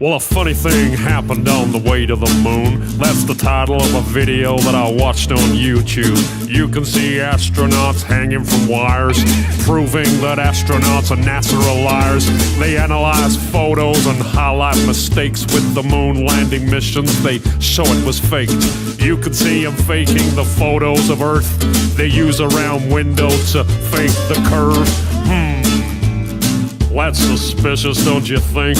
Well, a funny thing happened on the way to the moon. That's the title of a video that I watched on YouTube. You can see astronauts hanging from wires, proving that astronauts and NASA are liars. They analyze photos and highlight mistakes with the moon landing missions. They show it was faked. You can see them faking the photos of Earth. They use a round window to fake the curve. That's suspicious, don't you think?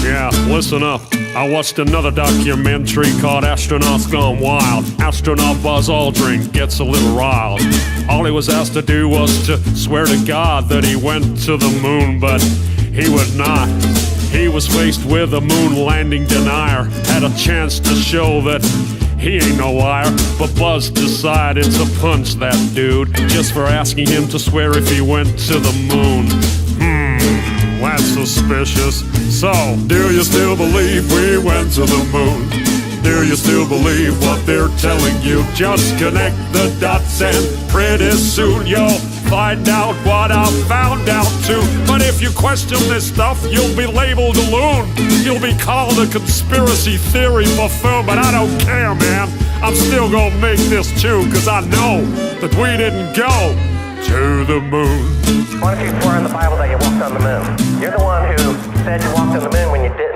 Yeah, listen up. I watched another documentary called Astronauts Gone Wild. Astronaut Buzz Aldrin gets a little riled. All he was asked to do was to swear to God that he went to the moon, but he would not. He was faced with a moon landing denier. Had a chance to show that he ain't no liar, but Buzz decided to punch that dude just for asking him to swear if he went to the moon. That's suspicious. So, do you still believe we went to the moon? Do you still believe what they're telling you? Just connect the dots and pretty soon you'll find out what I found out too. But if you question this stuff, you'll be labeled a loon. You'll be called a conspiracy theory buffoon, but I don't care, man. I'm still gonna make this too, cause I know that we didn't go to the moon. Why don't you swear in the Bible that you walked on the moon? You're the one who said you walked on the moon when you didn't.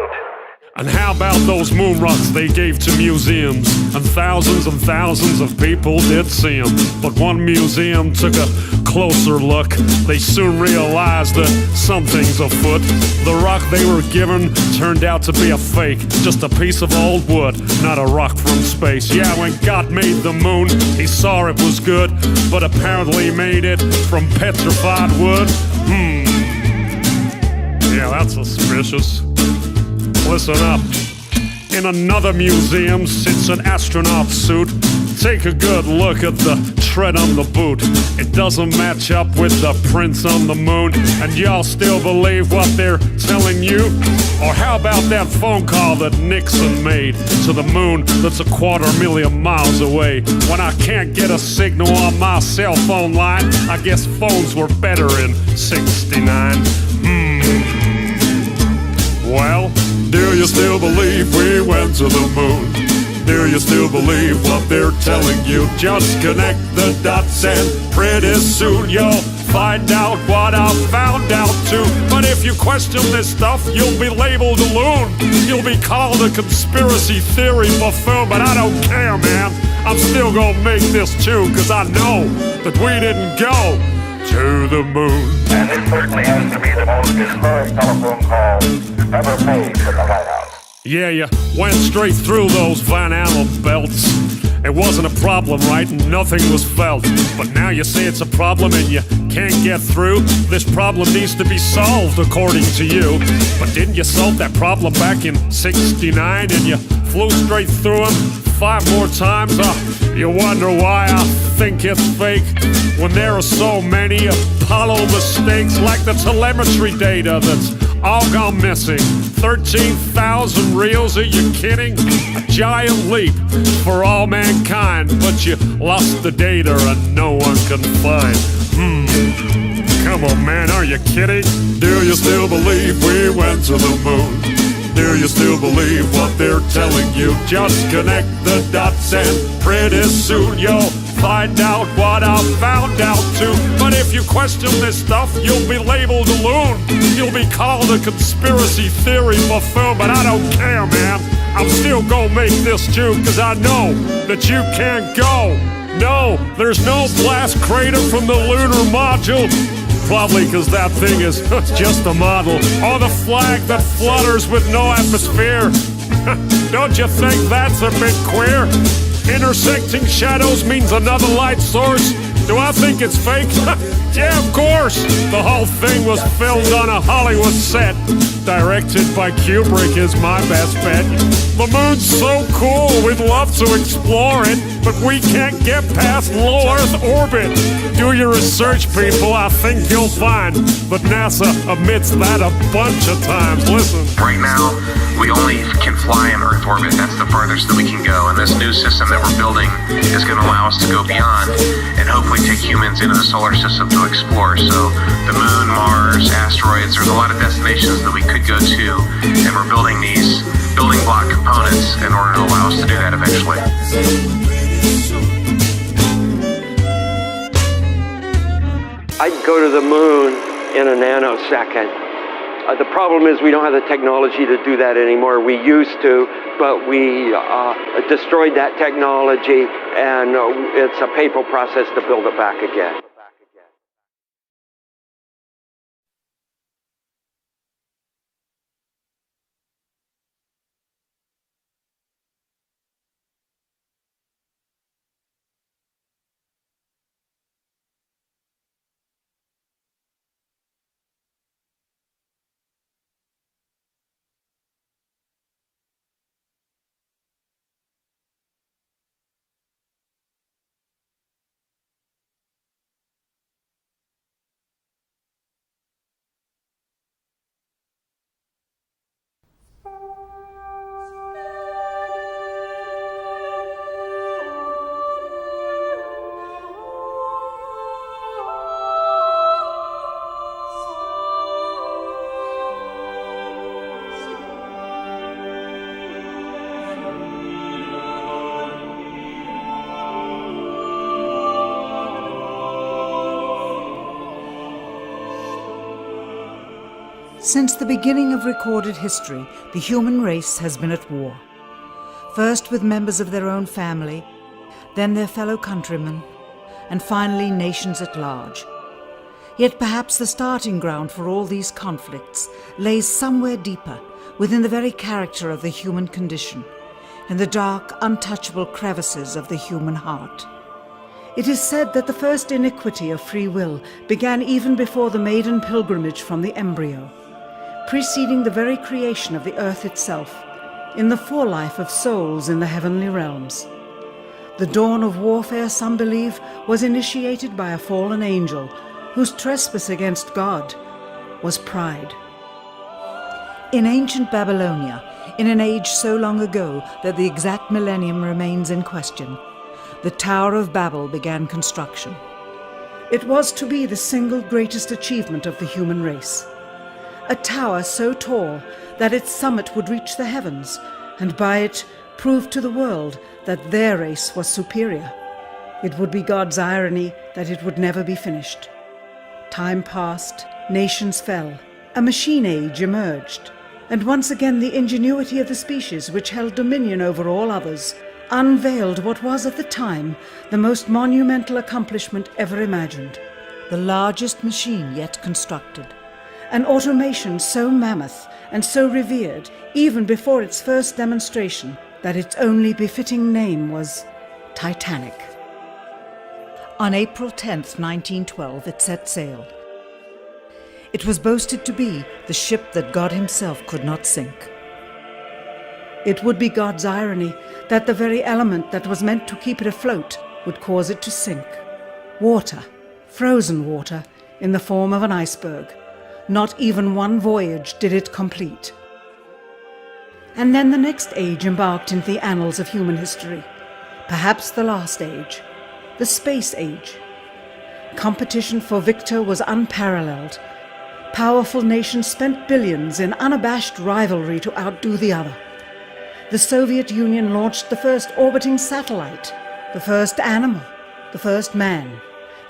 And how about those moon rocks they gave to museums? And thousands of people did see them. But one museum took a closer look. They soon realized that something's afoot. The rock they were given turned out to be a fake. Just a piece of old wood, not a rock from space. Yeah, when God made the moon, he saw it was good, but apparently made it from petrified wood. Yeah, that's suspicious. Listen up. In another museum sits an astronaut suit. Take a good look at the tread on the boot. It doesn't match up with the prints on the moon. And y'all still believe what they're telling you? Or how about that phone call that Nixon made to the moon that's 250,000 miles away? When I can't get a signal on my cell phone line, I guess phones were better in '69. Well, do you still believe we went to the moon? Do you still believe what they're telling you? Just connect the dots and pretty soon you'll find out what I found out too. But if you question this stuff, you'll be labeled a loon. You'll be called a conspiracy theory buffoon, but I don't care, man. I'm still gonna make this too, cause I know that we didn't go to the moon. And it certainly has to be the most historic telephone call ever made in the White House. Yeah, you went straight through those Van Allen belts. It wasn't a problem, right? Nothing was felt. But now you say it's a problem and you can't get through. This problem needs to be solved, according to you. But didn't you solve that problem back in '69 and you flew straight through them 5 more times? You wonder why I think it's fake when there are so many Apollo mistakes, like the telemetry data that's all gone missing. 13,000 reels, are you kidding? A giant leap for all mankind, but you lost the data and no one can find. Come on, man, are you kidding? Do you still believe we went to the moon? Do you still believe what they're telling you? Just connect the dots and pretty soon you'll find out what I found out too. But if you question this stuff, you'll be labeled a loon. You'll be called a conspiracy theory buffoon, but I don't care, man. I'm still gonna make this too, cause I know that you can't go. No, there's no blast crater from the lunar module. Probably cause that thing is just a model. Or the flag that flutters with no atmosphere. Don't you think that's a bit queer? Intersecting shadows means another light source. Do I think it's fake? Yeah, of course. The whole thing was filmed on a Hollywood set. Directed by Kubrick is my best bet. The moon's so cool, we'd love to explore it. but we can't get past low Earth orbit. Do your research, people, I think you'll find. But NASA admits that a bunch of times. Listen. Right now, we only can fly in Earth orbit. That's the farthest that we can go. And this new system that we're building is going to allow us to go beyond and hopefully take humans into the solar system to explore. So the moon, Mars, asteroids, there's a lot of destinations that we could go to. And we're building these building block components in order to allow us to do that eventually. I'd go to the moon in a nanosecond. The problem is we don't have the technology to do that anymore. We used to, but we destroyed that technology, and it's a painful process to build it back again. Since the beginning of recorded history, the human race has been at war. First with members of their own family, then their fellow countrymen, and finally nations at large. Yet perhaps the starting ground for all these conflicts lays somewhere deeper, within the very character of the human condition, in the dark, untouchable crevices of the human heart. It is said that the first iniquity of free will began even before the maiden pilgrimage from the embryo, preceding the very creation of the earth itself, in the forelife of souls in the heavenly realms. The dawn of warfare, some believe, was initiated by a fallen angel whose trespass against God was pride. In ancient Babylonia, in an age so long ago that the exact millennium remains in question, the Tower of Babel began construction. It was to be the single greatest achievement of the human race. A tower so tall that its summit would reach the heavens, and by it prove to the world that their race was superior. It would be God's irony that it would never be finished. Time passed, nations fell, a machine age emerged, and once again the ingenuity of the species which held dominion over all others unveiled what was at the time the most monumental accomplishment ever imagined, the largest machine yet constructed. An automation so mammoth and so revered, even before its first demonstration, that its only befitting name was Titanic. On April 10th, 1912, it set sail. It was boasted to be the ship that God himself could not sink. It would be God's irony that the very element that was meant to keep it afloat would cause it to sink. Water, frozen water, in the form of an iceberg. Not even one voyage did it complete. And then the next age embarked into the annals of human history, perhaps the last age, the space age. Competition for victor was unparalleled. Powerful nations spent billions in unabashed rivalry to outdo the other. The Soviet Union launched the first orbiting satellite, the first animal, the first man.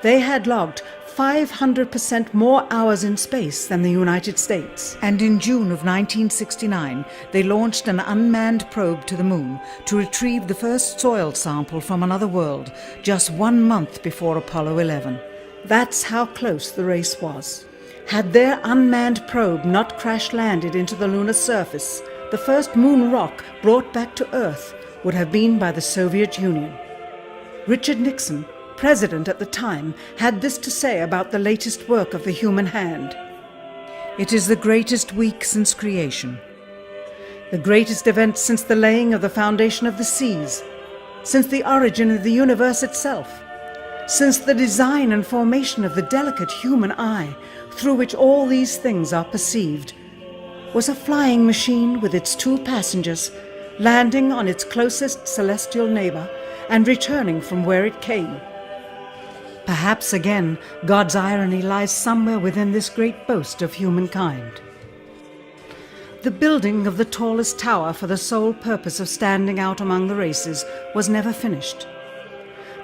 They had logged 500% more hours in space than the United States. And in June of 1969, they launched an unmanned probe to the moon to retrieve the first soil sample from another world, just 1 month before Apollo 11. That's how close the race was. Had their unmanned probe not crash-landed into the lunar surface, the first moon rock brought back to Earth would have been by the Soviet Union. Richard Nixon, president at the time, had this to say about the latest work of the human hand. It is the greatest week since creation, the greatest event since the laying of the foundation of the seas, since the origin of the universe itself, since the design and formation of the delicate human eye through which all these things are perceived, was a flying machine with its 2 passengers landing on its closest celestial neighbor and returning from where it came. Perhaps again, God's irony lies somewhere within this great boast of humankind. The building of the tallest tower for the sole purpose of standing out among the races was never finished.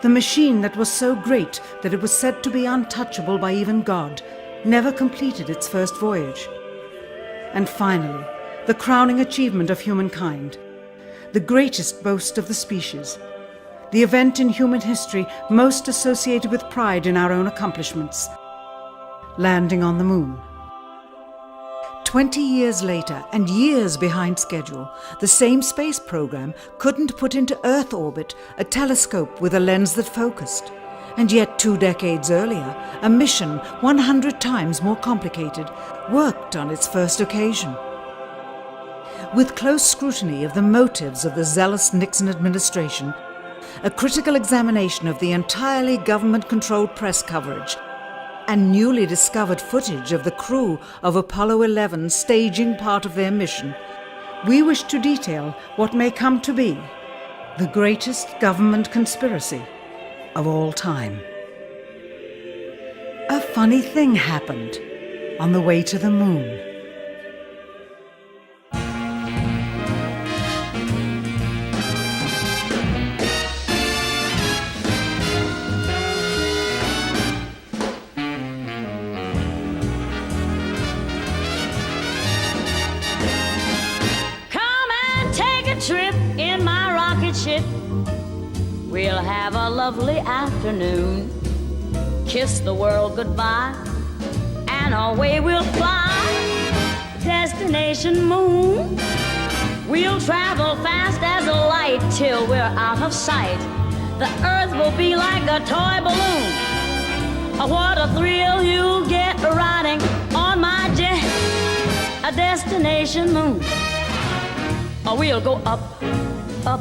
The machine that was so great that it was said to be untouchable by even God never completed its first voyage. And finally, the crowning achievement of humankind, the greatest boast of the species, the event in human history most associated with pride in our own accomplishments, landing on the moon. 20 years later, and years behind schedule, the same space program couldn't put into Earth orbit a telescope with a lens that focused. And yet 2 decades earlier, a mission 100 times more complicated worked on its first occasion. With close scrutiny of the motives of the zealous Nixon administration, a critical examination of the entirely government-controlled press coverage, and newly discovered footage of the crew of Apollo 11 staging part of their mission, we wish to detail what may come to be the greatest government conspiracy of all time. A funny thing happened on the way to the moon. Trip in my rocket ship. We'll have a lovely afternoon. Kiss the world goodbye, and away we'll fly. Destination moon. We'll travel fast as a light till we're out of sight. The earth will be like a toy balloon. What a thrill you'll get riding on my jet. A destination moon. We'll go up, up,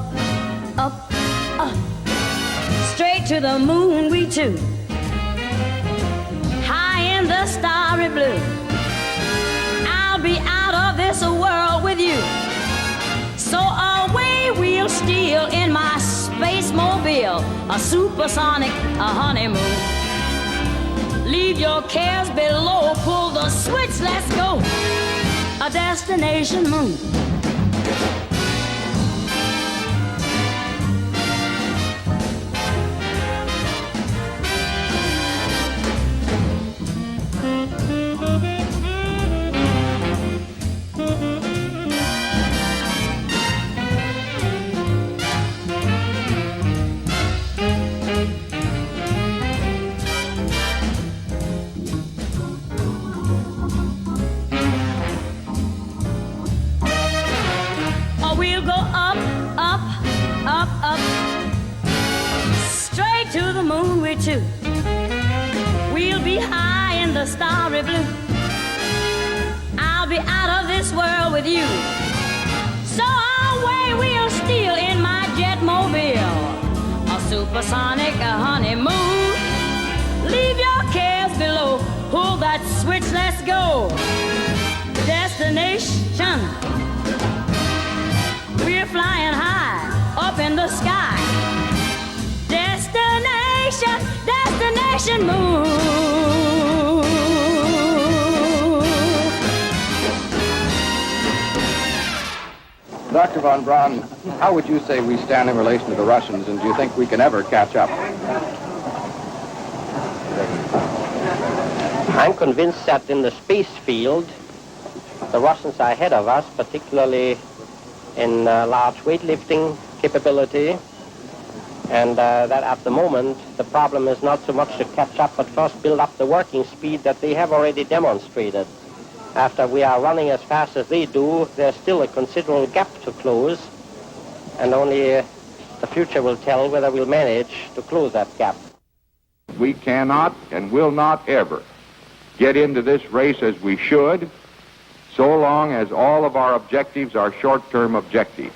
up, up, straight to the moon we two, high in the starry blue. I'll be out of this world with you, so away we'll steal in my space mobile, a supersonic, a honeymoon. Leave your cares below, pull the switch, let's go, a destination moon. We'll go up, up, up, up, straight to the moon we two. We'll be high in the starry blue. I'll be out of this world with you, so away we'll steal in my jet mobile, a supersonic, a honeymoon. Leave your cares below, pull that switch, let's go. Destination, we're flying high up in the sky. Destination, destination moon. Dr. von Braun, how would you say we stand in relation to the Russians, and do you think we can ever catch up? I'm convinced that in the space field, the Russians are ahead of us, particularly in large weightlifting capability, and that at the moment the problem is not so much to catch up, but first build up the working speed that they have already demonstrated. After we are running as fast as they do, there's still a considerable gap to close, and only the future will tell whether we'll manage to close that gap. We cannot and will not ever get into this race as we should, so long as all of our objectives are short-term objectives.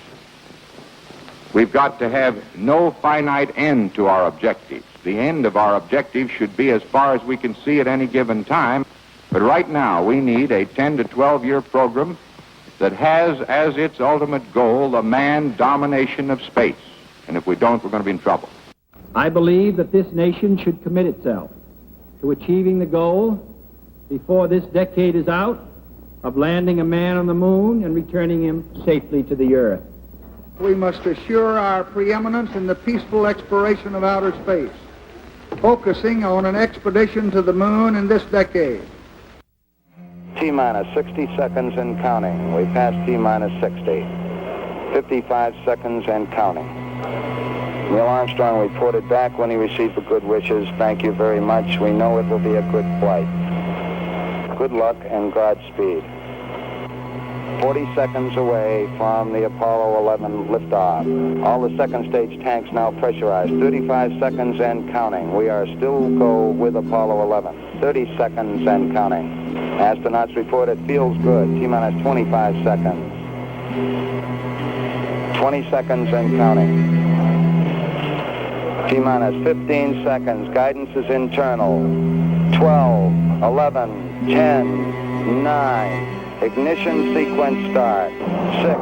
We've got to have no finite end to our objectives. The end of our objective should be as far as we can see at any given time. But right now, we need a 10 to 12-year program that has as its ultimate goal the manned domination of space. And if we don't, we're going to be in trouble. I believe that this nation should commit itself to achieving the goal before this decade is out of landing a man on the moon and returning him safely to the earth. We must assure our preeminence in the peaceful exploration of outer space, focusing on an expedition to the moon in this decade. T-minus 60 seconds and counting. We passed T-minus 60. 55 seconds and counting. Neil Armstrong reported back when he received the good wishes. Thank you very much. We know it will be a good flight. Good luck and Godspeed. 40 seconds away from the Apollo 11 liftoff. All the second stage tanks now pressurized. 35 seconds and counting. We are still go with Apollo 11. 30 seconds and counting. Astronauts report it feels good. T-minus 25 seconds. 20 seconds and counting. T-minus 15 seconds. Guidance is internal. 12, 11, 10, 9. Ignition sequence start. 6.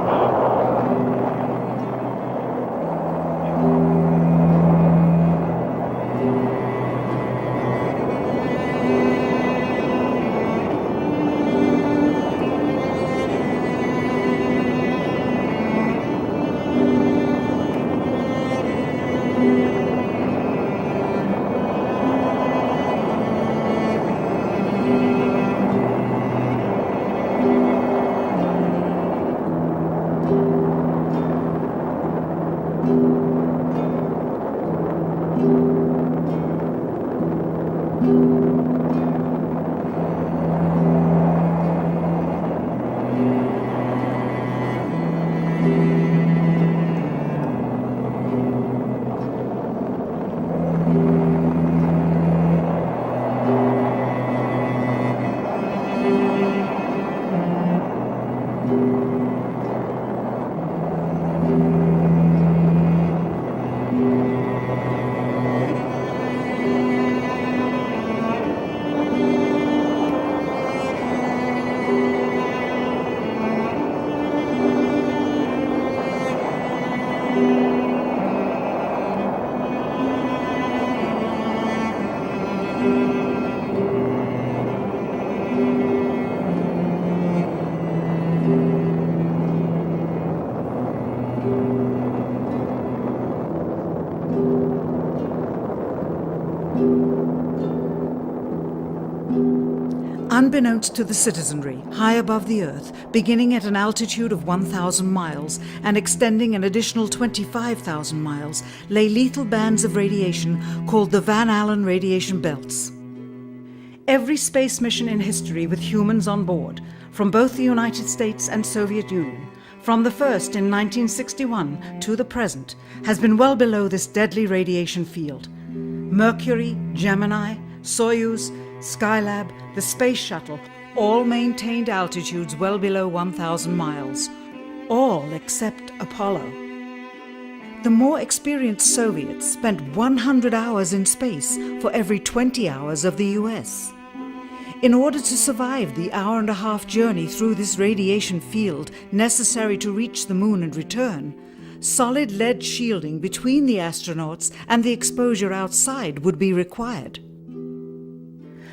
Unbeknownst to the citizenry, high above the Earth, beginning at an altitude of 1,000 miles and extending an additional 25,000 miles, lay lethal bands of radiation called the Van Allen radiation belts. Every space mission in history with humans on board, from both the United States and Soviet Union, from the first in 1961 to the present, has been well below this deadly radiation field. Mercury, Gemini, Soyuz, Skylab, the Space Shuttle, all maintained altitudes well below 1,000 miles. All except Apollo. The more experienced Soviets spent 100 hours in space for every 20 hours of the US. In order to survive the hour-and-a-half journey through this radiation field necessary to reach the moon and return, solid lead shielding between the astronauts and the exposure outside would be required.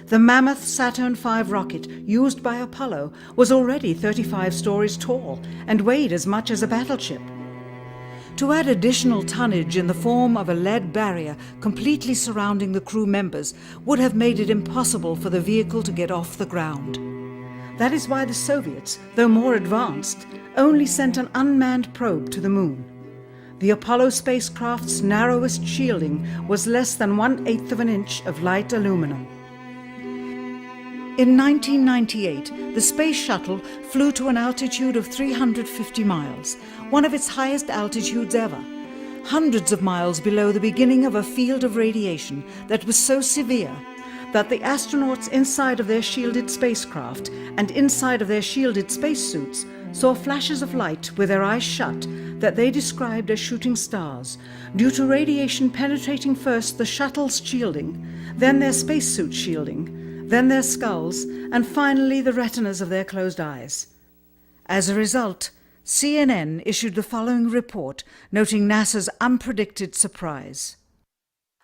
The mammoth Saturn V rocket used by Apollo was already 35 stories tall and weighed as much as a battleship. To add additional tonnage in the form of a lead barrier completely surrounding the crew members would have made it impossible for the vehicle to get off the ground. That is why the Soviets, though more advanced, only sent an unmanned probe to the moon. The Apollo spacecraft's narrowest shielding was less than 1/8 of an inch of light aluminum. In 1998, the Space Shuttle flew to an altitude of 350 miles, one of its highest altitudes ever, hundreds of miles below the beginning of a field of radiation that was so severe that the astronauts inside of their shielded spacecraft and inside of their shielded spacesuits saw flashes of light with their eyes shut that they described as shooting stars, due to radiation penetrating first the shuttle's shielding, then their spacesuit shielding, then their skulls, and finally the retinas of their closed eyes. As a result, CNN issued the following report noting NASA's unpredicted surprise.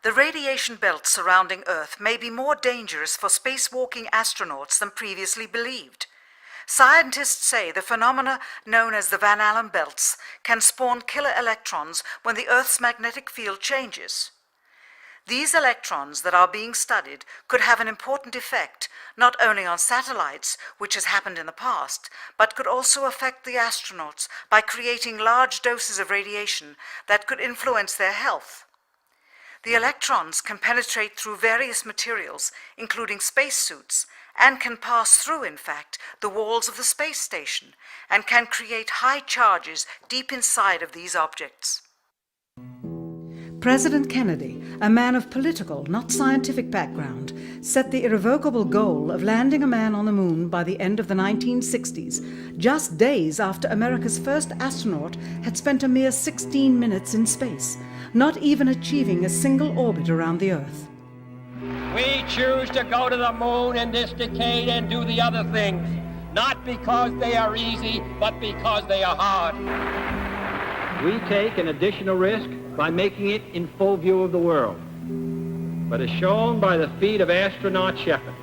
The radiation belt surrounding Earth may be more dangerous for spacewalking astronauts than previously believed. Scientists say the phenomena known as the Van Allen belts can spawn killer electrons when the Earth's magnetic field changes. These electrons that are being studied could have an important effect not only on satellites, which has happened in the past, but could also affect the astronauts by creating large doses of radiation that could influence their health. The electrons can penetrate through various materials, including spacesuits, and can pass through, in fact, the walls of the space station, and can create high charges deep inside of these objects. President Kennedy, a man of political, not scientific background, set the irrevocable goal of landing a man on the moon by the end of the 1960s, just days after America's first astronaut had spent a mere 16 minutes in space, not even achieving a single orbit around the Earth. We choose to go to the moon in this decade and do the other things, not because they are easy, but because they are hard. We take an additional risk by making it in full view of the world. But as shown by the feat of astronaut Shepard,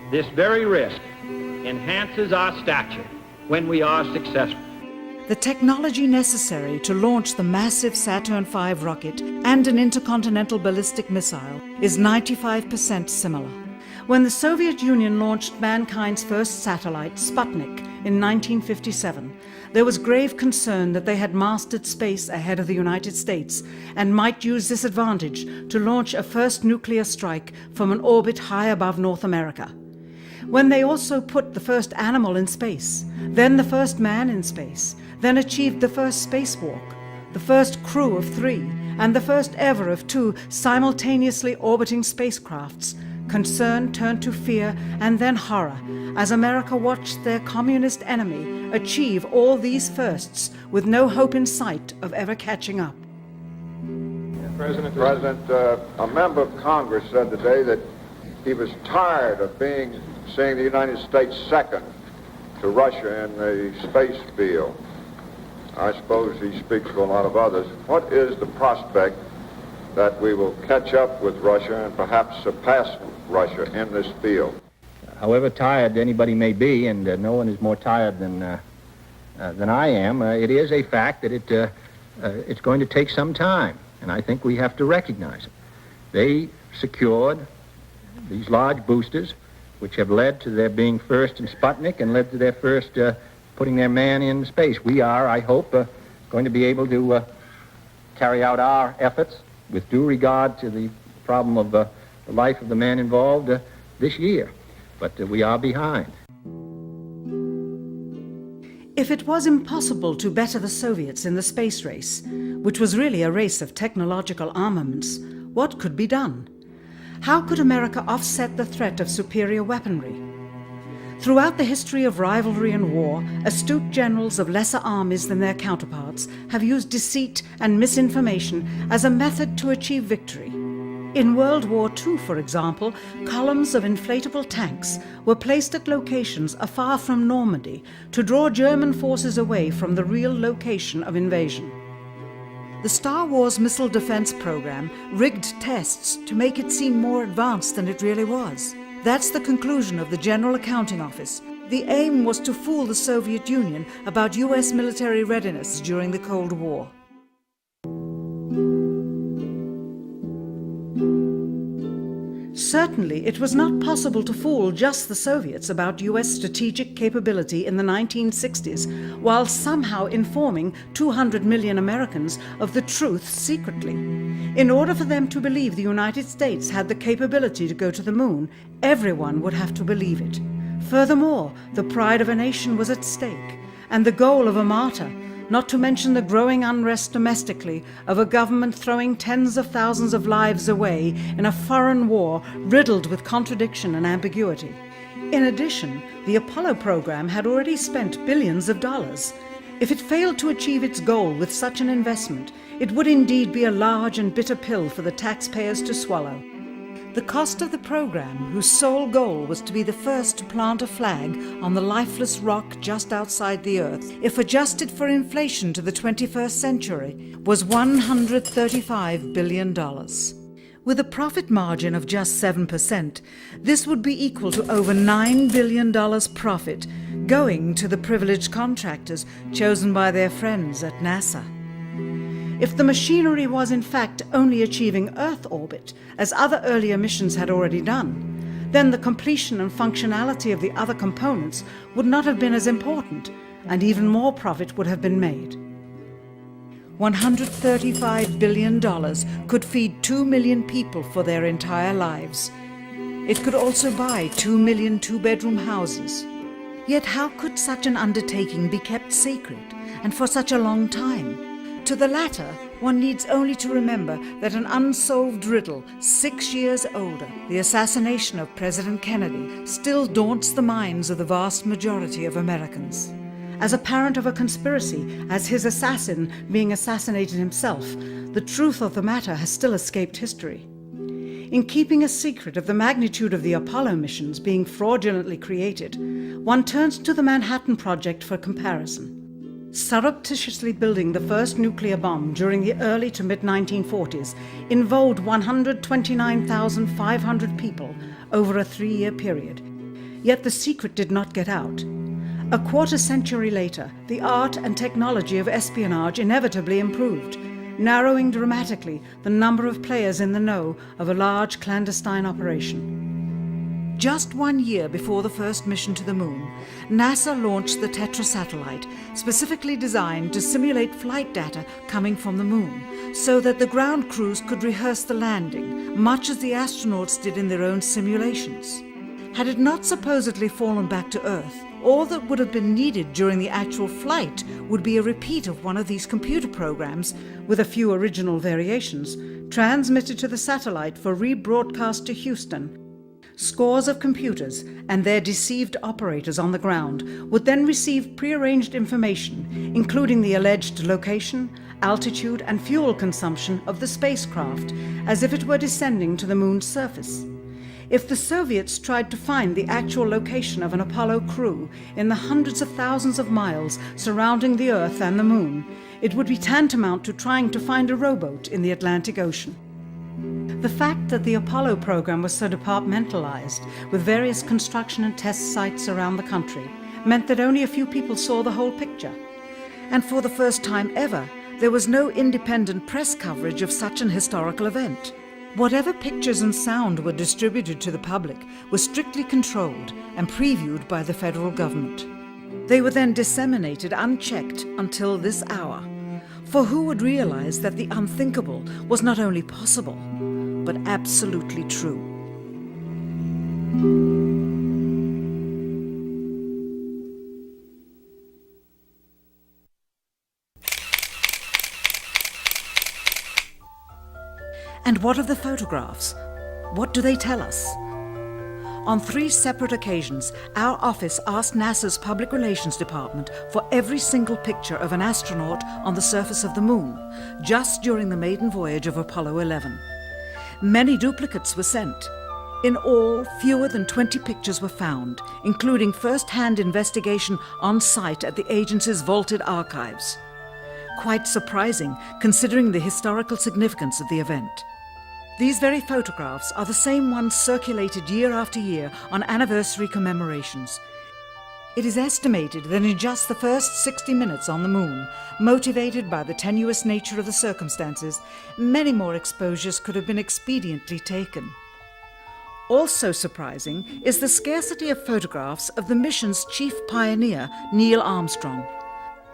this very risk enhances our stature when we are successful. The technology necessary to launch the massive Saturn V rocket and an intercontinental ballistic missile is 95% similar. When the Soviet Union launched mankind's first satellite, Sputnik, in 1957, there was grave concern that they had mastered space ahead of the United States and might use this advantage to launch a first nuclear strike from an orbit high above North America. When they also put the first animal in space, then the first man in space, then achieved the first spacewalk, the first crew of 3, and the first ever of 2 simultaneously orbiting spacecrafts, concern turned to fear and then horror as America watched their communist enemy achieve all these firsts with no hope in sight of ever catching up. President, a member of Congress said today that he was tired of seeing the United States second to Russia in the space field. I suppose he speaks for a lot of others. What is the prospect that we will catch up with Russia and perhaps surpass Russia in this field? However tired anybody may be, and no one is more tired than I am, it is a fact that it's going to take some time, and I think we have to recognize it. They secured these large boosters, which have led to their being first in Sputnik and led to their first putting their man in space. We are, I hope, going to be able to carry out our efforts with due regard to the problem of the life of the man involved this year. But we are behind. If it was impossible to better the Soviets in the space race, which was really a race of technological armaments, what could be done? How could America offset the threat of superior weaponry? Throughout the history of rivalry and war, astute generals of lesser armies than their counterparts have used deceit and misinformation as a method to achieve victory. In World War II, for example, columns of inflatable tanks were placed at locations afar from Normandy to draw German forces away from the real location of invasion. The Star Wars missile defense program rigged tests to make it seem more advanced than it really was. That's the conclusion of the General Accounting Office. The aim was to fool the Soviet Union about US military readiness during the Cold War. Certainly, it was not possible to fool just the Soviets about US strategic capability in the 1960s, while somehow informing 200 million Americans of the truth secretly. In order for them to believe the United States had the capability to go to the moon, everyone would have to believe it. Furthermore, the pride of a nation was at stake, and the goal of a martyr not to mention the growing unrest domestically of a government throwing tens of thousands of lives away in a foreign war riddled with contradiction and ambiguity. In addition, the Apollo program had already spent billions of dollars. If it failed to achieve its goal with such an investment, it would indeed be a large and bitter pill for the taxpayers to swallow. The cost of the program, whose sole goal was to be the first to plant a flag on the lifeless rock just outside the Earth, if adjusted for inflation to the 21st century, was $135 billion. With a profit margin of just 7%, this would be equal to over $9 billion profit going to the privileged contractors chosen by their friends at NASA. If the machinery was in fact only achieving Earth orbit, as other earlier missions had already done, then the completion and functionality of the other components would not have been as important, and even more profit would have been made. $135 billion could feed 2 million people for their entire lives. It could also buy 2 million two-bedroom houses. Yet how could such an undertaking be kept secret, and for such a long time? To the latter, one needs only to remember that an unsolved riddle 6 years older, the assassination of President Kennedy, still daunts the minds of the vast majority of Americans. As a parent of a conspiracy, as his assassin being assassinated himself, the truth of the matter has still escaped history. In keeping a secret of the magnitude of the Apollo missions being fraudulently created, one turns to the Manhattan Project for comparison. Surreptitiously building the first nuclear bomb during the early to mid-1940s involved 129,500 people over a 3-year period. Yet the secret did not get out. A quarter century later, the art and technology of espionage inevitably improved, narrowing dramatically the number of players in the know of a large clandestine operation. Just 1 year before the first mission to the moon, NASA launched the Tetra satellite, specifically designed to simulate flight data coming from the moon, so that the ground crews could rehearse the landing, much as the astronauts did in their own simulations. Had it not supposedly fallen back to Earth, all that would have been needed during the actual flight would be a repeat of one of these computer programs, with a few original variations, transmitted to the satellite for rebroadcast to Houston. Scores of computers and their deceived operators on the ground would then receive prearranged information, including the alleged location, altitude, and fuel consumption of the spacecraft, as if it were descending to the moon's surface. If the Soviets tried to find the actual location of an Apollo crew in the hundreds of thousands of miles surrounding the Earth and the moon, it would be tantamount to trying to find a rowboat in the Atlantic Ocean. The fact that the Apollo program was so departmentalized, with various construction and test sites around the country, meant that only a few people saw the whole picture. And for the first time ever, there was no independent press coverage of such an historical event. Whatever pictures and sound were distributed to the public were strictly controlled and previewed by the federal government. They were then disseminated unchecked until this hour. For who would realize that the unthinkable was not only possible, but absolutely true? And what of the photographs? What do they tell us? On 3 separate occasions, our office asked NASA's Public Relations Department for every single picture of an astronaut on the surface of the moon, just during the maiden voyage of Apollo 11. Many duplicates were sent. In all, fewer than 20 pictures were found, including first-hand investigation on site at the agency's vaulted archives. Quite surprising, considering the historical significance of the event. These very photographs are the same ones circulated year after year on anniversary commemorations. It is estimated that in just the first 60 minutes on the moon, motivated by the tenuous nature of the circumstances, many more exposures could have been expediently taken. Also surprising is the scarcity of photographs of the mission's chief pioneer, Neil Armstrong.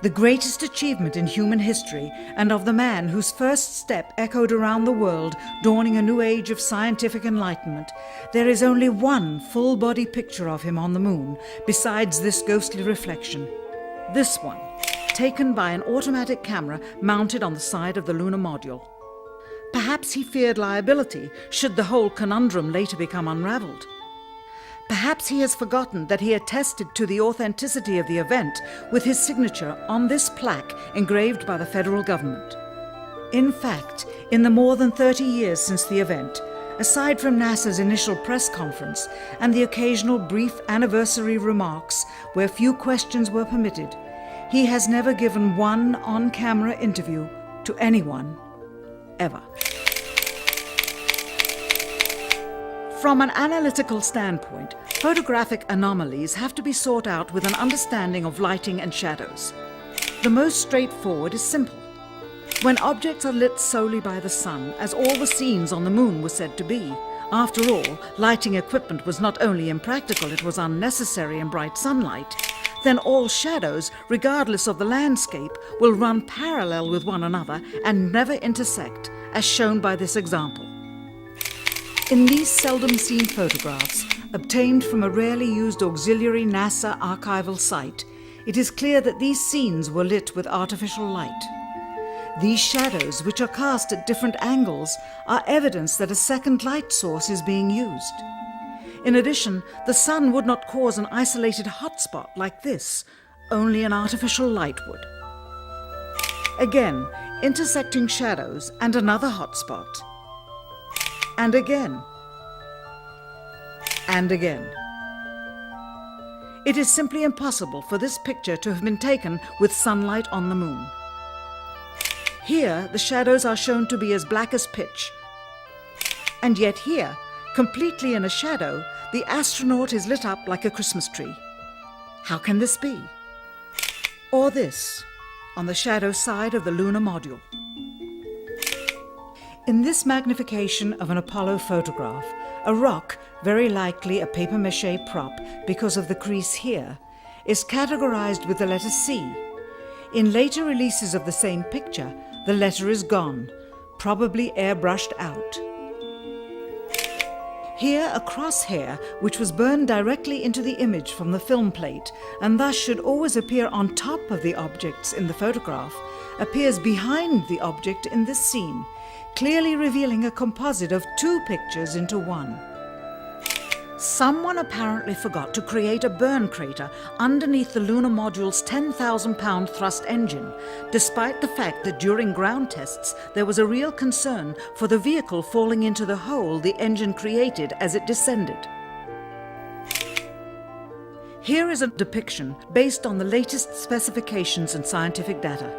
The greatest achievement in human history, and of the man whose first step echoed around the world, dawning a new age of scientific enlightenment, there is only one full-body picture of him on the moon, besides this ghostly reflection. This one. taken by an automatic camera mounted on the side of the lunar module. Perhaps he feared liability should the whole conundrum later become unraveled. Perhaps he has forgotten that he attested to the authenticity of the event with his signature on this plaque engraved by the federal government. In fact, in the more than 30 years since the event, aside from NASA's initial press conference and the occasional brief anniversary remarks where few questions were permitted, he has never given one on-camera interview to anyone, ever. From an analytical standpoint, photographic anomalies have to be sought out with an understanding of lighting and shadows. The most straightforward is simple. When objects are lit solely by the sun, as all the scenes on the moon were said to be, after all, lighting equipment was not only impractical, it was unnecessary in bright sunlight, then all shadows, regardless of the landscape, will run parallel with one another and never intersect, as shown by this example. In these seldom seen photographs, obtained from a rarely used auxiliary NASA archival site, it is clear that these scenes were lit with artificial light. These shadows, which are cast at different angles, are evidence that a second light source is being used. In addition, the sun would not cause an isolated hotspot like this, only an artificial light would. Again, intersecting shadows and another hotspot. And again. And again. It is simply impossible for this picture to have been taken with sunlight on the moon. Here, the shadows are shown to be as black as pitch. And yet here, completely in a shadow, the astronaut is lit up like a Christmas tree. How can this be? Or this, on the shadow side of the lunar module. In this magnification of an Apollo photograph, a rock, very likely a papier-mâché prop because of the crease here, is categorized with the letter C. In later releases of the same picture, the letter is gone, probably airbrushed out. Here, a crosshair, which was burned directly into the image from the film plate, and thus should always appear on top of the objects in the photograph, appears behind the object in this scene, clearly revealing a composite of two pictures into one. Someone apparently forgot to create a burn crater underneath the lunar module's 10,000-pound thrust engine, despite the fact that during ground tests there was a real concern for the vehicle falling into the hole the engine created as it descended. Here is a depiction based on the latest specifications and scientific data.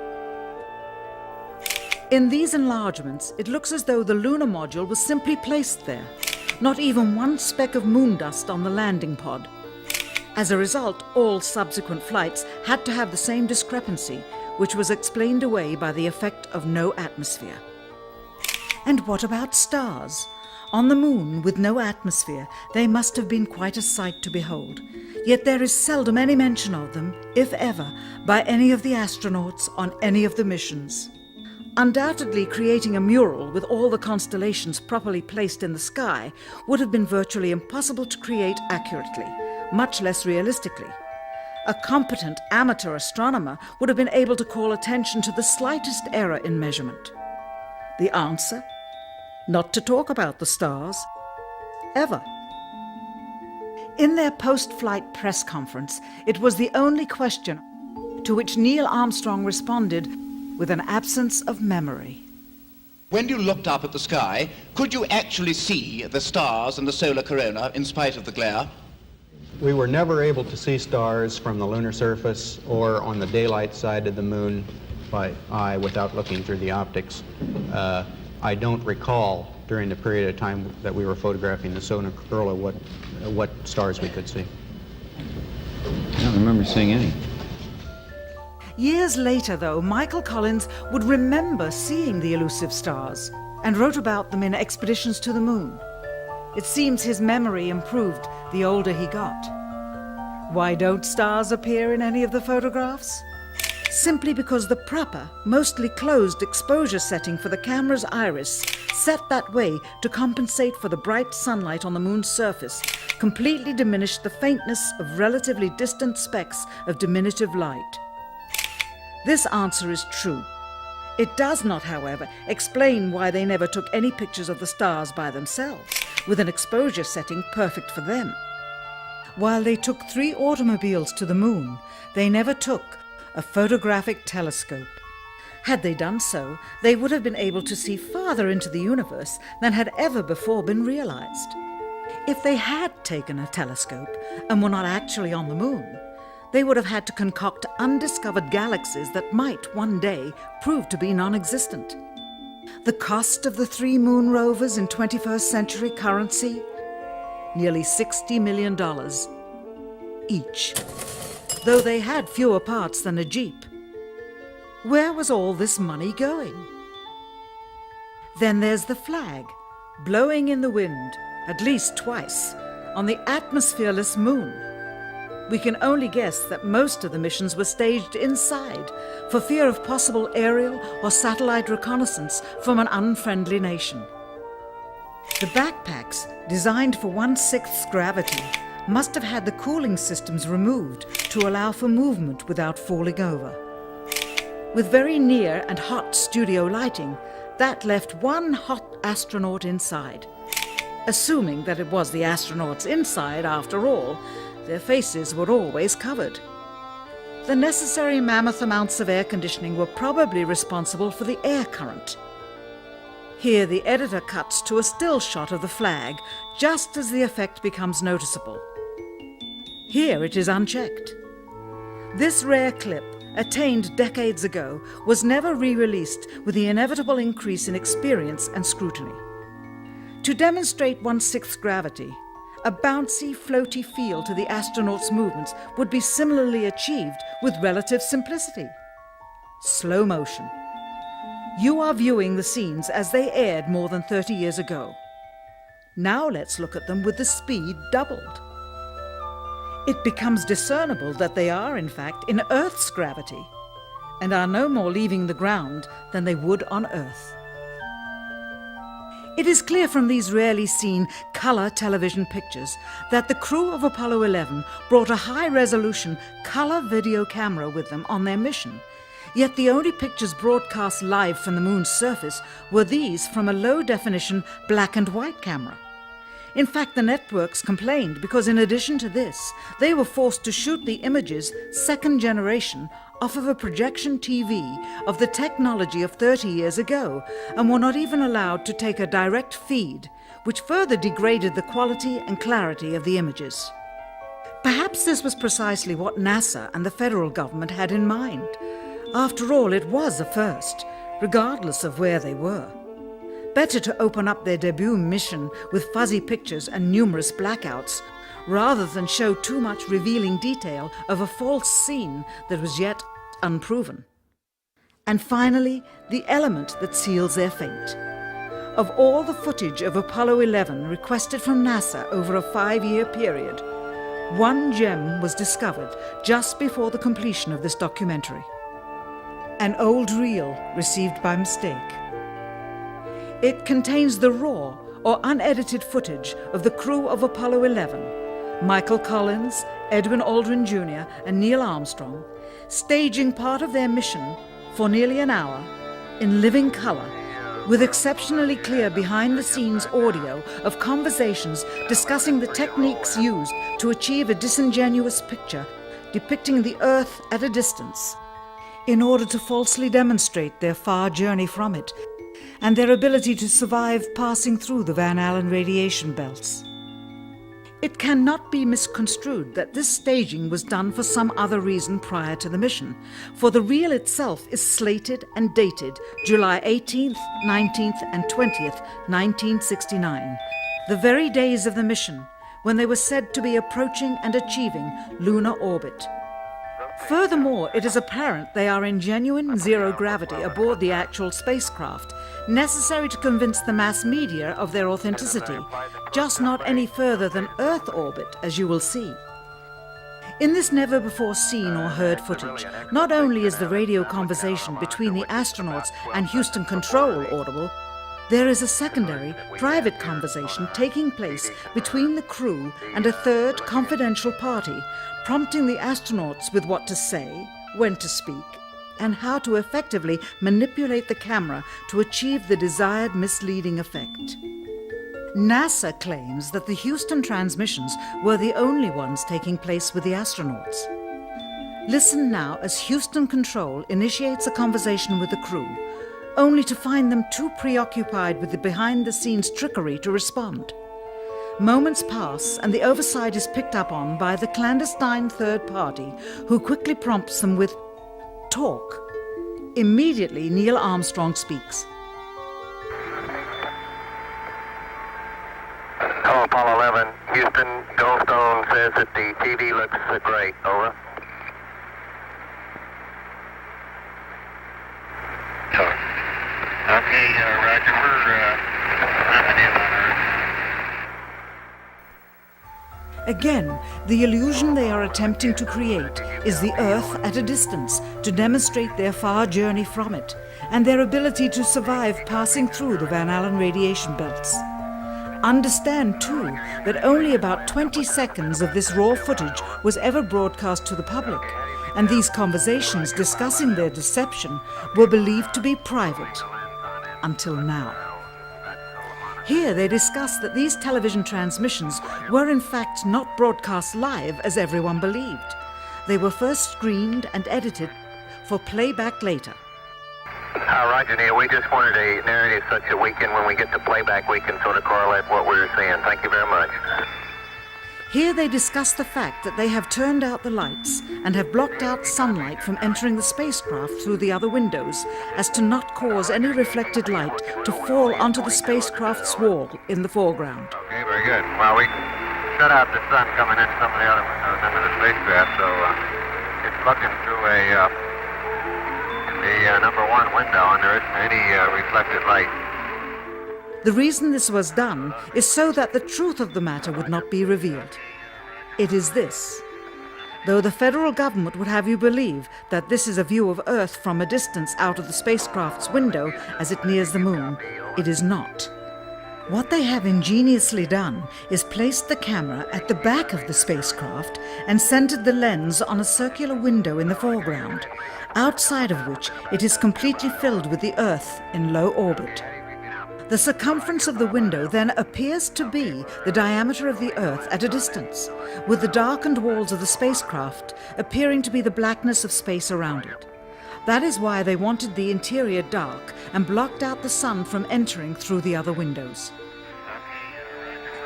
In these enlargements, it looks as though the lunar module was simply placed there. Not even one speck of moon dust on the landing pod. As a result, all subsequent flights had to have the same discrepancy, which was explained away by the effect of no atmosphere. And what about stars? On the moon, with no atmosphere, they must have been quite a sight to behold. Yet there is seldom any mention of them, if ever, by any of the astronauts on any of the missions. Undoubtedly, creating a mural with all the constellations properly placed in the sky would have been virtually impossible to create accurately, much less realistically. A competent amateur astronomer would have been able to call attention to the slightest error in measurement. The answer? Not to talk about the stars. Ever. In their post-flight press conference, it was the only question to which Neil Armstrong responded with an absence of memory. When you looked up at the sky, could you actually see the stars and the solar corona in spite of the glare? We were never able to see stars from the lunar surface or on the daylight side of the moon by eye without looking through the optics. I don't recall during the period of time that we were photographing the solar corona what stars we could see. I don't remember seeing any. Years later, though, Michael Collins would remember seeing the elusive stars and wrote about them in Expeditions to the Moon. It seems his memory improved the older he got. Why don't stars appear in any of the photographs? Simply because the proper, mostly closed exposure setting for the camera's iris, set that way to compensate for the bright sunlight on the moon's surface, completely diminished the faintness of relatively distant specks of diminutive light. This answer is true. It does not, however, explain why they never took any pictures of the stars by themselves, with an exposure setting perfect for them. While they took 3 automobiles to the moon, they never took a photographic telescope. Had they done so, they would have been able to see farther into the universe than had ever before been realized. If they had taken a telescope and were not actually on the moon, they would have had to concoct undiscovered galaxies that might one day prove to be non-existent. The cost of the 3 moon rovers in 21st century currency? Nearly $60 million each, though they had fewer parts than a Jeep. Where was all this money going? Then there's the flag, blowing in the wind, at least twice, on the atmosphereless moon. We can only guess that most of the missions were staged inside for fear of possible aerial or satellite reconnaissance from an unfriendly nation. The backpacks, designed for 1/6 gravity, must have had the cooling systems removed to allow for movement without falling over. With very near and hot studio lighting, that left one hot astronaut inside. Assuming that it was the astronauts inside after all, their faces were always covered. The necessary mammoth amounts of air conditioning were probably responsible for the air current. Here the editor cuts to a still shot of the flag just as the effect becomes noticeable. Here it is unchecked. This rare clip, attained decades ago, was never re-released with the inevitable increase in experience and scrutiny. To demonstrate 1/6 gravity, a bouncy, floaty feel to the astronauts' movements would be similarly achieved with relative simplicity. Slow motion. You are viewing the scenes as they aired more than 30 years ago. Now let's look at them with the speed doubled. It becomes discernible that they are, in fact, in Earth's gravity, and are no more leaving the ground than they would on Earth. It is clear from these rarely seen color television pictures that the crew of Apollo 11 brought a high-resolution color video camera with them on their mission, yet the only pictures broadcast live from the moon's surface were these from a low-definition black and white camera. In fact, the networks complained because in addition to this, they were forced to shoot the images, second generation, off of a projection TV of the technology of 30 years ago, and were not even allowed to take a direct feed, which further degraded the quality and clarity of the images. Perhaps this was precisely what NASA and the federal government had in mind. After all, it was a first, regardless of where they were. Better to open up their debut mission with fuzzy pictures and numerous blackouts, rather than show too much revealing detail of a false scene that was yet unproven. And finally, the element that seals their fate. Of all the footage of Apollo 11 requested from NASA over a 5-year period, one gem was discovered just before the completion of this documentary. An old reel received by mistake. It contains the raw or unedited footage of the crew of Apollo 11, Michael Collins, Edwin Aldrin Jr., and Neil Armstrong, staging part of their mission for nearly an hour in living color, with exceptionally clear behind-the-scenes audio of conversations discussing the techniques used to achieve a disingenuous picture depicting the Earth at a distance, in order to falsely demonstrate their far journey from it and their ability to survive passing through the Van Allen radiation belts. It cannot be misconstrued that this staging was done for some other reason prior to the mission, for the reel itself is slated and dated July 18th, 19th, and 20th, 1969, the very days of the mission when they were said to be approaching and achieving lunar orbit. Furthermore, it is apparent they are in genuine zero gravity aboard the actual spacecraft, necessary to convince the mass media of their authenticity, just not any further than Earth orbit, as you will see. In this never-before-seen or heard footage, not only is the radio conversation between the astronauts and Houston Control audible, there is a secondary, private conversation taking place between the crew and a third confidential party, prompting the astronauts with what to say, when to speak, and how to effectively manipulate the camera to achieve the desired misleading effect. NASA claims that the Houston transmissions were the only ones taking place with the astronauts. Listen now as Houston Control initiates a conversation with the crew, only to find them too preoccupied with the behind-the-scenes trickery to respond. Moments pass and the oversight is picked up on by the clandestine third party, who quickly prompts them with talk. Immediately, Neil Armstrong speaks. Hello, Apollo 11. Houston, Goldstone says that the TV looks great. Over. Okay, Roger. We're moving in on Earth. Again, the illusion they are attempting to create is the Earth at a distance to demonstrate their far journey from it and their ability to survive passing through the Van Allen radiation belts. Understand, too, that only about 20 seconds of this raw footage was ever broadcast to the public, and these conversations discussing their deception were believed to be private. Until now. Here they discuss that these television transmissions were in fact not broadcast live as everyone believed. They were first screened and edited for playback later. Roger, Neil. We just wanted a narrative such that we can, when we get to playback, we can sort of correlate what we're seeing. Thank you very much. Here they discuss the fact that they have turned out the lights and have blocked out sunlight from entering the spacecraft through the other windows as to not cause any reflected light to fall onto the spacecraft's wall in the foreground. Okay, very good. Well, we shut out the sun coming in some of the other windows into the spacecraft, so it's looking through the number one window, and there isn't any reflected light. The reason this was done is so that the truth of the matter would not be revealed. It is this. Though the federal government would have you believe that this is a view of Earth from a distance out of the spacecraft's window as it nears the moon, it is not. What they have ingeniously done is placed the camera at the back of the spacecraft and centered the lens on a circular window in the foreground, outside of which it is completely filled with the Earth in low orbit. The circumference of the window then appears to be the diameter of the Earth at a distance, with the darkened walls of the spacecraft appearing to be the blackness of space around it. That is why they wanted the interior dark and blocked out the sun from entering through the other windows.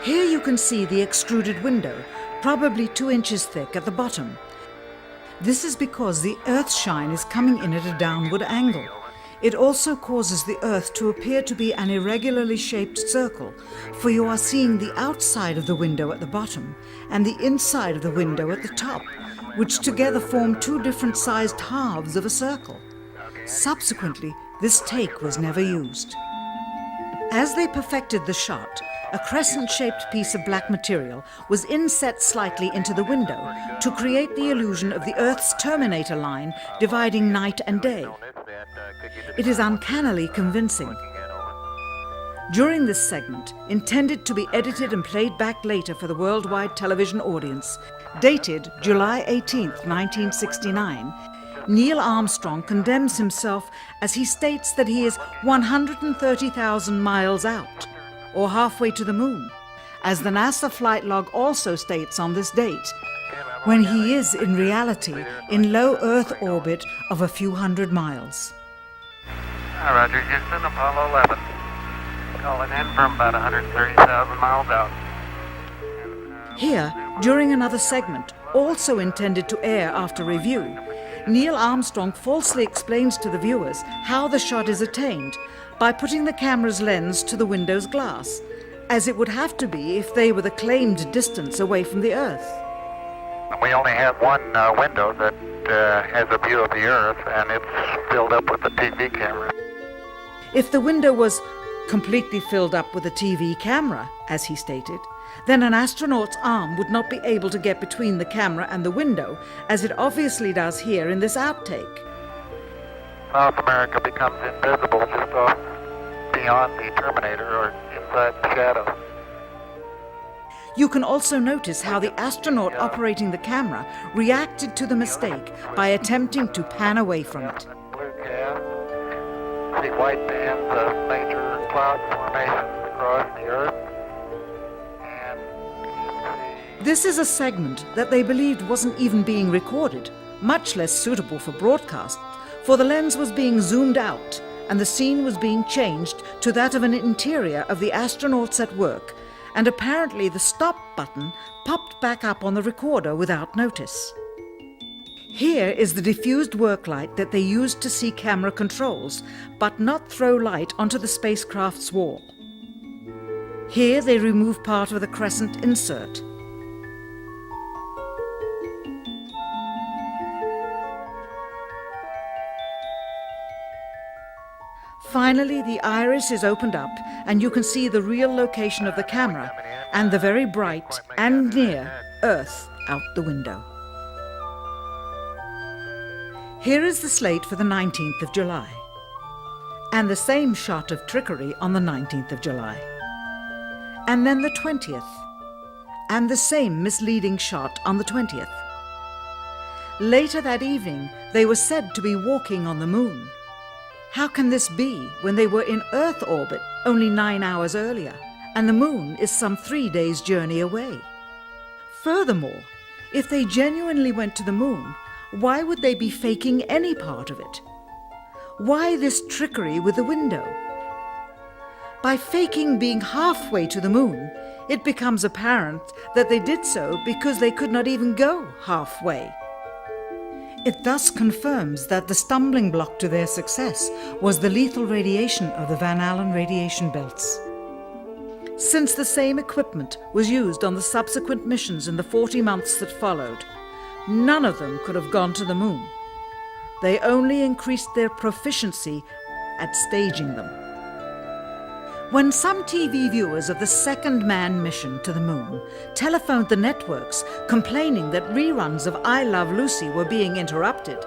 Here you can see the extruded window, probably 2 inches thick at the bottom. This is because the Earth's shine is coming in at a downward angle. It also causes the Earth to appear to be an irregularly shaped circle, for you are seeing the outside of the window at the bottom and the inside of the window at the top, which together form 2 different sized halves of a circle. Subsequently, this take was never used. As they perfected the shot, a crescent-shaped piece of black material was inset slightly into the window to create the illusion of the Earth's terminator line dividing night and day. It is uncannily convincing. During this segment, intended to be edited and played back later for the worldwide television audience, dated July 18, 1969, Neil Armstrong condemns himself as he states that he is 130,000 miles out, or halfway to the moon, as the NASA flight log also states on this date, when he is in reality in low Earth orbit of a few hundred miles. Hi, Roger. Houston, Apollo 11. Calling in from about 130,000 miles out. Here, during another segment, also intended to air after review, Neil Armstrong falsely explains to the viewers how the shot is attained by putting the camera's lens to the window's glass, as it would have to be if they were the claimed distance away from the Earth. We only have one window that has a view of the Earth, and it's filled up with the TV camera. If the window was completely filled up with a TV camera, as he stated, then an astronaut's arm would not be able to get between the camera and the window, as it obviously does here in this outtake. South America becomes invisible just off beyond the Terminator or inside the shadow. You can also notice how the astronaut operating the camera reacted to the mistake by attempting to pan away from it. white bands of major cloud formations across the Earth. This is a segment that they believed wasn't even being recorded, much less suitable for broadcast, for the lens was being zoomed out and the scene was being changed to that of an interior of the astronauts at work, and apparently the stop button popped back up on the recorder without notice. Here is the diffused work light that they used to see camera controls, but not throw light onto the spacecraft's wall. Here they remove part of the crescent insert. Finally, the iris is opened up and you can see the real location of the camera and the very bright and near Earth out the window. Here is the slate for the 19th of July, and the same shot of trickery on the 19th of July, and then the 20th, and the same misleading shot on the 20th. Later that evening, they were said to be walking on the moon. How can this be when they were in Earth orbit only 9 hours earlier, and the moon is some 3 days' journey away? Furthermore, if they genuinely went to the moon, why would they be faking any part of it? Why this trickery with the window? By faking being halfway to the moon, it becomes apparent that they did so because they could not even go halfway. It thus confirms that the stumbling block to their success was the lethal radiation of the Van Allen radiation belts. Since the same equipment was used on the subsequent missions in the 40 months that followed, none of them could have gone to the moon. They only increased their proficiency at staging them. When some TV viewers of the second manned mission to the moon telephoned the networks complaining that reruns of I Love Lucy were being interrupted,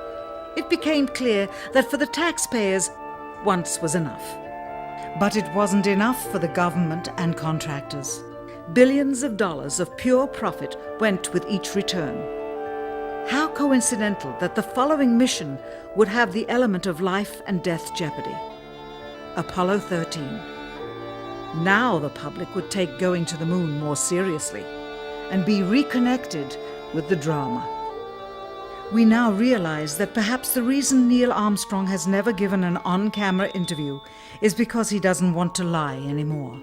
it became clear that for the taxpayers, once was enough. But it wasn't enough for the government and contractors. Billions of dollars of pure profit went with each return. How coincidental that the following mission would have the element of life and death jeopardy. Apollo 13. Now the public would take going to the moon more seriously and be reconnected with the drama. We now realize that perhaps the reason Neil Armstrong has never given an on-camera interview is because he doesn't want to lie anymore.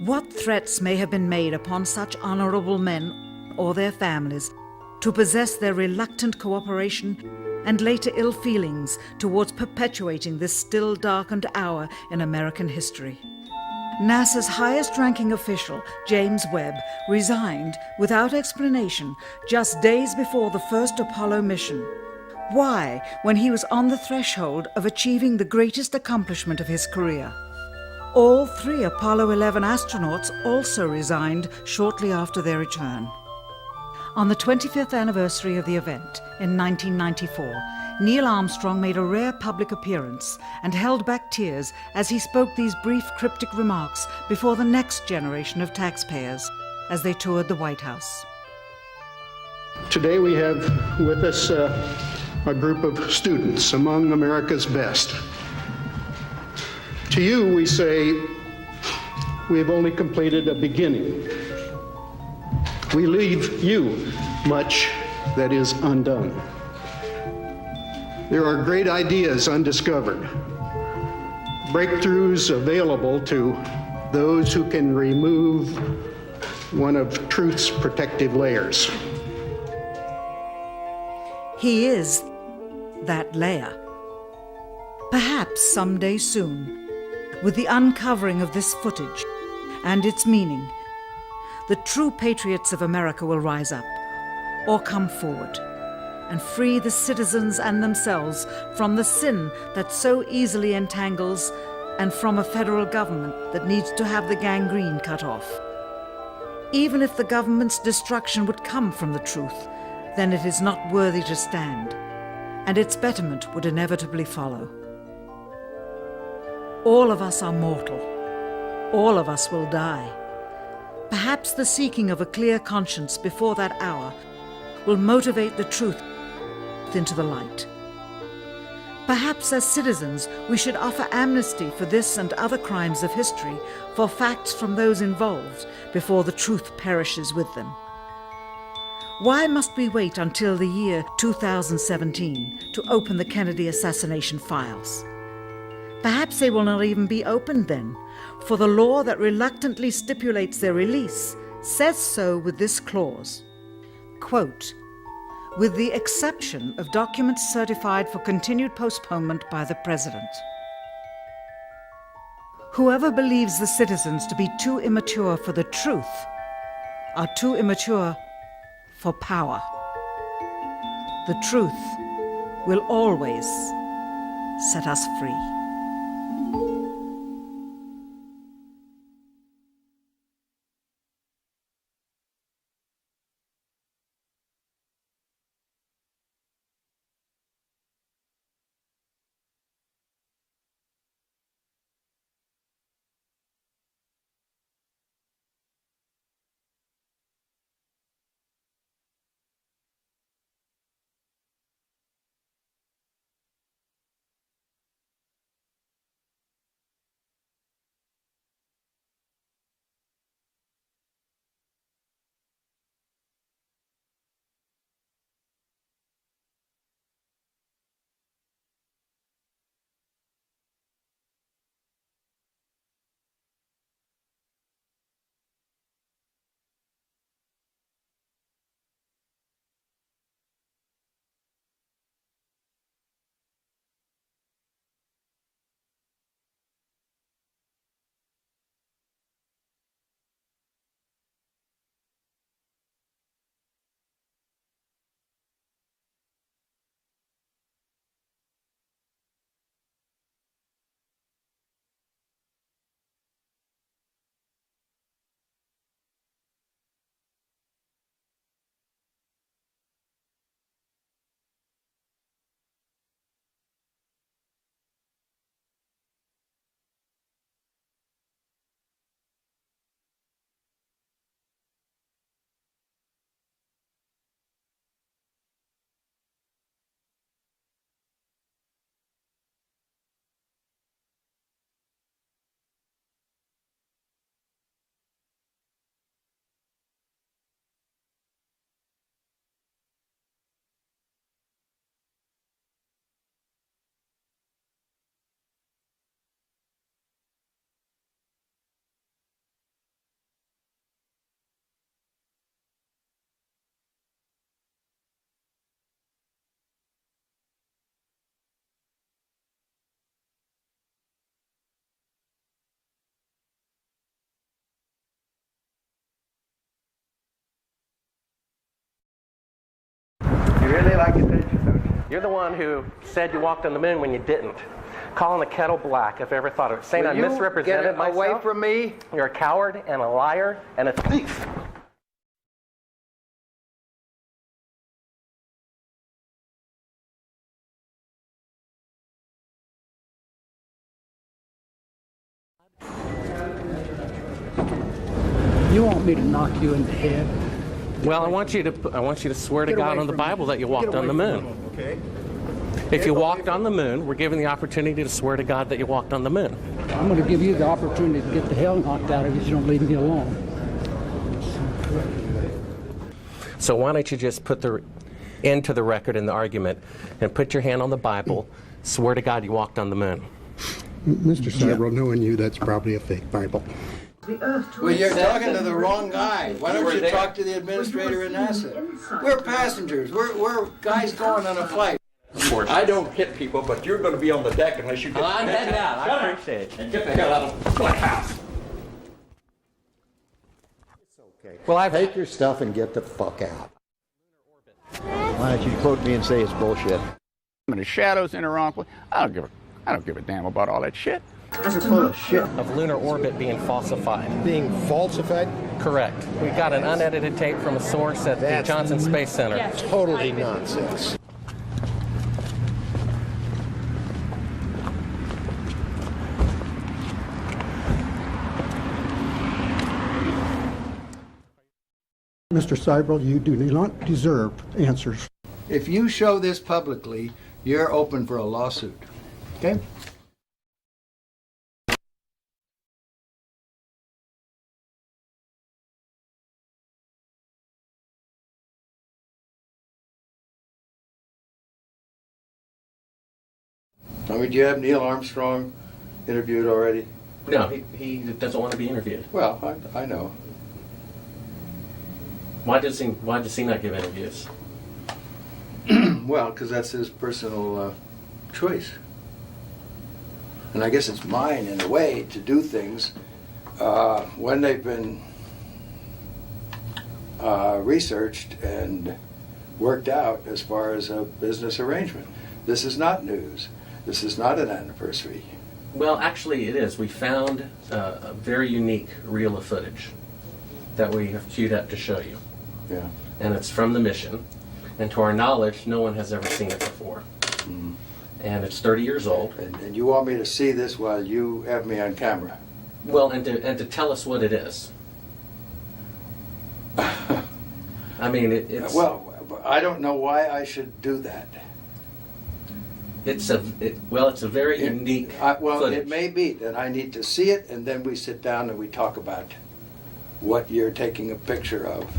What threats may have been made upon such honorable men or their families to possess their reluctant cooperation and later ill feelings towards perpetuating this still darkened hour in American history. NASA's highest-ranking official, James Webb, resigned without explanation just days before the first Apollo mission. Why, when he was on the threshold of achieving the greatest accomplishment of his career? All 3 Apollo 11 astronauts also resigned shortly after their return. On the 25th anniversary of the event, in 1994, Neil Armstrong made a rare public appearance and held back tears as he spoke these brief cryptic remarks before the next generation of taxpayers as they toured the White House. Today we have with us a group of students among America's best. To you we say, we have only completed a beginning. We leave you much that is undone. There are great ideas undiscovered, breakthroughs available to those who can remove one of truth's protective layers. He is that layer. Perhaps someday soon, with the uncovering of this footage and its meaning, the true patriots of America will rise up or come forward and free the citizens and themselves from the sin that so easily entangles and from a federal government that needs to have the gangrene cut off. Even if the government's destruction would come from the truth, then it is not worthy to stand, and its betterment would inevitably follow. All of us are mortal. All of us will die. Perhaps the seeking of a clear conscience before that hour will motivate the truth into the light. Perhaps as citizens we should offer amnesty for this and other crimes of history, for facts from those involved, before the truth perishes with them. Why must we wait until the year 2017 to open the Kennedy assassination files? Perhaps they will not even be opened then, for the law that reluctantly stipulates their release says so with this clause, quote, with the exception of documents certified for continued postponement by the President. Whoever believes the citizens to be too immature for the truth are too immature for power. The truth will always set us free. You really like attention, don't you? You're the one who said you walked on the moon when you didn't. Calling the kettle black, if I ever thought of it. Saying I misrepresented myself. Away from me. You're a coward and a liar and a thief. You want me to knock you in the head? Well, I want you to swear to God on the Bible that you walked on the moon. Okay. If you walked on the moon, we're given the opportunity to swear to God that you walked on the moon. I'm going to give you the opportunity to get the hell knocked out of you if you don't leave me alone. So why don't you just put the end to the record in the argument and put your hand on the Bible, swear to God you walked on the moon. Mr. Seibel, knowing you, that's probably a fake Bible. Well, you're talking to the wrong guy. Why don't you talk to the administrator in NASA? We're passengers. We're guys going on a flight. I don't hit people, but you're going to be on the deck unless you get I'm heading out. I appreciate it. And get the hell out of my house. It's okay. Well, take your stuff and get the fuck out. Why don't you quote me and say it's bullshit? The shadows in the wrong place. I don't give a damn about all that shit. You're full of shit. Of lunar orbit being falsified. Being falsified? Correct. We got an unedited tape from a source at the Johnson Space Center. Yes. Totally nonsense. Mr. Seibel, you do not deserve answers. If you show this publicly, you're open for a lawsuit. Okay? I mean, do you have Neil Armstrong interviewed already? No, he doesn't want to be interviewed. Well, I know. Why does he not give interviews? Well, because that's his personal choice. And I guess it's mine, in a way, to do things when they've been researched and worked out as far as a business arrangement. This is not news. This is not an anniversary. Well, actually it is. We found a very unique reel of footage that we have queued up to show you. Yeah. And it's from the mission. And to our knowledge, no one has ever seen it before. Mm. And it's 30 years old. And you want me to see this while you have me on camera? Well, and to tell us what it is. I mean, it's... Well, I don't know why I should do that. It's a very unique footage. It may be that I need to see it, and then we sit down and we talk about what you're taking a picture of.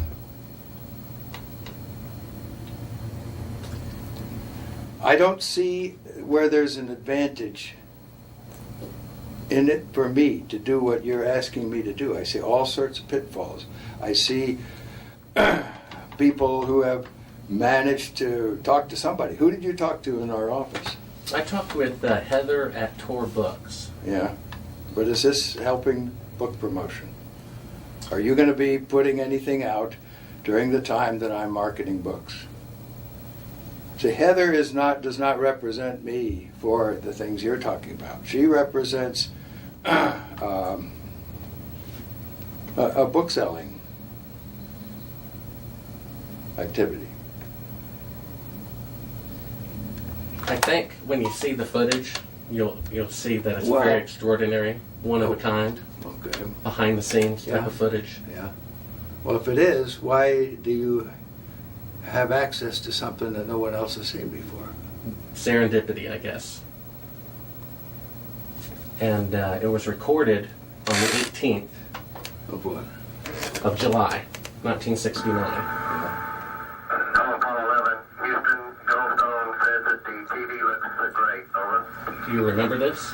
I don't see where there's an advantage in it for me to do what you're asking me to do. I see all sorts of pitfalls. I see people who have managed to talk to somebody. Who did you talk to in our office? I talked with Heather at Tor Books. Yeah, but is this helping book promotion? Are you going to be putting anything out during the time that I'm marketing books? See, Heather does not represent me for the things you're talking about. She represents a book selling activity. I think when you see the footage, you'll see that it's very extraordinary, one of a kind, behind the scenes type of footage. Yeah. Well, if it is, why do you have access to something that no one else has seen before? Serendipity, I guess. And it was recorded on the 18th of what? Of July, 1969. Do you remember this?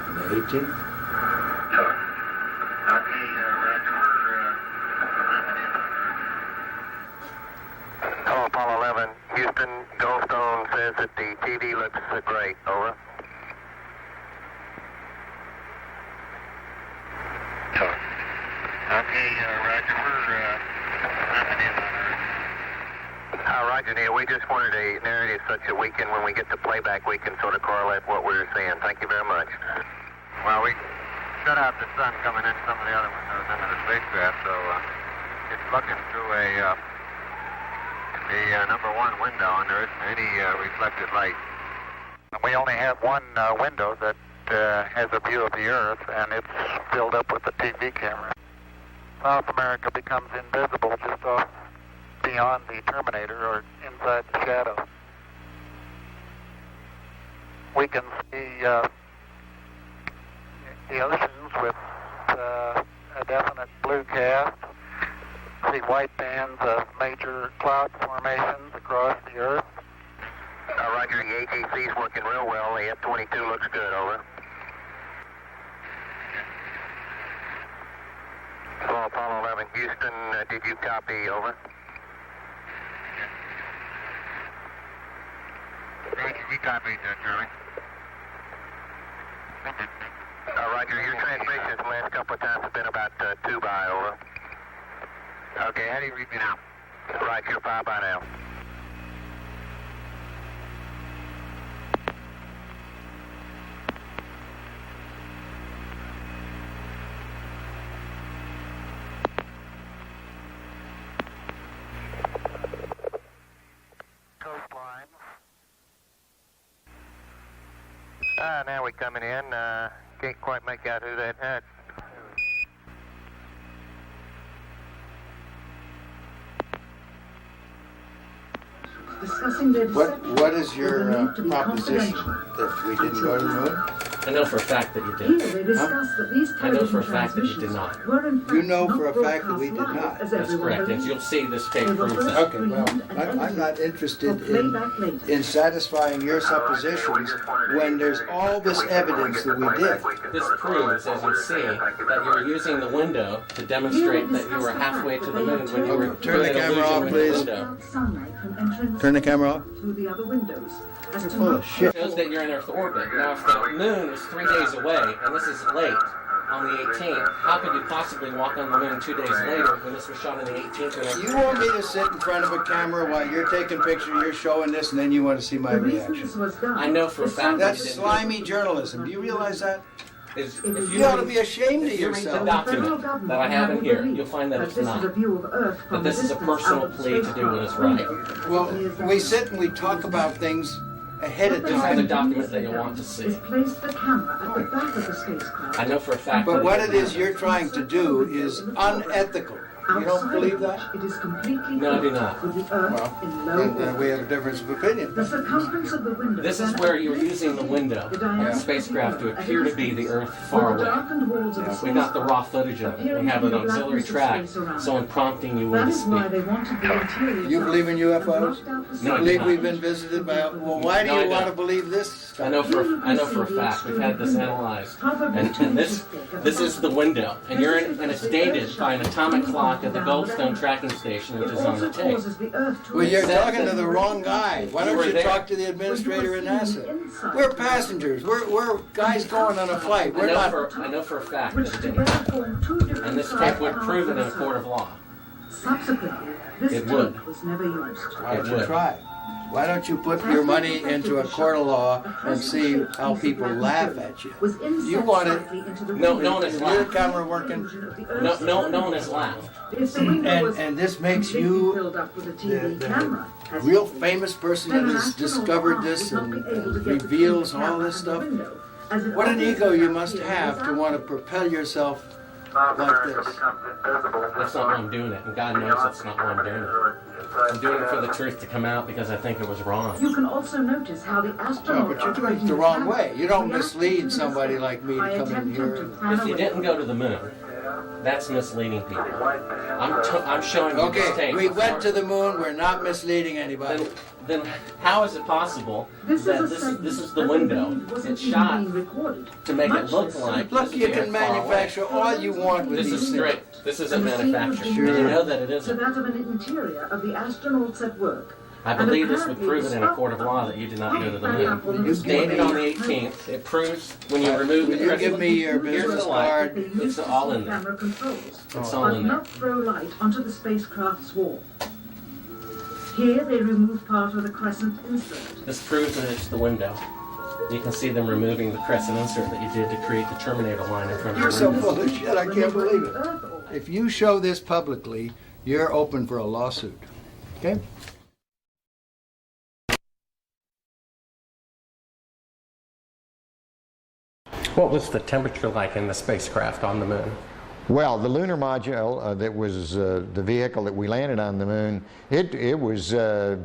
On the 18th? Hello, Apollo 11. Houston, Goldstone says that the TV looks great. Over. Okay, Roger. Roger, Neil. We just wanted a narrative such that we can, when we get the playback, we can sort of correlate what we were seeing. Thank you very much. Well, we shut out the sun coming in some of the other windows into the spacecraft, so it's looking through the number one window, and there isn't any reflected light. We only have one window that has a view of the Earth, and it's filled up with the TV camera. South America becomes invisible just off beyond the terminator or inside the shadow. We can see the oceans with a definite blue cast, see white bands of major cloud formations across the Earth. Roger, the ATC's working real well. The F-22 looks good, over. Hello, Apollo 11. Houston, did you copy, over? Roger, we copied, Charlie. Roger, your transmissions the last couple of times have been about 2 by, over. Okay, how do you read me now? Right, you're 5 by now. Now we're coming in. Can't quite make out who that had. discussing their deception. What is your proposition that we didn't go to the moon? I know for a fact that you Here did. they discuss that these I know television for a fact that you did transmissions not. were in fact You know not for a fact that we broadcast did not. live, as That's everyone correct, and believes. you'll see this tape They were proves first that. Okay, well, screened and I'm edited not interested for playback later. in satisfying your suppositions when there's all this evidence that we did. This proves, as you see, that you were using the window to demonstrate that you were halfway to the moon when you were Turn the doing an camera illusion off, with please. the window. Sunlight from entering Turn the camera off. through the other windows. As You're to full not of shit. It shows that you're in Earth orbit. Now, if the moon is 3 days away, and this is late, on the 18th, how could you possibly walk on the moon 2 days later when this was shot on the 18th? You want me to sit in front of a camera while you're taking pictures, you're showing this, and then you want to see my reaction? I know for a fact That's that you didn't. slimy journalism. Do you realize that? If You ought to be ashamed of if you read yourself. the document that I have in here, you'll find that it's not. That this is a personal plea to do what is right. Well, we sit and we talk about things ahead of This is the time. document that you want to see. place the camera at the back of the spacecraft. I know for a fact But that what it is you're trying to do is unethical. You don't believe that? It is completely No, I do not. with the Earth in low Then we have a difference of opinion. The circumference of the window. This is where you're using the window of the spacecraft to appear to be the Earth far away. We got the raw footage of it. We have an auxiliary track, so I'm prompting you when That to is why speak. they wanted the interior. You believe in UFOs? You No, I do believe not. we've been visited by? Well, why do No, I you want to don't. believe this? I know for a fact. We've had this analyzed, and this is the window, and you're in, and it's dated by an atomic clock at the Goldstone tracking station, which is on the tape. Well, you're Said talking that to the wrong guy. Why you don't were you there. talk to the administrator in NASA? We're passengers. We're guys going on a flight. We're not. I know for a fact that it didn't. And this tape would prove it in a court of law. Subsequently, this It would. tape was never used. Why don't It you would. try? Why don't you put your money into a court of law and see how people laugh at you? You want it. No one has Is your laughed. camera working? No one has laughed. And this makes you the real famous person that has discovered this and reveals all this stuff. What an ego you must have to want to propel yourself like this. That's not why I'm doing it, and God knows that's not why I'm doing it. I'm doing it for the truth to come out because I think it was wrong. You can also notice how the No, astronaut but you're doing it the wrong way. You don't mislead somebody like me to come in here. If you didn't go to the moon, that's misleading people. I'm showing you this Okay, tape. we went to the moon. We're not misleading anybody. Then how is it possible that this is the window? It's shot to make it look like. Look, you can manufacture all you want with This these is things. straight. This isn't manufactured. Sure. You know that it to isn't. that of an interior of the astronauts at work. I believe this would prove it in a court of law that you did not go to the moon. It's dated on the 18th. It proves when you remove the Will you give me your Here's business the light. card? It's all in there. Camera controls, It's all but in there. not throw light onto the spacecraft's wall. Here they remove part of the crescent insert. This proves that it's the window. You can see them removing the crescent insert that you did to create the Terminator line in front of You're the so window. full of shit, I can't believe it. If you show this publicly, you're open for a lawsuit. Okay? What was the temperature like in the spacecraft on the moon? Well, the lunar module that was the vehicle that we landed on the moon, it was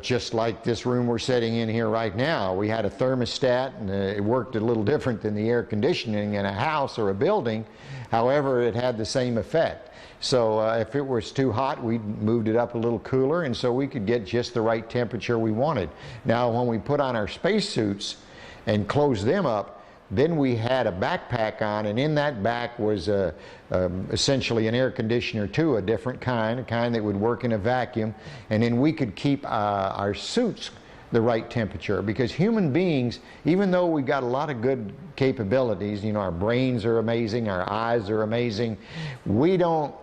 just like this room we're sitting in here right now. We had a thermostat, and it worked a little different than the air conditioning in a house or a building. However, it had the same effect. So if it was too hot, we moved it up a little cooler, and so we could get just the right temperature we wanted. Now, when we put on our spacesuits and closed them up, then we had a backpack on, and in that back was essentially an air conditioner too, a different kind, a kind that would work in a vacuum, and then we could keep our suits the right temperature, because human beings, even though we've got a lot of good capabilities, you know, our brains are amazing, our eyes are amazing, we don't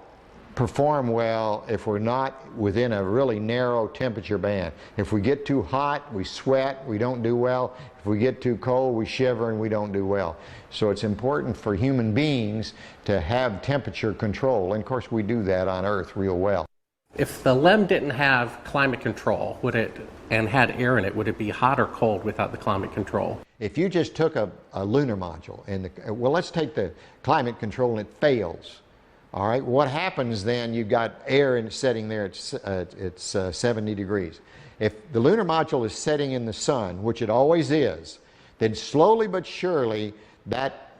perform well if we're not within a really narrow temperature band. If we get too hot, we sweat, we don't do well. If we get too cold, we shiver and we don't do well. So it's important for human beings to have temperature control, and of course we do that on Earth real well. If the LEM didn't have climate control, and had air in it, would it be hot or cold without the climate control? If you just took a lunar module, and well, let's take the climate control and it fails. All right, what happens then, you've got air in setting there, it's 70 degrees. If the lunar module is setting in the sun, which it always is, then slowly but surely that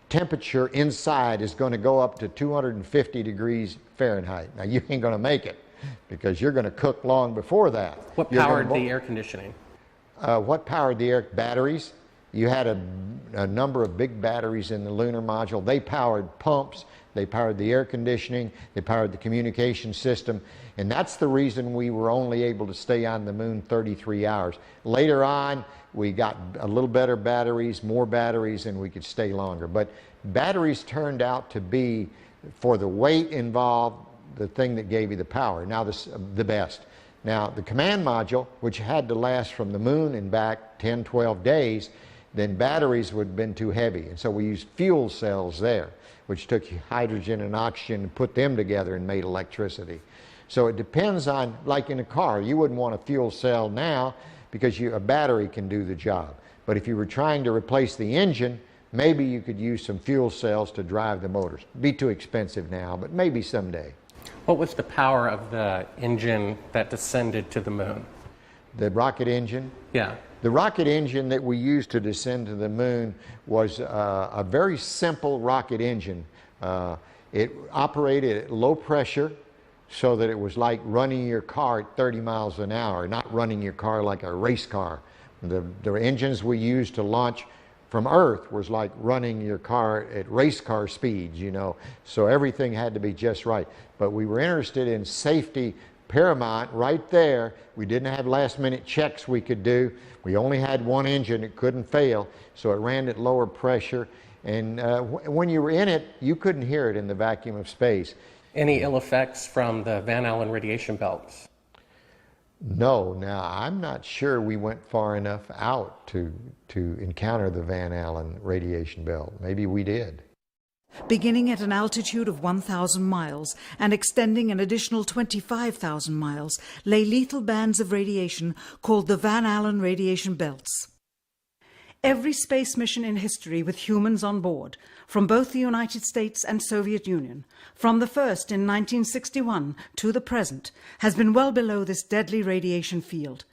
temperature inside is going to go up to 250 degrees Fahrenheit. Now, you ain't going to make it because you're going to cook long before that. What powered the air conditioning? What powered the air? Batteries. You had a number of big batteries in the lunar module. They powered pumps, they powered the air conditioning, they powered the communication system, and that's the reason we were only able to stay on the moon 33 hours. Later on, we got a little better batteries, more batteries, and we could stay longer. But batteries turned out to be, for the weight involved, the thing that gave you the power. Now, the best. Now, the command module, which had to last from the moon and back 10, 12 days, then batteries would have been too heavy. And so we used fuel cells there, which took hydrogen and oxygen and put them together and made electricity. So it depends on, like in a car, you wouldn't want a fuel cell now because a battery can do the job. But if you were trying to replace the engine, maybe you could use some fuel cells to drive the motors. It'd be too expensive now, but maybe someday. What was the power of the engine that descended to the moon? The rocket engine? Yeah. The rocket engine that we used to descend to the moon was a very simple rocket engine. It operated at low pressure so that it was like running your car at 30 miles an hour, not running your car like a race car. The engines we used to launch from Earth was like running your car at race car speeds, you know. So everything had to be just right. But we were interested in safety paramount right there. We didn't have last minute checks we could do. We only had one engine, it couldn't fail, so it ran at lower pressure. And when you were in it, you couldn't hear it in the vacuum of space. Any ill effects from the Van Allen radiation belts? No. Now, I'm not sure we went far enough out to encounter the Van Allen radiation belt. Maybe we did. Beginning at an altitude of 1,000 miles and extending an additional 25,000 miles, lay lethal bands of radiation called the Van Allen radiation belts. Every space mission in history with humans on board, from both the United States and Soviet Union, from the first in 1961 to the present, has been well below this deadly radiation field.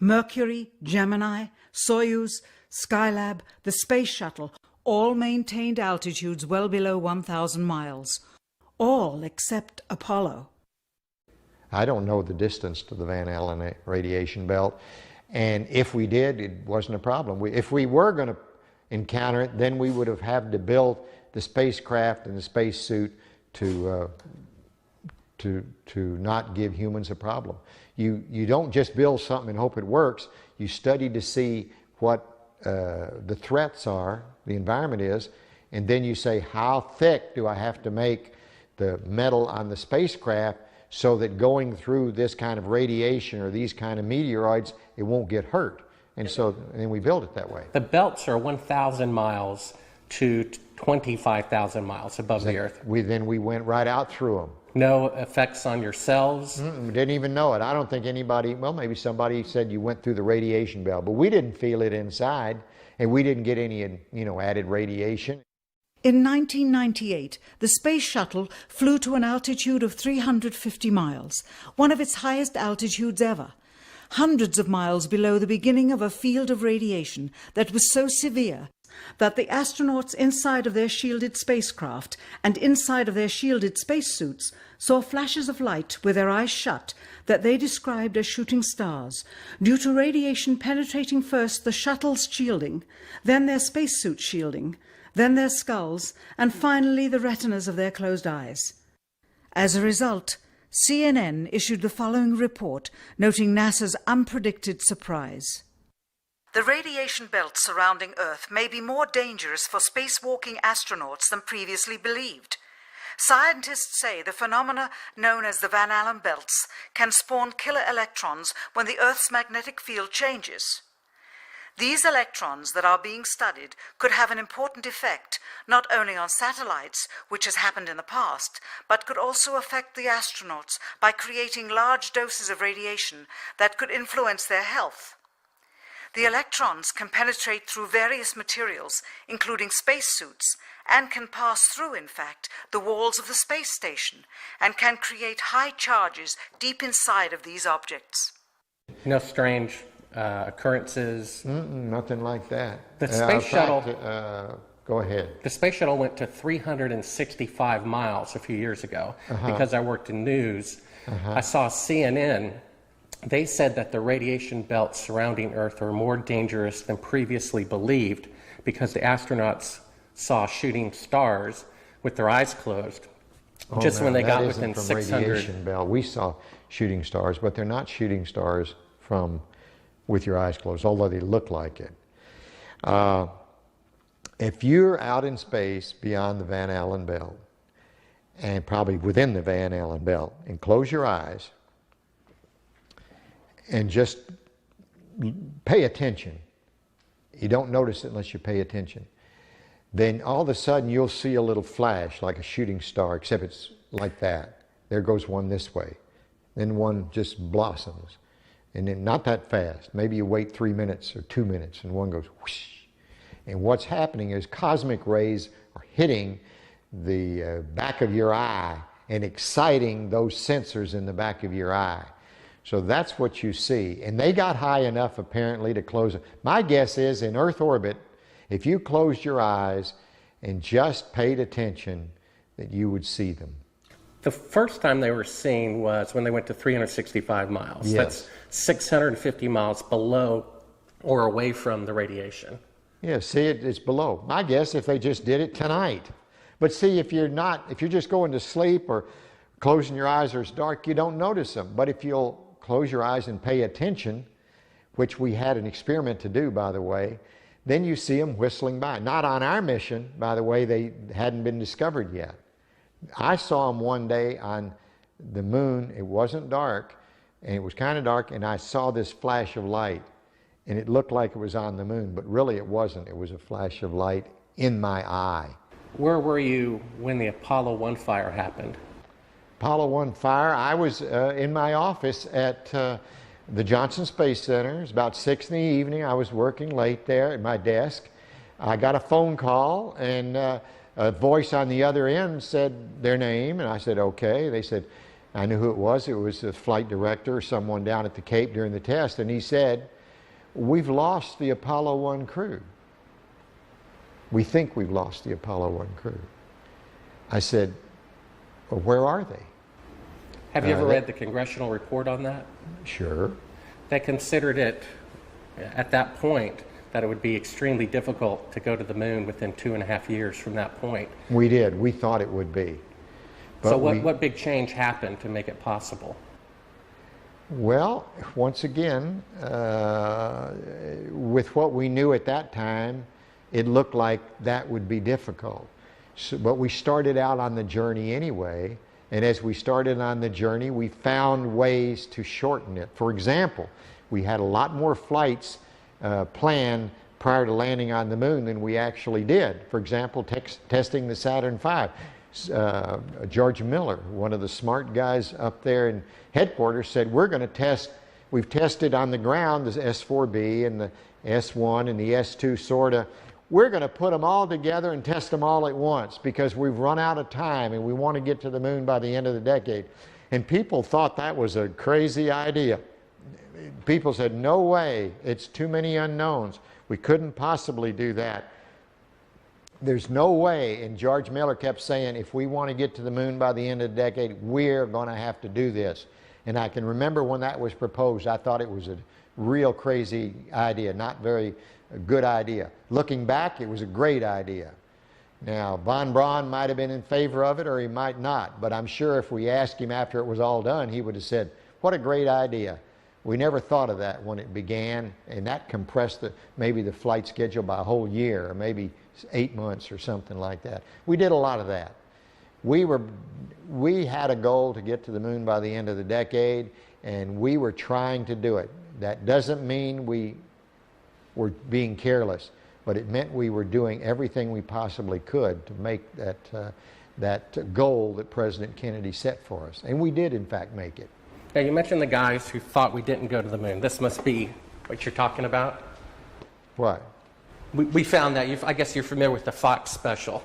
Mercury, Gemini, Soyuz, Skylab, the Space Shuttle, all maintained altitudes well below 1,000 miles. All except Apollo. I don't know the distance to the Van Allen radiation belt, and if we did, it wasn't a problem. If we were going to encounter it, then we would have had to build the spacecraft and the spacesuit to not give humans a problem. You don't just build something and hope it works. You study to see what the threats are, the environment is, and then you say, how thick do I have to make the metal on the spacecraft so that going through this kind of radiation or these kind of meteoroids, it won't get hurt. And then we build it that way. The belts are 1,000 miles to 25,000 miles above the Earth. Then we went right out through them. No effects on your cells? We didn't even know it. I don't think anybody, well, maybe somebody said you went through the radiation belt, but we didn't feel it inside, and we didn't get any, added radiation. In 1998, the Space Shuttle flew to an altitude of 350 miles, one of its highest altitudes ever, hundreds of miles below the beginning of a field of radiation that was so severe that the astronauts inside of their shielded spacecraft and inside of their shielded spacesuits saw flashes of light with their eyes shut that they described as shooting stars, due to radiation penetrating first the shuttle's shielding, then their spacesuit shielding, then their skulls, and finally the retinas of their closed eyes. As a result, CNN issued the following report noting NASA's unpredicted surprise. The radiation belt surrounding Earth may be more dangerous for spacewalking astronauts than previously believed. Scientists say the phenomena known as the Van Allen belts can spawn killer electrons when the Earth's magnetic field changes. These electrons that are being studied could have an important effect, not only on satellites, which has happened in the past, but could also affect the astronauts by creating large doses of radiation that could influence their health. The electrons can penetrate through various materials, including spacesuits, and can pass through, in fact, the walls of the space station, and can create high charges deep inside of these objects. No strange occurrences? Nothing like that. The space shuttle... Go ahead. The space shuttle went to 365 miles a few years ago because I worked in news. I saw CNN. They said that the radiation belts surrounding Earth are more dangerous than previously believed because the astronauts saw shooting stars with their eyes closed when they got within 600. Radiation belt. We saw shooting stars, but they're not shooting stars from with your eyes closed, although they look like it. If you're out in space beyond the Van Allen belt, and probably within the Van Allen belt, and close your eyes and just pay attention, you don't notice it unless you pay attention, then all of a sudden you'll see a little flash like a shooting star, except it's like that. There goes one this way. Then one just blossoms. And then not that fast. Maybe you wait 3 minutes or 2 minutes and one goes whoosh. And what's happening is cosmic rays are hitting the back of your eye and exciting those sensors in the back of your eye. So that's what you see. And they got high enough apparently to close it. My guess is in Earth orbit, if you closed your eyes and just paid attention, that you would see them. The first time they were seen was when they went to 365 miles. Yes. That's 650 miles below or away from the radiation. Yeah, see, it's below. My guess if they just did it tonight. But see, if you're just going to sleep or closing your eyes or it's dark, you don't notice them. But if you'll close your eyes and pay attention, which we had an experiment to do, by the way, then you see them whistling by. Not on our mission, by the way, they hadn't been discovered yet. I saw them one day on the moon. It wasn't dark, and it was kind of dark, and I saw this flash of light. And it looked like it was on the moon, but really it wasn't. It was a flash of light in my eye. Where were you when the Apollo 1 fire happened? Apollo 1 fire, I was in my office at the Johnson Space Center. It was about 6 in the evening. I was working late there at my desk. I got a phone call, and a voice on the other end said their name, and I said, okay. They said, I knew who it was. It was the flight director or someone down at the Cape during the test, and he said, we've lost the Apollo 1 crew. We think we've lost the Apollo 1 crew. I said, well, where are they? Have you ever read the congressional report on that? Sure. They considered it, at that point, that it would be extremely difficult to go to the moon within 2.5 years from that point. We did. We thought it would be. But so what big change happened to make it possible? Well, once again, with what we knew at that time, it looked like that would be difficult. So, but we started out on the journey anyway, and as we started on the journey, we found ways to shorten it. For example, we had a lot more flights planned prior to landing on the moon than we actually did. For example, testing the Saturn V. George Miller, one of the smart guys up there in headquarters, said, we're going to test, we've tested on the ground the S4B and the S1 and the S2 sorta. We're going to put them all together and test them all at once because we've run out of time and we want to get to the moon by the end of the decade. And people thought that was a crazy idea. People said, no way, it's too many unknowns. We couldn't possibly do that. There's no way, and George Miller kept saying, if we want to get to the moon by the end of the decade, we're going to have to do this. And I can remember when that was proposed, I thought it was a real crazy idea, not very good idea. Looking back, it was a great idea. Now, von Braun might have been in favor of it or he might not, but I'm sure if we asked him after it was all done, he would have said, what a great idea. We never thought of that when it began, and that compressed maybe the flight schedule by a whole year or maybe 8 months or something like that. We did a lot of that. We had a goal to get to the moon by the end of the decade, and we were trying to do it. That doesn't mean we were being careless, but it meant we were doing everything we possibly could to make that goal that President Kennedy set for us. And we did, in fact, make it. Now, you mentioned the guys who thought we didn't go to the moon. This must be what you're talking about? What? We found that. I guess you're familiar with the Fox special.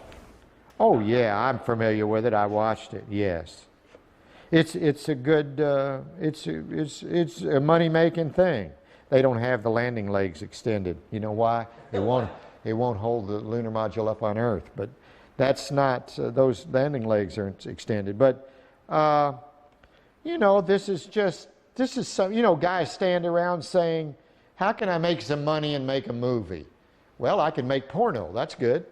Oh, yeah, I'm familiar with it. I watched it, yes. It's a good, it's a money-making thing. They don't have the landing legs extended. You know why? It won't hold the lunar module up on Earth. But that's not, those landing legs aren't extended. But, you know, this is some, you know, guys stand around saying, how can I make some money and make a movie? Well, I can make porno. That's good.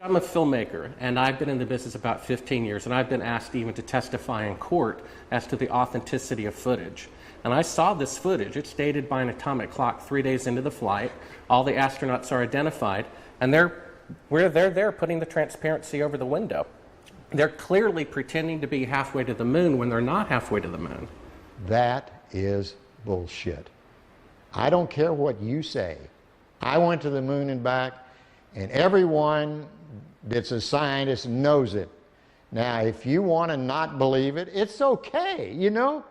I'm a filmmaker, and I've been in the business about 15 years, and I've been asked even to testify in court as to the authenticity of footage. And I saw this footage. It's dated by an atomic clock 3 days into the flight. All the astronauts are identified, and they're there putting the transparency over the window. They're clearly pretending to be halfway to the moon when they're not halfway to the moon. That is bullshit. I don't care what you say. I went to the moon and back, and everyone that's a scientist knows it. Now, if you want to not believe it, it's okay, you know?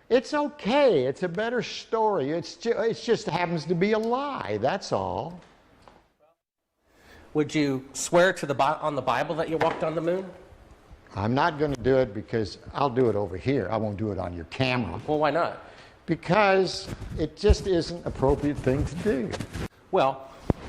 It's okay. It's a better story. It just happens to be a lie, that's all. Would you swear to on the Bible that you walked on the moon? I'm not going to do it because I'll do it over here. I won't do it on your camera. Well, why not? Because it just isn't an appropriate thing to do. Well,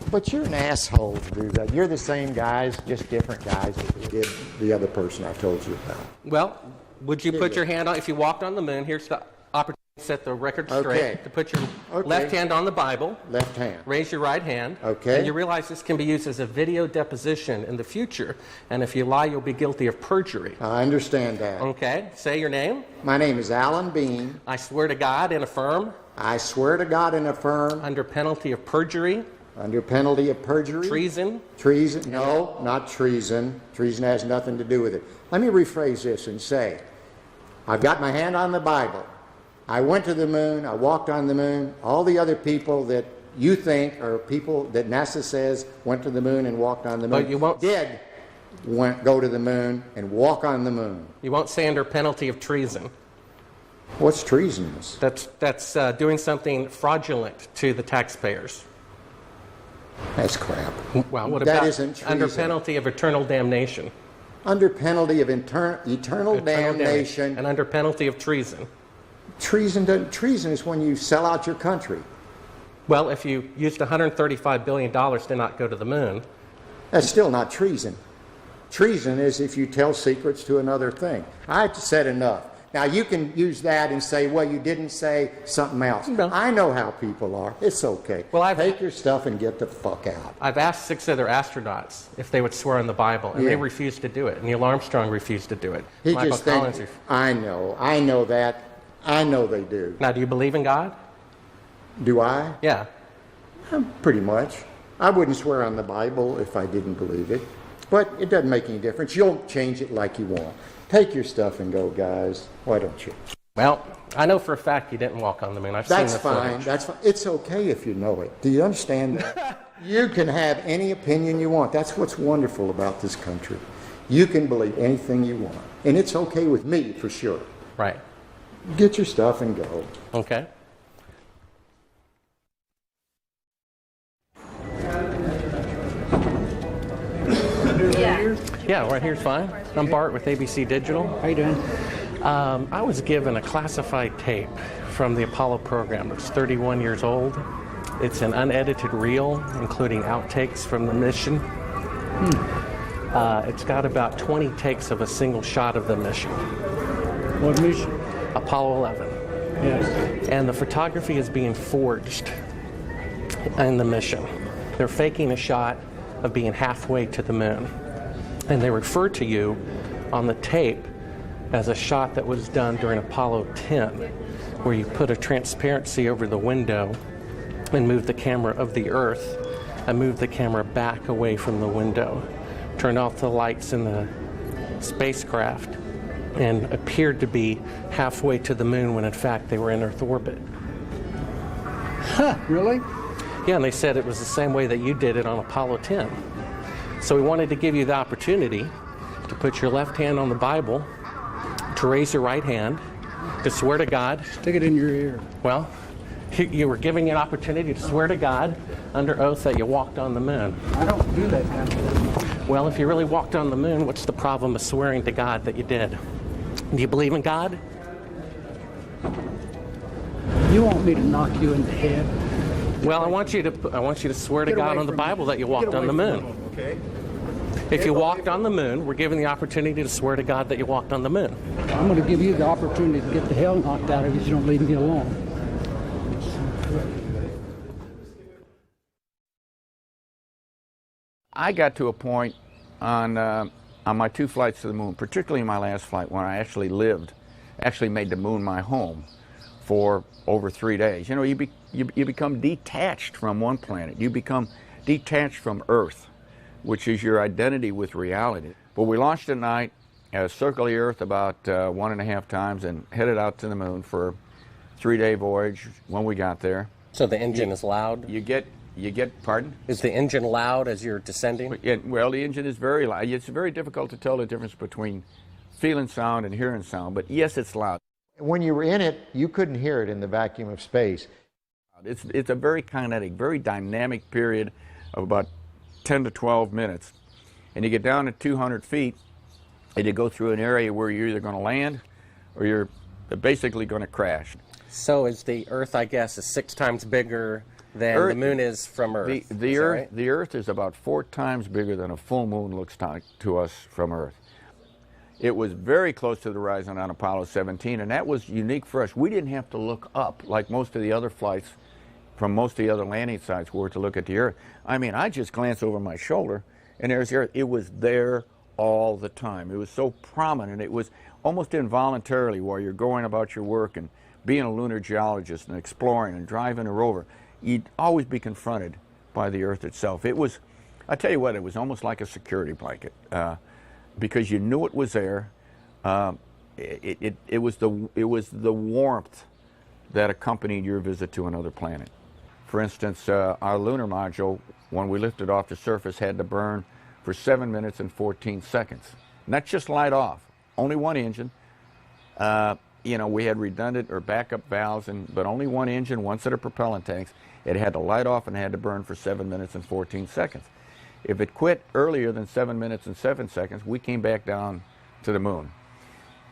but you're an asshole to do that. You're the same guys, just different guys that did the other person I told you about. Well, would you put your hand on, if you walked on the moon, here's the opportunity to set the record straight, to put your left hand on the Bible. Left hand. Raise your right hand. Okay. And you realize this can be used as a video deposition in the future, and if you lie, you'll be guilty of perjury. I understand that. Okay. Say your name. My name is Alan Bean. I swear to God and affirm. I swear to God and affirm. Under penalty of perjury. Under penalty of perjury. Treason. Treason. No, not treason. Treason has nothing to do with it. Let me rephrase this and say, I've got my hand on the Bible. I went to the moon. I walked on the moon. All the other people that you think are people that NASA says went to the moon and walked on the moon go to the moon and walk on the moon. You won't say under penalty of treason. What's treasonous? That's doing something fraudulent to the taxpayers. That's crap. Well, what that about isn't treason. Under penalty of eternal damnation? Under penalty of eternal damnation. And under penalty of treason? Treason is when you sell out your country. Well, if you used $135 billion to not go to the moon. That's still not treason. Treason is if you tell secrets to another thing. I've said enough. Now, you can use that and say, well, you didn't say something else. No. I know how people are. It's okay. Well, take your stuff and get the fuck out. I've asked 6 other astronauts if they would swear on the Bible, and they refused to do it. Neil Armstrong refused to do it. He just thinks, I know that. I know they do. Now, do you believe in God? Do I? Yeah. Pretty much. I wouldn't swear on the Bible if I didn't believe it. But it doesn't make any difference. You'll change it like you want. Take your stuff and go, guys. Why don't you? Well, I know for a fact you didn't walk on the moon. I've seen the footage. That's fine. It's okay if you know it. Do you understand that? You can have any opinion you want. That's what's wonderful about this country. You can believe anything you want. And it's okay with me, for sure. Right. Get your stuff and go. Okay. Yeah, right here's fine. I'm Bart with ABC Digital. How you doing? I was given a classified tape from the Apollo program. It's 31 years old. It's an unedited reel, including outtakes from the mission. It's got about 20 takes of a single shot of the mission. What mission? Apollo 11. Yes. And the photography is being forged in the mission. They're faking a shot of being halfway to the moon. And they refer to you on the tape as a shot that was done during Apollo 10, where you put a transparency over the window and move the camera of the Earth and move the camera back away from the window, turned off the lights in the spacecraft, and appeared to be halfway to the moon when in fact they were in Earth orbit. Huh, really? Yeah, and they said it was the same way that you did it on Apollo 10. So we wanted to give you the opportunity to put your left hand on the Bible, to raise your right hand, to swear to God. Stick it in your ear. Well, you were giving you an opportunity to swear to God under oath that you walked on the moon. I don't do that kind of thing. Well, if you really walked on the moon, what's the problem of swearing to God that you did? Do you believe in God? You want me to knock you in the head? Well, I want you to swear to Get God away on the from Bible me. that you Get walked away on the from moon. me, okay? If you walked on the moon, we're given the opportunity to swear to God that you walked on the moon. I'm going to give you the opportunity to get the hell knocked out of you if you don't leave me alone. I got to a point on my 2 flights to the moon, particularly my last flight, when I actually made the moon my home for over 3 days. You know, you become detached from one planet. You become detached from Earth, which is your identity with reality. But we launched at night, circled the Earth about 1.5 times, and headed out to the moon for a 3-day voyage when we got there. So the engine is loud? You get, pardon? Is the engine loud as you're descending? Well, the engine is very loud. It's very difficult to tell the difference between feeling sound and hearing sound, but yes, it's loud. When you were in it, you couldn't hear it in the vacuum of space. It's a very kinetic, very dynamic period of about 10 to 12 minutes. And you get down to 200 feet, and you go through an area where you're either going to land or you're basically going to crash. So is the Earth, I guess, is 6 times bigger than the moon is from Earth? The Earth is about 4 times bigger than a full moon looks to us from Earth. It was very close to the horizon on Apollo 17, and that was unique for us. We didn't have to look up like most of the other flights from most of the other landing sites were to look at the Earth. I mean, I just glanced over my shoulder, and there's the Earth. It was there all the time. It was so prominent. It was almost involuntarily while you're going about your work and being a lunar geologist and exploring and driving a rover, you'd always be confronted by the Earth itself. It was, I tell you what, it was almost like a security blanket because you knew it was there. It was the warmth that accompanied your visit to another planet. For instance, our lunar module, when we lifted off the surface, had to burn for 7 minutes and 14 seconds. Not just light off, only one engine. You know, we had redundant or backup valves, but only one engine, one set of propellant tanks. It had to light off and had to burn for 7 minutes and 14 seconds. If it quit earlier than 7 minutes and 7 seconds, we came back down to the moon,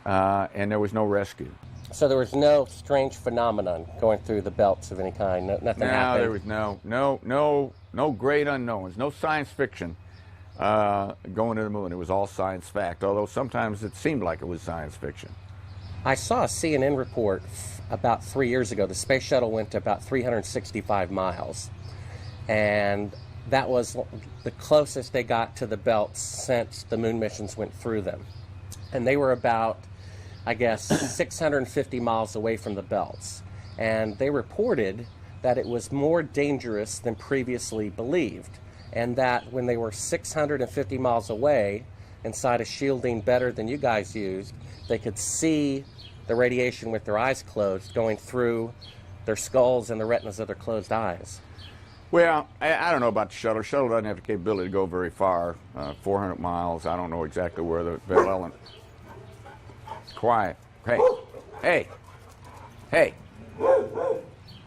and there was no rescue. So there was no strange phenomenon going through the belts of any kind. Nothing happened. There was no great unknowns, no science fiction going to the moon. It was all science fact, although sometimes it seemed like it was science fiction. I saw a CNN report about 3 years ago. The space shuttle went to about 365 miles, and that was the closest they got to the belts since the moon missions went through them. And they were about, I guess, 650 miles away from the belts. And they reported that it was more dangerous than previously believed, and that when they were 650 miles away, inside a shielding better than you guys used, they could see the radiation with their eyes closed going through their skulls and the retinas of their closed eyes. Well, I don't know about the shuttle. The shuttle doesn't have the capability to go very far, 400 miles. I don't know exactly where the Bell Ellen. Quiet. Hey. Hey. Hey.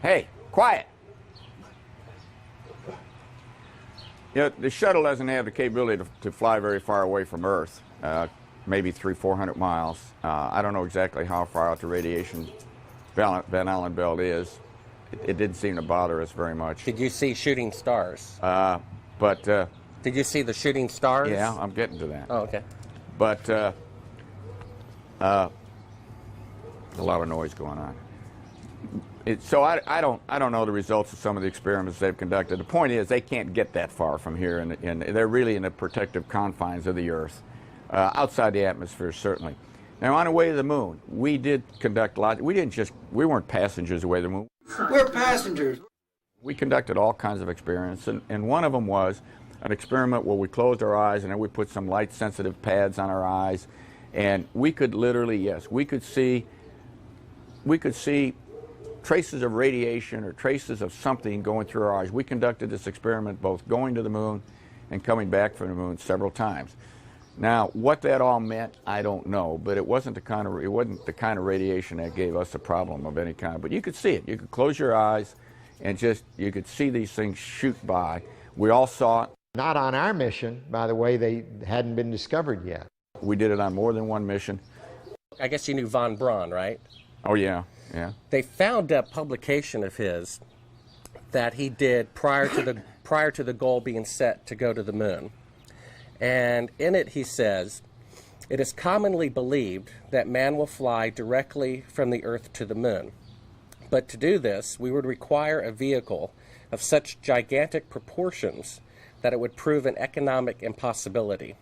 Hey. Quiet. You know, the shuttle doesn't have the capability to fly very far away from Earth, maybe 300-400 miles. I don't know exactly how far out the radiation Van Allen belt is. It didn't seem to bother us very much. Did you see shooting stars? Did you see the shooting stars? Yeah, I'm getting to that. Oh, okay. But a lot of noise going on. So I don't know the results of some of the experiments they've conducted. The point is they can't get that far from here, and they're really in the protective confines of the Earth, outside the atmosphere certainly. Now on the way to the moon, we did conduct a lot. We weren't passengers away to the moon. We're passengers. We conducted all kinds of experiments, and one of them was an experiment where we closed our eyes and then we put some light-sensitive pads on our eyes, and we could literally, yes, we could see traces of radiation or traces of something going through our eyes. We conducted this experiment both going to the moon and coming back from the moon several times. Now, what that all meant, I don't know, but it wasn't the kind of radiation that gave us a problem of any kind. But you could see it. You could close your eyes and you could see these things shoot by. We all saw it. Not on our mission, by the way, they hadn't been discovered yet. We did it on more than one mission. I guess you knew von Braun, right? Oh, yeah, yeah. They found a publication of his that he did prior to the goal being set to go to the moon. And in it he says, "It is commonly believed that man will fly directly from the Earth to the moon. But to do this, we would require a vehicle of such gigantic proportions that it would prove an economic impossibility.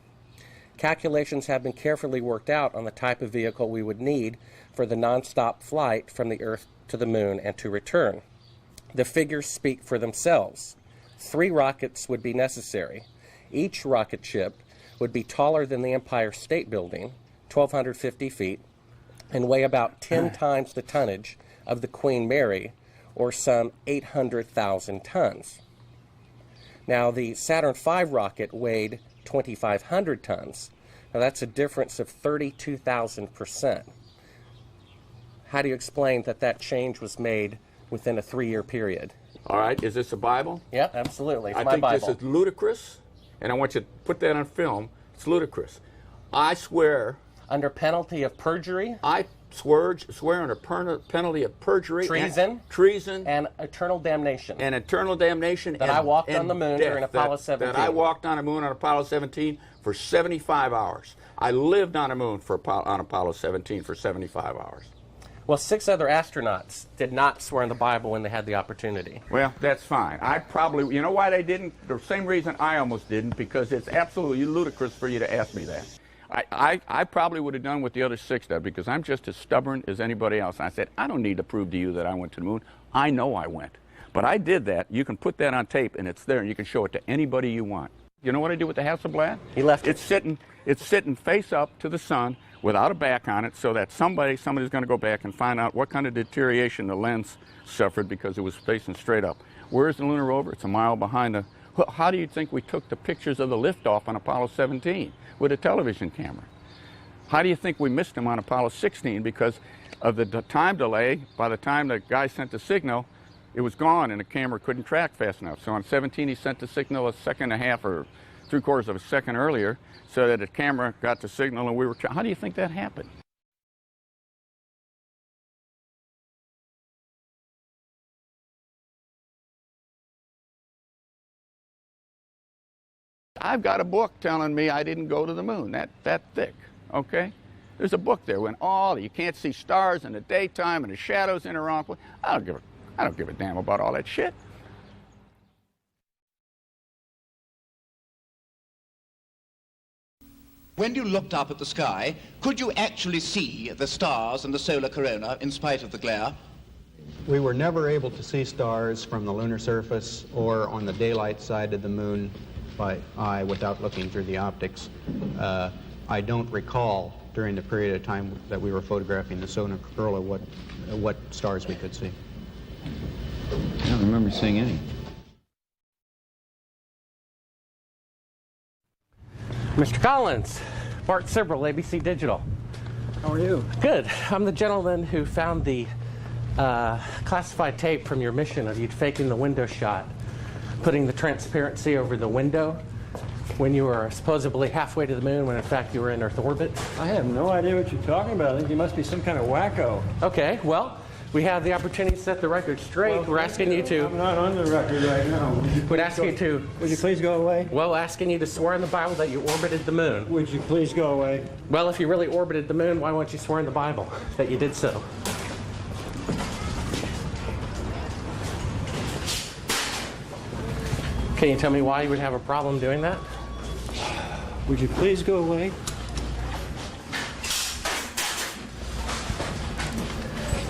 Calculations have been carefully worked out on the type of vehicle we would need for the non-stop flight from the Earth to the moon and to return. The figures speak for themselves. 3 rockets would be necessary. Each rocket ship would be taller than the Empire State Building, 1,250 feet, and weigh about 10 times the tonnage of the Queen Mary, or some 800,000 tons. Now, the Saturn V rocket weighed 2,500 tons. Now, that's a difference of 32,000%. How do you explain that that change was made within a 3-year period? All right, is this a Bible? Yeah, absolutely. It's I my think Bible. this is ludicrous, and I want you to put that on film. It's ludicrous. I swear... Under penalty of perjury? I swear under penalty of perjury. Treason. And eternal damnation. And eternal damnation. That I walked on the moon during Apollo 17. That I walked on the moon on Apollo 17 for 75 hours. I lived on the moon on Apollo 17 for 75 hours. Well, 6 other astronauts did not swear in the Bible when they had the opportunity. Well, that's fine. I probably, you know why they didn't? The same reason I almost didn't, because it's absolutely ludicrous for you to ask me that. I probably would have done what the other 6 did, because I'm just as stubborn as anybody else. I said, I don't need to prove to you that I went to the moon. I know I went. But I did that. You can put that on tape, and it's there, and you can show it to anybody you want. You know what I did with the Hasselblad? He left it. It's sitting face up to the sun without a back on it, so that somebody's going to go back and find out what kind of deterioration the lens suffered because it was facing straight up. Where's the lunar rover? It's a mile behind the... How do you think we took the pictures of the liftoff on Apollo 17 with a television camera? How do you think we missed them on Apollo 16 because of the time delay? By the time the guy sent the signal, it was gone and the camera couldn't track fast enough. So on 17 he sent the signal a second and a half or 3/4 of a second earlier so that the camera got the signal and we were... How do you think that happened? I've got a book telling me I didn't go to the moon, that thick, okay? There's a book there when you can't see stars in the daytime and the shadows in the wrong place. I don't give a damn about all that shit. When you looked up at the sky, could you actually see the stars and the solar corona in spite of the glare? We were never able to see stars from the lunar surface or on the daylight side of the moon by eye without looking through the optics. I don't recall during the period of time that we were photographing the solar corona what stars we could see. I don't remember seeing any. Mr. Collins, Bart Sibrel, ABC Digital. How are you? Good. I'm the gentleman who found the classified tape from your mission of you faking the window shot, putting the transparency over the window when you were supposedly halfway to the moon when in fact you were in Earth orbit. I have no idea what you're talking about. I think you must be some kind of wacko. Okay, well, we have the opportunity to set the record straight. Well, we're asking you to... I'm not on the record right now. We're asking you to... Would you please go away? Well, asking you to swear in the Bible that you orbited the moon. Would you please go away? Well, if you really orbited the moon, why won't you swear in the Bible that you did so? Can you tell me why you would have a problem doing that? Would you please go away?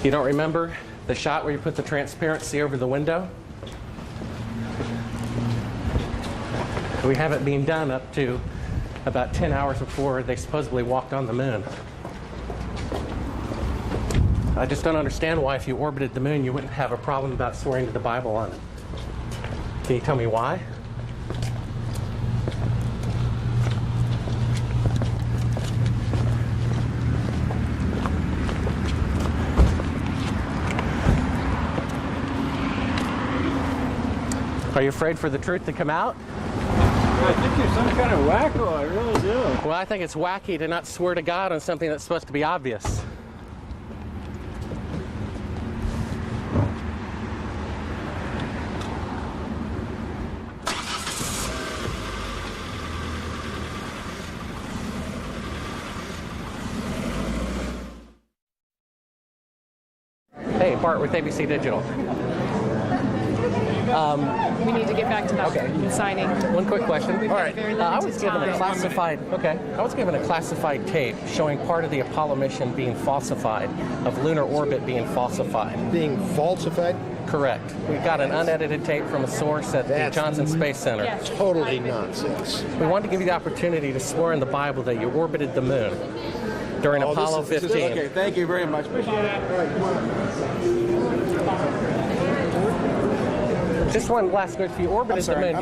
You don't remember the shot where you put the transparency over the window? We have it being done up to about 10 hours before they supposedly walked on the moon. I just don't understand why if you orbited the moon you wouldn't have a problem about swearing to the Bible on it. Can you tell me why? Are you afraid for the truth to come out? I think you're some kind of wacko, I really do. Well, I think it's wacky to not swear to God on something that's supposed to be obvious. Hey, Bart with ABC Digital. We need to get back to that signing. One quick question. We've All got right. very I limited was given a time. classified. Okay. I was given a classified tape showing part of the Apollo mission being falsified, of lunar orbit being falsified. Being falsified? Correct. We got an unedited tape from a source at the Johnson Space Center. Yes. Totally nonsense. We wanted to give you the opportunity to swear in the Bible that you orbited the moon during Apollo 15. Okay, thank you very much. Appreciate Just one last question. If you orbited the moon,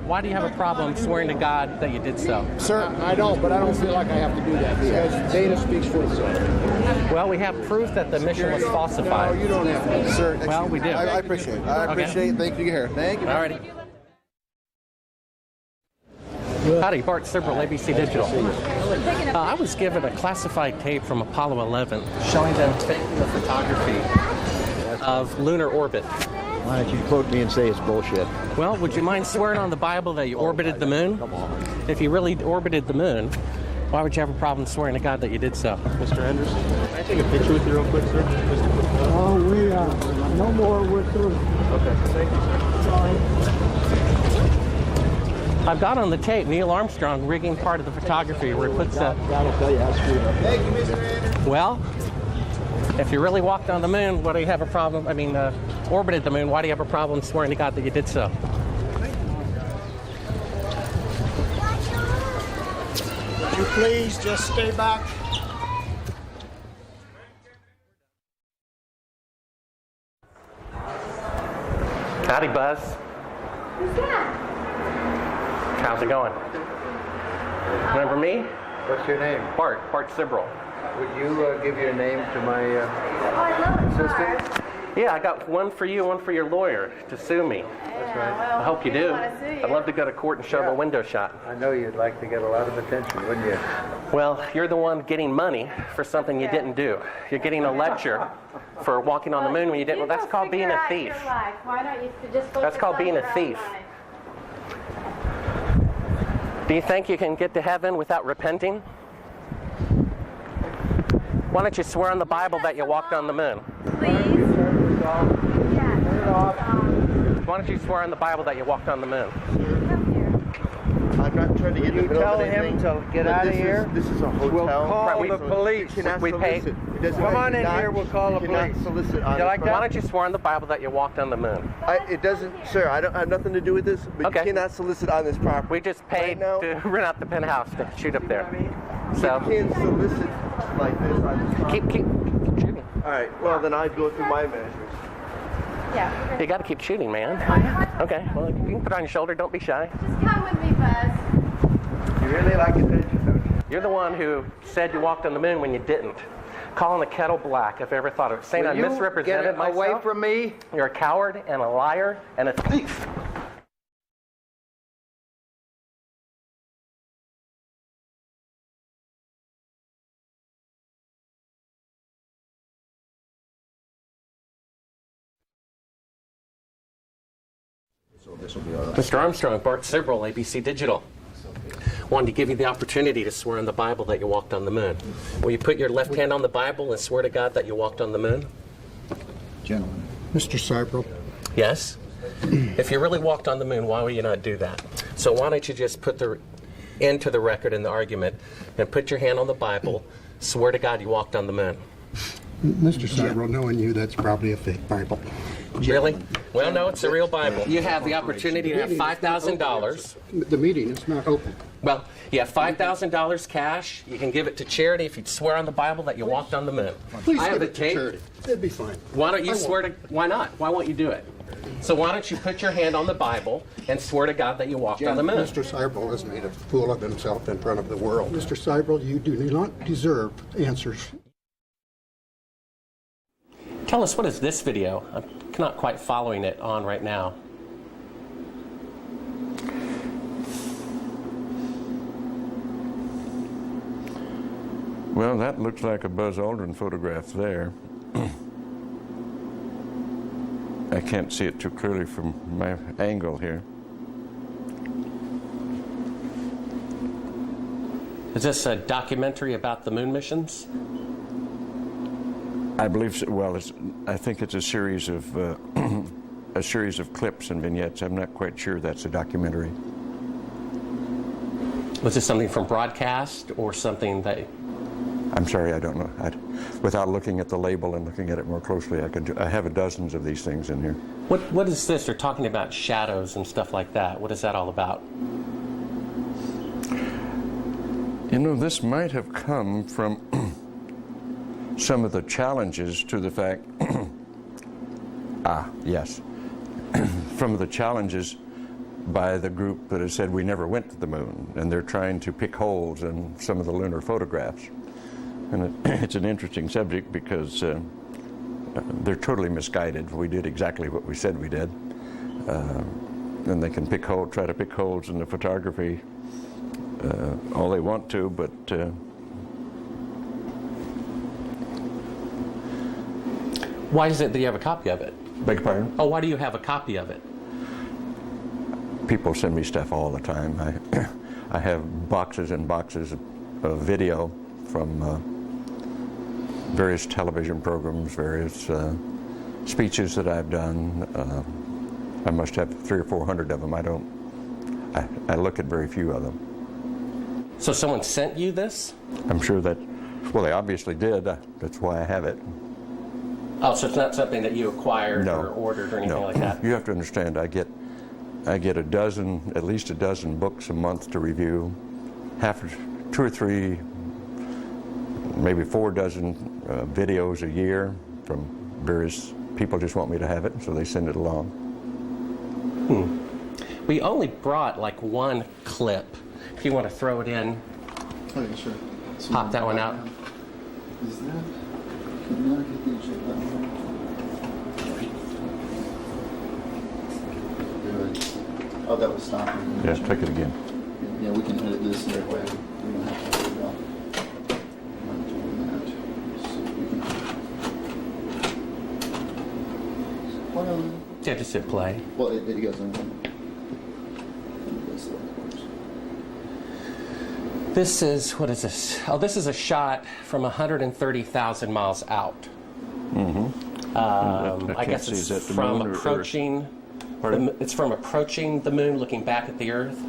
why do you have a problem swearing to God that you did so? Sir, I don't, but I don't feel like I have to do that because data speaks for itself. Well, we have proof that the mission was falsified. No, you don't have to. Sir, well, we do. I appreciate it. I appreciate it. Thank you here. Thank you. All righty. Howdy, Bart Sibrel, ABC Digital. I was given a classified tape from Apollo 11 showing them taking the photography of lunar orbit. Why don't you quote me and say it's bullshit? Well, would you mind swearing on the Bible that you orbited the moon? Come on. If you really orbited the moon, why would you have a problem swearing to God that you did so? Mr. Anderson, can I take a picture with you real quick, sir? Oh, we are. No more, we're through. Okay, thank you, sir. Sorry. I've got on the tape Neil Armstrong rigging part of the photography where it puts God will tell you how screwed up. Thank you, Mr. Anderson. well, if you really walked on the moon, why do you have a problem? Orbited the moon, why do you have a problem swearing to God that you did so? Would you please just stay back? Howdy, Buzz. Who's that? How's it going? Remember me? What's your name? Bart Sibrel. Would you give your name to my assistant? Yeah, I got one for you, one for your lawyer to sue me. That's right. I hope you do. I'd love to go to court and show the window shot. I know you'd like to get a lot of attention, wouldn't you? Well, you're the one getting money for something you didn't do. You're getting a lecture for walking on the moon when you didn't. Well, that's called being a thief. Why don't you just That's called being a thief. Do you think you can get to heaven without repenting? Why don't you swear on the Bible that you walked on the moon? Please? Why don't you swear on the Bible that you walked on the moon? I'm not trying to get in the middle of anything. You tell him to get out of here. This is a hotel. We'll call the police. We pay. Come on in here, we'll call the police. Solicit on You like that? Why don't you swear on the Bible that you walked on the moon? It doesn't, sir, I don't have nothing to do with this, but Okay. you cannot solicit on this property. We just paid to rent out the penthouse to shoot up there. So You can't solicit like this on this property. keep shooting. All right, well, then I'd go through my measures. Yeah. You got to keep shooting, man. Okay. Well, you can put it on your shoulder. Don't be shy. Just come with me, Buzz. You really like attention, don't you? You're the one who said you walked on the moon when you didn't. Calling the kettle black, if I ever thought of it. Saying I misrepresented myself. Away from me. You're a coward and a liar and a thief. So this will be all right. Mr. Armstrong, Bart Sibrel, ABC Digital. Wanted to give you the opportunity to swear on the Bible that you walked on the moon. Will you put your left hand on the Bible and swear to God that you walked on the moon? Gentlemen. Mr. Sibrel. Yes? If you really walked on the moon, why would you not do that? So why don't you just put the into the record in the argument and put your hand on the Bible, swear to God you walked on the moon. Mr. Sibrel, knowing you, that's probably a fake Bible. Really? Well, no, it's a real Bible. You have the opportunity to have $5,000. The meeting is not open. Well, you have $5,000 cash. You can give it to charity if you swear on the Bible that you walked on the moon. Please I have give the it to tape. charity. That'd be fine. Why don't you I won't. swear to? Why not? Why won't you do it? So why don't you put your hand on the Bible and swear to God that you walked on the moon? Mr. Sibrel has made a fool of himself in front of the world. Mr. Sibrel, you do not deserve answers. Tell us, what is this video? I'm not quite following it on right now. Well, that looks like a Buzz Aldrin photograph there. I can't see it too clearly from my angle here. Is this a documentary about the moon missions? I believe so. Well, I think it's a series of a series of clips and vignettes. I'm not quite sure that's a documentary. Was this something from broadcast or something that... I'm sorry, I don't know. Without looking at the label and looking at it more closely, I have dozens of these things in here. What is this? They're talking about shadows and stuff like that. What is that all about? You know, this might have come from some of the challenges to the fact, yes, from the challenges by the group that has said we never went to the moon, and they're trying to pick holes in some of the lunar photographs. And it's an interesting subject because they're totally misguided. We did exactly what we said we did. And they can try to pick holes in the photography all they want to, but why is it that you have a copy of it? Beg your pardon? Oh, why do you have a copy of it? People send me stuff all the time. I have boxes and boxes of video from various television programs, various speeches that I've done. I must have 300 or 400 of them. I look at very few of them. So someone sent you this? I'm sure that, well, they obviously did. That's why I have it. Oh, so it's not something that you acquired or ordered or anything like that? You have to understand, I get at least a dozen books a month to review, 2 or 3, maybe 4 dozen videos a year from various people. Just want me to have it, so they send it along. We only brought like one clip. If you want to throw it in, okay, sure. So pop that one out. Is that? Can you check that one? Good. Oh, that was stopping. Yeah, take it again. Yeah, we can edit this that way. We don't have to worry about doing that. Yeah, just hit play. Well, it goes in. This is, what is this? Oh, this is a shot from 130,000 miles out. I guess it's from approaching. It's from approaching the moon, looking back at the Earth.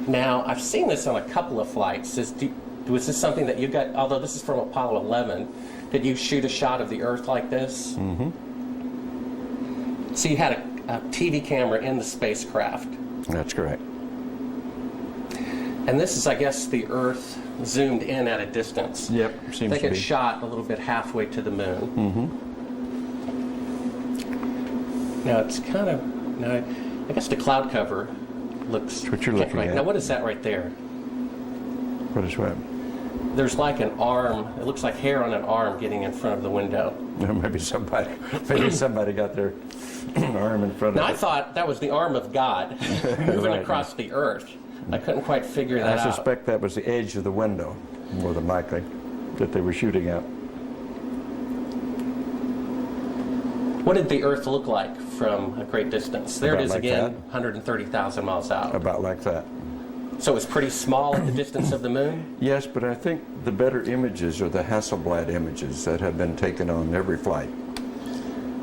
Now, I've seen this on a couple of flights. Was this something that you got? Although this is from Apollo 11, did you shoot a shot of the Earth like this? So you had a TV camera in the spacecraft. That's correct. And this is, I guess, the Earth zoomed in at a distance. Yep, seems to be. I think it's shot a little bit halfway to the moon. Now it's kind of, now I guess the cloud cover looks. That's what you're looking at. Now what is that right there? What is what? There's like an arm. It looks like hair on an arm getting in front of the window. Maybe somebody got their arm in front of it. Now I thought that was the arm of God moving across the Earth. I couldn't quite figure that out. I suspect that was the edge of the window, more than likely, that they were shooting at. What did the Earth look like from a great distance? There it is like again, that. 130,000 miles out. About like that. So it was pretty small at the distance of the moon? Yes, but I think the better images are the Hasselblad images that have been taken on every flight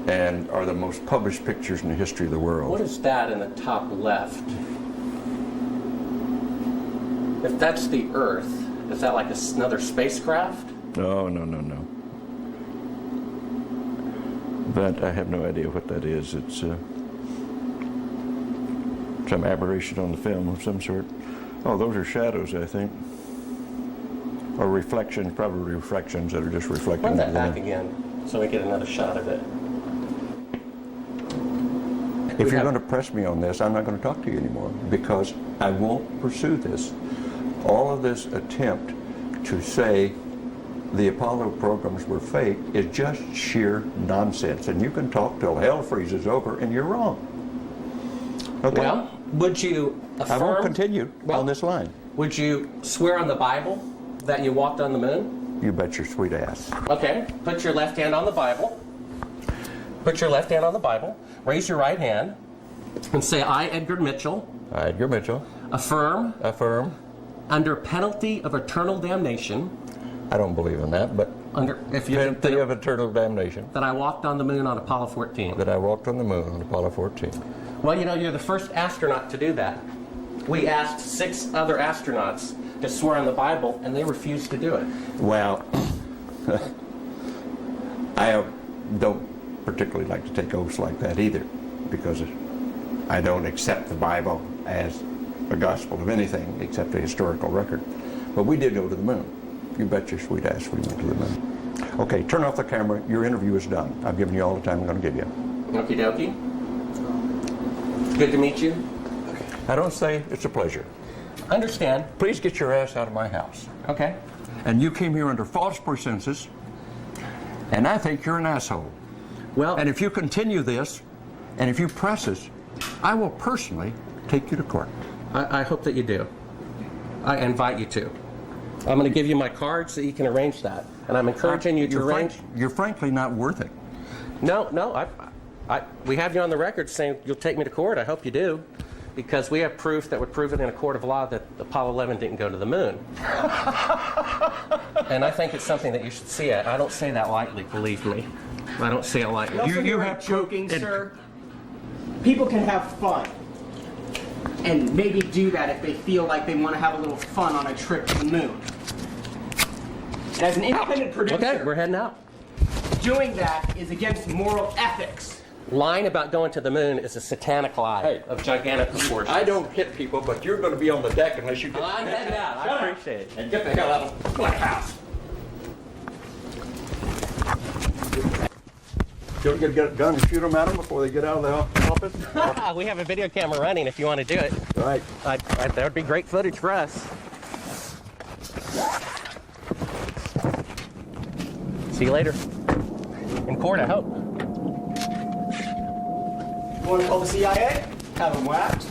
and are the most published pictures in the history of the world. What is that in the top left? If that's the Earth, is that like another spacecraft? No. That, I have no idea what that is. It's some aberration on the film of some sort. Oh, those are shadows, I think. Or reflections, probably reflections that are just reflecting. Run that back again so we get another shot of it. If you're going to press me on this, I'm not going to talk to you anymore because I won't pursue this. All of this attempt to say the Apollo programs were fake is just sheer nonsense. And you can talk till hell freezes over and you're wrong. Okay? Well, would you affirm? I won't continue on this line. Would you swear on the Bible that you walked on the moon? You bet your sweet ass. Okay, put your left hand on the Bible. Put your left hand on the Bible. Raise your right hand and say, I, Edgar Mitchell. I, Edgar Mitchell. Affirm. Affirm. Under penalty of eternal damnation. I don't believe in that, but penalty of eternal damnation. That I walked on the moon on Apollo 14. That I walked on the moon on Apollo 14. Well, you know, you're the first astronaut to do that. We asked 6 other astronauts to swear on the Bible, and they refused to do it. Well, I don't particularly like to take oaths like that either, because I don't accept the Bible as a gospel of anything except a historical record. But we did go to the moon. You bet your sweet ass we went to the moon. Okay, turn off the camera. Your interview is done. I've given you all the time I'm going to give you. Okie dokie. Good to meet you. I don't say it's a pleasure. Understand. Please get your ass out of my house. Okay. And you came here under false pretenses, and I think you're an asshole. Well, and if you continue this, and if you press this, I will personally take you to court. I hope that you do. I invite you to. I'm going to give you my card so you can arrange that. And I'm encouraging you to arrange. You're frankly not worth it. No, we have you on the record saying you'll take me to court. I hope you do. Because we have proof that would prove it in a court of law that Apollo 11 didn't go to the moon. And I think it's something that you should see. I don't say that lightly, believe me. I don't say it lightly. You have joking, sir. People can have fun. And maybe do that if they feel like they want to have a little fun on a trip to the moon. And as an independent producer, okay, we're heading out. Doing that is against moral ethics. Lying about going to the moon is a satanic lie of gigantic proportions. I don't hit people, but you're going to be on the deck unless you get... I'm heading out. I appreciate it. And get the hell out of my house. You want to get a gun and shoot them at them before they get out of the office? We have a video camera running if you want to do it. Right. That would be great footage for us. See you later. In court, I hope. Want to call the CIA? Have them whacked?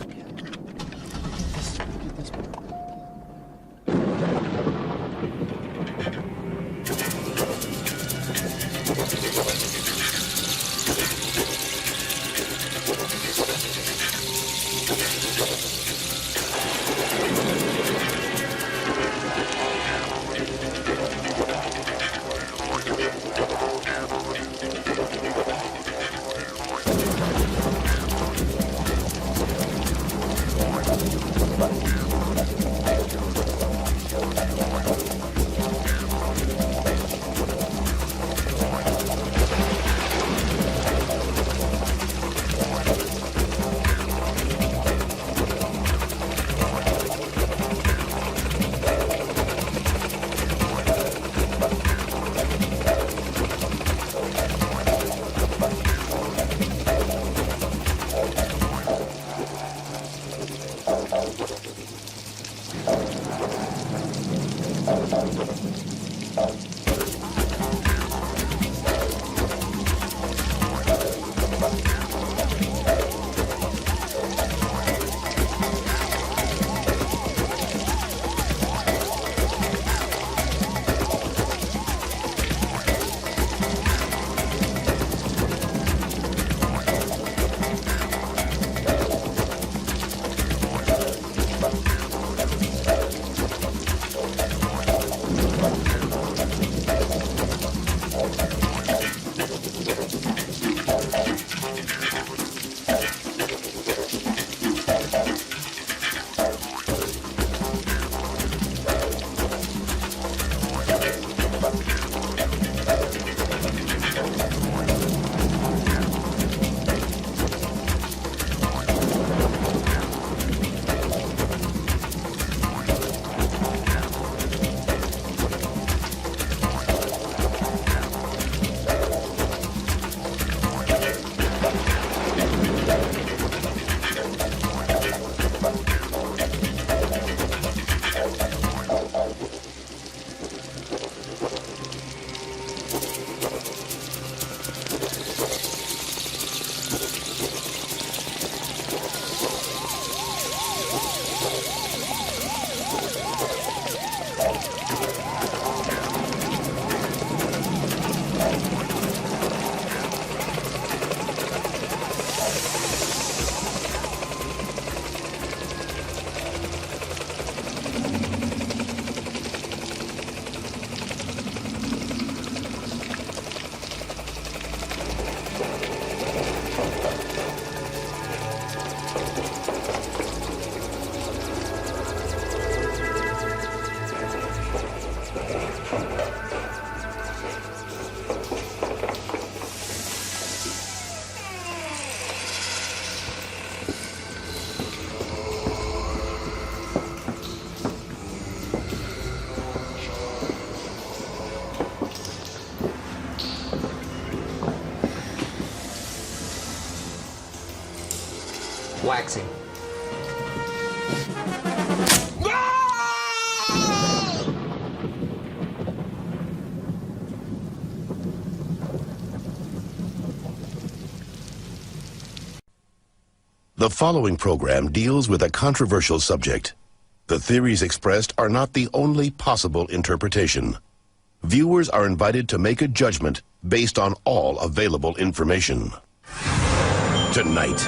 waxing. The following program deals with a controversial subject. The theories expressed are not the only possible interpretation. Viewers are invited to make a judgment based on all available information. Tonight,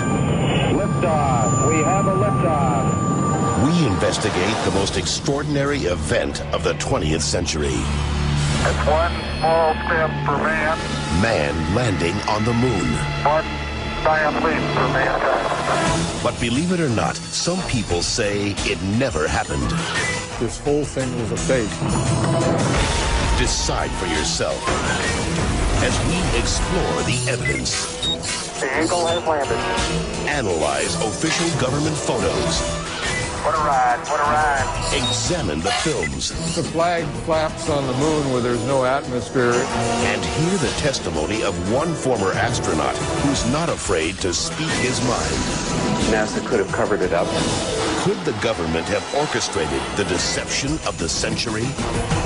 Liftoff. We have a liftoff. we investigate the most extraordinary event of the 20th century. It's one small step for man. Man landing on the moon. One giant leap for mankind. But believe it or not, some people say it never happened. This whole thing was a fake. Decide for yourself as we explore the evidence. The Eagle has landed. Analyze official government photos. What a ride, what a ride. Examine the films. The flag flaps on the moon where there's no atmosphere. And hear the testimony of one former astronaut who's not afraid to speak his mind. NASA could have covered it up. Could the government have orchestrated the deception of the century?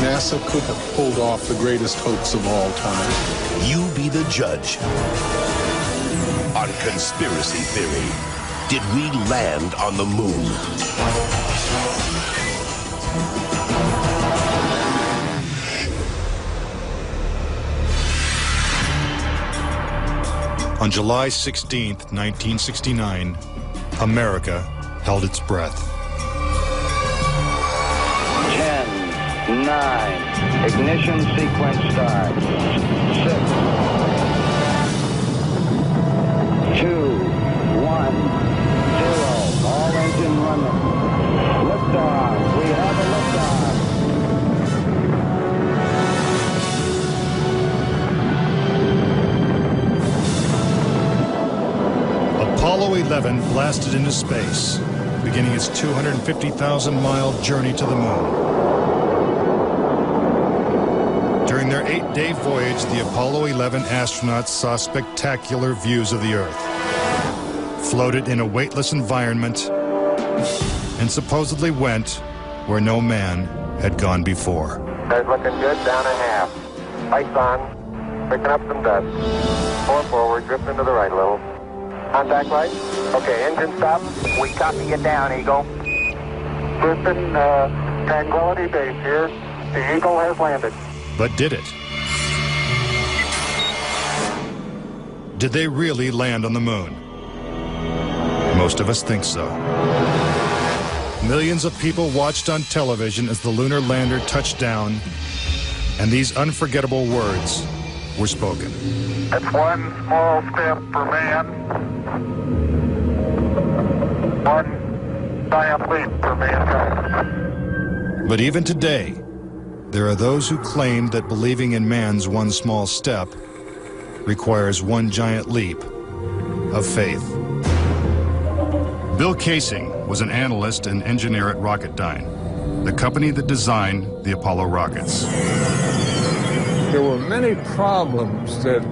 NASA could have pulled off the greatest hoax of all time. You be the judge. On Conspiracy Theory, did we land on the moon? On July 16th, 1969, America held its breath. 10, 9, ignition sequence start. 6, 2, 1, 0. All engine running. Liftoff. We have a liftoff. Apollo 11 blasted into space, beginning its 250,000-mile journey to the moon. During their 8-day voyage, the Apollo 11 astronauts saw spectacular views of the Earth, floated in a weightless environment, and supposedly went where no man had gone before. Guys looking good, down a half. Lights on, picking up some dust. 4 forward, drift into the right a little. Contact light. Okay, engine stop. We copy you down, Eagle. Houston, Tranquility Base here. The Eagle has landed. But did it? Did they really land on the moon? Most of us think so. Millions of people watched on television as the lunar lander touched down, and these unforgettable words were spoken. It's one small step for man, one giant leap for mankind. But even today, there are those who claim that believing in man's one small step requires one giant leap of faith. Bill Casing was an analyst and engineer at Rocketdyne, the company that designed the Apollo rockets. There were many problems that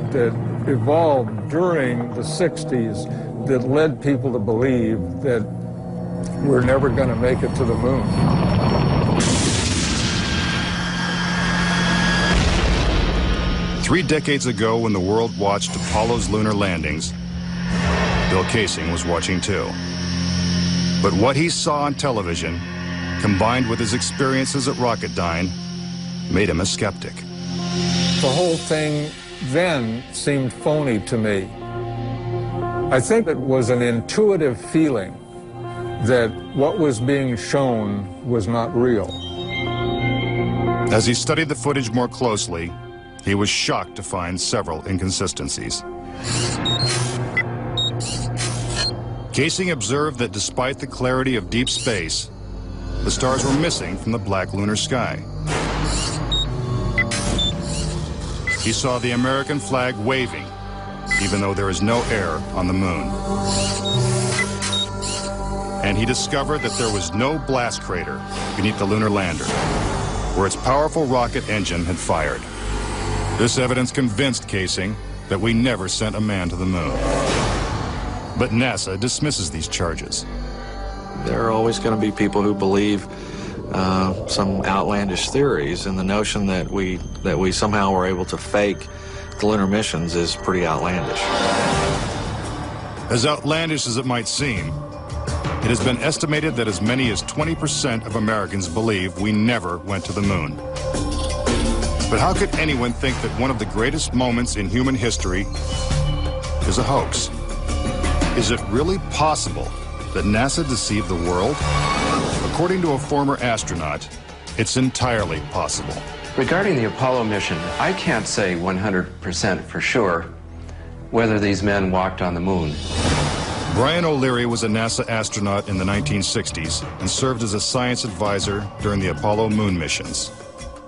evolved during the 60s that led people to believe that we're never going to make it to the moon. Three decades ago, when the world watched Apollo's lunar landings, Bill Casing was watching too. But what he saw on television, combined with his experiences at Rocketdyne, made him a skeptic. The whole thing then seemed phony to me. I think it was an intuitive feeling that what was being shown was not real. As he studied the footage more closely, he was shocked to find several inconsistencies. Casing observed that despite the clarity of deep space, the stars were missing from the black lunar sky. He saw the American flag waving, even though there is no air on the moon. And he discovered that there was no blast crater beneath the lunar lander, where its powerful rocket engine had fired. This evidence convinced Casing that we never sent a man to the moon. But NASA dismisses these charges. There are always going to be people who believe some outlandish theories, and the notion that we somehow were able to fake the lunar missions is pretty outlandish. As outlandish as it might seem, it has been estimated that as many as 20% of Americans believe we never went to the moon. But how could anyone think that one of the greatest moments in human history is a hoax? Is it really possible that NASA deceived the world? According to a former astronaut, it's entirely possible. Regarding the Apollo mission, I can't say 100% for sure whether these men walked on the moon. Brian O'Leary was a NASA astronaut in the 1960s and served as a science advisor during the Apollo moon missions.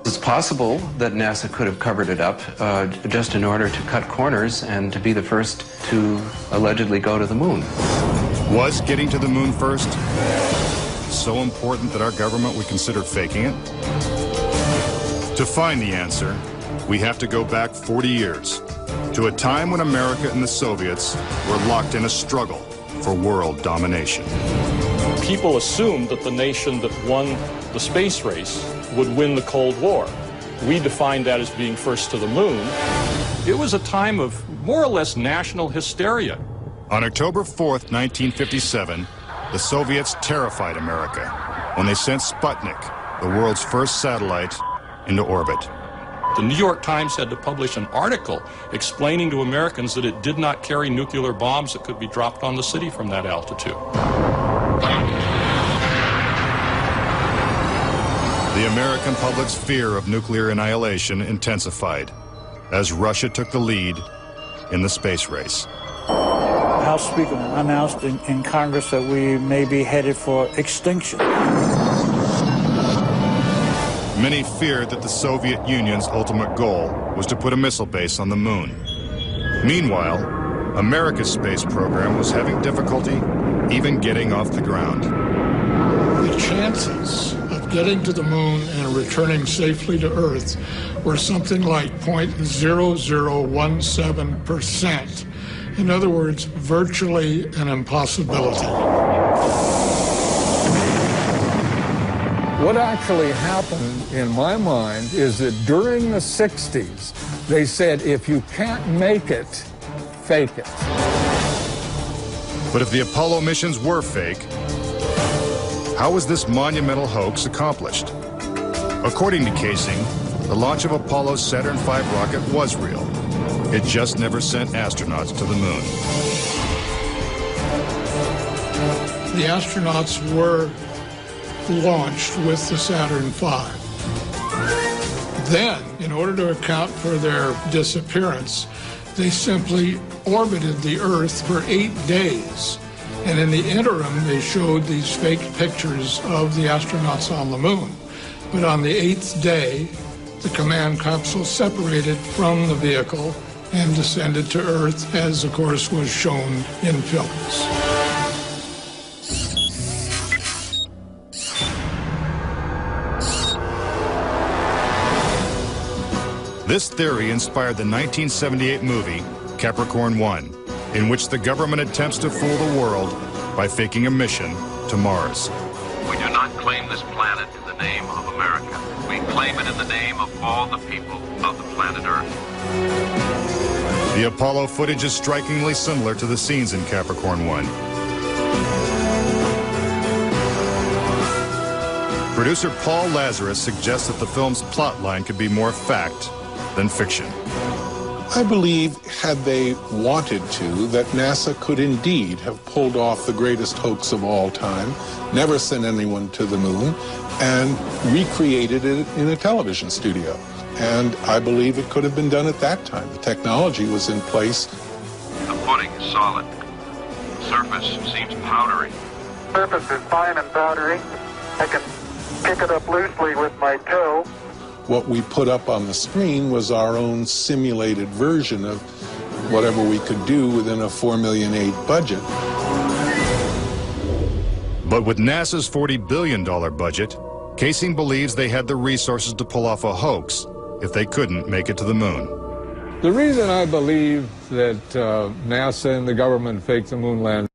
It's possible that NASA could have covered it up just in order to cut corners and to be the first to allegedly go to the moon. Was getting to the moon first so important that our government would consider faking it? To find the answer, we have to go back 40 years, to a time when America and the Soviets were locked in a struggle for world domination. People assumed that the nation that won the space race would win the Cold War. We defined that as being first to the moon. It was a time of more or less national hysteria. On October 4th, 1957, the Soviets terrified America when they sent Sputnik, the world's first satellite, into orbit. The New York Times had to publish an article explaining to Americans that it did not carry nuclear bombs that could be dropped on the city from that altitude. The American public's fear of nuclear annihilation intensified as Russia took the lead in the space race. House Speaker announced in Congress that we may be headed for extinction. Many feared that the Soviet Union's ultimate goal was to put a missile base on the moon. Meanwhile, America's space program was having difficulty even getting off the ground. The chances of getting to the moon and returning safely to Earth were something like 0.0017%. In other words, virtually an impossibility. What actually happened, in my mind, is that during the 60s, they said, if you can't make it, fake it. But if the Apollo missions were fake, how was this monumental hoax accomplished? According to Casing, the launch of Apollo's Saturn V rocket was real. It just never sent astronauts to the moon. The astronauts were launched with the Saturn V. Then, in order to account for their disappearance, they simply orbited the Earth for 8 days. And in the interim, they showed these fake pictures of the astronauts on the moon. But on the 8th day, the command capsule separated from the vehicle and descended to Earth, as of course was shown in films. This theory inspired the 1978 movie Capricorn 1, in which the government attempts to fool the world by faking a mission to Mars. We do not claim this planet in the name of America. We claim it in the name of all the people of the planet Earth. The Apollo footage is strikingly similar to the scenes in Capricorn 1. Producer Paul Lazarus suggests that the film's plotline could be more fact than fiction. I believe, had they wanted to, that NASA could indeed have pulled off the greatest hoax of all time, never sent anyone to the moon, and recreated it in a television studio. And I believe it could have been done at that time. The technology was in place. The footing is solid. Surface seems powdery. Surface is fine and powdery. I can pick it up loosely with my toe. What we put up on the screen was our own simulated version of whatever we could do within a $4.8 million budget. But with NASA's $40 billion budget, Casing believes they had the resources to pull off a hoax if they couldn't make it to the moon. The reason I believe that NASA and the government faked the moon landing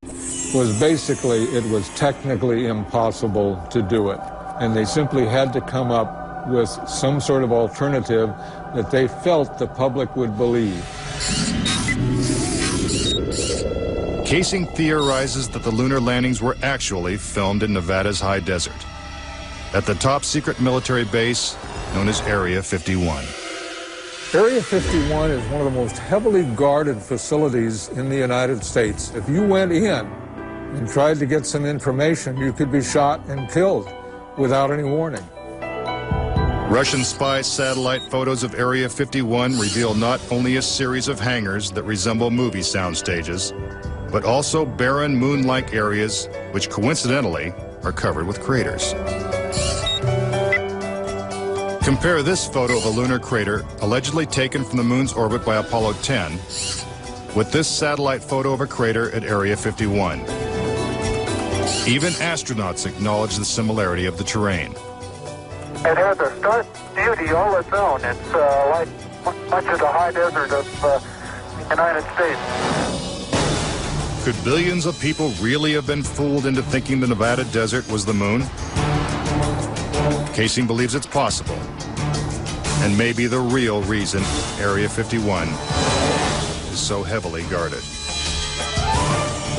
was basically it was technically impossible to do it. And they simply had to come up with some sort of alternative that they felt the public would believe. Casing theorizes that the lunar landings were actually filmed in Nevada's high desert, at the top secret military base known as Area 51. Area 51 is one of the most heavily guarded facilities in the United States. If you went in and tried to get some information, you could be shot and killed without any warning. Russian spy satellite photos of Area 51 reveal not only a series of hangars that resemble movie sound stages, but also barren moon-like areas which coincidentally are covered with craters. Compare this photo of a lunar crater allegedly taken from the moon's orbit by Apollo 10 with this satellite photo of a crater at Area 51. Even astronauts acknowledge the similarity of the terrain. It has a stark beauty all its own. It's like much of the high desert of the United States. Could billions of people really have been fooled into thinking the Nevada desert was the moon? Casing believes it's possible, and maybe the real reason Area 51 is so heavily guarded.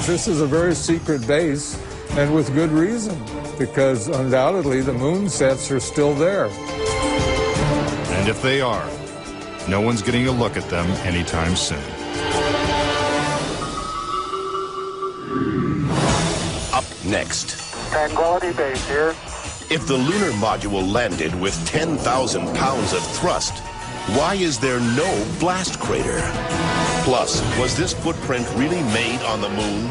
This is a very secret base, and with good reason, because undoubtedly the moon sets are still there. And if they are, no one's getting a look at them anytime soon. Up next. Tranquility Base here. If the lunar module landed with 10,000 pounds of thrust, why is there no blast crater? Plus, was this footprint really made on the moon?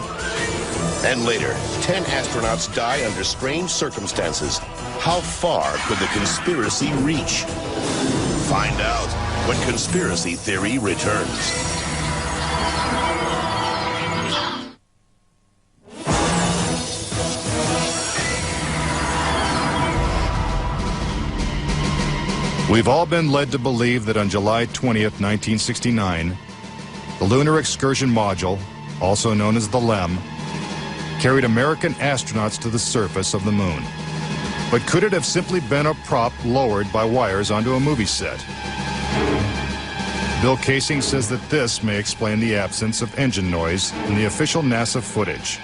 And later, 10 astronauts die under strange circumstances. How far could the conspiracy reach? Find out when Conspiracy Theory returns. We've all been led to believe that on July 20th, 1969, the Lunar Excursion Module, also known as the LEM, carried American astronauts to the surface of the moon. But could it have simply been a prop lowered by wires onto a movie set? Bill Casing says that this may explain the absence of engine noise in the official NASA footage.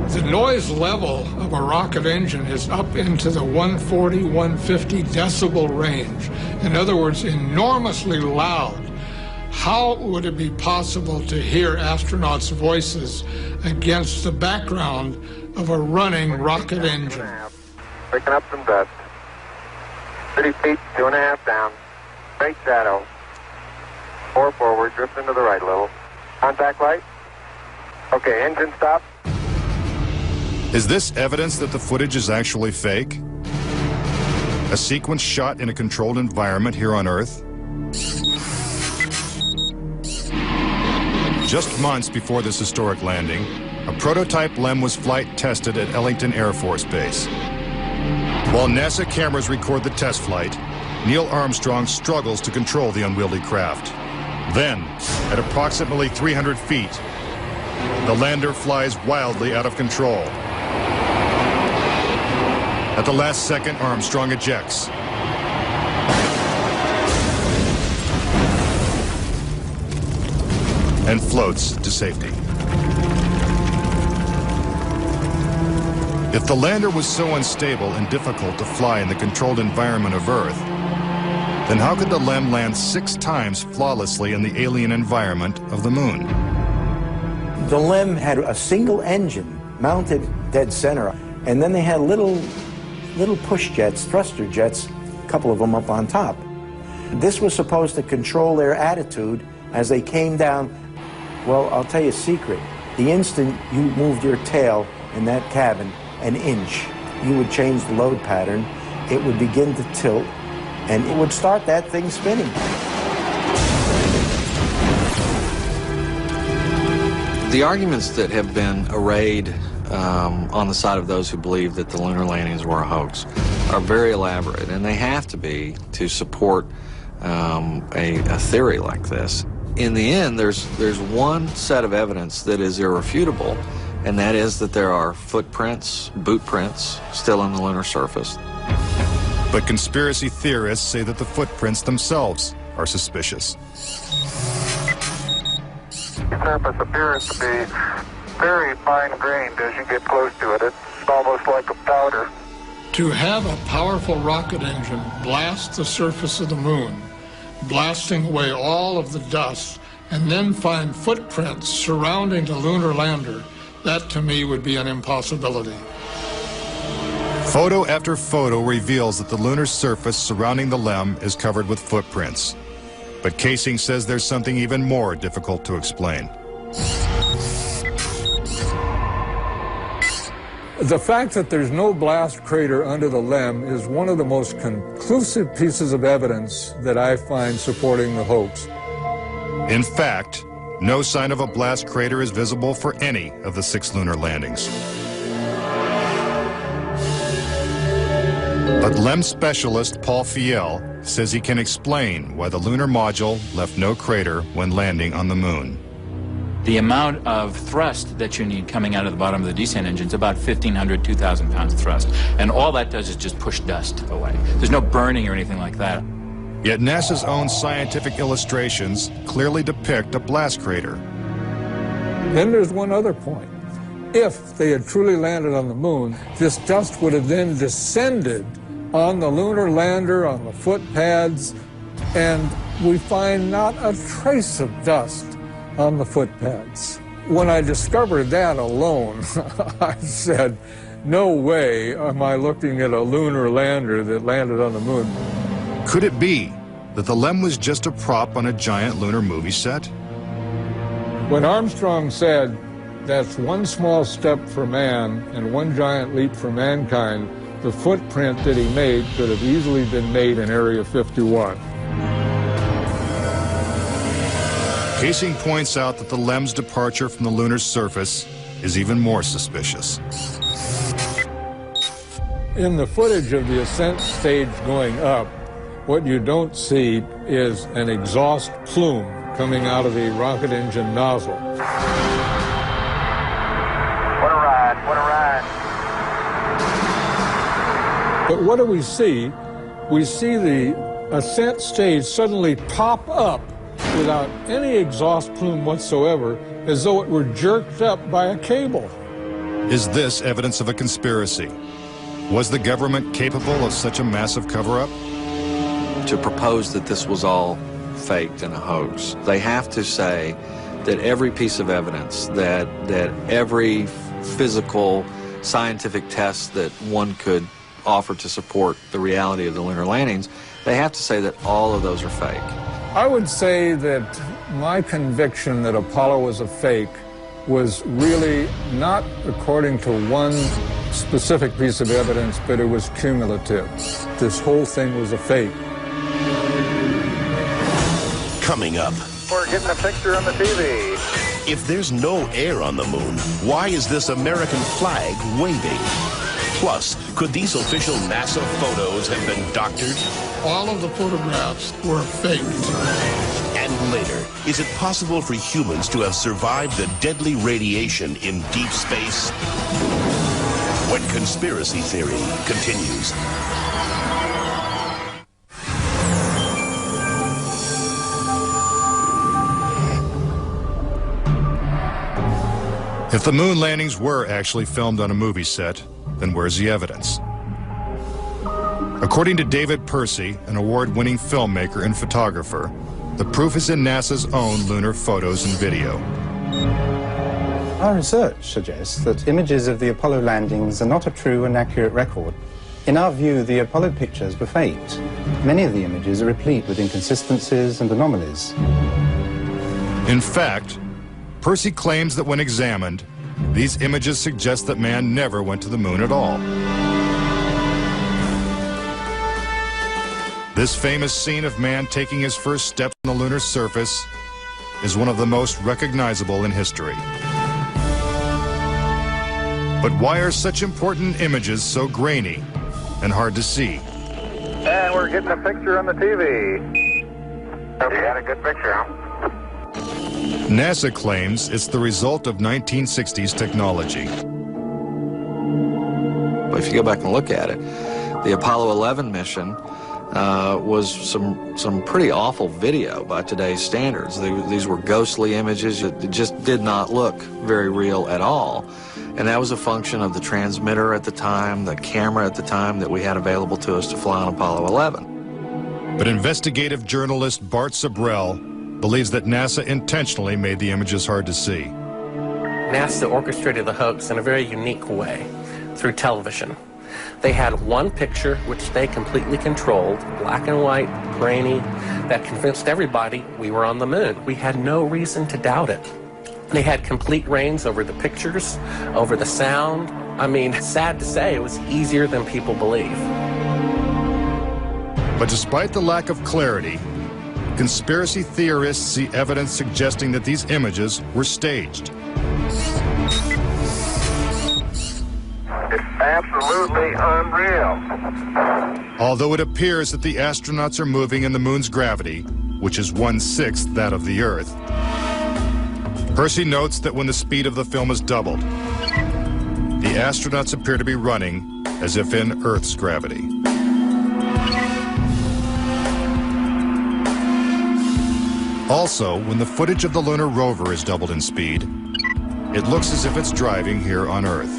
The noise level of a rocket engine is up into the 140, 150 decibel range. In other words, enormously loud. How would it be possible to hear astronauts' voices against the background of a running rocket engine? Picking up some dust. 30 feet, 2.5 down. Straight shadow. 4 forward, drift into the right a little. Contact light. Okay, engine stop. Is this evidence that the footage is actually fake? A sequence shot in a controlled environment here on Earth? Just months before this historic landing, a prototype LEM was flight tested at Ellington Air Force Base. While NASA cameras record the test flight, Neil Armstrong struggles to control the unwieldy craft. Then, at approximately 300 feet, the lander flies wildly out of control. At the last second, Armstrong ejects. And floats to safety. If the lander was so unstable and difficult to fly in the controlled environment of Earth, then how could the LEM land 6 times flawlessly in the alien environment of the moon? The LEM had a single engine mounted dead center, and then they had little push jets, thruster jets, a couple of them up on top. This was supposed to control their attitude as they came down. Well, I'll tell you a secret. The instant you moved your tail in that cabin an inch, you would change the load pattern, it would begin to tilt, and it would start that thing spinning. The arguments that have been arrayed on the side of those who believe that the lunar landings were a hoax are very elaborate, and they have to be to support a theory like this. In the end, there's one set of evidence that is irrefutable, and that is that there are footprints, boot prints, still on the lunar surface. But conspiracy theorists say that the footprints themselves are suspicious. The surface appears to be very fine-grained as you get close to it. It's almost like a powder. To have a powerful rocket engine blast the surface of the moon, blasting away all of the dust, and then find footprints surrounding the lunar lander, that to me would be an impossibility. Photo after photo reveals that the lunar surface surrounding the LEM is covered with footprints. But Casing says there's something even more difficult to explain. The fact that there's no blast crater under the LEM is one of the most conclusive pieces of evidence that I find supporting the hoax. In fact, no sign of a blast crater is visible for any of the 6 lunar landings. But LEM specialist Paul Fiel says he can explain why the lunar module left no crater when landing on the moon. The amount of thrust that you need coming out of the bottom of the descent engine is about 1,500, 2,000 pounds of thrust. And all that does is just push dust away. There's no burning or anything like that. Yet NASA's own scientific illustrations clearly depict a blast crater. Then there's one other point. If they had truly landed on the moon, this dust would have then descended on the lunar lander, on the foot pads, and we find not a trace of dust on the foot pads. When I discovered that alone, I said, no way am I looking at a lunar lander that landed on the moon. Could it be that the LEM was just a prop on a giant lunar movie set? When Armstrong said, that's one small step for man and one giant leap for mankind, the footprint that he made could have easily been made in Area 51. Casing points out that the LEM's departure from the lunar surface is even more suspicious. In the footage of the ascent stage going up, what you don't see is an exhaust plume coming out of the rocket engine nozzle. What a ride, what a ride. But what do we see? We see the ascent stage suddenly pop up without any exhaust plume whatsoever, as though it were jerked up by a cable. Is this evidence of a conspiracy? Was the government capable of such a massive cover-up? To propose that this was all faked and a hoax, they have to say that every piece of evidence, that every physical, scientific test that one could offer to support the reality of the lunar landings, they have to say that all of those are fake. I would say that my conviction that Apollo was a fake was really not according to one specific piece of evidence, but it was cumulative. This whole thing was a fake. Coming up. We're getting a picture on the TV. If there's no air on the moon, why is this American flag waving? Plus, could these official NASA photos have been doctored? All of the photographs were faked. And later, is it possible for humans to have survived the deadly radiation in deep space? When conspiracy theory continues. If the moon landings were actually filmed on a movie set, then where's the evidence? According to David Percy, an award-winning filmmaker and photographer, the proof is in NASA's own lunar photos and video. Our research suggests that images of the Apollo landings are not a true and accurate record. In our view, the Apollo pictures were faked. Many of the images are replete with inconsistencies and anomalies. In fact, Percy claims that when examined, these images suggest that man never went to the moon at all. This famous scene of man taking his first steps on the lunar surface is one of the most recognizable in history. But why are such important images so grainy and hard to see? And we're getting a picture on the TV. You had a good picture, huh? NASA claims it's the result of 1960s technology. If you go back and look at it, the Apollo 11 mission was some pretty awful video by today's standards. These were ghostly images. It just did not look very real at all. And that was a function of the transmitter at the time, the camera at the time that we had available to us to fly on Apollo 11. But investigative journalist Bart Sabrell believes that NASA intentionally made the images hard to see. NASA orchestrated the hoax in a very unique way through television. They had one picture which they completely controlled, black and white, grainy, that convinced everybody we were on the moon. We had no reason to doubt it. They had complete reins over the pictures, over the sound. I mean, sad to say, it was easier than people believe. But despite the lack of clarity, conspiracy theorists see evidence suggesting that these images were staged. It's absolutely unreal. Although it appears that the astronauts are moving in the moon's gravity, which is 1/6 that of the Earth, Percy notes that when the speed of the film is doubled, the astronauts appear to be running as if in Earth's gravity. Also, when the footage of the lunar rover is doubled in speed, it looks as if it's driving here on Earth.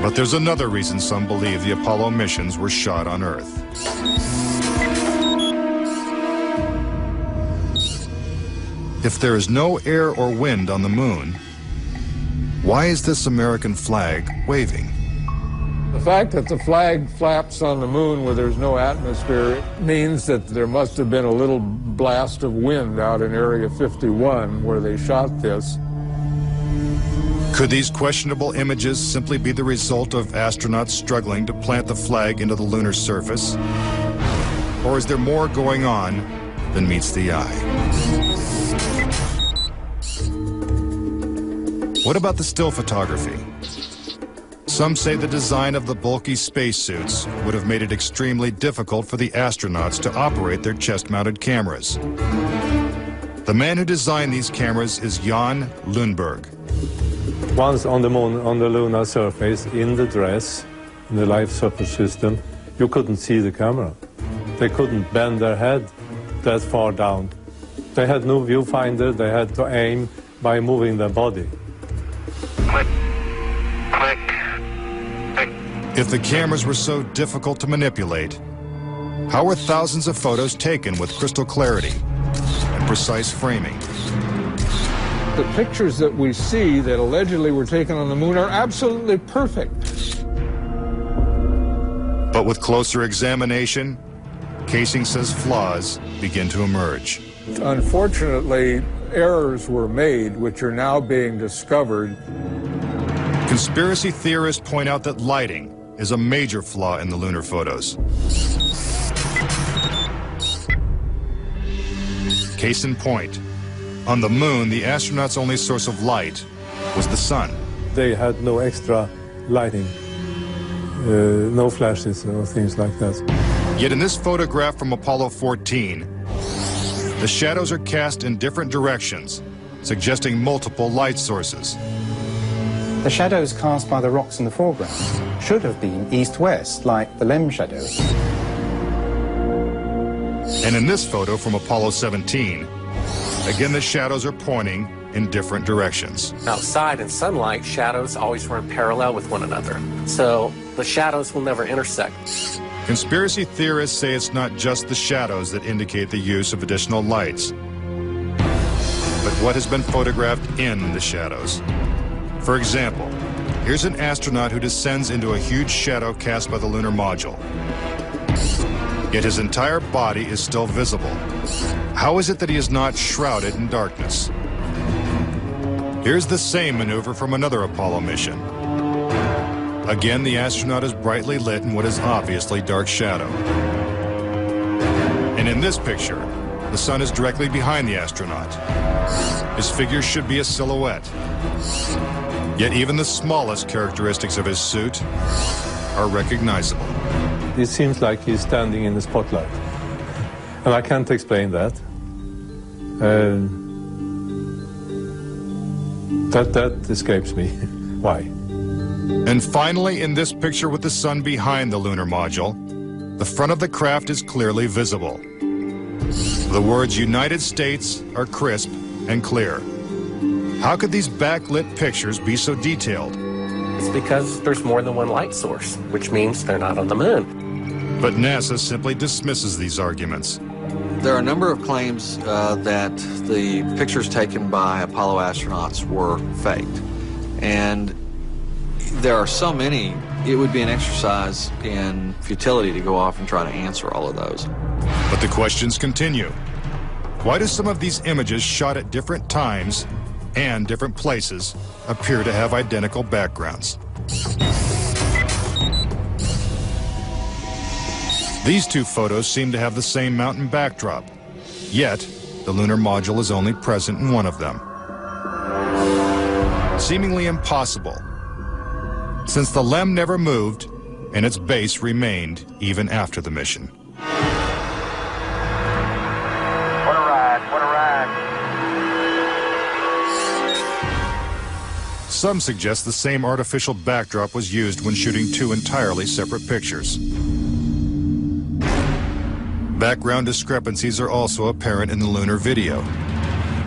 But there's another reason some believe the Apollo missions were shot on Earth. If there is no air or wind on the moon, why is this American flag waving? The fact that the flag flaps on the moon where there's no atmosphere means that there must have been a little blast of wind out in Area 51 where they shot this. Could these questionable images simply be the result of astronauts struggling to plant the flag into the lunar surface? Or is there more going on than meets the eye? What about the still photography? Some say the design of the bulky spacesuits would have made it extremely difficult for the astronauts to operate their chest-mounted cameras. The man who designed these cameras is Jan Lundberg. Once on the moon, on the lunar surface, in the dress, in the life support system, you couldn't see the camera. They couldn't bend their head that far down. They had no viewfinder, they had to aim by moving their body. If the cameras were so difficult to manipulate, how were thousands of photos taken with crystal clarity and precise framing? The pictures that we see that allegedly were taken on the moon are absolutely perfect. But with closer examination, Casing says flaws begin to emerge. Unfortunately, errors were made which are now being discovered. Conspiracy theorists point out that lighting is a major flaw in the lunar photos. Case in point, on the moon, the astronauts' only source of light was the sun. They had no extra lighting, no flashes or things like that. Yet in this photograph from Apollo 14, the shadows are cast in different directions, suggesting multiple light sources. The shadows cast by the rocks in the foreground should have been east-west, like the LEM shadows. And in this photo from Apollo 17, again the shadows are pointing in different directions. Outside in sunlight, shadows always run parallel with one another, so the shadows will never intersect. Conspiracy theorists say it's not just the shadows that indicate the use of additional lights, but what has been photographed in the shadows. For example, here's an astronaut who descends into a huge shadow cast by the lunar module. Yet his entire body is still visible. How is it that he is not shrouded in darkness? Here's the same maneuver from another Apollo mission. Again, the astronaut is brightly lit in what is obviously dark shadow. And in this picture, the sun is directly behind the astronaut. His figure should be a silhouette. Yet even the smallest characteristics of his suit are recognizable. It seems like he's standing in the spotlight. And I can't explain that. That escapes me. Why? And finally, in this picture with the sun behind the lunar module, the front of the craft is clearly visible. The words United States are crisp and clear. How could these backlit pictures be so detailed? It's because there's more than one light source, which means they're not on the moon. But NASA simply dismisses these arguments. There are a number of claims that the pictures taken by Apollo astronauts were faked. And there are so many, it would be an exercise in futility to go off and try to answer all of those. But the questions continue. Why do some of these images shot at different times and different places appear to have identical backgrounds? These two photos seem to have the same mountain backdrop, yet the lunar module is only present in one of them. Seemingly impossible, since the LEM never moved and its base remained even after the mission. What a ride, what a ride. Some suggest the same artificial backdrop was used when shooting two entirely separate pictures. Background discrepancies are also apparent in the lunar video.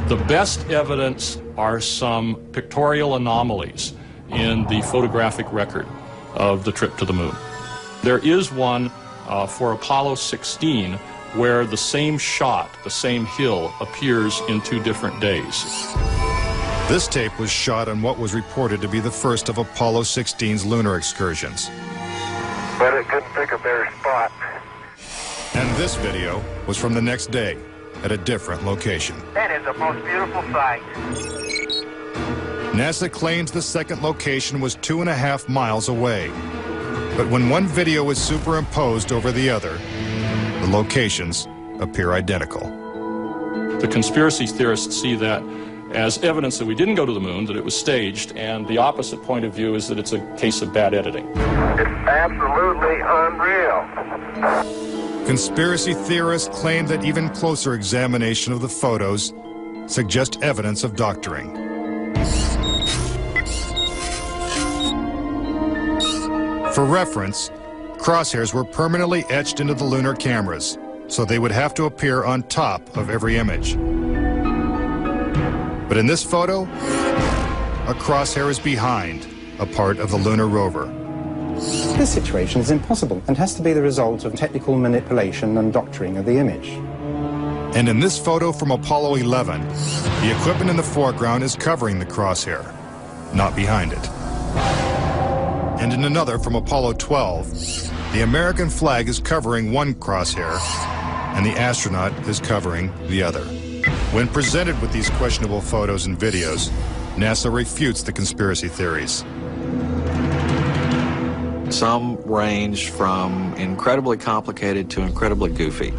The best evidence are some pictorial anomalies in the photographic record of the trip to the moon. There is one for Apollo 16 where the same shot, the same hill, appears in 2 different days. This tape was shot on what was reported to be the first of Apollo 16's lunar excursions. But it couldn't pick a better spot. And this video was from the next day at a different location. That is the most beautiful sight. NASA claims the second location was 2.5 miles away. But when one video is superimposed over the other, the locations appear identical. The conspiracy theorists see that as evidence that we didn't go to the moon, that it was staged, and the opposite point of view is that it's a case of bad editing. It's absolutely unreal. Conspiracy theorists claim that even closer examination of the photos suggest evidence of doctoring. For reference, crosshairs were permanently etched into the lunar cameras, so they would have to appear on top of every image. But in this photo, a crosshair is behind a part of the lunar rover. This situation is impossible and has to be the result of technical manipulation and doctoring of the image. And in this photo from Apollo 11, the equipment in the foreground is covering the crosshair, not behind it. And in another from Apollo 12, the American flag is covering one crosshair, and the astronaut is covering the other. When presented with these questionable photos and videos, NASA refutes the conspiracy theories. Some range from incredibly complicated to incredibly goofy.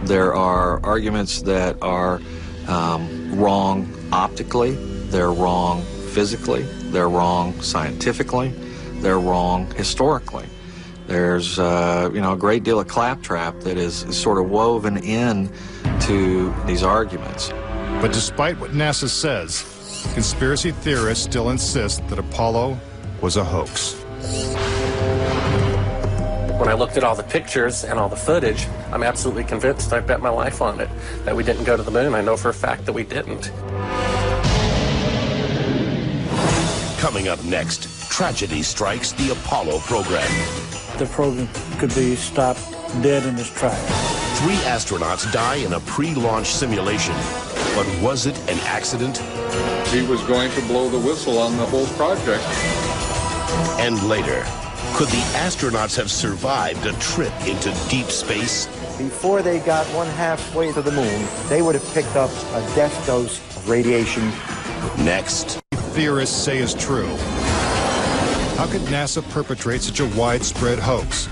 There are arguments that are wrong optically, they're wrong physically, they're wrong scientifically, they're wrong historically. There's a great deal of claptrap that is sort of woven in to these arguments. But despite what NASA says, conspiracy theorists still insist that Apollo was a hoax. When I looked at all the pictures and all the footage, I'm absolutely convinced, I bet my life on it, that we didn't go to the moon. I know for a fact that we didn't. Coming up next, tragedy strikes the Apollo program. The program could be stopped dead in its tracks. 3 astronauts die in a pre-launch simulation. But was it an accident? He was going to blow the whistle on the whole project. And later, could the astronauts have survived a trip into deep space? Before they got 1/2 to the moon, they would have picked up a death dose of radiation. Next. Theorists say is true. How could NASA perpetrate such a widespread hoax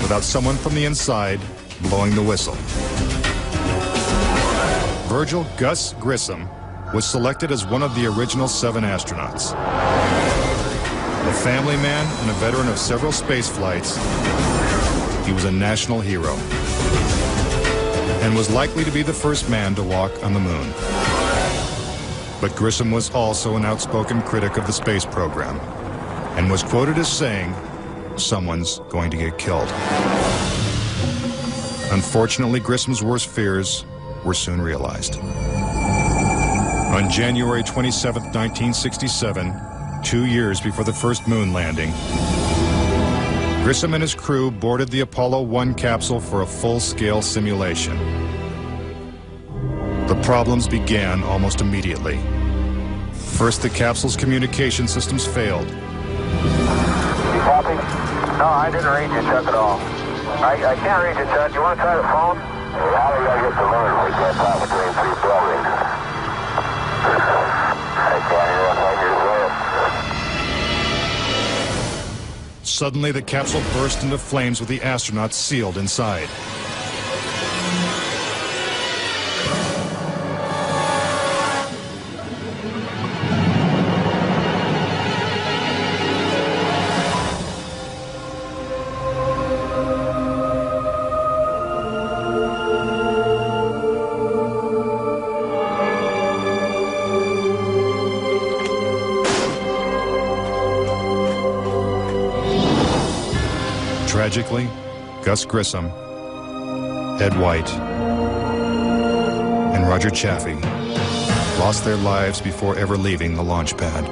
without someone from the inside blowing the whistle? Virgil Gus Grissom was selected as one of the original 7 astronauts. A family man and a veteran of several space flights, he was a national hero and was likely to be the first man to walk on the moon. But Grissom was also an outspoken critic of the space program and was quoted as saying, "Someone's going to get killed." Unfortunately, Grissom's worst fears were soon realized. On January 27, 1967, 2 years before the first moon landing, Grissom and his crew boarded the Apollo 1 capsule for a full-scale simulation. The problems began almost immediately. First, the capsule's communication systems failed. Copy? No, I didn't read you, Chuck, at all. I can't read you, Chuck. You want to try the phone? How do I get the moon? We can't talk between 3 buildings. I can't hear what you're saying. Suddenly, the capsule burst into flames with the astronauts sealed inside. Tragically, Gus Grissom, Ed White, and Roger Chaffee lost their lives before ever leaving the launch pad.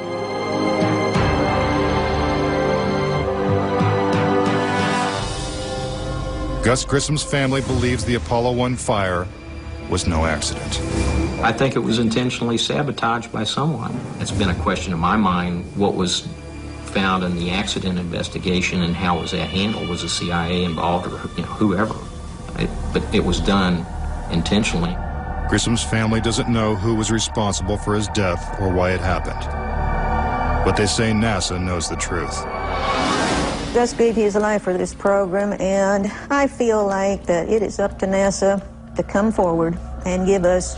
Gus Grissom's family believes the Apollo 1 fire was no accident. I think it was intentionally sabotaged by someone. It's been a question in my mind, what was found in the accident investigation and how was that handled? Was the CIA involved or whoever? But it was done intentionally. Grissom's family doesn't know who was responsible for his death or why it happened. But they say NASA knows the truth. Gus gave his life for this program, and I feel like that it is up to NASA to come forward and give us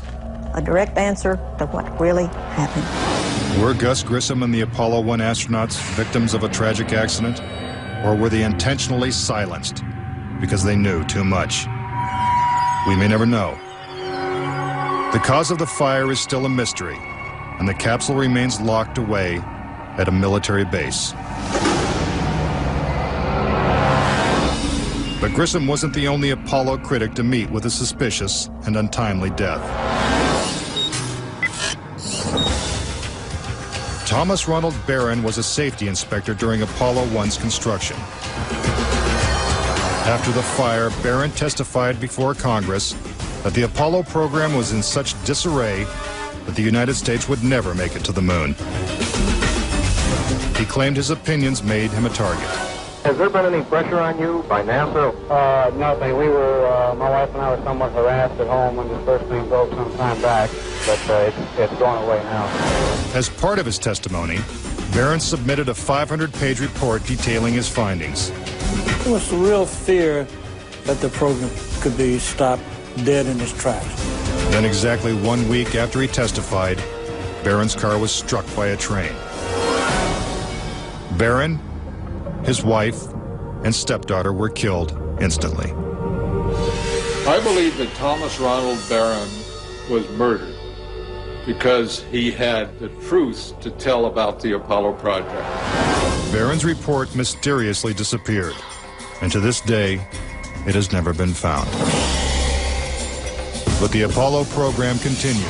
a direct answer to what really happened. Were Gus Grissom and the Apollo 1 astronauts victims of a tragic accident? Or were they intentionally silenced because they knew too much? We may never know. The cause of the fire is still a mystery, and the capsule remains locked away at a military base. But Grissom wasn't the only Apollo critic to meet with a suspicious and untimely death. Thomas Ronald Barron was a safety inspector during Apollo 1's construction. After the fire, Barron testified before Congress that the Apollo program was in such disarray that the United States would never make it to the moon. He claimed his opinions made him a target. Has there been any pressure on you by NASA? Nothing. We were, my wife and I were somewhat harassed at home when this first thing broke some time back, but it's gone away now. As part of his testimony, Barron submitted a 500-page report detailing his findings. It was the real fear that the program could be stopped dead in its tracks. Then exactly 1 week after he testified, Barron's car was struck by a train. Barron, his wife, and stepdaughter were killed instantly. I believe that Thomas Ronald Barron was murdered because he had the truth to tell about the Apollo project. Barron's report mysteriously disappeared, and to this day, it has never been found. But the Apollo program continued,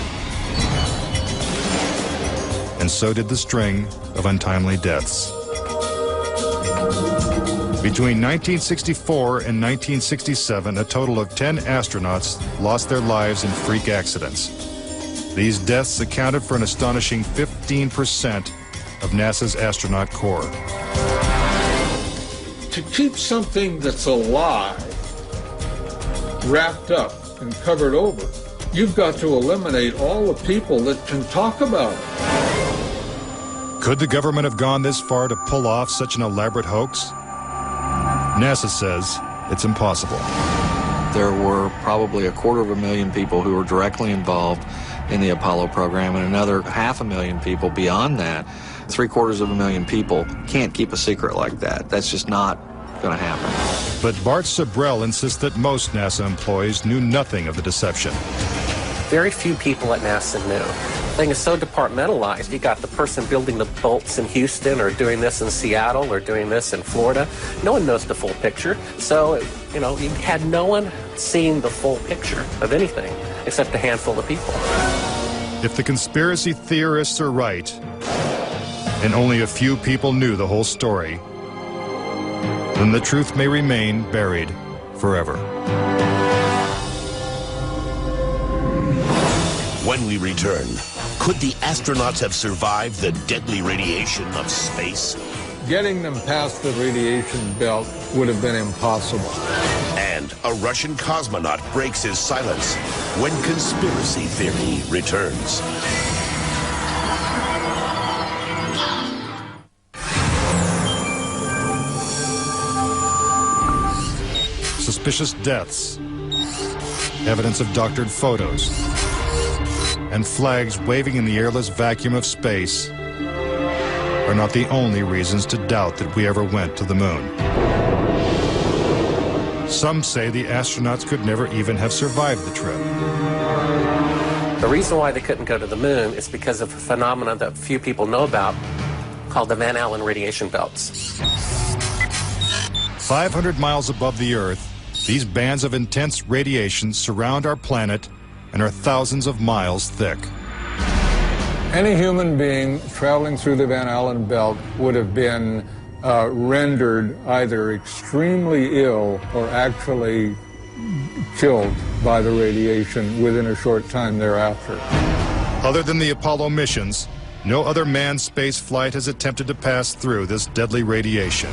and so did the string of untimely deaths. Between 1964 and 1967, a total of 10 astronauts lost their lives in freak accidents. These deaths accounted for an astonishing 15% of NASA's astronaut corps. To keep something that's alive wrapped up and covered over, you've got to eliminate all the people that can talk about it. Could the government have gone this far to pull off such an elaborate hoax? NASA says it's impossible. There were probably 250,000 people who were directly involved in the Apollo program, and another 500,000 people beyond that. 750,000 people can't keep a secret like that. That's just not going to happen. But Bart Sabrell insists that most NASA employees knew nothing of the deception. Very few people at NASA knew. The thing is so departmentalized. You got the person building the bolts in Houston, or doing this in Seattle, or doing this in Florida. No one knows the full picture. So, you know, you had no one seeing the full picture of anything except a handful of people. If the conspiracy theorists are right, and only a few people knew the whole story, then the truth may remain buried forever. When we return, could the astronauts have survived the deadly radiation of space? Getting them past the radiation belt would have been impossible. And a Russian cosmonaut breaks his silence when conspiracy theory returns. Suspicious deaths, evidence of doctored photos, and flags waving in the airless vacuum of space are not the only reasons to doubt that we ever went to the moon. Some say the astronauts could never even have survived the trip. The reason why they couldn't go to the moon is because of a phenomenon that few people know about called the Van Allen radiation belts. 500 miles above the Earth, these bands of intense radiation surround our planet and are thousands of miles thick. Any human being traveling through the Van Allen belt would have been rendered either extremely ill or actually killed by the radiation within a short time thereafter. Other than the Apollo missions, no other manned space flight has attempted to pass through this deadly radiation.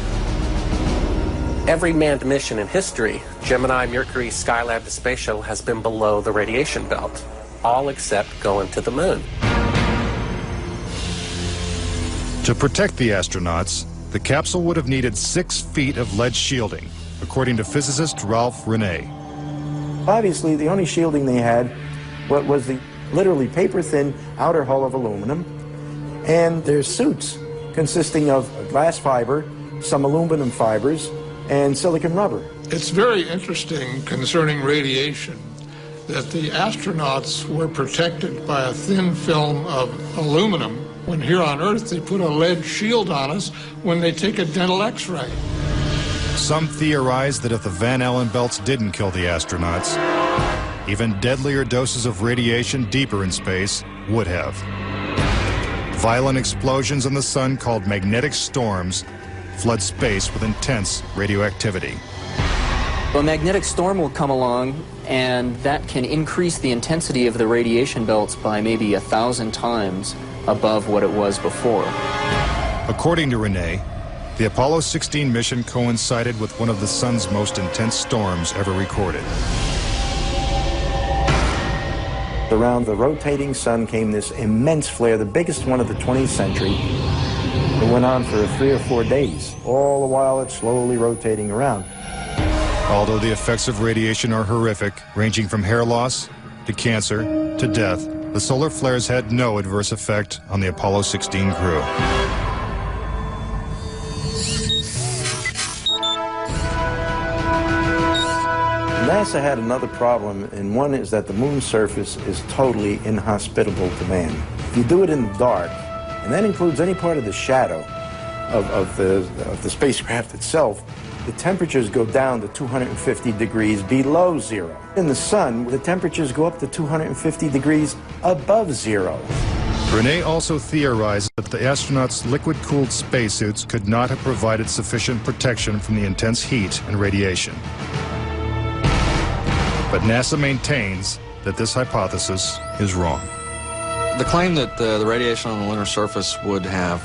Every manned mission in history, Gemini, Mercury, Skylab, the Space Shuttle, has been below the radiation belt, all except going to the moon. To protect the astronauts, the capsule would have needed 6 feet of lead shielding, according to physicist Ralph Rene. Obviously, the only shielding they had was the literally paper-thin outer hull of aluminum, and their suits consisting of glass fiber, some aluminum fibers, and silicon rubber. It's very interesting concerning radiation that the astronauts were protected by a thin film of aluminum, when here on Earth they put a lead shield on us when they take a dental x-ray. Some theorize that if the Van Allen belts didn't kill the astronauts, even deadlier doses of radiation deeper in space would have. Violent explosions in the sun called magnetic storms flood space with intense radioactivity. A magnetic storm will come along, and that can increase the intensity of the radiation belts by maybe 1,000 times above what it was before. According to Rene, the Apollo 16 mission coincided with one of the sun's most intense storms ever recorded. Around the rotating sun came this immense flare, the biggest one of the 20th century. It went on for 3 or 4 days, all the while it's slowly rotating around. Although the effects of radiation are horrific, ranging from hair loss to cancer to death, the solar flares had no adverse effect on the Apollo 16 crew. NASA had another problem, and one is that the moon's surface is totally inhospitable to man. If you do it in the dark, and that includes any part of the shadow of the spacecraft itself, the temperatures go down to 250 degrees below zero. In the sun, the temperatures go up to 250 degrees above zero. Rene also theorized that the astronauts' liquid-cooled spacesuits could not have provided sufficient protection from the intense heat and radiation. But NASA maintains that this hypothesis is wrong. The claim that the radiation on the lunar surface would have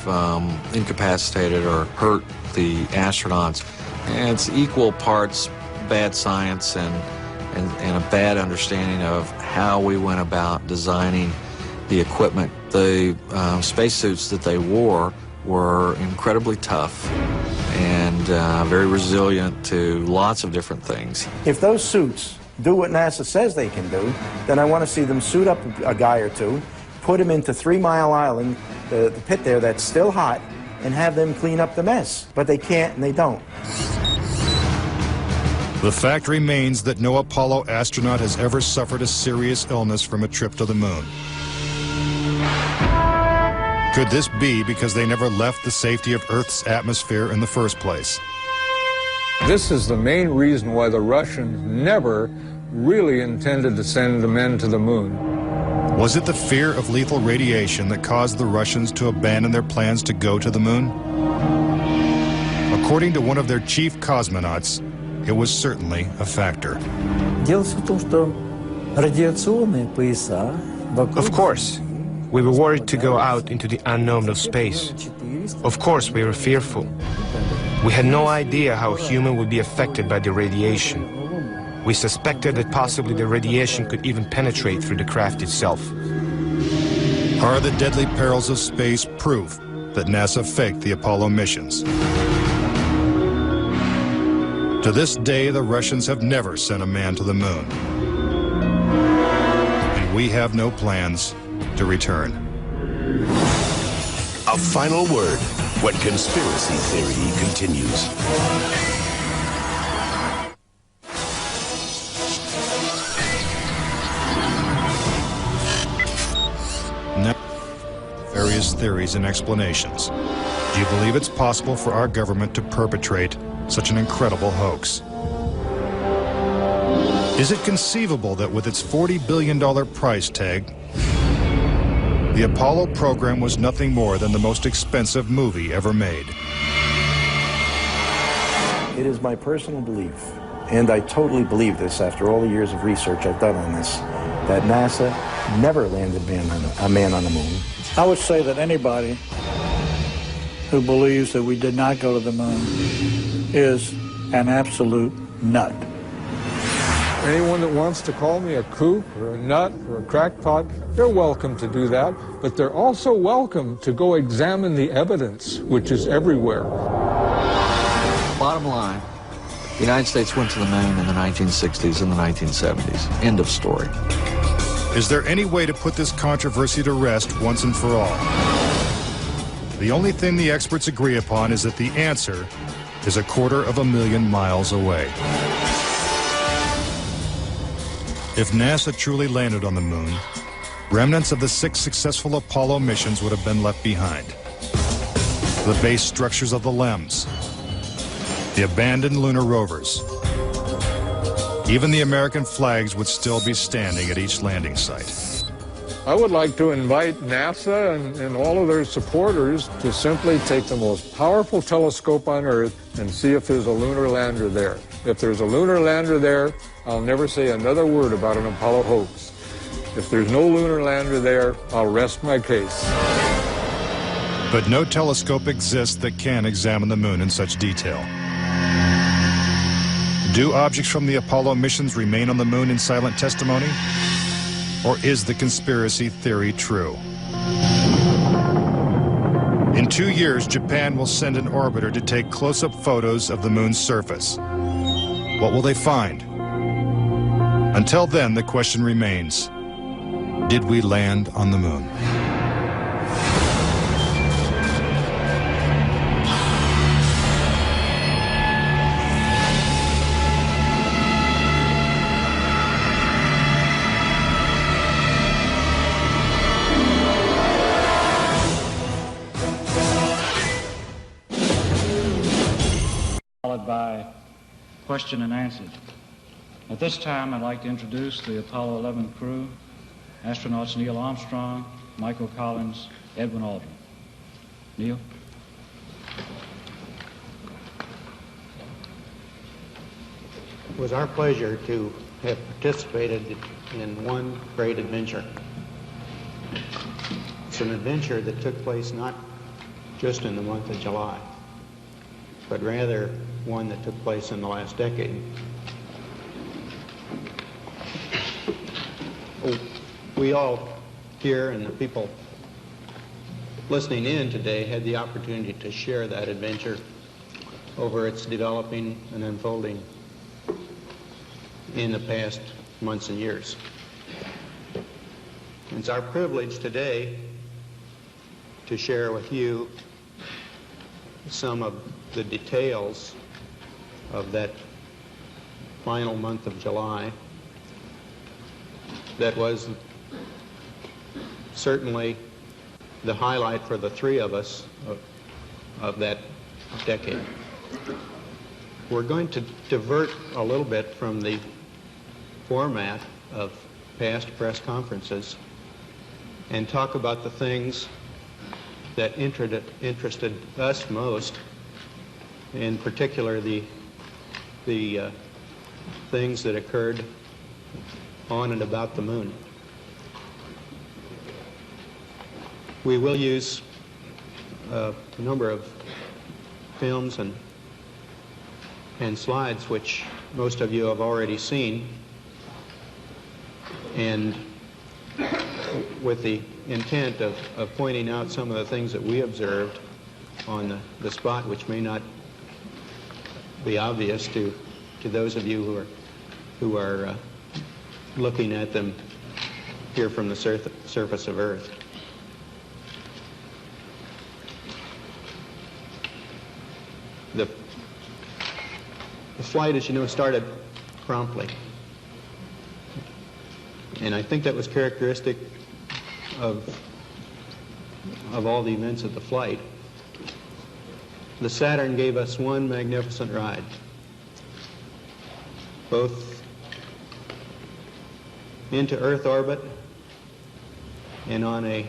incapacitated or hurt the astronauts, it's equal parts bad science and a bad understanding of how we went about designing the equipment. The spacesuits that they wore were incredibly tough and very resilient to lots of different things. If those suits do what NASA says they can do, then I want to see them suit up a guy or two, put him into 3 Mile Island, the pit there that's still hot, and have them clean up the mess. But they can't and they don't. The fact remains that no Apollo astronaut has ever suffered a serious illness from a trip to the moon. Could this be because they never left the safety of Earth's atmosphere in the first place? This is the main reason why the Russians never really intended to send the men to the moon. Was it the fear of lethal radiation that caused the Russians to abandon their plans to go to the moon? According to one of their chief cosmonauts, it was certainly a factor. Of course, we were worried to go out into the unknown of space. Of course, we were fearful. We had no idea how human would be affected by the radiation. We suspected that possibly the radiation could even penetrate through the craft itself. Are the deadly perils of space proof that NASA faked the Apollo missions? To this day, the Russians have never sent a man to the moon. And we have no plans to return. A final word when conspiracy theory continues. Various theories and explanations. Do you believe it's possible for our government to perpetrate such an incredible hoax? Is it conceivable that with its $40 billion price tag, the Apollo program was nothing more than the most expensive movie ever made? It is my personal belief, and I totally believe this after all the years of research I've done on this, that NASA never landed a man on the moon. I would say that anybody who believes that we did not go to the moon is an absolute nut. Anyone that wants to call me a kook or a nut or a crackpot, they're welcome to do that, but they're also welcome to go examine the evidence, which is everywhere. Bottom line, the United States went to the moon in the 1960s and the 1970s. End of story. Is there any way to put this controversy to rest once and for all? The only thing the experts agree upon is that the answer is 250,000 miles away. If NASA truly landed on the moon, remnants of the 6 successful Apollo missions would have been left behind. The base structures of the LEMs, the abandoned lunar rovers. Even the American flags would still be standing at each landing site. I would like to invite NASA and all of their supporters to simply take the most powerful telescope on Earth and see if there's a lunar lander there. If there's a lunar lander there, I'll never say another word about an Apollo hoax. If there's no lunar lander there, I'll rest my case. But no telescope exists that can examine the moon in such detail. Do objects from the Apollo missions remain on the moon in silent testimony? Or is the conspiracy theory true? In 2 years, Japan will send an orbiter to take close-up photos of the moon's surface. What will they find? Until then, the question remains, did we land on the moon? Followed by question and answer. At this time, I'd like to introduce the Apollo 11 crew, astronauts Neil Armstrong, Michael Collins, Edwin Aldrin. Neil? It was our pleasure to have participated in one great adventure. It's an adventure that took place not just in the month of July, but rather one that took place in the last decade. We all here and the people listening in today had the opportunity to share that adventure over its developing and unfolding. in the past months and years. It's our privilege today to share with you some of the details of that final month of July that was certainly the highlight for the three of us of that decade. We're going to divert a little bit from the format of past press conferences and talk about the things that interested us most, in particular the things that occurred on and about the moon. We will use a number of films and slides which most of you have already seen, and with the intent of pointing out some of the things that we observed on the spot which may not be obvious to those of you who are looking at them here from the surface of Earth. The flight, as you know, started promptly. And I think that was characteristic of all the events of the flight. The Saturn gave us one magnificent ride, both into Earth orbit and on a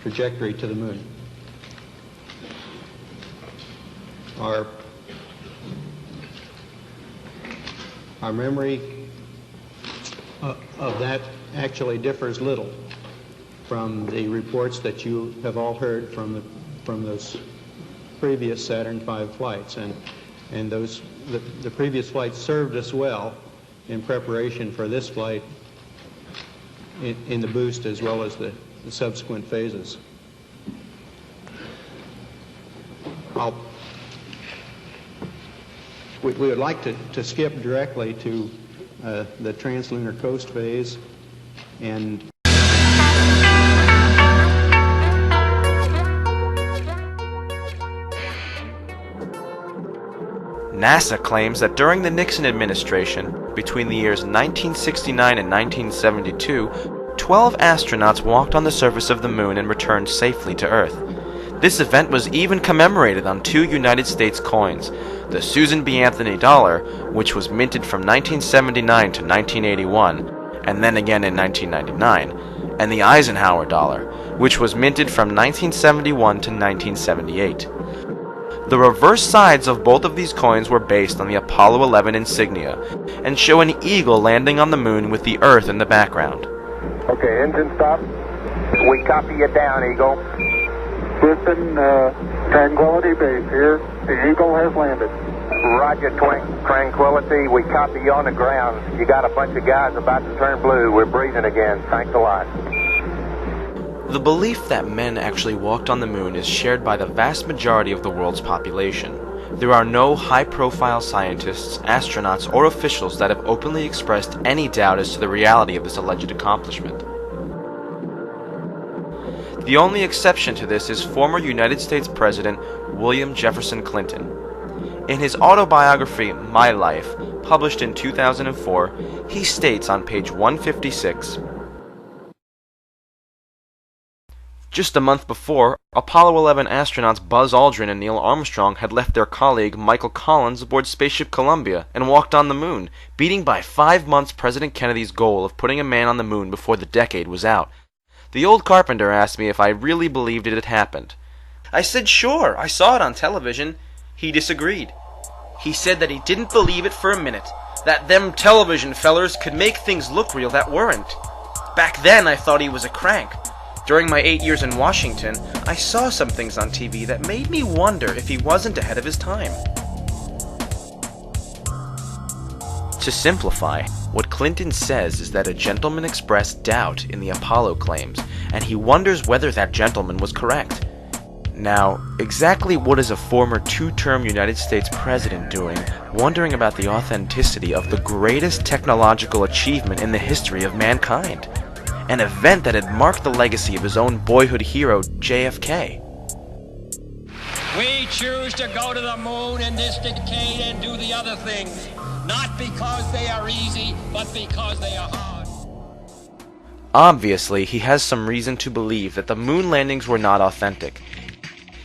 trajectory to the moon. Our memory of that actually differs little from the reports that you have all heard from those previous Saturn V flights, and the previous flights served us well in preparation for this flight in the boost as well as the subsequent phases. We would like to skip directly to the translunar coast phase and NASA claims that during the Nixon administration, between the years 1969 and 1972, 12 astronauts walked on the surface of the moon and returned safely to Earth. This event was even commemorated on 2 United States coins, the Susan B. Anthony dollar, which was minted from 1979 to 1981, and then again in 1999, and the Eisenhower dollar, which was minted from 1971 to 1978. The reverse sides of both of these coins were based on the Apollo 11 insignia and show an eagle landing on the moon with the Earth in the background. Okay, engine stop. We copy you down, Eagle. Houston, Tranquility Base here. The Eagle has landed. Roger, Tranquility. We copy you on the ground. You got a bunch of guys about to turn blue. We're breathing again. Thanks a lot. The belief that men actually walked on the moon is shared by the vast majority of the world's population. There are no high-profile scientists, astronauts, or officials that have openly expressed any doubt as to the reality of this alleged accomplishment. The only exception to this is former United States President William Jefferson Clinton. In his autobiography, My Life, published in 2004, he states on page 156, "Just a month before, Apollo 11 astronauts Buzz Aldrin and Neil Armstrong had left their colleague Michael Collins aboard spaceship Columbia and walked on the moon, beating by 5 months President Kennedy's goal of putting a man on the moon before the decade was out. The old carpenter asked me if I really believed it had happened. I said sure, I saw it on television. He disagreed. He said that he didn't believe it for a minute, that them television fellers could make things look real that weren't. Back then I thought he was a crank. During my 8 years in Washington, I saw some things on TV that made me wonder if he wasn't ahead of his time." To simplify, what Clinton says is that a gentleman expressed doubt in the Apollo claims, and he wonders whether that gentleman was correct. Now, exactly what is a former two-term United States president doing, wondering about the authenticity of the greatest technological achievement in the history of mankind? An event that had marked the legacy of his own boyhood hero, JFK. We choose to go to the moon in this decade and do the other things, not because they are easy, but because they are hard. Obviously, he has some reason to believe that the moon landings were not authentic.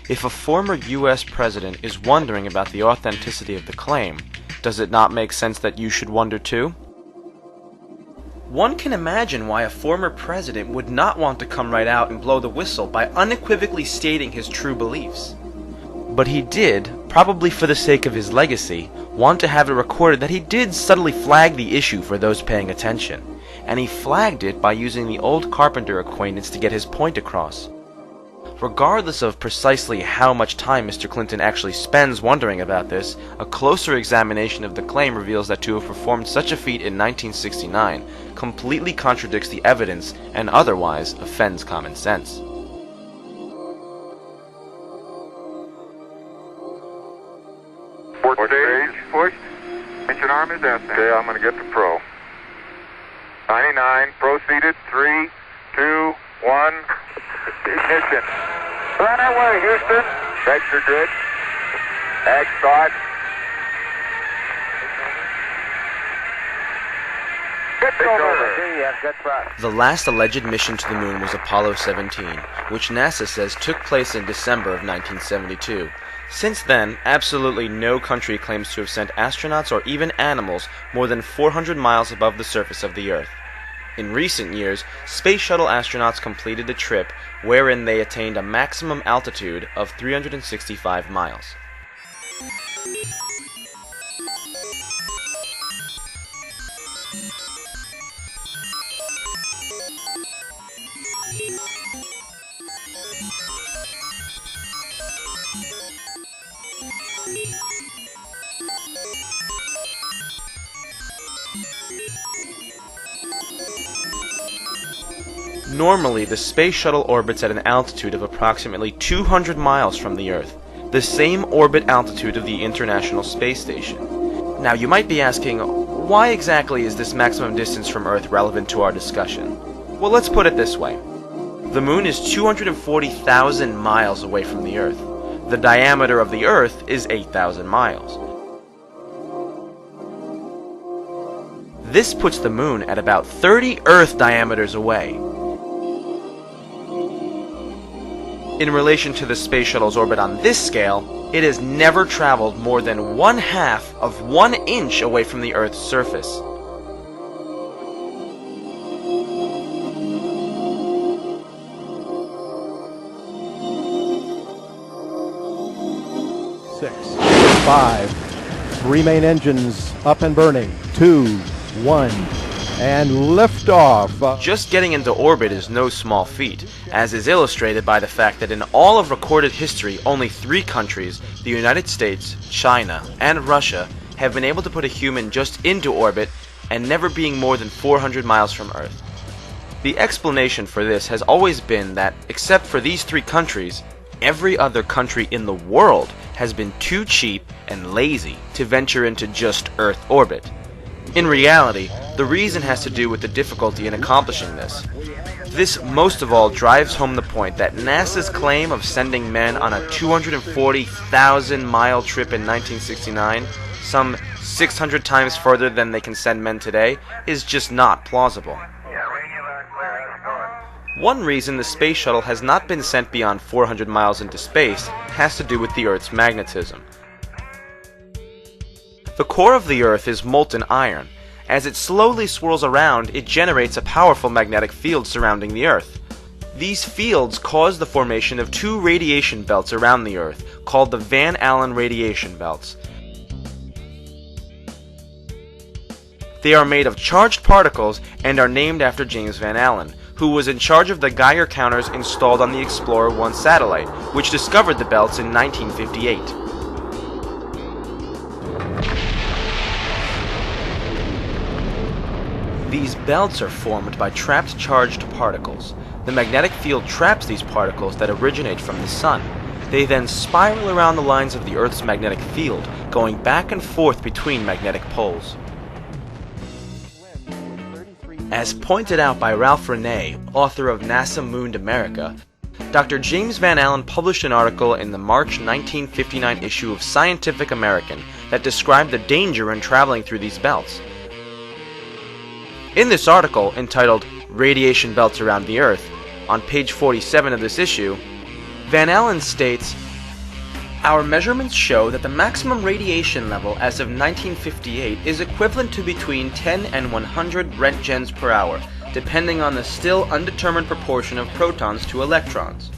If a former US president is wondering about the authenticity of the claim, does it not make sense that you should wonder too? One can imagine why a former president would not want to come right out and blow the whistle by unequivocally stating his true beliefs. But he did, probably for the sake of his legacy, want to have it recorded that he did subtly flag the issue for those paying attention, and he flagged it by using the old carpenter acquaintance to get his point across. Regardless of precisely how much time Mr. Clinton actually spends wondering about this, a closer examination of the claim reveals that to have performed such a feat in 1969 completely contradicts the evidence and otherwise offends common sense. Stage pushed. Engine arm is destined. Okay, I'm going to get the pro. 99, proceeded. 3, 2, 1. Ignition. Right away, Houston. Brakes are good. Ag start. The last alleged mission to the moon was Apollo 17, which NASA says took place in December of 1972. Since then, absolutely no country claims to have sent astronauts or even animals more than 400 miles above the surface of the Earth. In recent years, space shuttle astronauts completed a trip wherein they attained a maximum altitude of 365 miles. Normally, the space shuttle orbits at an altitude of approximately 200 miles from the Earth, the same orbit altitude of the International Space Station. Now, you might be asking, why exactly is this maximum distance from Earth relevant to our discussion? Well, let's put it this way. The Moon is 240,000 miles away from the Earth. The diameter of the Earth is 8,000 miles. This puts the Moon at about 30 Earth diameters away. In relation to the space shuttle's orbit on this scale, it has never traveled more than 1/2 of 1 inch away from the Earth's surface. Six, 5, 3 main engines up and burning, 2, 1. And liftoff. Just getting into orbit is no small feat, as is illustrated by the fact that in all of recorded history, only 3 countries, the United States, China, and Russia, have been able to put a human just into orbit and never being more than 400 miles from Earth. The explanation for this has always been that, except for these 3 countries, every other country in the world has been too cheap and lazy to venture into just Earth orbit. In reality, the reason has to do with the difficulty in accomplishing this. This most of all drives home the point that NASA's claim of sending men on a 240,000-mile trip in 1969, some 600 times further than they can send men today, is just not plausible. One reason the space shuttle has not been sent beyond 400 miles into space has to do with the Earth's magnetism. The core of the Earth is molten iron. As it slowly swirls around, it generates a powerful magnetic field surrounding the Earth. These fields cause the formation of 2 radiation belts around the Earth, called the Van Allen radiation belts. They are made of charged particles and are named after James Van Allen, who was in charge of the Geiger counters installed on the Explorer 1 satellite, which discovered the belts in 1958. These belts are formed by trapped charged particles. The magnetic field traps these particles that originate from the sun. They then spiral around the lines of the Earth's magnetic field, going back and forth between magnetic poles. As pointed out by Ralph Renee, author of NASA Mooned America, Dr. James Van Allen published an article in the March 1959 issue of Scientific American that described the danger in traveling through these belts. In this article, entitled Radiation Belts Around the Earth, on page 47 of this issue, Van Allen states, "Our measurements show that the maximum radiation level as of 1958 is equivalent to between 10 and 100 Roentgens per hour, depending on the still undetermined proportion of protons to electrons.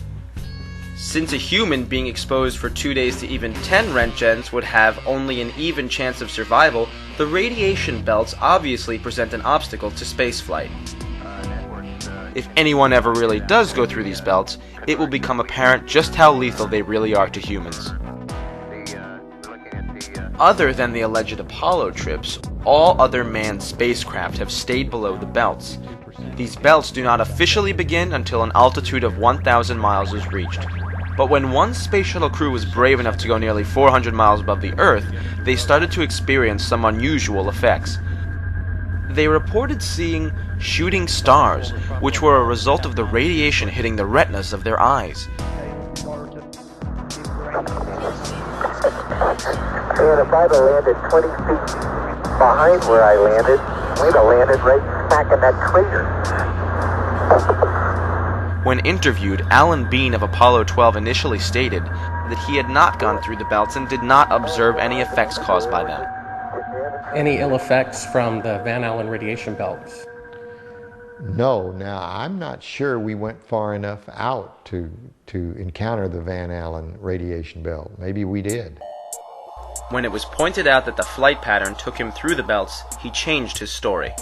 Since a human being exposed for 2 days to even 10 Roentgens would have only an even chance of survival, the radiation belts obviously present an obstacle to spaceflight. If anyone ever really does go through these belts, it will become apparent just how lethal they really are to humans." Other than the alleged Apollo trips, all other manned spacecraft have stayed below the belts. These belts do not officially begin until an altitude of 1,000 miles is reached. But when one space shuttle crew was brave enough to go nearly 400 miles above the Earth, they started to experience some unusual effects. They reported seeing shooting stars, which were a result of the radiation hitting the retinas of their eyes. And if I'd have landed 20 feet behind where I landed, we'd have landed right smack in that crater. When interviewed, Alan Bean of Apollo 12 initially stated that he had not gone through the belts and did not observe any effects caused by them. Any ill effects from the Van Allen radiation belts? No. Now, I'm not sure we went far enough out to encounter the Van Allen radiation belt. Maybe we did. When it was pointed out that the flight pattern took him through the belts, he changed his story.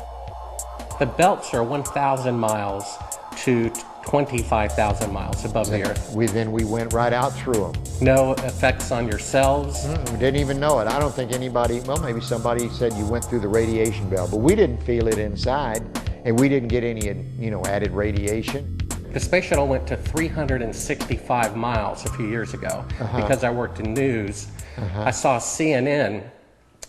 The belts are 1,000 miles to 25,000 miles above the Earth. Then we went right out through them. No effects on your cells? We didn't even know it. I don't think anybody, well, maybe somebody said you went through the radiation belt, but we didn't feel it inside, and we didn't get any, added radiation. The space shuttle went to 365 miles a few years ago. Because I worked in news, I saw CNN.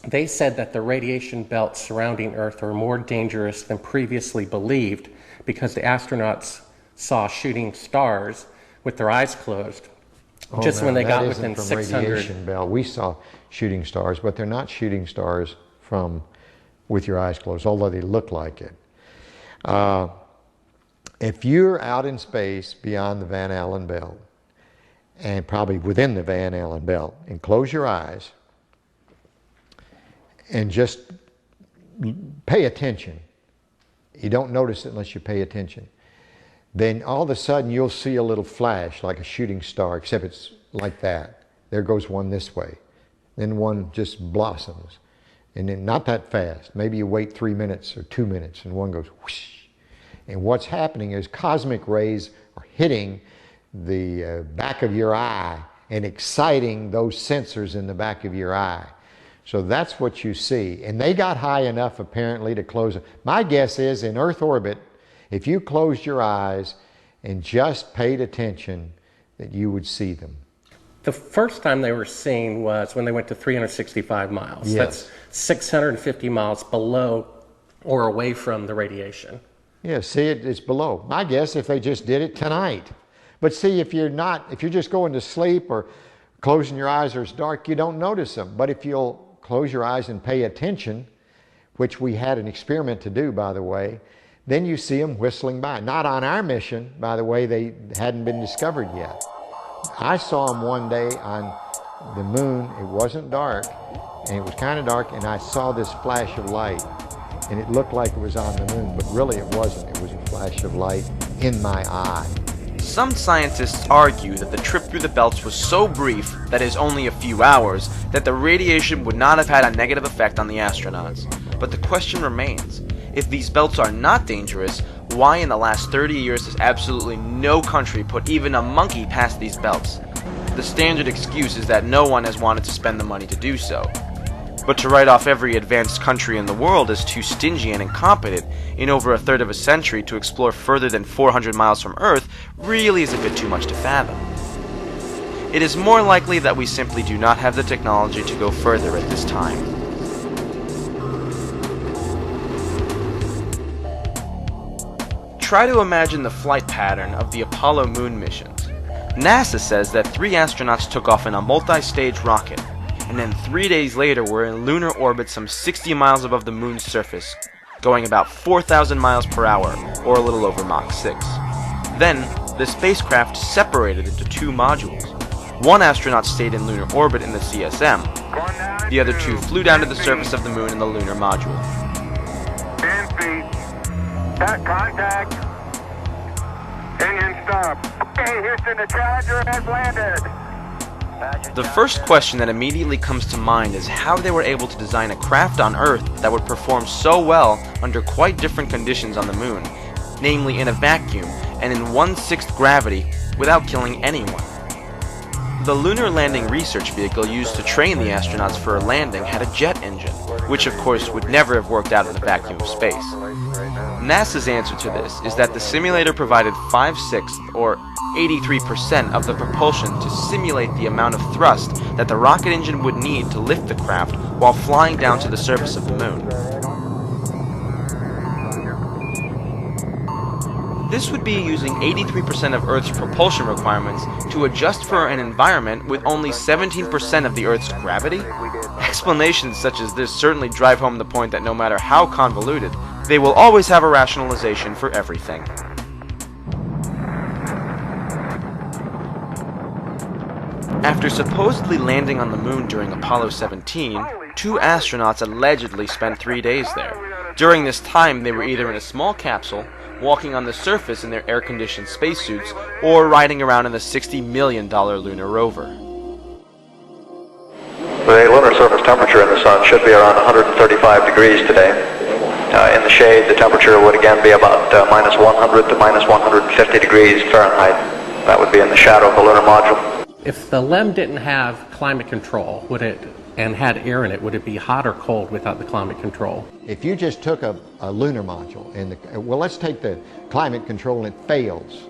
They said that the radiation belts surrounding Earth are more dangerous than previously believed because the astronauts saw shooting stars with their eyes closed. Just when they got within 600. Radiation belt. We saw shooting stars, but they're not shooting stars from with your eyes closed, although they look like it. If you're out in space beyond the Van Allen belt, and probably within the Van Allen belt, and close your eyes and just pay attention. You don't notice it unless you pay attention. Then all of a sudden you'll see a little flash like a shooting star, except it's like that. There goes one this way. Then one just blossoms. And then not that fast. Maybe you wait 3 minutes or 2 minutes and one goes whoosh. And what's happening is cosmic rays are hitting the back of your eye and exciting those sensors in the back of your eye. So that's what you see. And they got high enough apparently to close it. My guess is in Earth orbit, if you closed your eyes and just paid attention, that you would see them. The first time they were seen was when they went to 365 miles. Yes. That's 650 miles below or away from the radiation. Yeah, see, it's below. My guess if they just did it tonight. But see, if you're just going to sleep or closing your eyes or it's dark, you don't notice them. But if you'll close your eyes and pay attention, which we had an experiment to do, by the way, then you see them whistling by. Not on our mission, by the way, they hadn't been discovered yet. I saw them one day on the moon. It wasn't dark, and it was kind of dark, and I saw this flash of light. And it looked like it was on the moon, but really it wasn't. It was a flash of light in my eye. Some scientists argue that the trip through the belts was so brief, that is only a few hours, that the radiation would not have had a negative effect on the astronauts. But the question remains, if these belts are not dangerous, why in the last 30 years has absolutely no country put even a monkey past these belts? The standard excuse is that no one has wanted to spend the money to do so. But to write off every advanced country in the world as too stingy and incompetent in over a third of a century to explore further than 400 miles from Earth really is a bit too much to fathom. it is more likely that we simply do not have the technology to go further at this time. Try to imagine the flight pattern of the Apollo moon missions. NASA says that 3 astronauts took off in a multi-stage rocket, and then 3 days later were in lunar orbit some 60 miles above the moon's surface, going about 4,000 miles per hour, or a little over Mach 6. Then, the spacecraft separated into 2 modules. 1 astronaut stayed in lunar orbit in the CSM. The other 2 flew down to the surface of the moon in the lunar module. 10 feet. Contact. Engine stop. Okay, Houston, the Challenger has landed. The first question that immediately comes to mind is how they were able to design a craft on Earth that would perform so well under quite different conditions on the moon, namely in a vacuum and in 1/6 gravity without killing anyone. The Lunar Landing Research Vehicle used to train the astronauts for a landing had a jet engine, which of course would never have worked out in the vacuum of space. NASA's answer to this is that the simulator provided 5/6 or 83% of the propulsion to simulate the amount of thrust that the rocket engine would need to lift the craft while flying down to the surface of the moon. This would be using 83% of Earth's propulsion requirements to adjust for an environment with only 17% of the Earth's gravity? Explanations such as this certainly drive home the point that no matter how convoluted, they will always have a rationalization for everything. After supposedly landing on the moon during Apollo 17, 2 astronauts allegedly spent 3 days there. During this time, they were either in a small capsule, walking on the surface in their air-conditioned spacesuits, or riding around in the $60 million lunar rover. The lunar surface temperature in the sun should be around 135 degrees today. In the shade, the temperature would again be about minus 100 to minus 150 degrees Fahrenheit. That would be in the shadow of the lunar module. If the LEM didn't have climate control, and had air in it, would it be hot or cold without the climate control? If you just took a lunar module, well, let's take the climate control and it fails.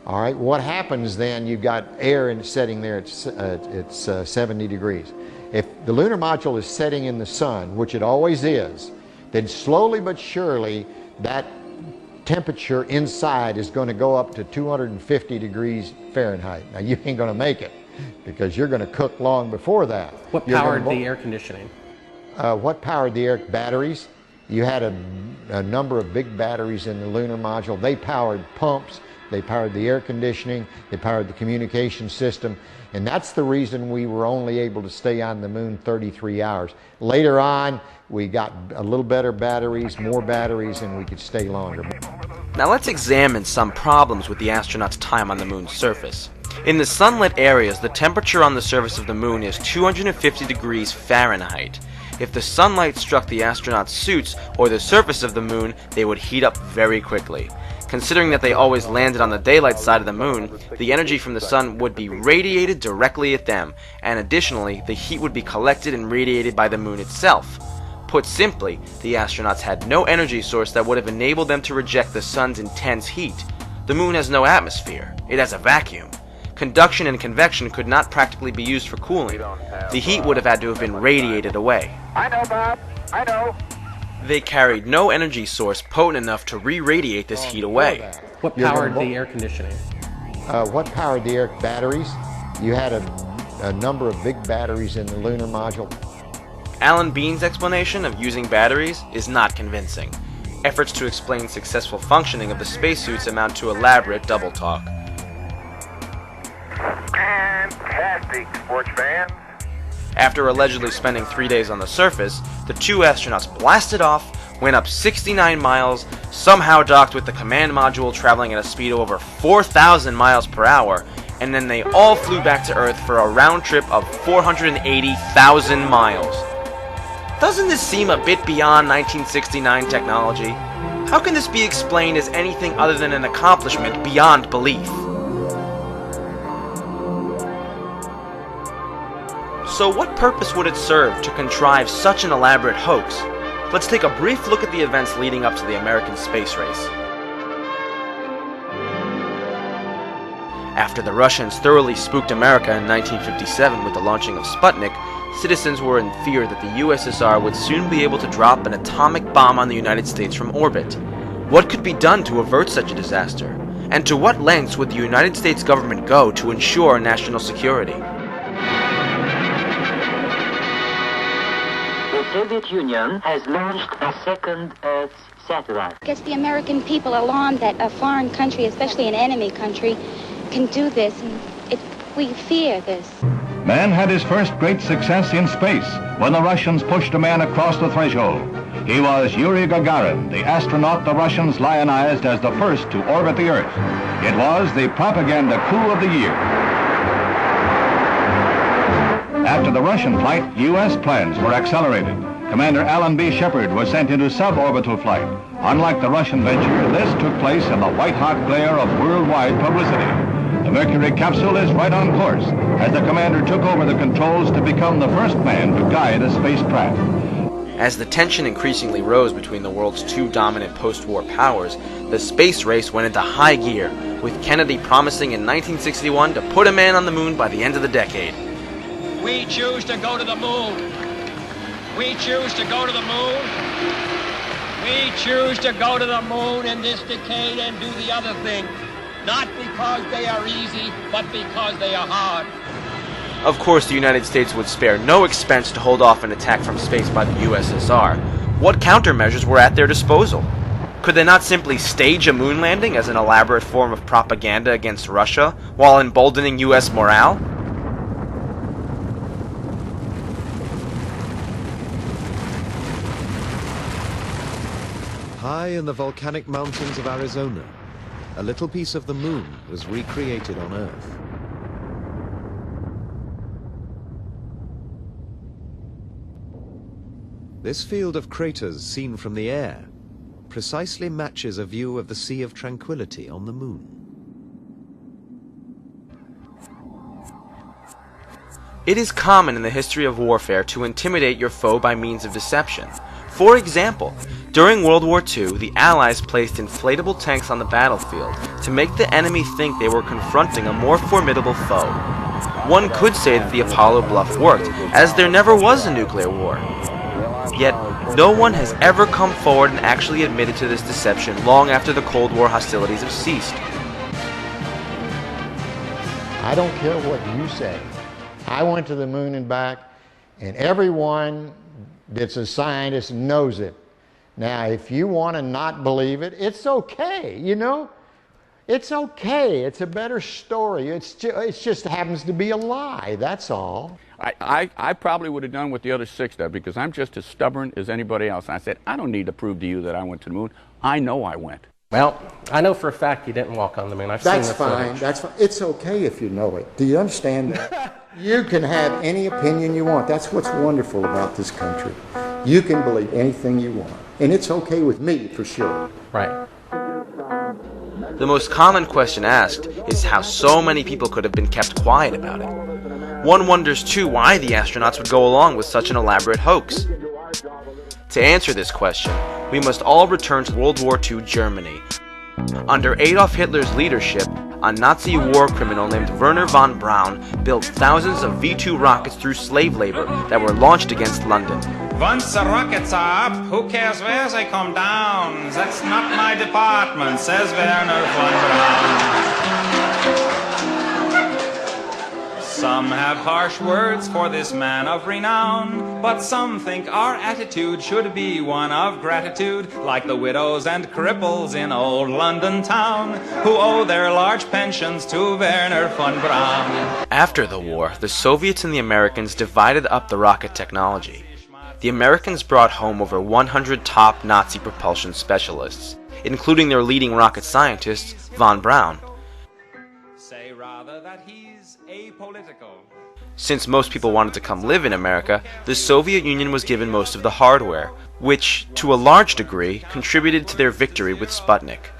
All right, what happens then? You've got air and setting there, it's 70 degrees. If the lunar module is setting in the sun, which it always is, then slowly but surely that temperature inside is going to go up to 250 degrees Fahrenheit. Now you ain't going to make it because you're going to cook long before that. What powered the air conditioning? What powered the air? Batteries. You had a number of big batteries in the lunar module. They powered pumps, they powered the air conditioning, they powered the communication system, and that's the reason we were only able to stay on the moon 33 hours. Later on, we got a little better batteries, more batteries, and we could stay longer. Now let's examine some problems with the astronauts' time on the moon's surface. In the sunlit areas, the temperature on the surface of the moon is 250 degrees Fahrenheit. If the sunlight struck the astronauts' suits or the surface of the moon, they would heat up very quickly. Considering that they always landed on the daylight side of the moon, the energy from the sun would be radiated directly at them, and additionally, the heat would be collected and radiated by the moon itself. Put simply, the astronauts had no energy source that would have enabled them to reject the sun's intense heat. The moon has no atmosphere. It has a vacuum. Conduction and convection could not practically be used for cooling. The heat would have had to have been radiated away. I know, Bob. I know. They carried no energy source potent enough to re-radiate this heat away. What powered the air conditioning? What powered the air? Batteries. You had a number of big batteries in the lunar module. Alan Bean's explanation of using batteries is not convincing. Efforts to explain successful functioning of the spacesuits amount to elaborate double talk. Fantastic, sports fans. After allegedly spending 3 days on the surface, the 2 astronauts blasted off, went up 69 miles, somehow docked with the command module traveling at a speed of over 4,000 miles per hour, and then they all flew back to Earth for a round trip of 480,000 miles. Doesn't this seem a bit beyond 1969 technology? How can this be explained as anything other than an accomplishment beyond belief? So what purpose would it serve to contrive such an elaborate hoax? Let's take a brief look at the events leading up to the American space race. After the Russians thoroughly spooked America in 1957 with the launching of Sputnik, citizens were in fear that the USSR would soon be able to drop an atomic bomb on the United States from orbit. What could be done to avert such a disaster? And to what lengths would the United States government go to ensure national security? The Soviet Union has launched a second Earth satellite. Gets the American people alarmed that a foreign country, especially an enemy country, can do this, and we fear this. Man had his first great success in space when the Russians pushed a man across the threshold. He was Yuri Gagarin, the astronaut the Russians lionized as the first to orbit the Earth. It was the propaganda coup of the year. After the Russian flight, U.S. plans were accelerated. Commander Alan B. Shepard was sent into suborbital flight. Unlike the Russian venture, this took place in the white-hot glare of worldwide publicity. The Mercury capsule is right on course as the commander took over the controls to become the first man to guide a spacecraft. As the tension increasingly rose between the world's two dominant post-war powers, the space race went into high gear, with Kennedy promising in 1961 to put a man on the moon by the end of the decade. We choose to go to the moon. We choose to go to the moon. We choose to go to the moon in this decade and do the other thing. Not because they are easy, but because they are hard. Of course, the United States would spare no expense to hold off an attack from space by the USSR. What countermeasures were at their disposal? Could they not simply stage a moon landing as an elaborate form of propaganda against Russia, while emboldening U.S. morale? High in the volcanic mountains of Arizona, a little piece of the moon was recreated on Earth. This field of craters seen from the air precisely matches a view of the Sea of Tranquility on the moon. It is common in the history of warfare to intimidate your foe by means of deception. For example, during World War II, the Allies placed inflatable tanks on the battlefield to make the enemy think they were confronting a more formidable foe. One could say that the Apollo bluff worked, as there never was a nuclear war. Yet, no one has ever come forward and actually admitted to this deception long after the Cold War hostilities have ceased. I don't care what you say. I went to the moon and back, and everyone that's a scientist knows it. Now, if you want to not believe it, it's okay, you know? It's okay. It's a better story. It just happens to be a lie, that's all. I probably would have done what the other six did, because I'm just as stubborn as anybody else. I said, I don't need to prove to you that I went to the moon. I know I went. Well, I know for a fact you didn't walk on the moon. I've seen the footage. That's fine. That's fine. It's okay if you know it. Do you understand that? You can have any opinion you want. That's what's wonderful about this country. You can believe anything you want. And it's okay with me, for sure. Right. The most common question asked is how so many people could have been kept quiet about it. One wonders too why the astronauts would go along with such an elaborate hoax. To answer this question, we must all return to World War II Germany. Under Adolf Hitler's leadership, a Nazi war criminal named Wernher von Braun built thousands of V-2 rockets through slave labor that were launched against London. Once the rockets are up, who cares where they come down? That's not my department, says Wernher von Braun. Some have harsh words for this man of renown, but some think our attitude should be one of gratitude, like the widows and cripples in old London town, who owe their large pensions to Wernher von Braun. After the war, the Soviets and the Americans divided up the rocket technology. The Americans brought home over 100 top Nazi propulsion specialists, including their leading rocket scientist, von Braun. Say rather that he's apolitical. Since most people wanted to come live in America, the Soviet Union was given most of the hardware, which, to a large degree, contributed to their victory with Sputnik.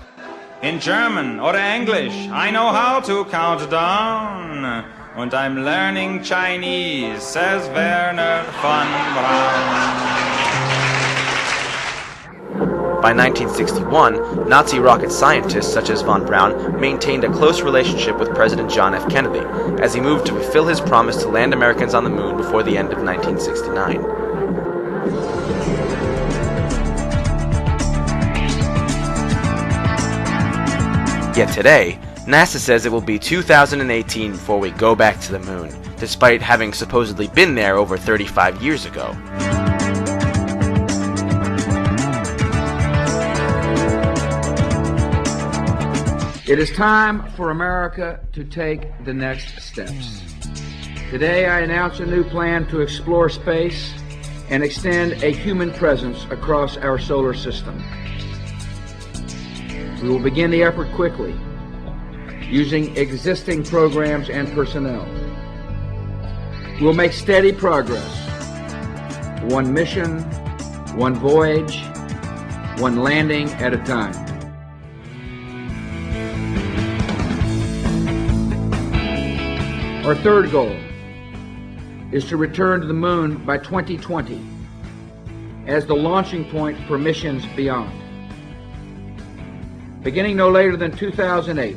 In German or English, I know how to count down. Und I'm learning Chinese, says Wernher von Braun. By 1961, Nazi rocket scientists such as von Braun maintained a close relationship with President John F. Kennedy as he moved to fulfill his promise to land Americans on the moon before the end of 1969. Yet today, NASA says it will be 2018 before we go back to the moon, despite having supposedly been there over 35 years ago. It is time for America to take the next steps. Today I announce a new plan to explore space and extend a human presence across our solar system. We will begin the effort quickly, using existing programs and personnel. We will make steady progress, one mission, one voyage, one landing at a time. Our third goal is to return to the moon by 2020 as the launching point for missions beyond. Beginning no later than 2008,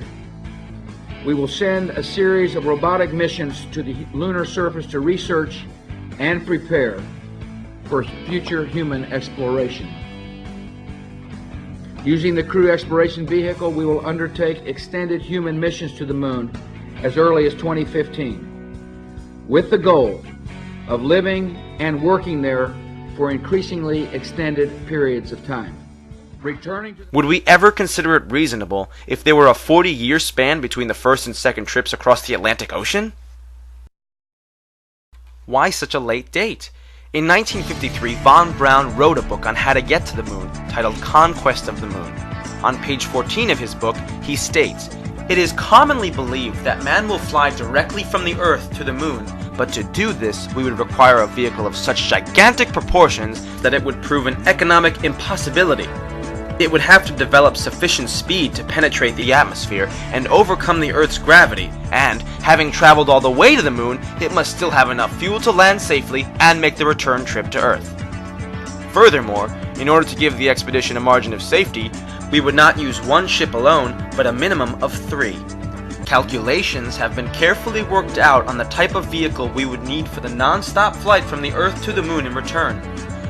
we will send a series of robotic missions to the lunar surface to research and prepare for future human exploration. Using the Crew Exploration Vehicle, we will undertake extended human missions to the moon as early as 2015, with the goal of living and working there for increasingly extended periods of time. Would we ever consider it reasonable if there were a 40-year span between the first and second trips across the Atlantic Ocean? Why such a late date? In 1953, von Braun wrote a book on how to get to the moon, titled Conquest of the Moon. On page 14 of his book, he states, "It is commonly believed that man will fly directly from the Earth to the moon, but to do this, we would require a vehicle of such gigantic proportions that it would prove an economic impossibility. It would have to develop sufficient speed to penetrate the atmosphere and overcome the Earth's gravity, and, having traveled all the way to the moon, it must still have enough fuel to land safely and make the return trip to Earth. Furthermore, in order to give the expedition a margin of safety, we would not use one ship alone, but a minimum of 3. Calculations have been carefully worked out on the type of vehicle we would need for the non-stop flight from the Earth to the moon in return.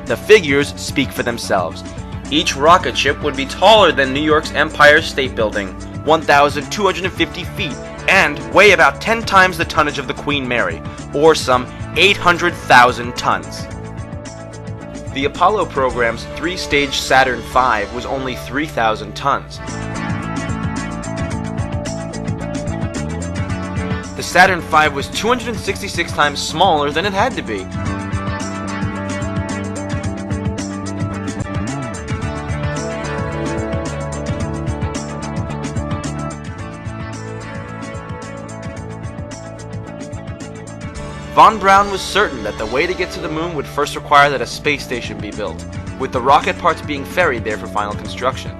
The figures speak for themselves. Each rocket ship would be taller than New York's Empire State Building, 1,250 feet, and weigh about 10 times the tonnage of the Queen Mary, or some 800,000 tons. The Apollo program's 3-stage Saturn V was only 3,000 tons. The Saturn V was 266 times smaller than it had to be. Von Braun was certain that the way to get to the moon would first require that a space station be built, with the rocket parts being ferried there for final construction.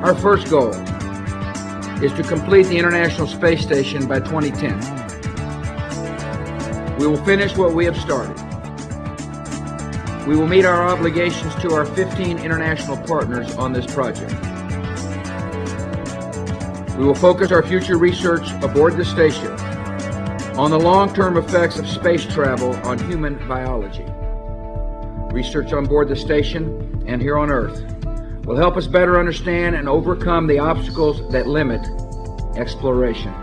Our first goal is to complete the International Space Station by 2010. We will finish what we have started. We will meet our obligations to our 15 international partners on this project. We will focus our future research aboard the station on the long-term effects of space travel on human biology. Research on board the station and here on Earth will help us better understand and overcome the obstacles that limit exploration.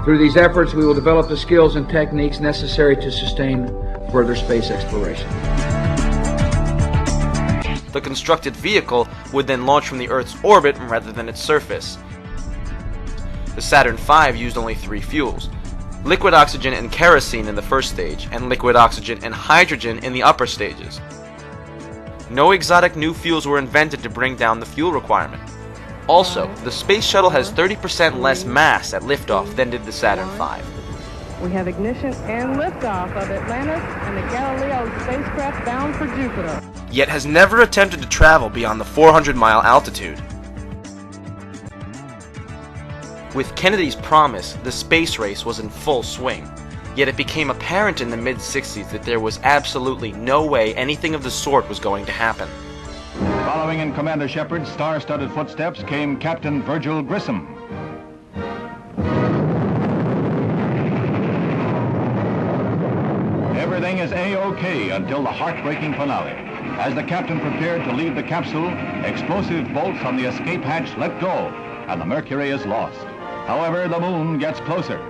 Through these efforts, we will develop the skills and techniques necessary to sustain further space exploration. The constructed vehicle would then launch from the Earth's orbit rather than its surface. The Saturn V used only 3 fuels: liquid oxygen and kerosene in the first stage, and liquid oxygen and hydrogen in the upper stages. No exotic new fuels were invented to bring down the fuel requirement. Also, the Space Shuttle has 30% less mass at liftoff than did the Saturn V. We have ignition and liftoff of Atlantis and the Galileo spacecraft bound for Jupiter. Yet has never attempted to travel beyond the 400-mile altitude. With Kennedy's promise, the space race was in full swing. Yet it became apparent in the mid-60s that there was absolutely no way anything of the sort was going to happen. Following in Commander Shepard's star-studded footsteps came Captain Virgil Grissom. Everything is A-OK until the heartbreaking finale. As the captain prepared to leave the capsule, explosive bolts on the escape hatch let go, and the Mercury is lost. However, the moon gets closer.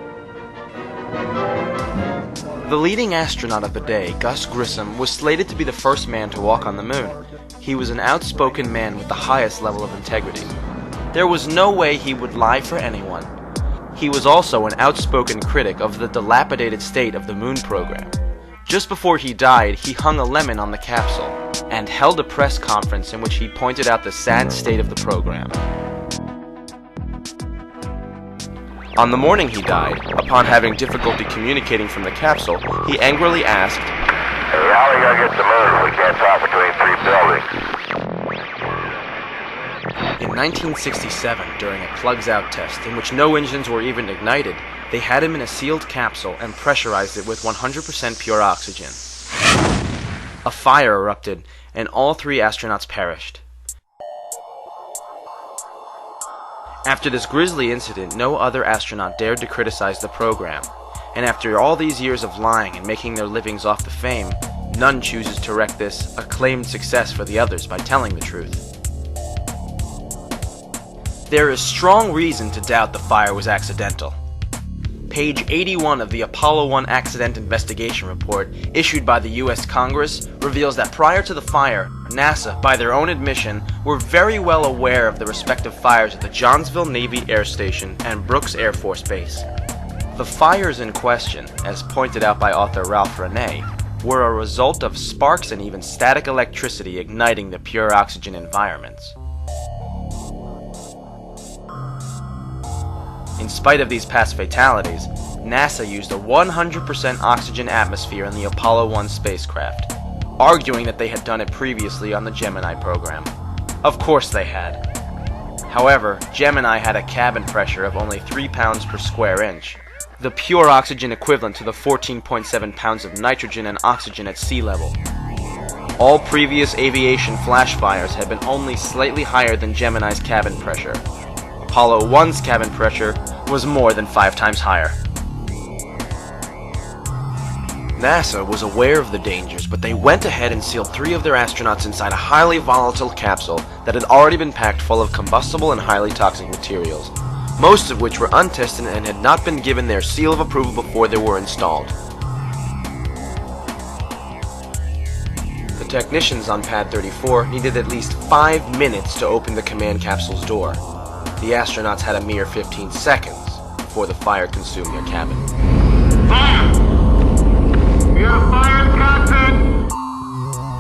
The leading astronaut of the day, Gus Grissom, was slated to be the first man to walk on the moon. He was an outspoken man with the highest level of integrity. There was no way he would lie for anyone. He was also an outspoken critic of the dilapidated state of the moon program. Just before he died, he hung a lemon on the capsule and held a press conference in which he pointed out the sad state of the program. On the morning he died, upon having difficulty communicating from the capsule, he angrily asked, "Hey, how are we gonna get the moon if we can't talk between three buildings?" In 1967, during a plugs-out test in which no engines were even ignited, they had him in a sealed capsule and pressurized it with 100% pure oxygen. A fire erupted, and all 3 astronauts perished. After this grisly incident, no other astronaut dared to criticize the program, and after all these years of lying and making their livings off the fame, none chooses to wreck this acclaimed success for the others by telling the truth. There is strong reason to doubt the fire was accidental. Page 81 of the Apollo 1 Accident Investigation Report, issued by the U.S. Congress, reveals that prior to the fire, NASA, by their own admission, were very well aware of the respective fires at the Johnsville Navy Air Station and Brooks Air Force Base. The fires in question, as pointed out by author Ralph Renee, were a result of sparks and even static electricity igniting the pure oxygen environments. In spite of these past fatalities, NASA used a 100% oxygen atmosphere in the Apollo 1 spacecraft, arguing that they had done it previously on the Gemini program. Of course they had. However, Gemini had a cabin pressure of only 3 pounds per square inch, the pure oxygen equivalent to the 14.7 pounds of nitrogen and oxygen at sea level. All previous aviation flash fires had been only slightly higher than Gemini's cabin pressure. Apollo 1's cabin pressure was more than 5 times higher. NASA was aware of the dangers, but they went ahead and sealed 3 of their astronauts inside a highly volatile capsule that had already been packed full of combustible and highly toxic materials, most of which were untested and had not been given their seal of approval before they were installed. The technicians on Pad 34 needed at least 5 minutes to open the command capsule's door. The astronauts had a mere 15 seconds before the fire consumed their cabin. Fire! We are fired, Captain!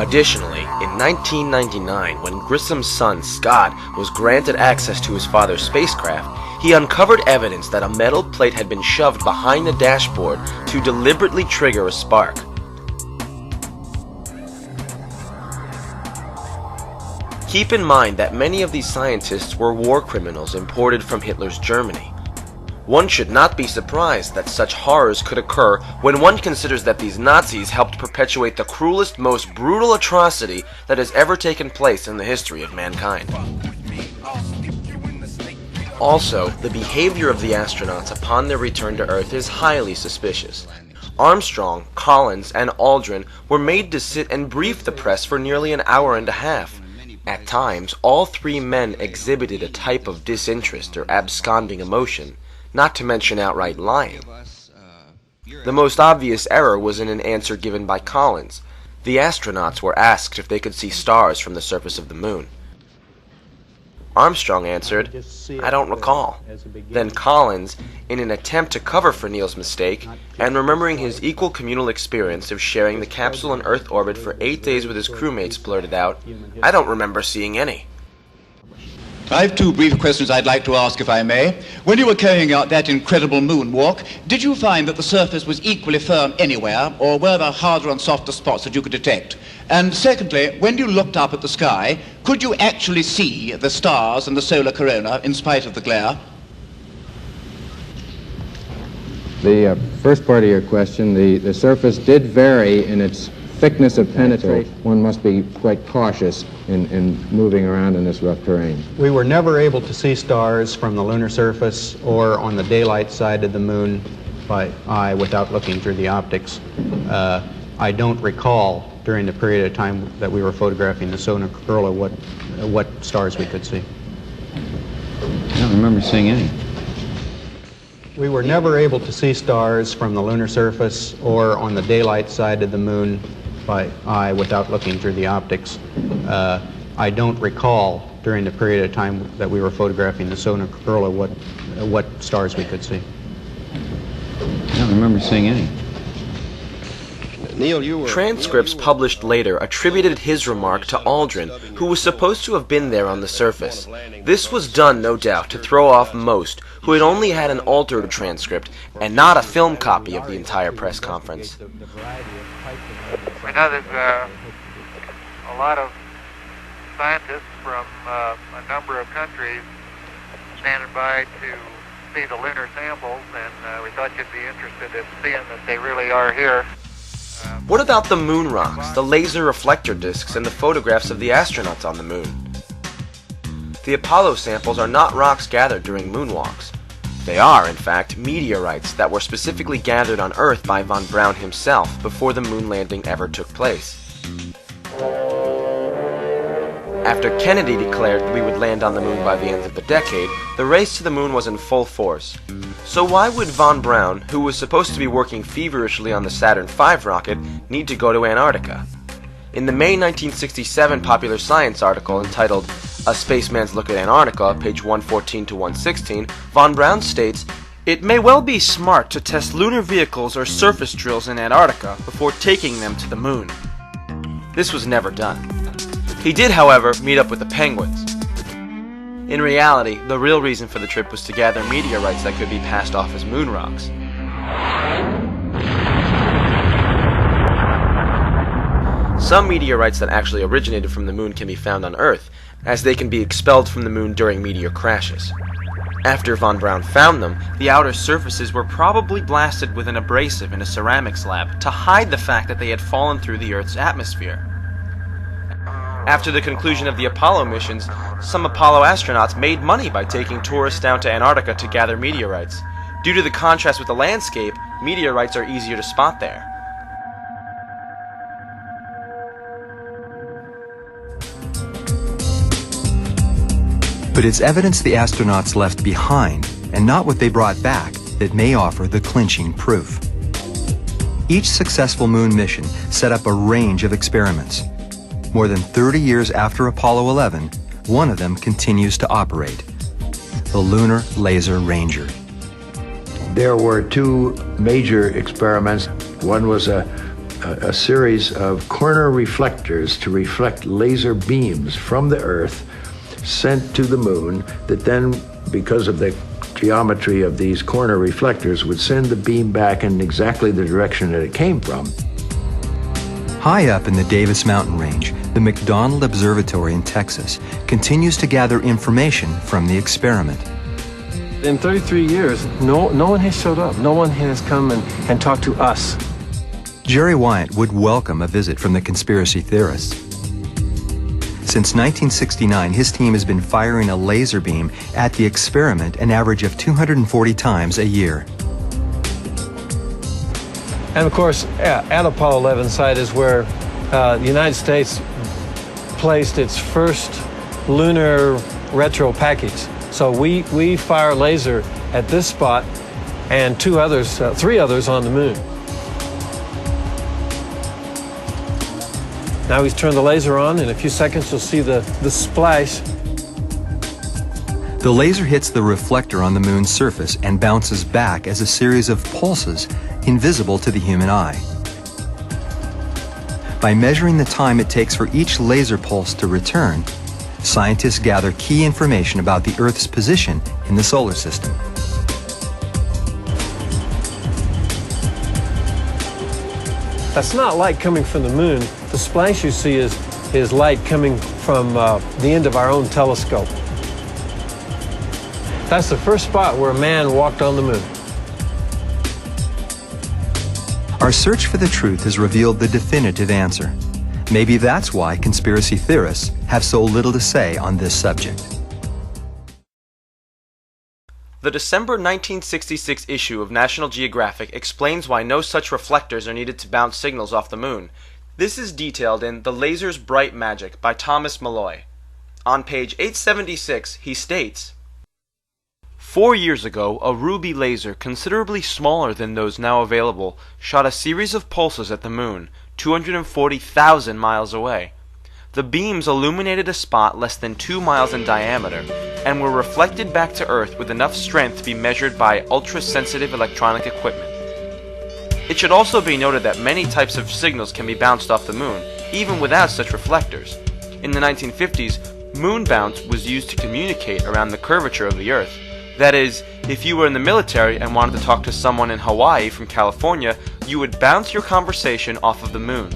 Additionally, in 1999, when Grissom's son, Scott, was granted access to his father's spacecraft, he uncovered evidence that a metal plate had been shoved behind the dashboard to deliberately trigger a spark. Keep in mind that many of these scientists were war criminals imported from Hitler's Germany. One should not be surprised that such horrors could occur when one considers that these Nazis helped perpetuate the cruelest, most brutal atrocity that has ever taken place in the history of mankind. Also, the behavior of the astronauts upon their return to Earth is highly suspicious. Armstrong, Collins, and Aldrin were made to sit and brief the press for nearly an hour and a half. At times, all 3 men exhibited a type of disinterest or absconding emotion, not to mention outright lying. The most obvious error was in an answer given by Collins. The astronauts were asked if they could see stars from the surface of the moon. Armstrong answered, "I don't recall." Then Collins, in an attempt to cover for Neil's mistake, and remembering his equal communal experience of sharing the capsule in Earth orbit for 8 days with his crewmates, blurted out, "I don't remember seeing any." I have 2 brief questions I'd like to ask, if I may. When you were carrying out that incredible moonwalk, did you find that the surface was equally firm anywhere, or were there harder and softer spots that you could detect? And secondly, when you looked up at the sky, could you actually see the stars and the solar corona in spite of the glare? The first part of your question, the surface did vary in its thickness of penetration. One must be quite cautious in moving around in this rough terrain. We were never able to see stars from the lunar surface or on the daylight side of the moon by eye without looking through the optics. I don't recall during the period of time that we were photographing the solar corona what stars we could see. I don't remember seeing any. We were never able to see stars from the lunar surface or on the daylight side of the moon by eye without looking through the optics. I don't recall during the period of time that we were photographing the solar corona what stars we could see. I don't remember seeing any. Neil, you were... Transcripts published later attributed his remark to Aldrin, who was supposed to have been there on the surface. This was done, no doubt, to throw off most, who had only had an altered transcript and not a film copy of the entire press conference. We know there's a lot of scientists from a number of countries standing by to see the lunar samples, and we thought you'd be interested in seeing that they really are here. What about the moon rocks, the laser reflector discs, and the photographs of the astronauts on the moon? The Apollo samples are not rocks gathered during moonwalks. They are, in fact, meteorites that were specifically gathered on Earth by von Braun himself before the moon landing ever took place. After Kennedy declared that we would land on the moon by the end of the decade, the race to the moon was in full force. So why would von Braun, who was supposed to be working feverishly on the Saturn V rocket, need to go to Antarctica? In the May 1967 Popular Science article entitled A Spaceman's Look at Antarctica, page 114 to 116, von Braun states, "It may well be smart to test lunar vehicles or surface drills in Antarctica before taking them to the moon." This was never done. He did, however, meet up with the Penguins. In reality, the real reason for the trip was to gather meteorites that could be passed off as moon rocks. Some meteorites that actually originated from the moon can be found on Earth, as they can be expelled from the moon during meteor crashes. After von Braun found them, the outer surfaces were probably blasted with an abrasive in a ceramics lab to hide the fact that they had fallen through the Earth's atmosphere. After the conclusion of the Apollo missions, some Apollo astronauts made money by taking tourists down to Antarctica to gather meteorites. Due to the contrast with the landscape, meteorites are easier to spot there. But it's evidence the astronauts left behind, and not what they brought back, that may offer the clinching proof. Each successful moon mission set up a range of experiments. More than 30 years after Apollo 11, one of them continues to operate, the Lunar Laser Ranger. There were two major experiments. One was a series of corner reflectors to reflect laser beams from the Earth sent to the moon that then, because of the geometry of these corner reflectors, would send the beam back in exactly the direction that it came from. High up in the Davis Mountain Range, the McDonald Observatory in Texas continues to gather information from the experiment. In 33 years, no one has showed up. No one has come and talked to us. Jerry Wyatt would welcome a visit from the conspiracy theorists. Since 1969, his team has been firing a laser beam at the experiment an average of 240 times a year. And of course, at Apollo 11 site is where the United States placed its first lunar retro package. So we fire laser at this spot and three others on the moon. Now he's turned the laser on. In a few seconds, you'll see the splash. The laser hits the reflector on the moon's surface and bounces back as a series of pulses invisible to the human eye. By measuring the time it takes for each laser pulse to return, scientists gather key information about the Earth's position in the solar system. That's not light coming from the moon. The splash you see is light coming from the end of our own telescope. That's the first spot where a man walked on the moon. Our search for the truth has revealed the definitive answer. Maybe that's why conspiracy theorists have so little to say on this subject. The December 1966 issue of National Geographic explains why no such reflectors are needed to bounce signals off the moon. This is detailed in The Laser's Bright Magic by Thomas Malloy. On page 876, he states, 4 years ago, a ruby laser, considerably smaller than those now available, shot a series of pulses at the moon, 240,000 miles away. The beams illuminated a spot less than 2 miles in diameter, and were reflected back to Earth with enough strength to be measured by ultra-sensitive electronic equipment. It should also be noted that many types of signals can be bounced off the moon, even without such reflectors. In the 1950s, moon bounce was used to communicate around the curvature of the Earth. That is, if you were in the military and wanted to talk to someone in Hawaii from California, you would bounce your conversation off of the moon.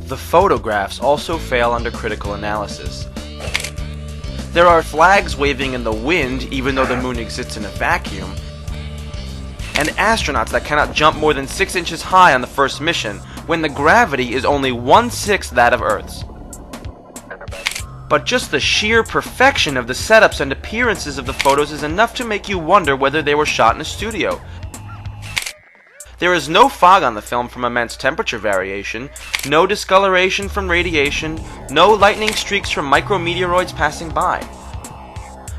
The photographs also fail under critical analysis. There are flags waving in the wind even though the moon exists in a vacuum, and astronauts that cannot jump more than 6 inches high on the first mission when the gravity is only 1/6 that of Earth's. But just the sheer perfection of the setups and appearances of the photos is enough to make you wonder whether they were shot in a studio. There is no fog on the film from immense temperature variation, no discoloration from radiation, no lightning streaks from micrometeoroids passing by.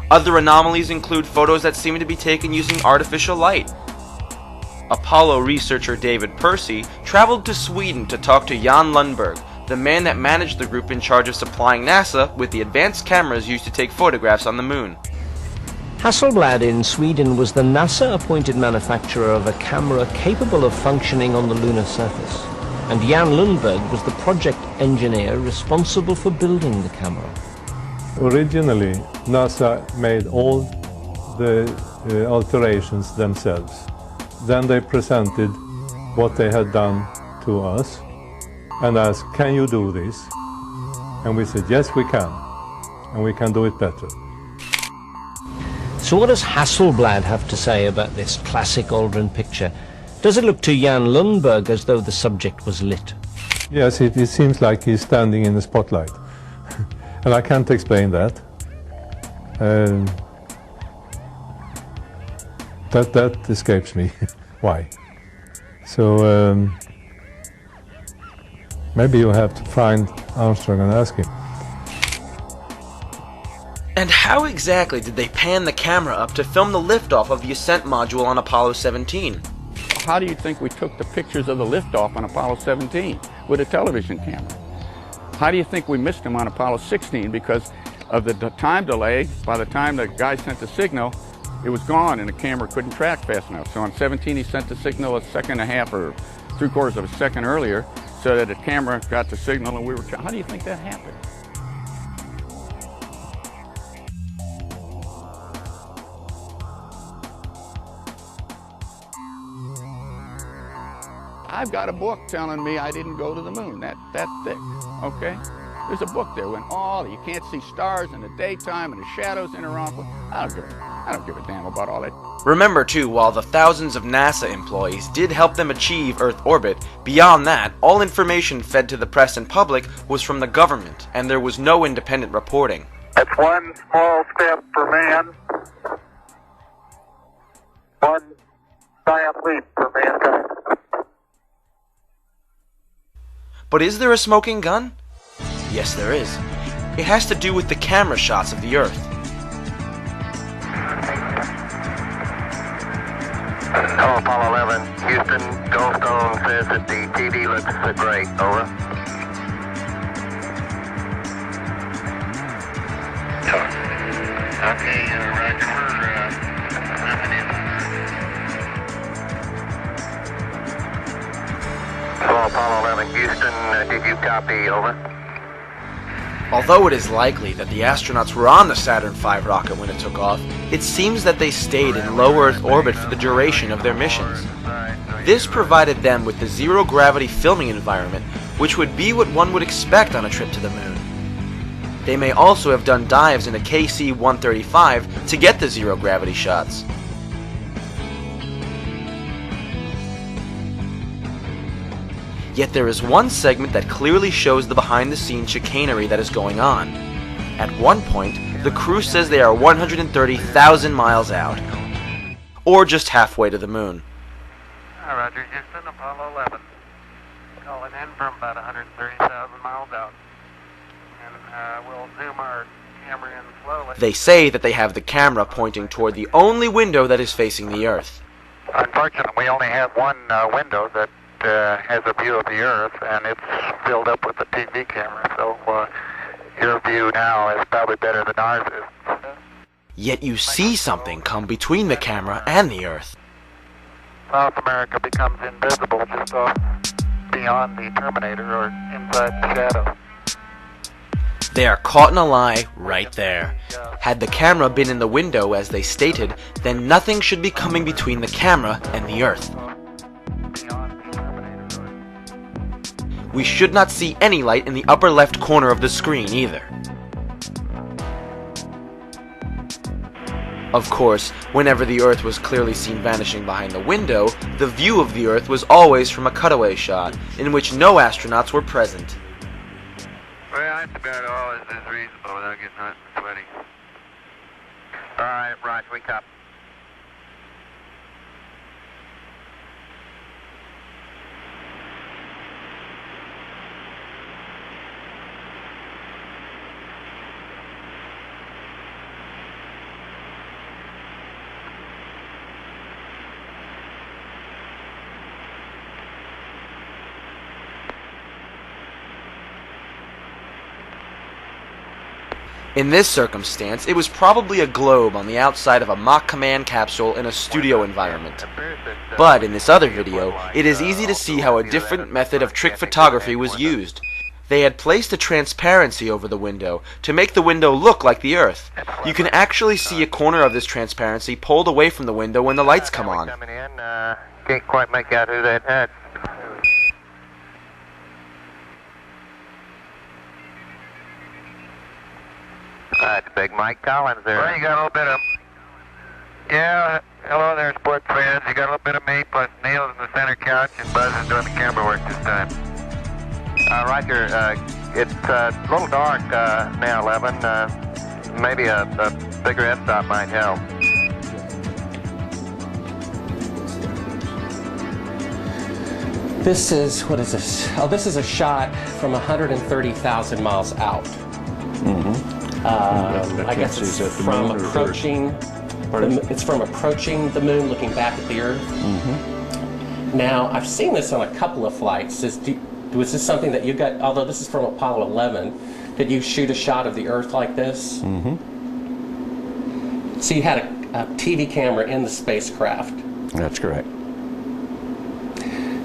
Other anomalies include photos that seem to be taken using artificial light. Apollo researcher David Percy traveled to Sweden to talk to Jan Lundberg, the man that managed the group in charge of supplying NASA with the advanced cameras used to take photographs on the moon. Hasselblad in Sweden was the NASA-appointed manufacturer of a camera capable of functioning on the lunar surface, and Jan Lundberg was the project engineer responsible for building the camera. Originally, NASA made all the alterations themselves. Then they presented what they had done to us and asked, "Can you do this?" And we said, "Yes, we can, and we can do it better." So what does Hasselblad have to say about this classic Aldrin picture? Does it look to Jan Lundberg as though the subject was lit? Yes, it seems like he's standing in the spotlight. And I can't explain that. That escapes me. Why? So maybe you have to find Armstrong and ask him. And how exactly did they pan the camera up to film the liftoff of the ascent module on Apollo 17? How do you think we took the pictures of the liftoff on Apollo 17 with a television camera? How do you think we missed them on Apollo 16 because of the time delay? By the time the guy sent the signal, it was gone and the camera couldn't track fast enough. So on 17 he sent the signal a second and a half or 3/4 of a second earlier so that the camera got the signal and we were... How do you think that happened? I've got a book telling me I didn't go to the moon, that thick, okay? There's a book there when you can't see stars in the daytime and the shadows interrupt. I don't give a damn about all that. Remember too, while the thousands of NASA employees did help them achieve Earth orbit, beyond that, all information fed to the press and public was from the government, and there was no independent reporting. That's one small step for man, one giant leap for mankind. But is there a smoking gun? Yes, there is. It has to do with the camera shots of the Earth. Hello, Apollo 11. Houston, Goldstone says that the TD looks great. Over. Okay, Roger. Hello, Apollo 11. Houston, did you copy? Over. Although it is likely that the astronauts were on the Saturn V rocket when it took off, it seems that they stayed in low Earth orbit for the duration of their missions. This provided them with the zero-gravity filming environment which would be what one would expect on a trip to the moon. They may also have done dives in a KC-135 to get the zero-gravity shots. Yet there is one segment that clearly shows the behind-the-scenes chicanery that is going on. At one point, the crew says they are 130,000 miles out, or just halfway to the moon. Roger, Houston, Apollo 11. Calling in from about 130,000 miles out. And we'll zoom our camera in slowly. They say that they have the camera pointing toward the only window that is facing the Earth. Unfortunately, we only have one window that has a view of the Earth, and it's filled up with the TV camera, so your view now is probably better than ours is. Yet you see something come between the camera and the Earth. South America becomes invisible just off beyond the Terminator or inside the shadow. They are caught in a lie right there. Had the camera been in the window as they stated, then nothing should be coming between the camera and the Earth. We should not see any light in the upper left corner of the screen either. Of course, whenever the Earth was clearly seen vanishing behind the window, the view of the Earth was always from a cutaway shot, in which no astronauts were present. Well, that's about all is reasonable without getting hot and sweaty. All right, Roger, we copy. In this circumstance, it was probably a globe on the outside of a mock command capsule in a studio environment. But in this other video, it is easy to see how a different method of trick photography was used. They had placed a transparency over the window to make the window look like the Earth. You can actually see a corner of this transparency pulled away from the window when the lights come on. Can't quite make out who that had. That's Big Mike Collins there. Well, you got a little bit of... Yeah, hello there, sports fans. You got a little bit of me, plus Neil's in the center couch, and Buzz is doing the camera work this time. Roger, it's a little dark now, 11. Maybe a bigger f-stop might help. This is, what is this? Oh, this is a shot from 130,000 miles out. I guess it's from approaching. It's from approaching the moon, looking back at the Earth. Now, I've seen this on a couple of flights. Was this something that you got? Although this is from Apollo 11, did you shoot a shot of the Earth like this? So you had a TV camera in the spacecraft. That's correct.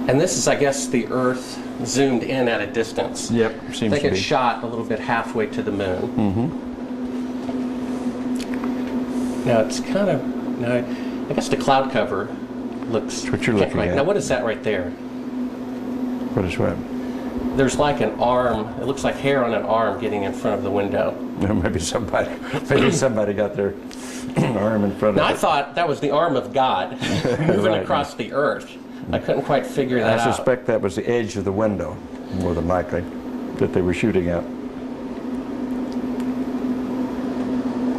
And this is, I guess, the Earth zoomed in at a distance. Yep, seems to be. They get shot a little bit halfway to the moon. Now it's kind of, now I guess the cloud cover looks. That's what you're looking at. Now what is that right there? What is what? There's like an arm. It looks like hair on an arm getting in front of the window. Maybe somebody got their arm in front of it. Now I thought that was the arm of God moving across the Earth. I couldn't quite figure that out. I suspect that was the edge of the window, more than likely, that they were shooting at.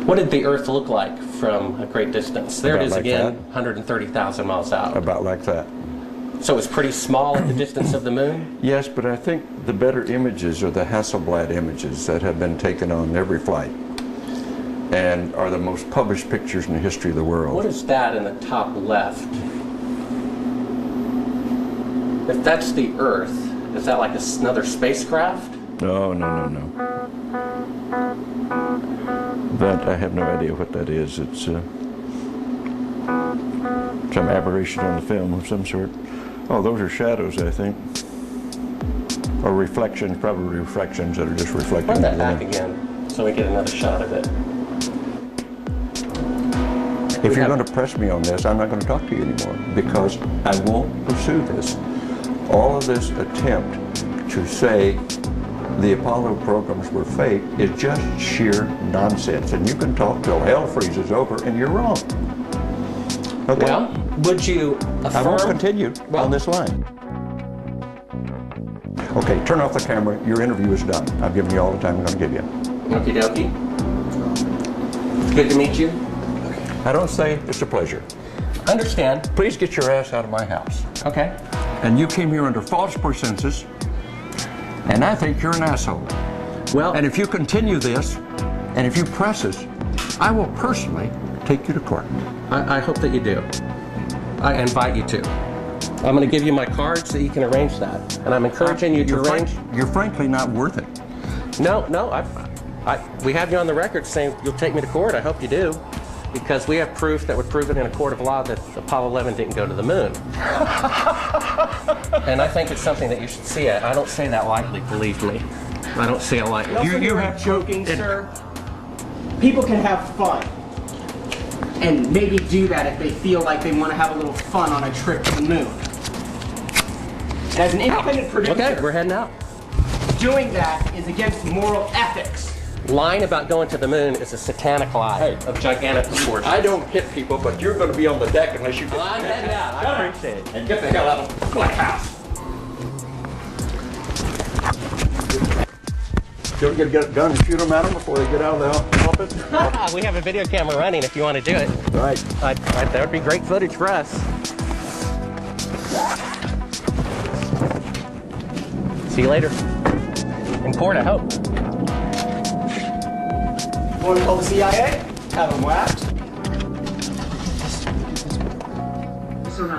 What did the Earth look like from a great distance? There it is again, 130,000 miles out. About like that. So it's pretty small at the distance of the moon? Yes, but I think the better images are the Hasselblad images that have been taken on every flight and are the most published pictures in the history of the world. What is that in the top left? If that's the Earth, is that like another spacecraft? No. That, I have no idea what that is. It's some aberration on the film of some sort. Oh, those are shadows, I think. Or reflections, probably reflections that are just reflecting. Run that back again so we get another shot of it. If you're going to press me on this, I'm not going to talk to you anymore because I won't pursue this. All of this attempt to say the Apollo programs were fake is just sheer nonsense. And you can talk till hell freezes over and you're wrong. Okay? Well, would you affirm? I won't continue on this line. Okay, turn off the camera. Your interview is done. I've given you all the time I'm going to give you. Okie dokie. Good to meet you. I don't say it's a pleasure. Understand. Please get your ass out of my house. Okay. And you came here under false pretenses, and I think you're an asshole. Well, and if you continue this, and if you press this, I will personally take you to court. I hope that you do. I invite you to. I'm going to give you my card so you can arrange that. And I'm encouraging you to arrange. You're frankly not worth it. No, we have you on the record saying you'll take me to court. I hope you do. Because we have proof that would prove it in a court of law that Apollo 11 didn't go to the moon. And I think it's something that you should see. I don't say that lightly, believe me. I don't say it lightly. You have joking, sir. People can have fun. And maybe do that if they feel like they want to have a little fun on a trip to the moon. As an independent producer, okay, we're heading out. Doing that is against moral ethics. Lying about going to the moon is a satanic lie of gigantic proportions. I don't hit people, but you're going to be on the deck unless you get... I'm heading out. I appreciate it. And get the hell out of the Black House. Don't get a gun and shoot them at them before they get out of the office? We have a video camera running if you want to do it. Right. That would be great footage for us. See you later. In court, I hope. Want to call the CIA? Have them whacked?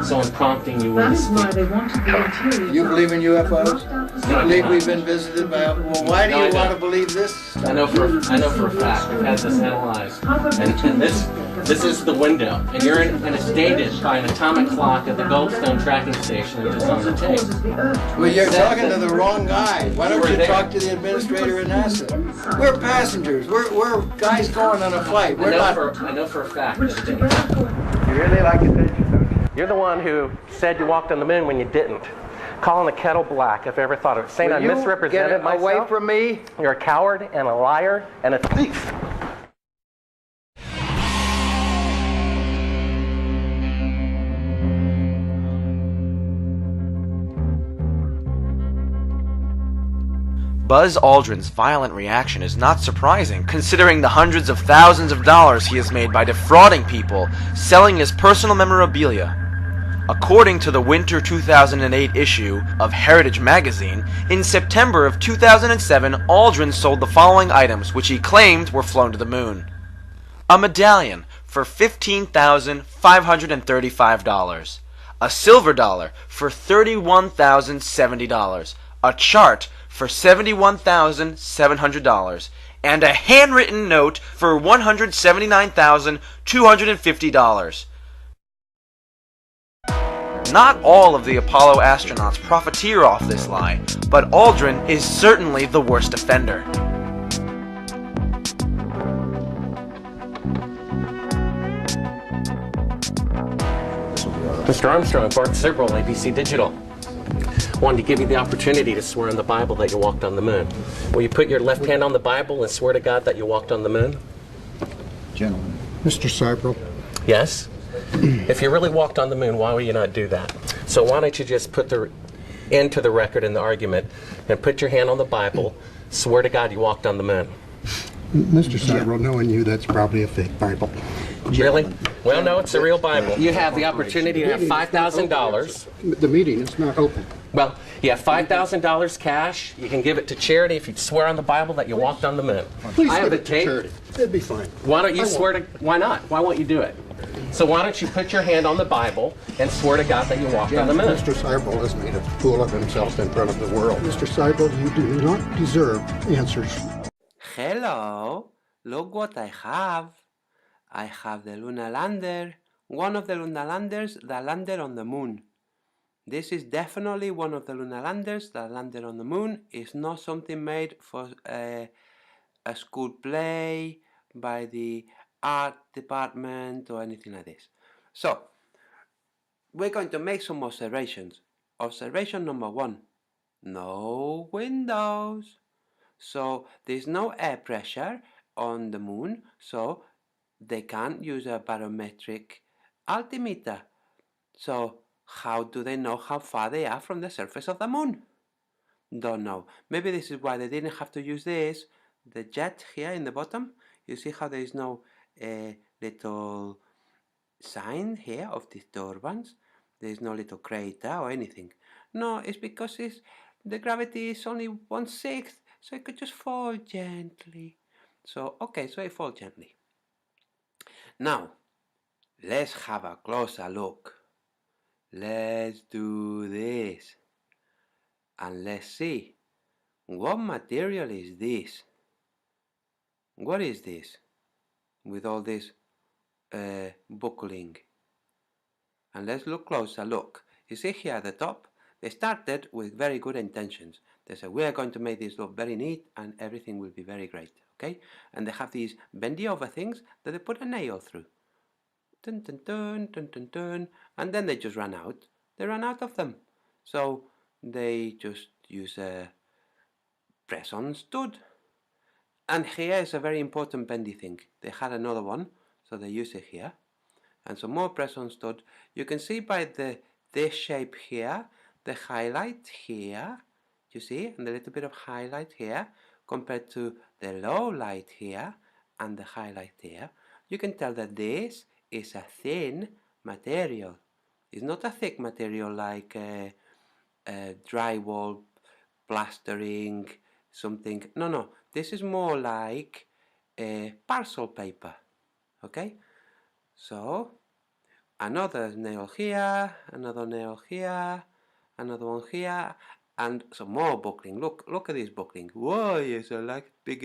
Someone prompting you. That is why they wanted the interior. You believe in UFOs? You believe we've been visited by? Well, why do you want to believe this? I know for a fact. We've had this analyzed, and this is the window, and you're inundated by an atomic clock at the Goldstone tracking station, which is on the tape. Well, you're talking to the wrong guy. Why don't you talk to the administrator at NASA? We're passengers. We're guys going on a flight. We're not. I know for a fact. You really like attention, don't you? You're the one who said you walked on the moon when you didn't. Calling the kettle black, if I ever thought of it. Saying I misrepresented myself. Away from me. You're a coward and a liar and a thief. Buzz Aldrin's violent reaction is not surprising, considering the hundreds of thousands of dollars he has made by defrauding people, selling his personal memorabilia. According to the winter 2008 issue of Heritage magazine, in September of 2007, Aldrin sold the following items which he claimed were flown to the moon. A medallion for $15,535, a silver dollar for $31,070, a chart for $71,700, and a handwritten note for $179,250. Not all of the Apollo astronauts profiteer off this lie, but Aldrin is certainly the worst offender. Mr. Armstrong, Bart Sibrel, ABC Digital. Wanted to give you the opportunity to swear on the Bible that you walked on the moon. Will you put your left hand on the Bible and swear to God that you walked on the moon? Gentlemen. Mr. Sibrel. Yes? If you really walked on the moon, why would you not do that? So why don't you just put the end to the record in the argument and put your hand on the Bible, swear to God you walked on the moon. Mr. Sibrel, knowing you, that's probably a fake Bible. Really? Well, no, it's a real Bible. You have the opportunity to have $5,000. The meeting is not open. Well, you have $5,000 cash. You can give it to charity if you swear on the Bible that you walked on the moon. Please I have give the it to tape. charity. It'd be fine. Why don't you swear to? Why not? Why won't you do it? So why don't you put your hand on the Bible and swear to God that you walked on the moon? Mr. Sibrel has made a fool of himself in front of the world. Mr. Sibrel, you do not deserve answers. Hello, look what I have. I have the lunar lander, one of the lunar landers that landed on the moon. This is definitely one of the lunar landers that landed on the moon. It's not something made for a school play by the art department or anything like this. So, we're going to make some observations. Observation number one. no windows. So there's no air pressure on the moon, so they can't use a barometric altimeter. So how do they know how far they are from the surface of the moon? Don't know. Maybe this is why they didn't have to use this. The jet here in the bottom, you see how there is no little sign here of disturbance? There is no little crater or anything. No, it's because the gravity is only 1/6, so it could just fall gently. So, okay, so it falls gently. Now, let's have a closer look. Let's do this. And let's see. What material is this? What is this? With all this buckling. And let's look closer. Look. You see here at the top? They started with very good intentions. They said, we are going to make this look very neat and everything will be very great. Okay? And they have these bendy over things that they put a nail through. Dun, dun, dun, dun, dun, dun. And then they just ran out. They ran out of them. So they just use a press-on stud. And here is a very important bendy thing. They had another one, so they use it here. And some more press-on stud. You can see by this shape here, the highlight here, you see, and a little bit of highlight here, compared to the low light here and the highlight here. You can tell that this is a thin material. It's not a thick material like drywall, plastering, something. No, this is more like parcel paper. Okay? So, another nail here, another nail here, another one here, and some more buckling. Look at this buckling. Whoa, it's a like big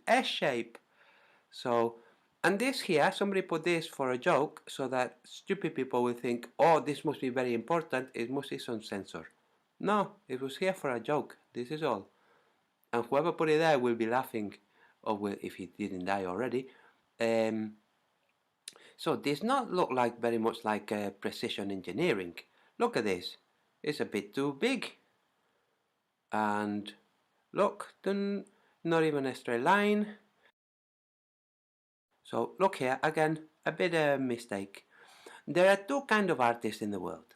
S shape. So, and this here, somebody put this for a joke so that stupid people will think, oh, this must be very important, it must be some sensor. No, it was here for a joke, this is all. And whoever put it there will be laughing, or will, if he didn't die already. So this not look like very much like precision engineering. Look at this, it's a bit too big. And look, not even a straight line. So look here, again, a bit of mistake. There are two kinds of artists in the world.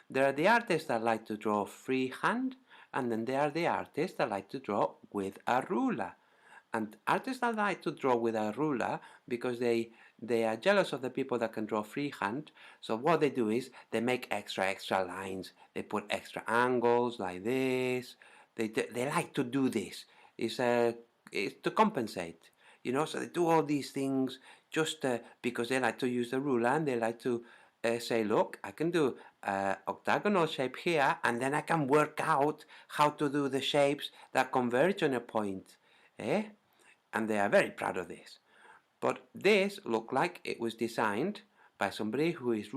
There are the artists that like to draw freehand, and then there are the artists that like to draw with a ruler. And artists that like to draw with a ruler because they are jealous of the people that can draw freehand. So what they do is they make extra lines. They put extra angles like this. They like to do this. It's to compensate. You know, so they do all these things just because they like to use the ruler and they like to say, look, I can do octagonal shape here and then I can work out how to do the shapes that converge on a point. And they are very proud of this. But this looked like it was designed by somebody who is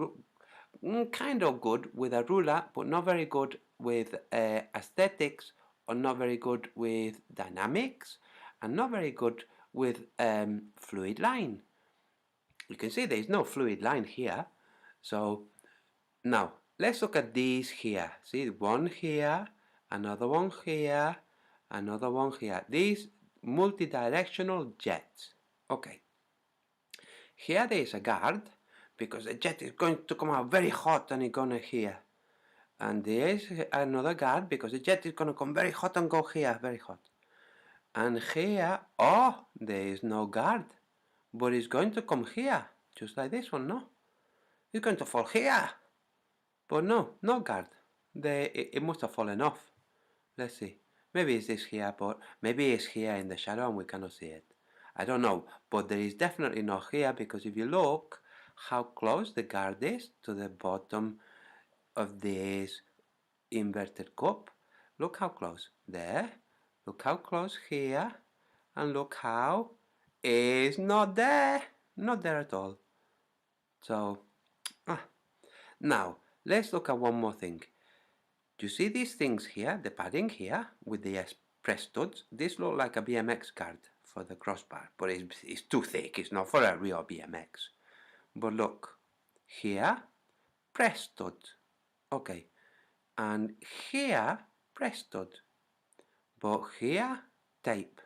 kind of good with a ruler, but not very good with aesthetics, or not very good with dynamics, and not very good with fluid line. You can see there is no fluid line here. So now let's look at these here. See, one here, another one here, another one here. These multi-directional jets. Okay. Here there is a guard because the jet is going to come out very hot and it's gonna here. And there is another guard because the jet is gonna come very hot and go here, very hot. And here, oh, there is no guard, but it's going to come here, just like this one, no? It's going to fall here, but no guard. It must have fallen off. Let's see. Maybe it's this here, but maybe it's here in the shadow and we cannot see it. I don't know, but there is definitely not here because if you look how close the guard is to the bottom of this inverted cup, look how close. There. Look how close here, and look how it's not there. Not there at all. So, now, let's look at one more thing. You see these things here, the padding here, with the press studs? This looks like a BMX card for the crossbar, but it's too thick, it's not for a real BMX. But look, here, press stud. Okay, and here, press stud. But here, tape.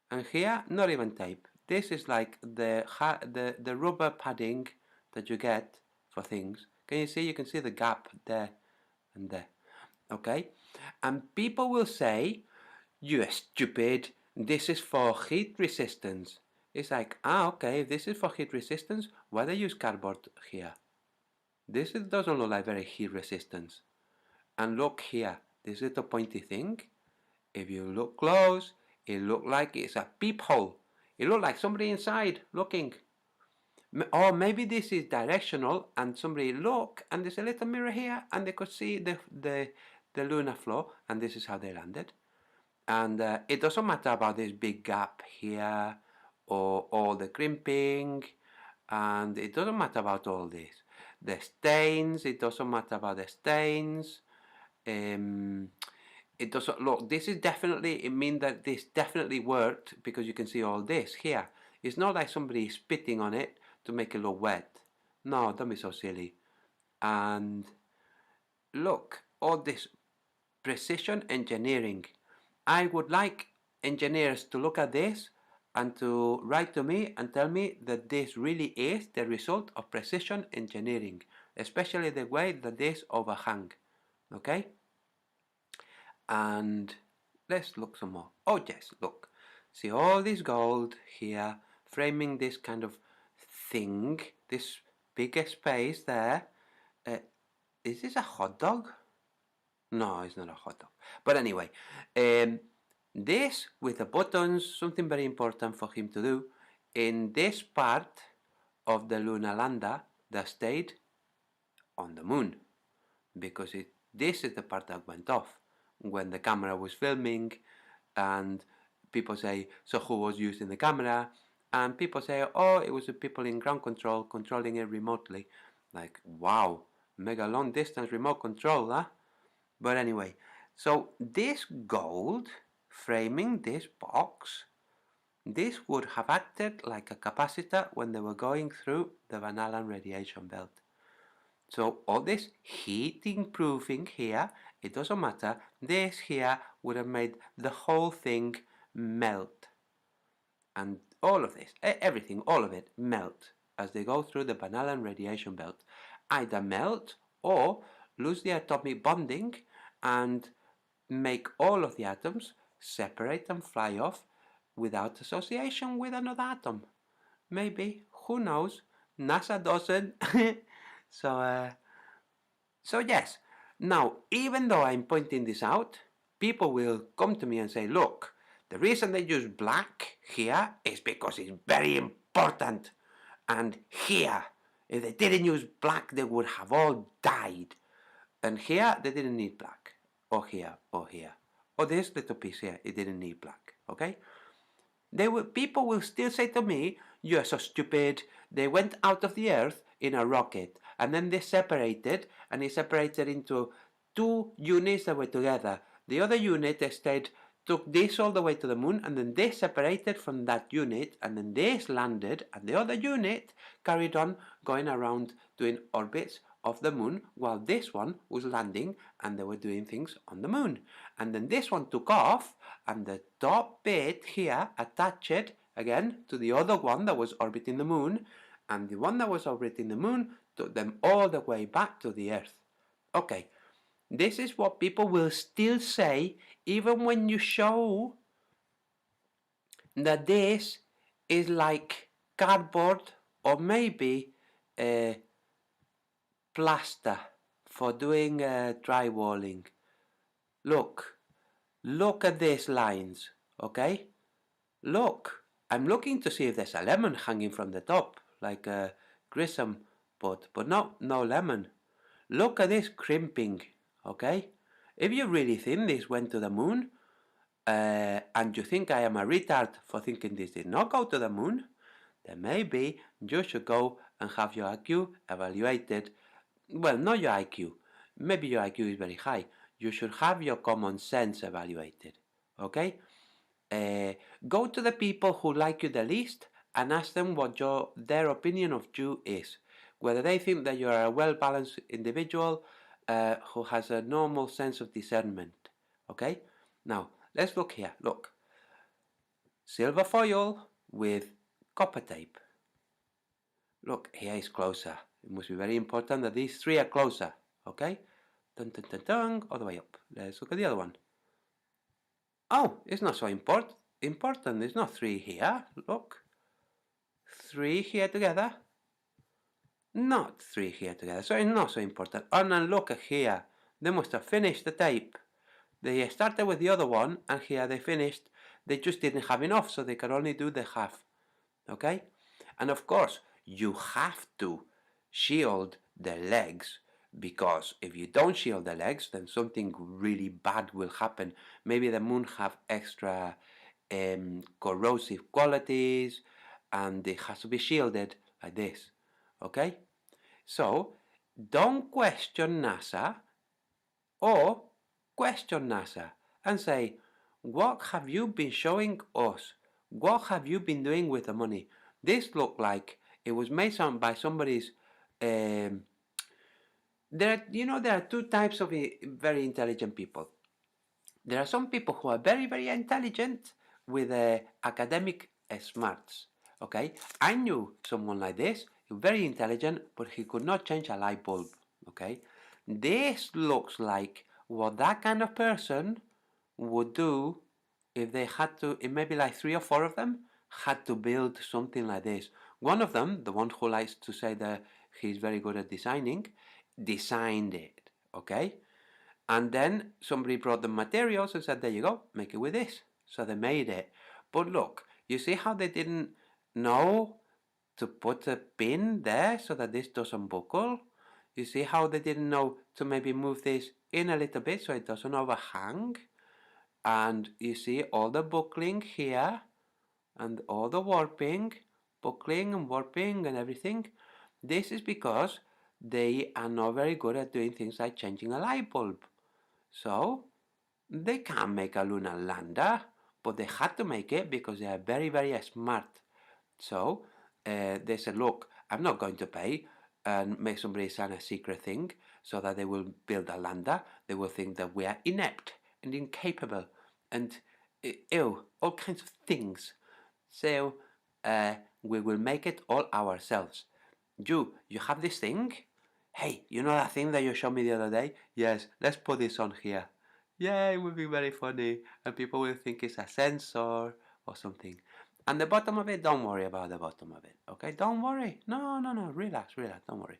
And here, not even tape. This is like the rubber padding that you get for things. Can you see? You can see the gap there and there. Okay? And people will say, "You stupid, this is for heat resistance." It's like, okay, if this is for heat resistance, why they use cardboard here? This doesn't look like very heat resistance. And look here, this little pointy thing. If you look close, it looks like it's a peephole. It looks like somebody inside looking. Or maybe this is directional and somebody look and there's a little mirror here and they could see the lunar floor and this is how they landed. And it doesn't matter about this big gap here or all the crimping, and it doesn't matter about all this. The stains, it doesn't matter about the stains. It doesn't look, this is definitely, it means that this definitely worked because you can see all this here. It's not like somebody spitting on it to make it look wet. No, don't be so silly. And look, all this precision engineering. I would like engineers to look at this and to write to me and tell me that this really is the result of precision engineering, especially the way that this overhang. Okay? And let's look some more. Oh yes, look. See all this gold here framing this kind of thing, this bigger space there. Is this a hot dog? No, it's not a hot dog. But anyway, this with the buttons, something very important for him to do. In this part of the lunar lander that stayed on the moon, because this is the part that went off when the camera was filming, and people say, so who was using the camera? And people say, oh, it was the people in ground control controlling it remotely. Like, wow, mega long distance remote control, huh? But anyway, so this gold framing this box, this would have acted like a capacitor when they were going through the Van Allen radiation belt. So all this heating proofing here, it doesn't matter. This here would have made the whole thing melt. And all of this, everything, all of it, melt as they go through the Van Allen radiation belt. Either melt or lose the atomic bonding and make all of the atoms separate and fly off without association with another atom. Maybe, who knows? NASA doesn't. So yes, now even though I'm pointing this out, people will come to me and say, look, the reason they use black here is because it's very important. And here, if they didn't use black, they would have all died. And here, they didn't need black. Or here, or here. Or this little piece here, it didn't need black. Okay? People will still say to me, you're so stupid. They went out of the earth in a rocket. And then they separated, and it separated into two units that were together. The other unit instead took this all the way to the moon, and then they separated from that unit, and then this landed, and the other unit carried on going around doing orbits of the moon, while this one was landing, and they were doing things on the moon. And then this one took off, and the top bit here attached again to the other one that was orbiting the moon, and the one that was orbiting the moon took them all the way back to the Earth. Okay. This is what people will still say even when you show that this is like cardboard or maybe plaster for doing drywalling. Look at these lines, okay? Look, I'm looking to see if there's a lemon hanging from the top, like a Grissom, but no lemon. Look at this crimping. Okay? If you really think this went to the moon, and you think I am a retard for thinking this did not go to the moon, then maybe you should go and have your IQ evaluated. Well, not your IQ. Maybe your IQ is very high. You should have your common sense evaluated. Okay? Go to the people who like you the least and ask them what their opinion of you is. Whether they think that you are a well-balanced individual who has a normal sense of discernment. Okay? Now, let's look here. Look. Silver foil with copper tape. Look, here is closer. It must be very important that these three are closer. Okay? Dun, dun, dun, dun, all the way up. Let's look at the other one. Oh, it's not so important. There's not three here. Look. Three here together. Not three here together. So it's not so important. Oh, and look here. They must have finished the tape. They started with the other one, and here they finished. They just didn't have enough, so they could only do the half. Okay? And of course, you have to shield the legs, because if you don't shield the legs, then something really bad will happen. Maybe the moon have extra corrosive qualities, and it has to be shielded like this. Okay? So, don't question NASA, or question NASA and say, what have you been showing us? What have you been doing with the money? This looked like it was made by somebody's. There are two types of very intelligent people. There are some people who are very, very intelligent with academic smarts. Okay, I knew someone like this, very intelligent, but he could not change a light bulb. Okay, this looks like what that kind of person would do if they had to, maybe like 3 or 4 of them had to build something like this. One of them, the one who likes to say that he's very good at designing, designed it, okay? And then somebody brought the materials and said, there you go, make it with this. So they made it. But look, you see how they didn't know to put a pin there so that this doesn't buckle? You see how they didn't know to maybe move this in a little bit so it doesn't overhang? And you see all the buckling here and all the warping, buckling and warping and everything. This is because they are not very good at doing things like changing a light bulb. So they can't make a lunar lander, but they had to make it because they are very, very smart. So they said, look, I'm not going to pay and make somebody sign a secret thing so that they will build a lander. They will think that we are inept and incapable and all kinds of things. So we will make it all ourselves. You have this thing? Hey, you know that thing that you showed me the other day? Yes, let's put this on here. Yeah, it will be very funny, and people will think it's a sensor or something. And the bottom of it, don't worry about the bottom of it, okay? Don't worry. No, relax, don't worry.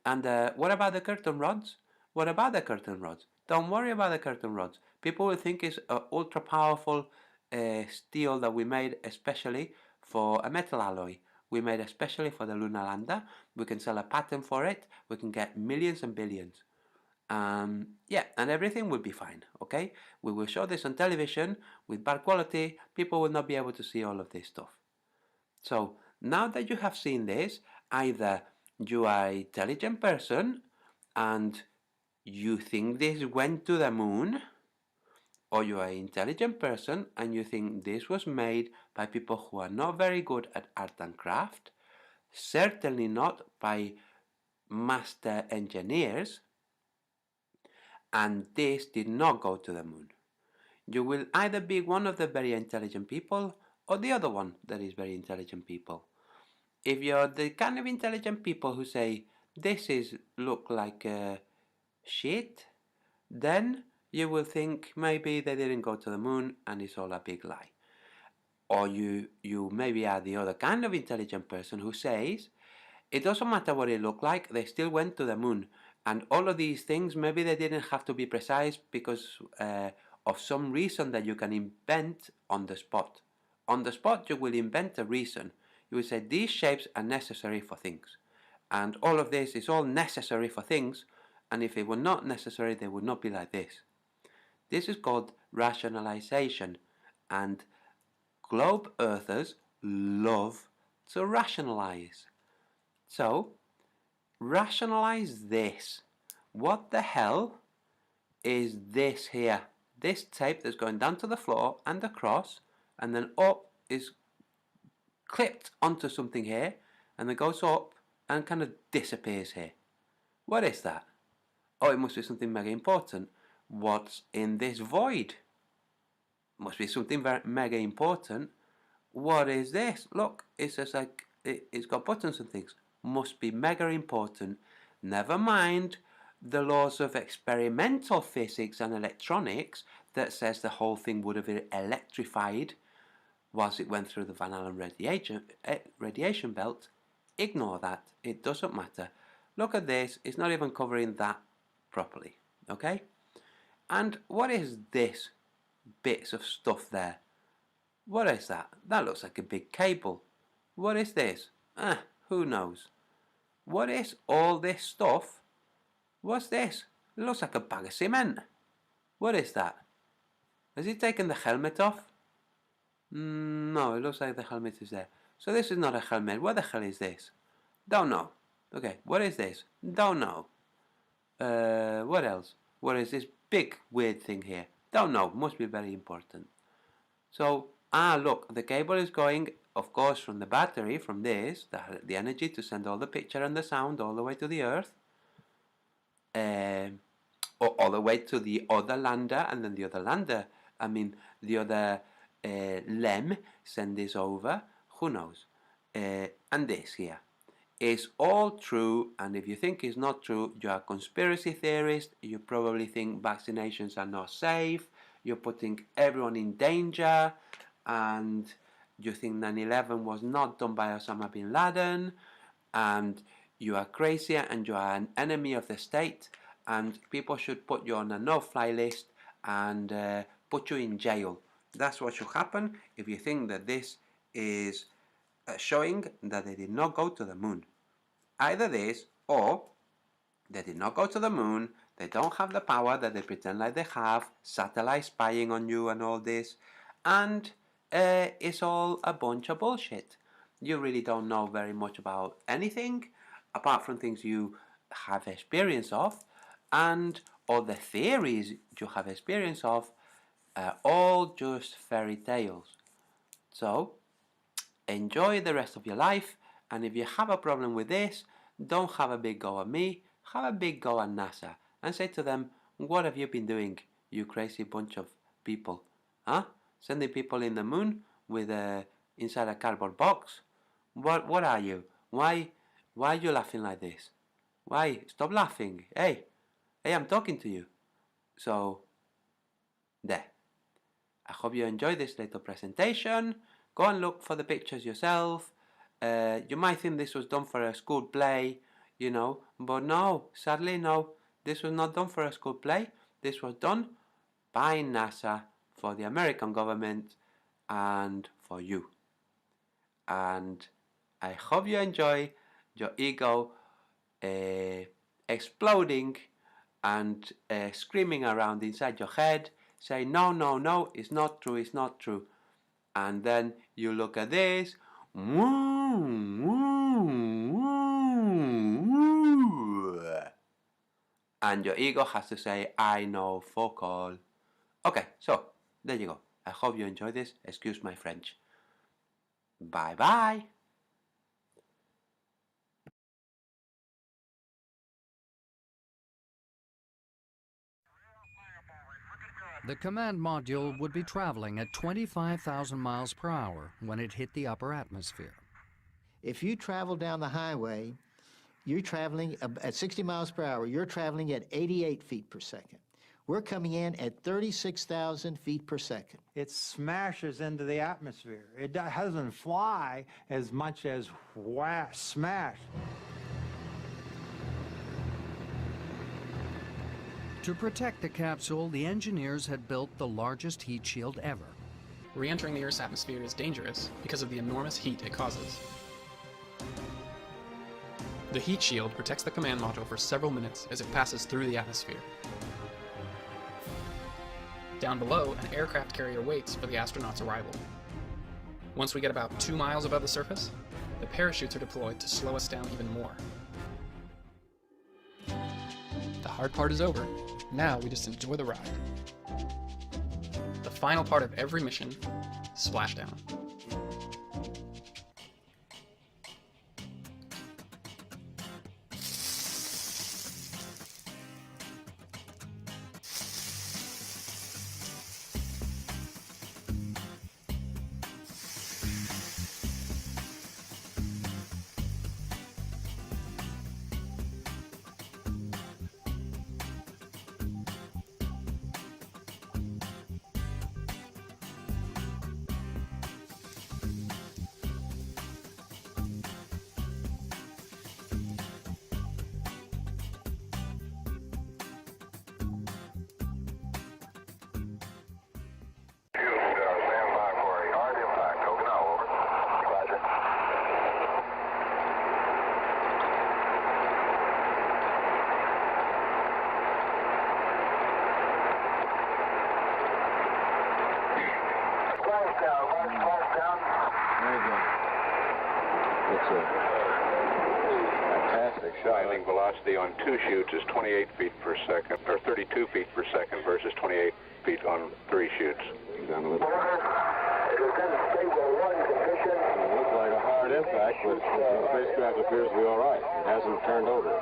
And what about the curtain rods? What about the curtain rods? Don't worry about the curtain rods. People will think it's an ultra powerful steel that we made especially for a metal alloy. We made especially for the lunar lander. We can sell a patent for it. We can get millions and billions. Yeah, and everything will be fine, okay? We will show this on television with bad quality. People will not be able to see all of this stuff. So, now that you have seen this, either you are an intelligent person and you think this went to the moon, or you are an intelligent person and you think this was made by people who are not very good at art and craft, certainly not by master engineers, and this did not go to the moon. You will either be one of the very intelligent people or the other one that is very intelligent people. If you're the kind of intelligent people who say this is look like shit, then you will think maybe they didn't go to the moon and it's all a big lie. Or you maybe are the other kind of intelligent person who says it doesn't matter what it looked like, they still went to the moon. And all of these things, maybe they didn't have to be precise because of some reason that you can invent on the spot. On the spot, you will invent a reason. You will say these shapes are necessary for things. And all of this is all necessary for things. And if it were not necessary, they would not be like this. This is called rationalization. And globe earthers love to rationalize. So, rationalize this. What the hell is this here? This tape that's going down to the floor and across and then up is clipped onto something here and then goes up and kind of disappears here. What is that? Oh, it must be something mega important. What's in this void? Must be something very mega important. What is this? Look, it's just like it's got buttons and things. Must be mega important. Never mind the laws of experimental physics and electronics that says the whole thing would have been electrified whilst it went through the Van Allen radiation belt. Ignore that. It doesn't matter. Look at this. It's not even covering that properly. Okay? And what is this bits of stuff there? What is that? That looks like a big cable. What is this? Who knows? What is all this stuff? What's this? It looks like a bag of cement. What is that? Has he taken the helmet off? No, it looks like the helmet is there. So this is not a helmet. What the hell is this? Don't know. Okay, what is this? Don't know. What else? What is this big weird thing here? Don't know. Must be very important. So, look, the cable is going, of course, from the battery, from this, the energy to send all the picture and the sound all the way to the Earth. Or all the way to the other lander, and then the other lander, the other LEM, send this over. Who knows? And this here is all true, and if you think it's not true, you're a conspiracy theorist. You probably think vaccinations are not safe. You're putting everyone in danger, and you think 9/11 was not done by Osama bin Laden, and you are crazy and you are an enemy of the state, and people should put you on a no-fly list and put you in jail. That's what should happen if you think that this is showing that they did not go to the moon. Either this, or they did not go to the moon, they don't have the power that they pretend like they have, satellite spying on you and all this, and it's all a bunch of bullshit. You really don't know very much about anything, apart from things you have experience of, and all the theories you have experience of are all just fairy tales. So, enjoy the rest of your life, and if you have a problem with this, don't have a big go at me, have a big go at NASA, and say to them, what have you been doing, you crazy bunch of people? Huh? Sending people in the moon with inside a cardboard box? What are you? Why are you laughing like this? Why? Stop laughing. Hey, I'm talking to you. So, there. I hope you enjoyed this little presentation. Go and look for the pictures yourself. You might think this was done for a school play, but no, sadly no. This was not done for a school play. This was done by NASA for the American government and for you. And I hope you enjoy your ego exploding and screaming around inside your head, saying, no, no, no, it's not true, it's not true. And then you look at this, and your ego has to say, I know, fuck all. Okay, so, there you go. I hope you enjoyed this. Excuse my French. Bye bye. The command module would be traveling at 25,000 miles per hour when it hit the upper atmosphere. If you travel down the highway, you're traveling at 60 miles per hour. You're traveling at 88 feet per second. We're coming in at 36,000 feet per second. It smashes into the atmosphere. It doesn't fly as much as smash. To protect the capsule, the engineers had built the largest heat shield ever. Re-entering the Earth's atmosphere is dangerous because of the enormous heat it causes. The heat shield protects the command module for several minutes as it passes through the atmosphere. Down below, an aircraft carrier waits for the astronauts' arrival. Once we get about 2 miles above the surface, the parachutes are deployed to slow us down even more. The hard part is over. Now we just enjoy the ride. The final part of every mission, splashdown. fantastic shot. Landing velocity on 2 chutes is 28 feet per second, or 32 feet per second versus 28 feet on 3 chutes. Down a little. It is in stable 1 condition. It looks like a hard impact, but the spacecraft appears to be all right. It hasn't turned over.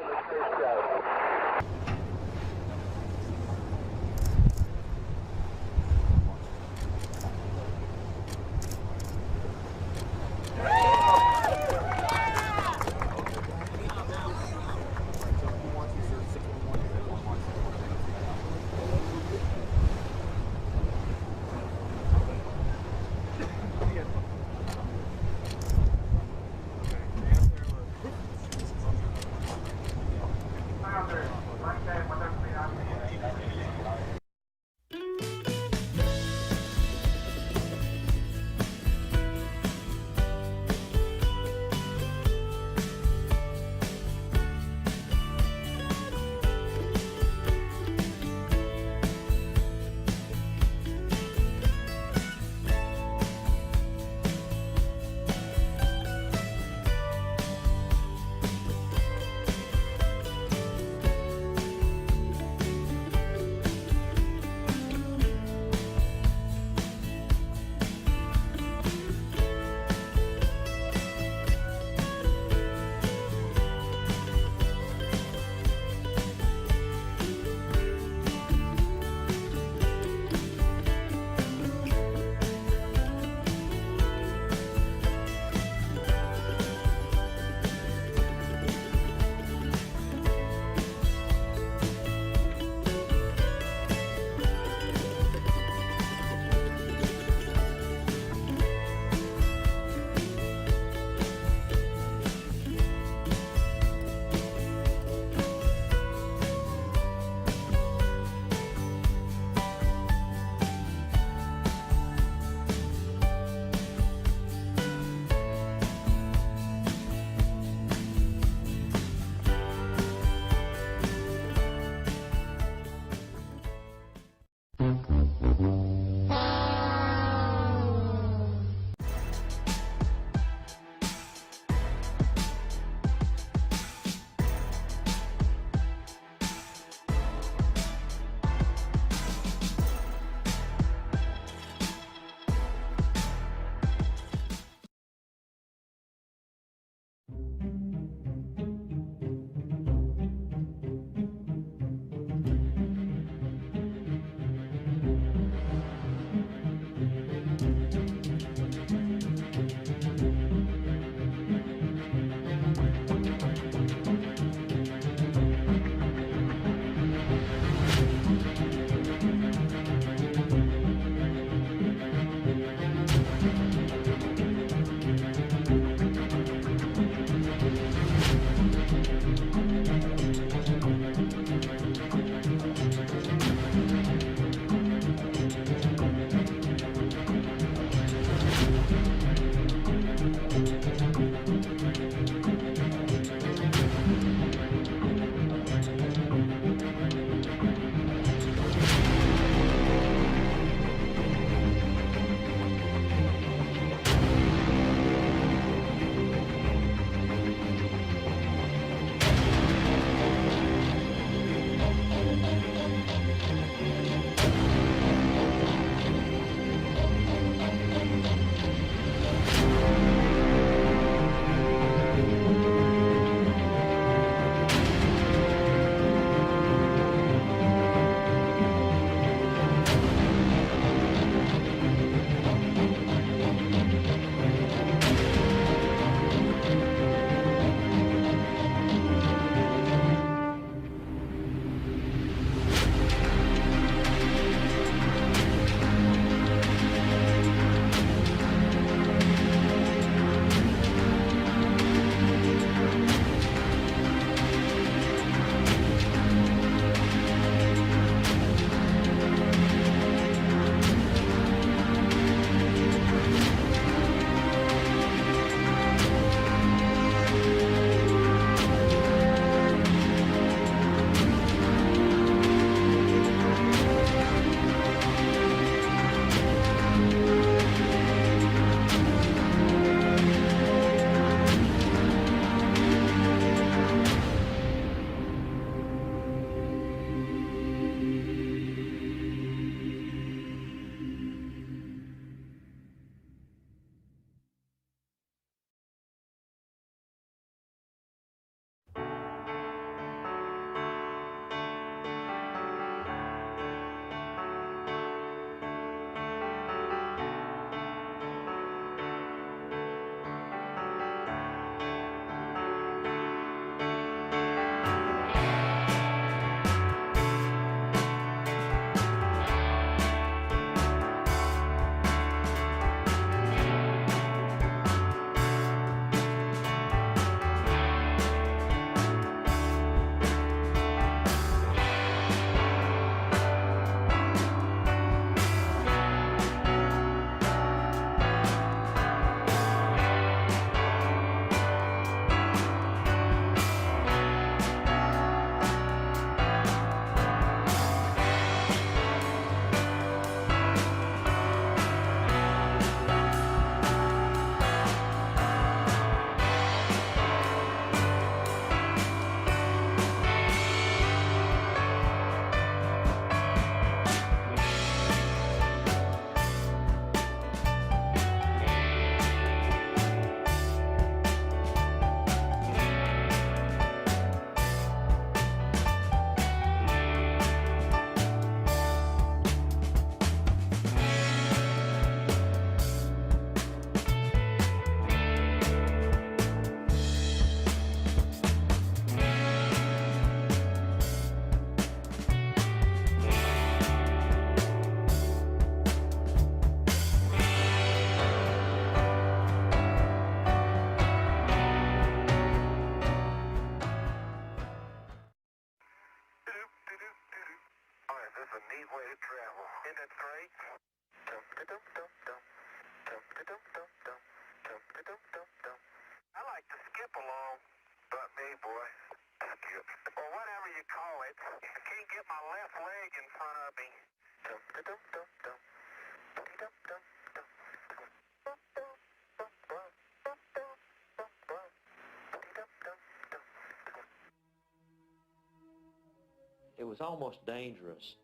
was almost dangerous.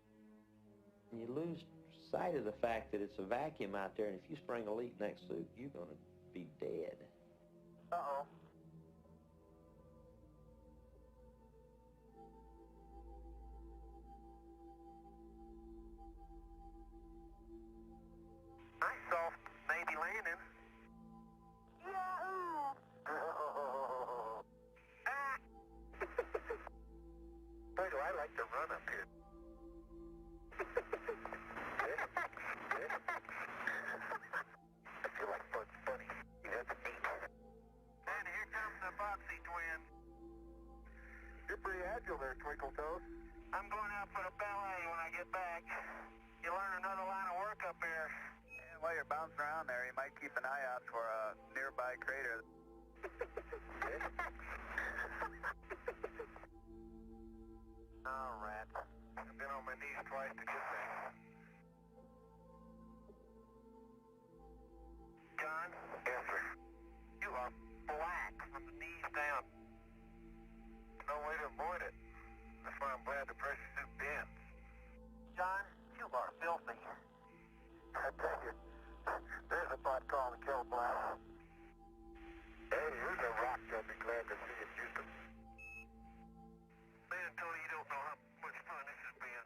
You lose sight of the fact that it's a vacuum out there, and if you spring a leak next to it, you're going to be dead. Uh-oh. Nice soft Navy landing. Yahoo! Boy, do I like to run up here. I feel like Bugs Bunny. That's neat. And here comes the Foxy twin. You're pretty agile there, Twinkle Toes. I'm going out for the ballet when I get back. You learn another line of work up here. Yeah, while you're bouncing around there, you might keep an eye out for a nearby crater. Oh, rat. I've been on my knees twice to get there. John? Yes, sir. You are black from the knees down. No way to avoid it. That's why I'm glad the pressure suit bends. John, you are filthy. I tell you, there's a pot calling the kill blast. Hey, here's a rock I'll be glad to see in Houston. Man, Tony, you don't know how much fun this has been.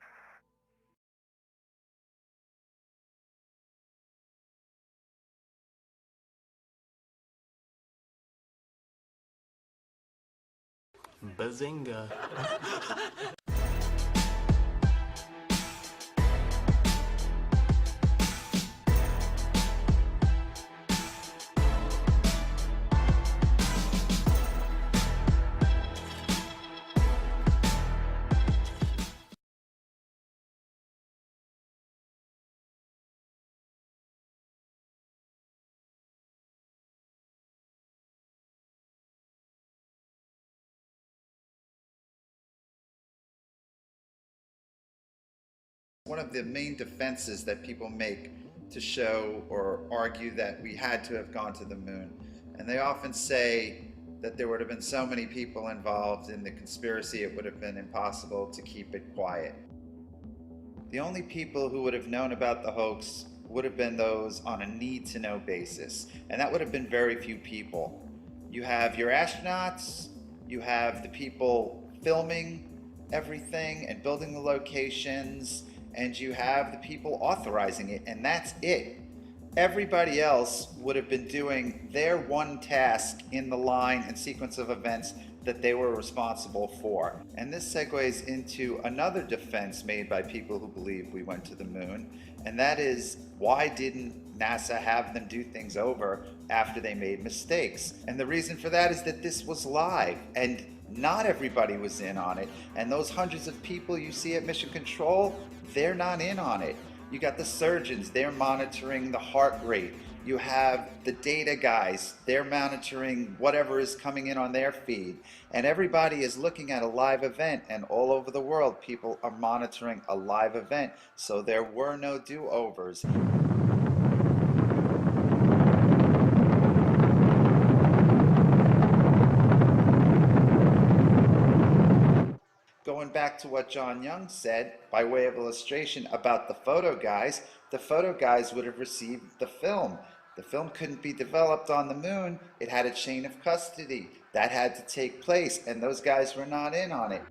Bazinga. One of the main defenses that people make to show or argue that we had to have gone to the moon, and they often say that there would have been so many people involved in the conspiracy it would have been impossible to keep it quiet. The only people who would have known about the hoax would have been those on a need-to-know basis, and that would have been very few people. You have your astronauts, you have the people filming everything and building the locations, and you have the people authorizing it, and that's it. Everybody else would have been doing their one task in the line and sequence of events that they were responsible for. And this segues into another defense made by people who believe we went to the moon, and that is, why didn't NASA have them do things over after they made mistakes? And the reason for that is that this was live, and not everybody was in on it. And those hundreds of people you see at Mission Control, they're not in on it. You got the surgeons, they're monitoring the heart rate. You have the data guys, they're monitoring whatever is coming in on their feed. And everybody is looking at a live event, and all over the world people are monitoring a live event. So there were no do-overs. Going back to what John Young said, by way of illustration, about the photo guys would have received the film. The film couldn't be developed on the moon. It had a chain of custody. That had to take place, and those guys were not in on it.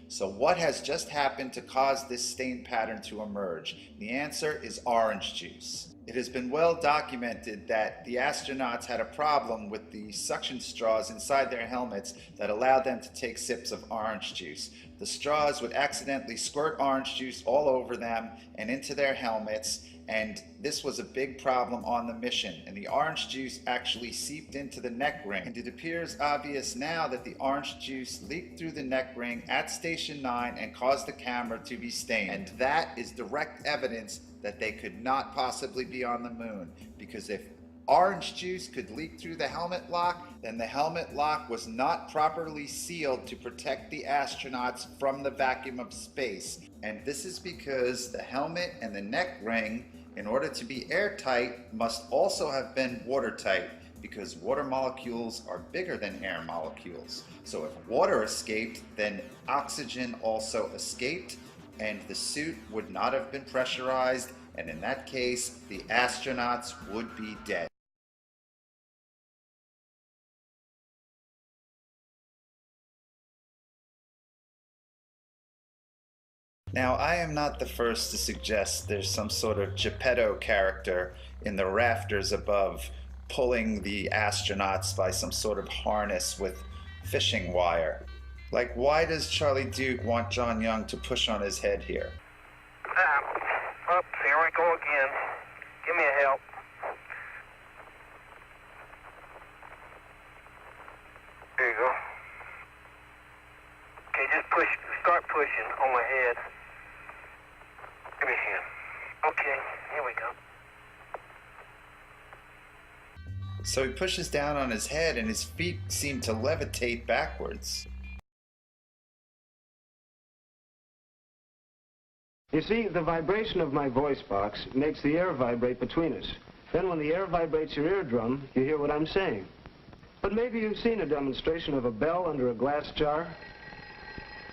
So what has just happened to cause this stain pattern to emerge? The answer is orange juice. It has been well documented that the astronauts had a problem with the suction straws inside their helmets that allowed them to take sips of orange juice. The straws would accidentally squirt orange juice all over them and into their helmets, and this was a big problem on the mission, and the orange juice actually seeped into the neck ring. And it appears obvious now that the orange juice leaked through the neck ring at Station 9 and caused the camera to be stained. And that is direct evidence that they could not possibly be on the moon, because if orange juice could leak through the helmet lock, then the helmet lock was not properly sealed to protect the astronauts from the vacuum of space. And this is because the helmet and the neck ring, in order to be airtight, must also have been watertight, because water molecules are bigger than air molecules. So if water escaped, then oxygen also escaped, and the suit would not have been pressurized, and in that case, the astronauts would be dead. Now, I am not the first to suggest there's some sort of Geppetto character in the rafters above, pulling the astronauts by some sort of harness with fishing wire. Like, why does Charlie Duke want John Young to push on his head here? Oops, here we go again. Give me a help. There you go. Okay, just push, start pushing on my head. Give me a hand. Okay, here we go. So he pushes down on his head and his feet seem to levitate backwards. You see, the vibration of my voice box makes the air vibrate between us. Then when the air vibrates your eardrum, you hear what I'm saying. But maybe you've seen a demonstration of a bell under a glass jar.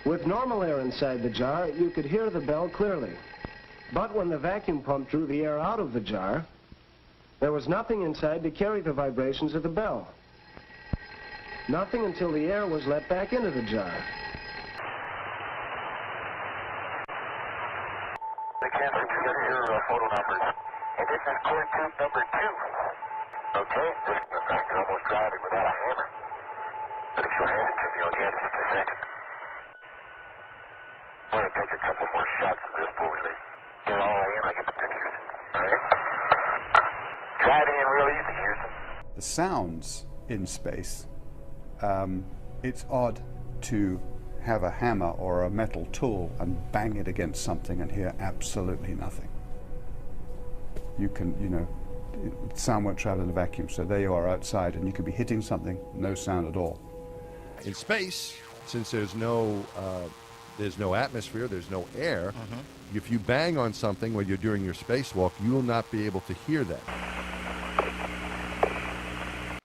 With normal air inside the jar, you could hear the bell clearly. But when the vacuum pump drew the air out of the jar, there was nothing inside to carry the vibrations of the bell. Nothing until the air was let back into the jar. The captain, you got your photo numbers. And this is core tube number 2. Okay, I can almost drive it without a hammer. But if you'll hand it to me, I'll get it in a second. I'm going to take a couple more shots of this before we get all in. I get the pictures. All right? Drive in real easy, Houston. The sounds in space, it's odd to have a hammer or a metal tool and bang it against something and hear absolutely nothing. You can, sound won't travel in a vacuum, so there you are outside and you could be hitting something, no sound at all. In space, since there's no atmosphere, there's no air, if you bang on something when you're doing your spacewalk, you will not be able to hear that.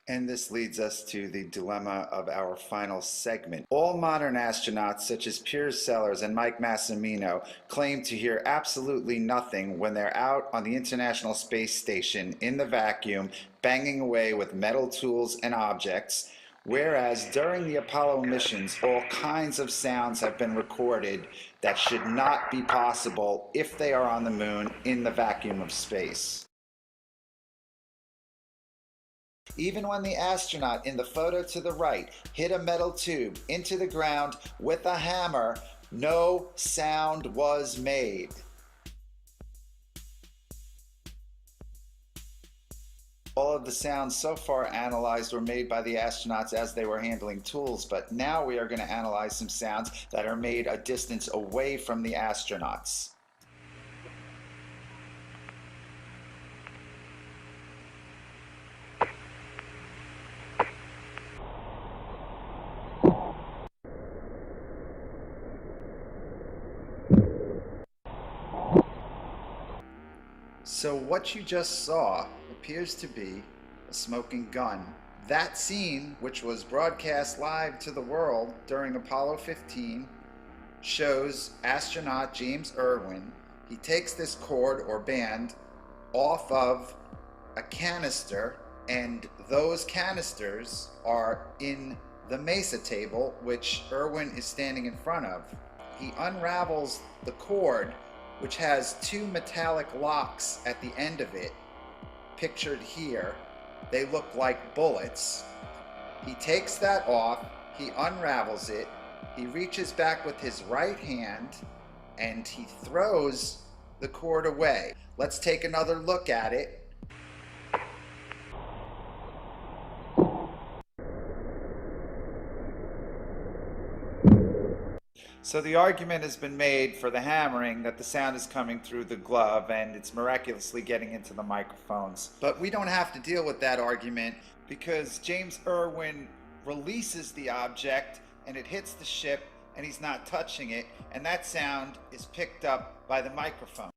And this leads us to the dilemma of our final segment. All modern astronauts, such as Piers Sellers and Mike Massimino, claim to hear absolutely nothing when they're out on the International Space Station in the vacuum, banging away with metal tools and objects, whereas during the Apollo missions, all kinds of sounds have been recorded that should not be possible if they are on the moon in the vacuum of space. Even when the astronaut in the photo to the right hit a metal tube into the ground with a hammer, no sound was made. All of the sounds so far analyzed were made by the astronauts as they were handling tools, but now we are going to analyze some sounds that are made a distance away from the astronauts. So what you just saw appears to be a smoking gun. That scene, which was broadcast live to the world during Apollo 15, shows astronaut James Irwin. He takes this cord or band off of a canister, and those canisters are in the mesa table, which Irwin is standing in front of. He unravels the cord, which has two metallic locks at the end of it, pictured here. They look like bullets. He takes that off, he unravels it, he reaches back with his right hand, and he throws the cord away. Let's take another look at it. So the argument has been made for the hammering that the sound is coming through the glove and it's miraculously getting into the microphones. But we don't have to deal with that argument because James Irwin releases the object and it hits the ship and he's not touching it, and that sound is picked up by the microphone.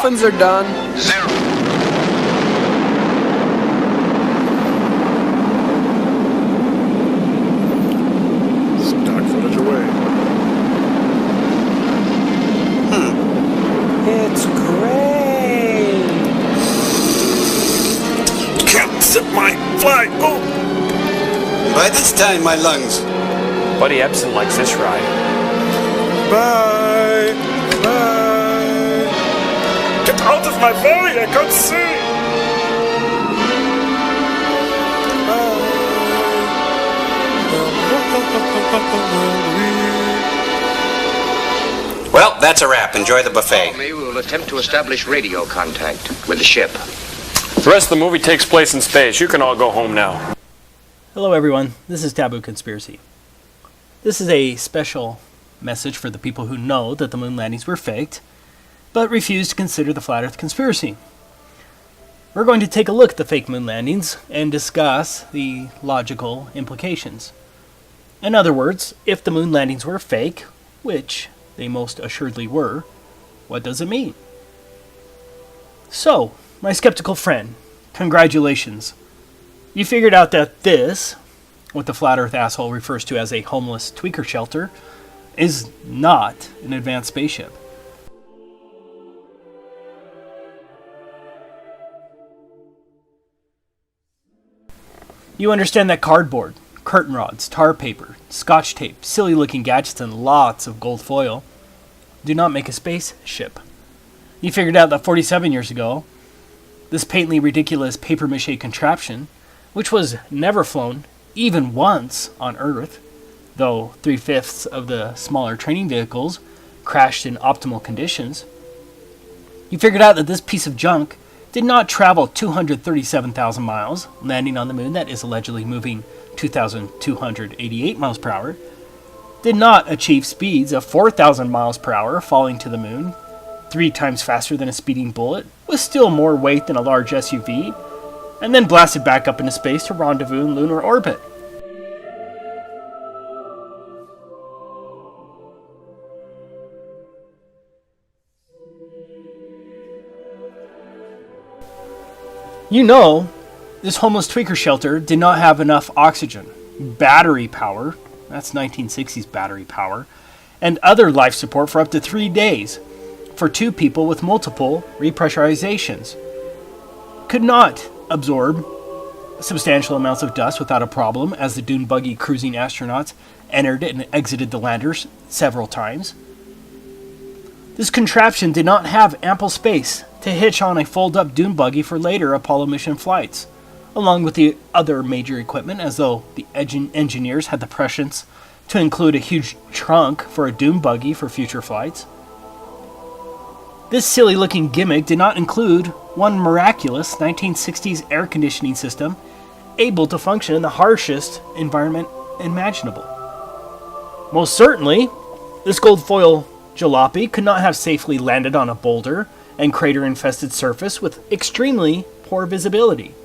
Muffins are done. 0. It's great. Can't zip my fly. Oh. By this time, my lungs. Buddy Ebsen likes this ride. Bye. Bye. Get out of my valley. I can't see. Well, that's a wrap. Enjoy the buffet. We will attempt to establish radio contact with the ship. The rest of the movie takes place in space. You can all go home now. Hello everyone, this is Taboo Conspiracy. This is a special message for the people who know that the moon landings were faked, but refuse to consider the flat earth conspiracy. We're going to take a look at the fake moon landings and discuss the logical implications. In other words, if the moon landings were fake, which they most assuredly were, what does it mean? So, my skeptical friend, congratulations. You figured out that this, what the flat earth asshole refers to as a homeless tweaker shelter, is not an advanced spaceship. You understand that cardboard, curtain rods, tar paper, scotch tape, silly looking gadgets, and lots of gold foil do not make a spaceship. You figured out that 47 years ago, this patently ridiculous papier-mâché contraption, which was never flown even once on Earth, though 3/5 of the smaller training vehicles crashed in optimal conditions. You figured out that this piece of junk did not travel 237,000 miles, landing on the moon that is allegedly moving 2,288 miles per hour, did not achieve speeds of 4,000 miles per hour falling to the moon, 3 times faster than a speeding bullet, with still more weight than a large SUV, and then blasted back up into space to rendezvous in lunar orbit. You know, this homeless tweaker shelter did not have enough oxygen, battery power, that's 1960s battery power, and other life support for up to 3 days for 2 people with multiple repressurizations. Could not absorb substantial amounts of dust without a problem as the dune buggy cruising astronauts entered and exited the landers several times. This contraption did not have ample space to hitch on a fold-up dune buggy for later Apollo mission flights, along with the other major equipment, as though the engineers had the prescience to include a huge trunk for a dune buggy for future flights. This silly-looking gimmick did not include one miraculous 1960s air conditioning system able to function in the harshest environment imaginable. Most certainly, this gold foil jalopy could not have safely landed on a boulder and crater-infested surface with extremely poor visibility.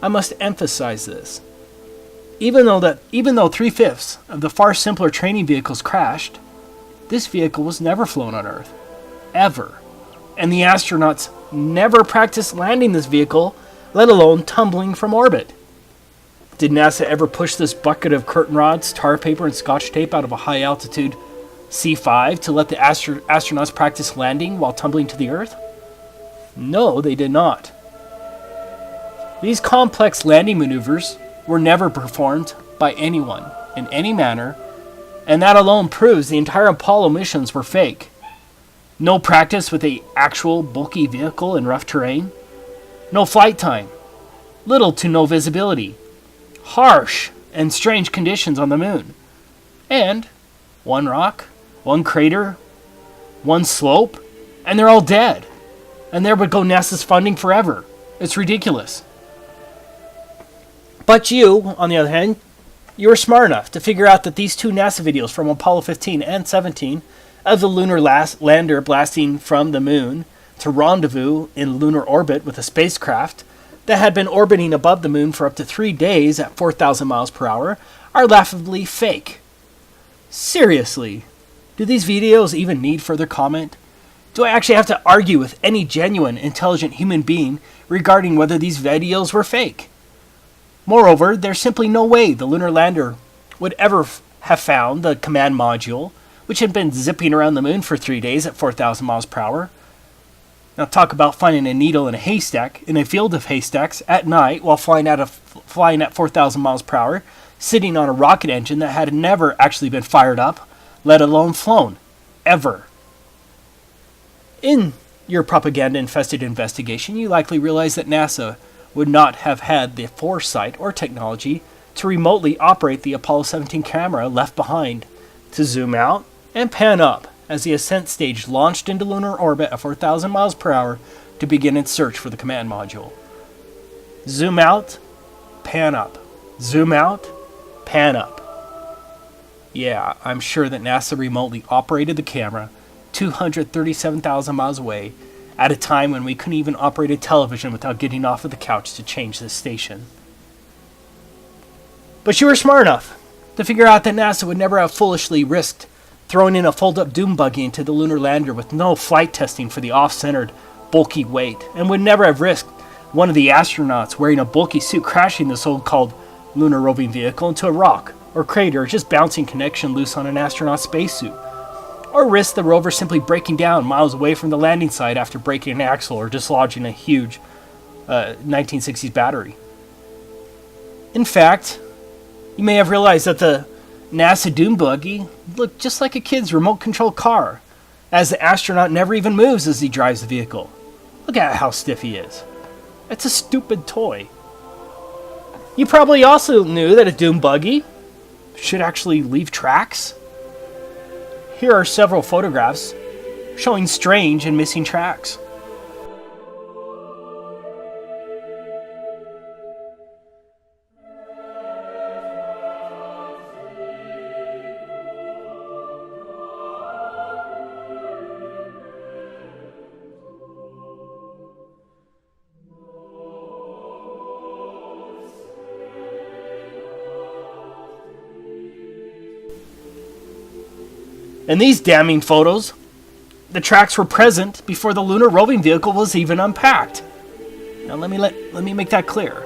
I must emphasize this. Even though 3/5 of the far simpler training vehicles crashed, this vehicle was never flown on Earth. Ever. And the astronauts never practiced landing this vehicle, let alone tumbling from orbit. Did NASA ever push this bucket of curtain rods, tar paper, and scotch tape out of a high-altitude C5 to let the astronauts practice landing while tumbling to the Earth? No, they did not. These complex landing maneuvers were never performed by anyone in any manner, and that alone proves the entire Apollo missions were fake. No practice with an actual bulky vehicle in rough terrain. No flight time. Little to no visibility. Harsh and strange conditions on the moon. And one rock, one crater, one slope, and they're all dead. And there would go NASA's funding forever. It's ridiculous. But you, on the other hand, you were smart enough to figure out that these 2 NASA videos from Apollo 15 and 17 of the lunar lander blasting from the moon to rendezvous in lunar orbit with a spacecraft that had been orbiting above the moon for up to 3 days at 4,000 miles per hour are laughably fake. Seriously, do these videos even need further comment? Do I actually have to argue with any genuine, intelligent human being regarding whether these videos were fake? Moreover, there's simply no way the lunar lander would ever have found the command module, which had been zipping around the moon for 3 days at 4,000 miles per hour. Now talk about finding a needle in a haystack, in a field of haystacks, at night while flying at 4,000 miles per hour, sitting on a rocket engine that had never actually been fired up, let alone flown. Ever. In your propaganda-infested investigation, you likely realize that NASA would not have had the foresight or technology to remotely operate the Apollo 17 camera left behind to zoom out and pan up as the ascent stage launched into lunar orbit at 4,000 miles per hour to begin its search for the command module. Zoom out, pan up. Zoom out, pan up. Yeah, I'm sure that NASA remotely operated the camera 237,000 miles away at a time when we couldn't even operate a television without getting off of the couch to change the station. But you were smart enough to figure out that NASA would never have foolishly risked throwing in a fold-up dune buggy into the lunar lander with no flight testing for the off-centered, bulky weight, and would never have risked one of the astronauts wearing a bulky suit crashing the so-called lunar roving vehicle into a rock or crater or just bouncing connection loose on an astronaut's spacesuit, or risk the rover simply breaking down miles away from the landing site after breaking an axle or dislodging a huge 1960s battery. In fact, you may have realized that the NASA dune buggy looked just like a kid's remote control car, as the astronaut never even moves as he drives the vehicle. Look at how stiff he is. It's a stupid toy. You probably also knew that a dune buggy should actually leave tracks. Here are several photographs showing strange and missing tracks. In these damning photos, the tracks were present before the lunar roving vehicle was even unpacked. Now let me make that clear.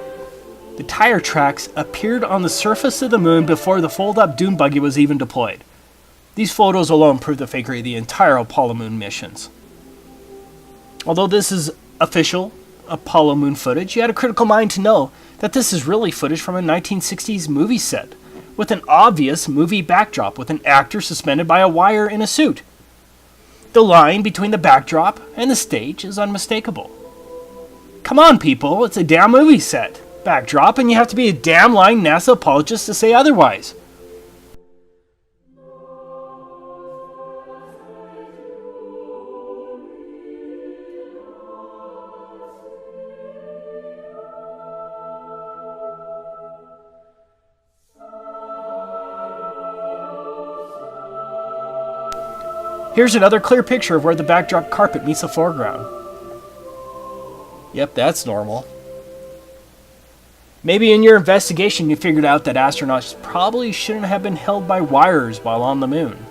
The tire tracks appeared on the surface of the moon before the fold-up dune buggy was even deployed. These photos alone prove the fakery of the entire Apollo moon missions. Although this is official Apollo moon footage, you had a critical mind to know that this is really footage from a 1960s movie set, with an obvious movie backdrop with an actor suspended by a wire in a suit. The line between the backdrop and the stage is unmistakable. Come on, people, it's a damn movie set backdrop, and you have to be a damn lying NASA apologist to say otherwise. Here's another clear picture of where the backdrop carpet meets the foreground. Yep, that's normal. Maybe in your investigation you figured out that astronauts probably shouldn't have been held by wires while on the moon.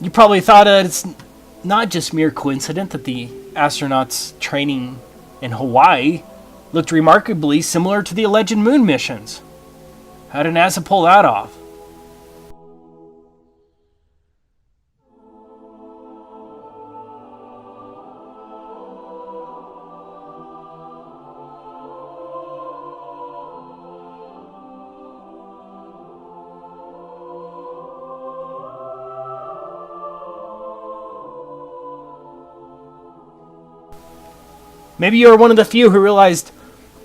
You probably thought it's not just mere coincidence that the astronauts training in Hawaii looked remarkably similar to the alleged moon missions. How did NASA pull that off? Maybe you're one of the few who realized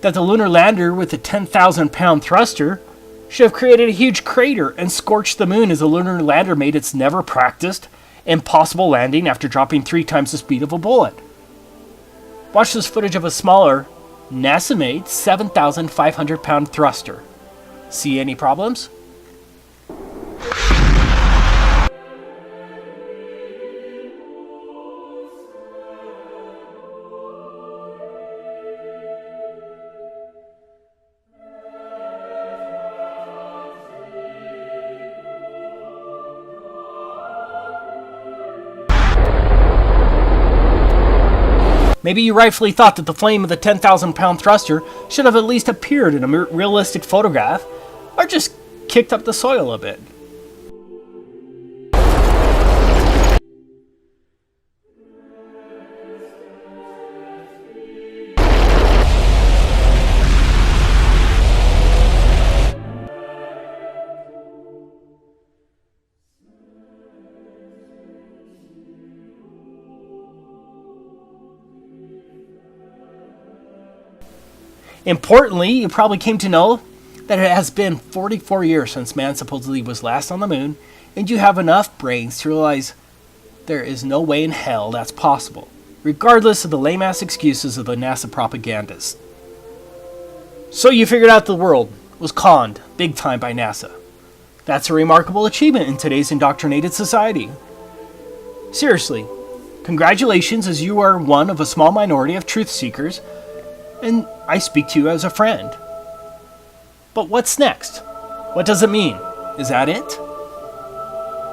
that the lunar lander with a 10,000-pound thruster should have created a huge crater and scorched the moon as the lunar lander made its never-practiced, impossible landing after dropping 3 times the speed of a bullet. Watch this footage of a smaller, NASA-made 7,500-pound thruster. See any problems? Maybe you rightfully thought that the flame of the 10,000-pound thruster should have at least appeared in a realistic photograph, or just kicked up the soil a bit. Importantly, you probably came to know that it has been 44 years since man supposedly was last on the moon, and you have enough brains to realize there is no way in hell that's possible, regardless of the lame-ass excuses of the NASA propagandists. So you figured out the world was conned big time by NASA. That's a remarkable achievement in today's indoctrinated society. Seriously, congratulations, as you are one of a small minority of truth seekers, and I speak to you as a friend. But what's next? What does it mean? Is that it?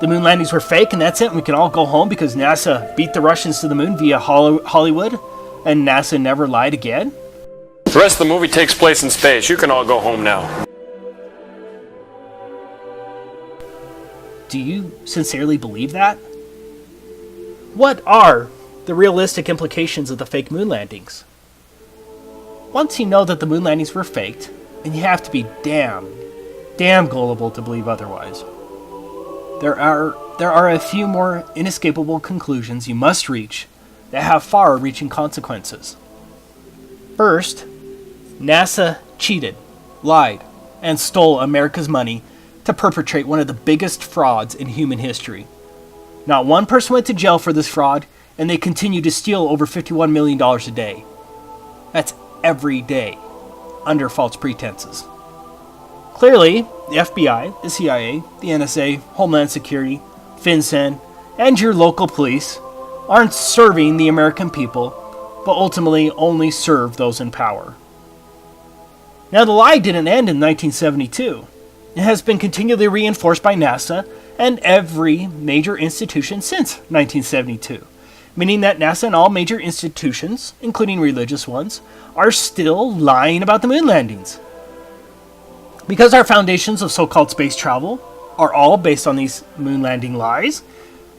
The moon landings were fake and that's it, and we can all go home because NASA beat the Russians to the moon via Hollywood, and NASA never lied again? The rest of the movie takes place in space. You can all go home now. Do you sincerely believe that? What are the realistic implications of the fake moon landings? Once you know that the moon landings were faked, and you have to be damn gullible to believe otherwise, there are a few more inescapable conclusions you must reach that have far-reaching consequences. First, NASA cheated, lied, and stole America's money to perpetrate one of the biggest frauds in human history. Not one person went to jail for this fraud, and they continue to steal over $51 million a day. That's every day, under false pretenses. Clearly, the FBI, the CIA, the NSA, Homeland Security, FinCEN, and your local police aren't serving the American people, but ultimately only serve those in power. Now, the lie didn't end in 1972. It has been continually reinforced by NASA and every major institution since 1972. Meaning that NASA and all major institutions, including religious ones, are still lying about the moon landings. Because our foundations of so-called space travel are all based on these moon landing lies,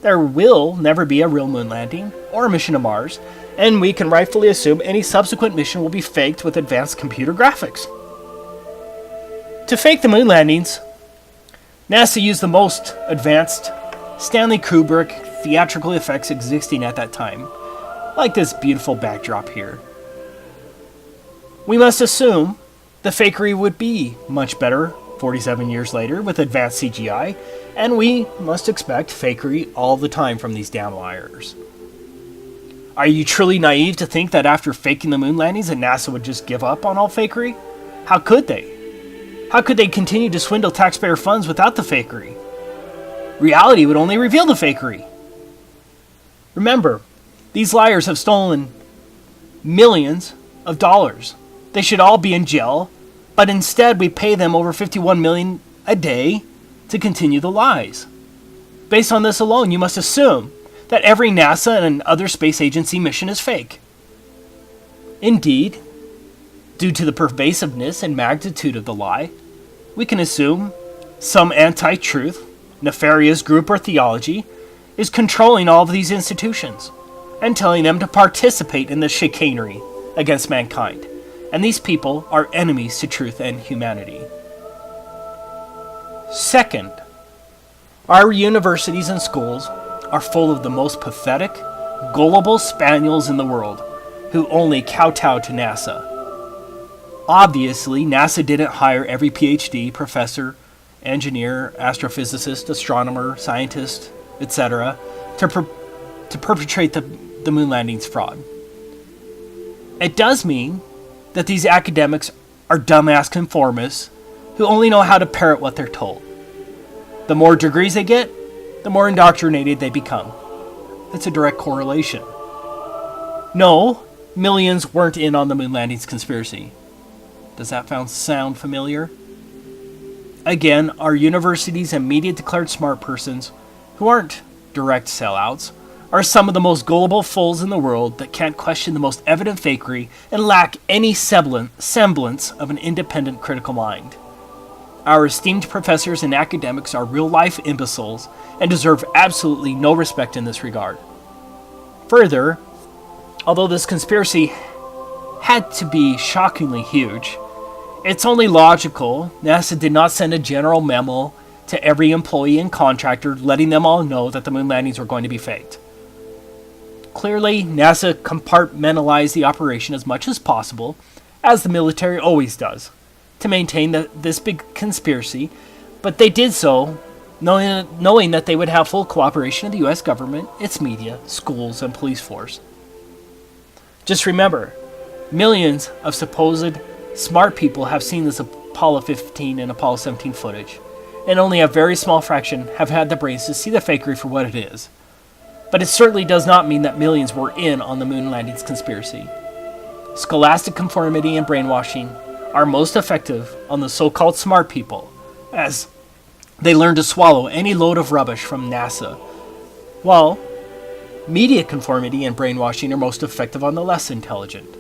there will never be a real moon landing or a mission to Mars, and we can rightfully assume any subsequent mission will be faked with advanced computer graphics. To fake the moon landings, NASA used the most advanced Stanley Kubrick theatrical effects existing at that time, like this beautiful backdrop here. We must assume the fakery would be much better 47 years later with advanced CGI, and we must expect fakery all the time from these damn liars. Are you truly naive to think that after faking the moon landings that NASA would just give up on all fakery? How could they? How could they continue to swindle taxpayer funds without the fakery? Reality would only reveal the fakery. Remember, these liars have stolen millions of dollars. They should all be in jail, but instead we pay them over $51 million a day to continue the lies. Based on this alone, you must assume that every NASA and other space agency mission is fake. Indeed, due to the pervasiveness and magnitude of the lie, we can assume some anti-truth, nefarious group or theology is controlling all of these institutions and telling them to participate in the chicanery against mankind. And these people are enemies to truth and humanity. Second, our universities and schools are full of the most pathetic, gullible spaniels in the world who only kowtow to NASA. Obviously, NASA didn't hire every PhD, professor, engineer, astrophysicist, astronomer, scientist, etc. to perpetrate the moon landings fraud. It does mean that these academics are dumbass conformists who only know how to parrot what they're told. The more degrees they get, the more indoctrinated they become. It's a direct correlation. No, millions weren't in on the moon landings conspiracy. Does that sound familiar? Again, our universities and media-declared smart persons, who aren't direct sellouts, are some of the most gullible fools in the world that can't question the most evident fakery and lack any semblance of an independent critical mind. Our esteemed professors and academics are real-life imbeciles and deserve absolutely no respect in this regard. Further, although this conspiracy had to be shockingly huge, it's only logical NASA did not send a general memo to every employee and contractor letting them all know that the moon landings were going to be faked. Clearly, NASA compartmentalized the operation as much as possible, as the military always does, to maintain this big conspiracy, but they did so knowing that they would have full cooperation of the U.S. government, its media, schools, and police force. Just remember, millions of supposed smart people have seen this Apollo 15 and Apollo 17 footage, and only a very small fraction have had the brains to see the fakery for what it is. But it certainly does not mean that millions were in on the moon landings conspiracy. Scholastic conformity and brainwashing are most effective on the so-called smart people, as they learn to swallow any load of rubbish from NASA, while media conformity and brainwashing are most effective on the less intelligent.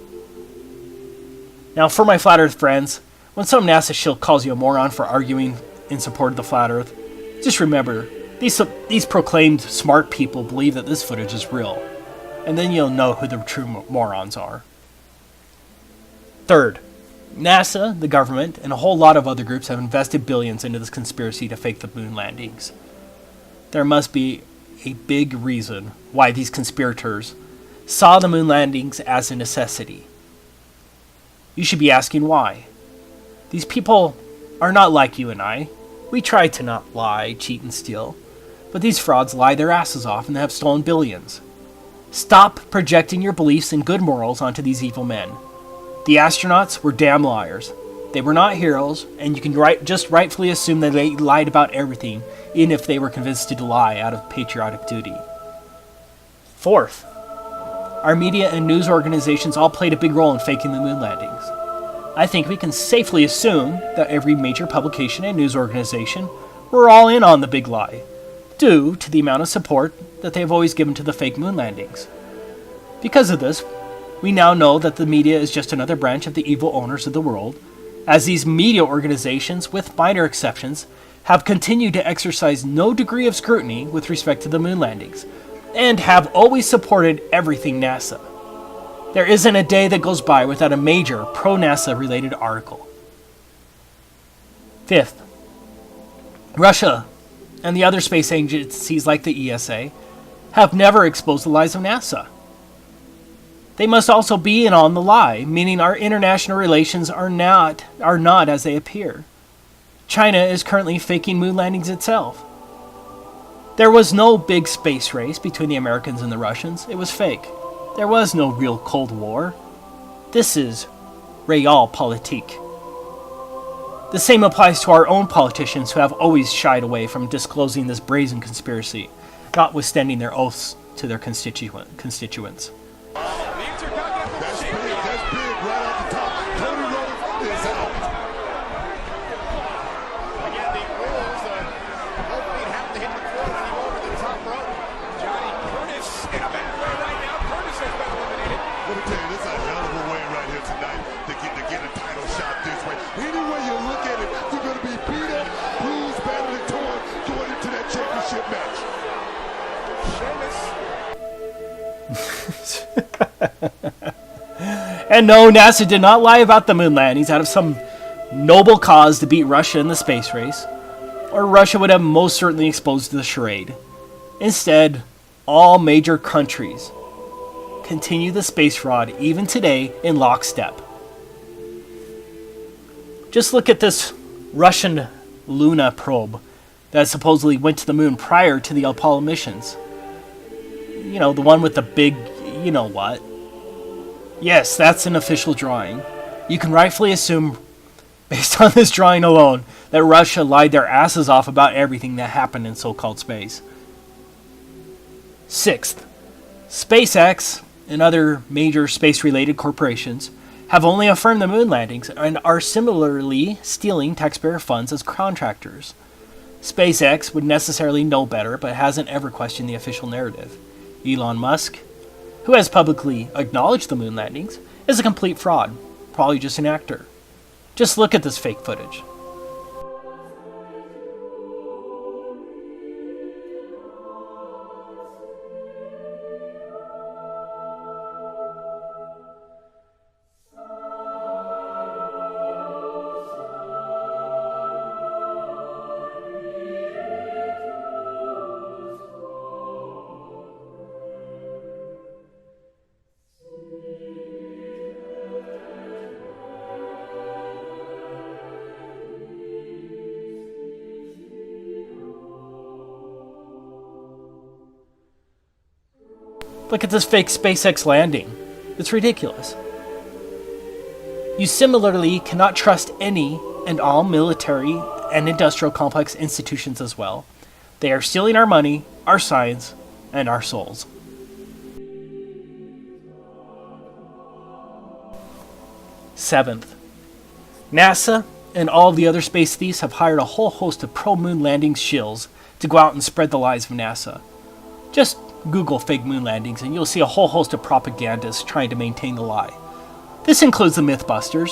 Now, for my flat earth friends, when some NASA shill calls you a moron for arguing in support of the flat earth, just remember, these proclaimed smart people believe that this footage is real, and then you'll know who the true morons are. Third, NASA, the government, and a whole lot of other groups have invested billions into this conspiracy to fake the moon landings. There must be a big reason why these conspirators saw the moon landings as a necessity. You should be asking why. These people are not like you and I. We try to not lie, cheat, and steal. But these frauds lie their asses off and have stolen billions. Stop projecting your beliefs and good morals onto these evil men. The astronauts were damn liars. They were not heroes, and you can just rightfully assume that they lied about everything, even if they were convinced to lie out of patriotic duty. Fourth, our media and news organizations all played a big role in faking the moon landings. I think we can safely assume that every major publication and news organization were all in on the big lie, due to the amount of support that they have always given to the fake moon landings. Because of this, we now know that the media is just another branch of the evil owners of the world, as these media organizations, with minor exceptions, have continued to exercise no degree of scrutiny with respect to the moon landings, and have always supported everything NASA. There isn't a day that goes by without a major pro-NASA related article. Fifth, Russia and the other space agencies like the ESA have never exposed the lies of NASA. They must also be in on the lie, meaning our international relations are not as they appear. China is currently faking moon landings itself. There was no big space race between the Americans and the Russians. It was fake. There was no real Cold War. This is realpolitik. The same applies to our own politicians who have always shied away from disclosing this brazen conspiracy, notwithstanding their oaths to their constituents. And no, NASA did not lie about the moon landings out of some noble cause to beat Russia in the space race, or Russia would have most certainly exposed the charade. Instead, all major countries continue the space fraud even today in lockstep. Just look at this Russian Luna probe that supposedly went to the moon prior to the Apollo missions. You know, the one with the big, you know what. Yes, that's an official drawing. You can rightfully assume, based on this drawing alone, that Russia lied their asses off about everything that happened in so-called space. Sixth, SpaceX and other major space-related corporations have only affirmed the moon landings and are similarly stealing taxpayer funds as contractors. SpaceX would necessarily know better, but hasn't ever questioned the official narrative. Elon Musk, who has publicly acknowledged the moon landings, is a complete fraud, probably just an actor. Just look at this fake footage. Look at this fake SpaceX landing. It's ridiculous. You similarly cannot trust any and all military and industrial complex institutions as well. They are stealing our money, our science, and our souls. Seventh, NASA and all the other space thieves have hired a whole host of pro-moon landing shills to go out and spread the lies of NASA. Just Google fake moon landings and you'll see a whole host of propagandists trying to maintain the lie. This includes the Mythbusters.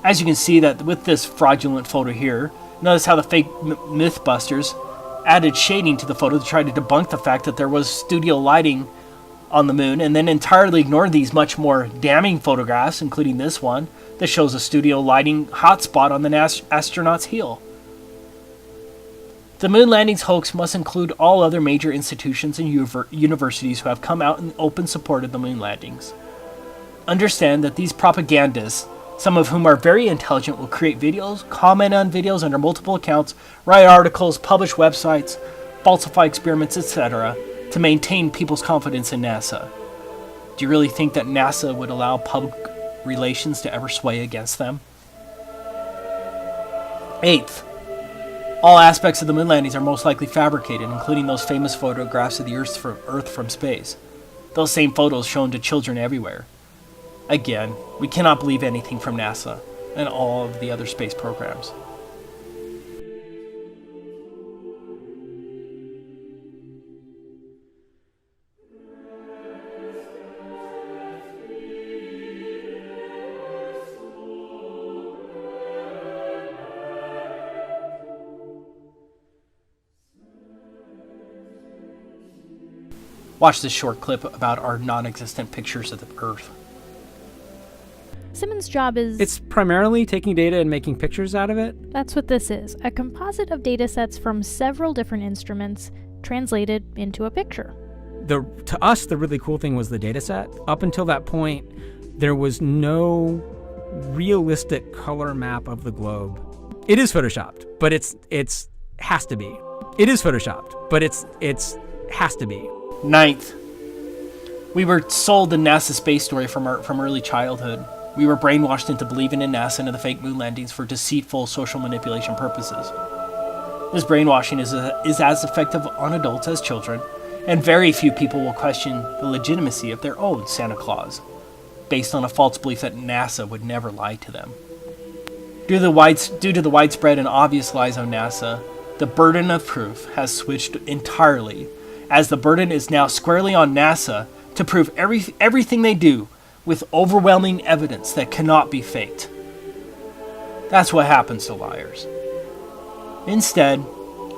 As you can see that with this fraudulent photo here, notice how the fake Mythbusters added shading to the photo to try to debunk the fact that there was studio lighting on the moon, and then entirely ignored these much more damning photographs, including this one that shows a studio lighting hotspot on the astronaut's heel. The moon landings hoax must include all other major institutions and universities who have come out in open support of the moon landings. Understand that these propagandists, some of whom are very intelligent, will create videos, comment on videos under multiple accounts, write articles, publish websites, falsify experiments, etc., to maintain people's confidence in NASA. Do you really think that NASA would allow public relations to ever sway against them? Eighth, all aspects of the moon landings are most likely fabricated, including those famous photographs of the Earth from space. Those same photos shown to children everywhere. Again, we cannot believe anything from NASA and all of the other space programs. Watch this short clip about our non-existent pictures of the Earth. Simmons' job is... It's primarily taking data and making pictures out of it. That's what this is. A composite of data sets from several different instruments translated into a picture. To us, the really cool thing was the data set. Up until that point, there was no realistic color map of the globe. It is photoshopped, but it's has to be. It is photoshopped, but it's has to be. Ninth, we were sold the NASA space story from early childhood. We were brainwashed into believing in NASA and the fake moon landings for deceitful social manipulation purposes. This brainwashing is as effective on adults as children, and very few people will question the legitimacy of their own Santa Claus, based on a false belief that NASA would never lie to them. Due to the widespread and obvious lies on NASA, the burden of proof has switched entirely, as the burden is now squarely on NASA to prove everything they do with overwhelming evidence that cannot be faked. That's what happens to liars. Instead,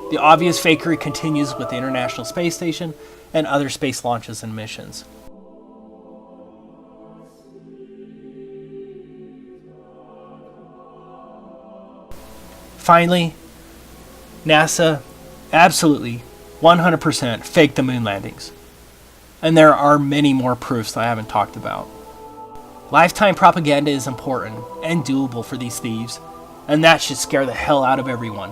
the obvious fakery continues with the International Space Station and other space launches and missions. Finally, NASA absolutely 100% faked the moon landings. And there are many more proofs that I haven't talked about. Lifetime propaganda is important and doable for these thieves, and that should scare the hell out of everyone.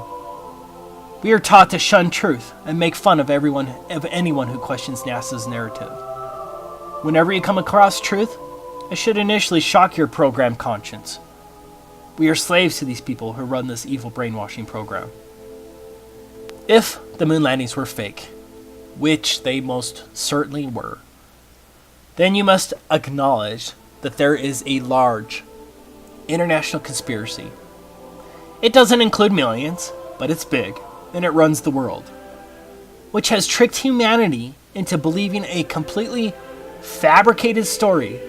We are taught to shun truth and make fun of anyone who questions NASA's narrative. Whenever you come across truth, it should initially shock your programmed conscience. We are slaves to these people who run this evil brainwashing program. If the moon landings were fake, which they most certainly were, then you must acknowledge that there is a large international conspiracy. It doesn't include millions, but it's big, and it runs the world. which has tricked humanity into believing a completely fabricated story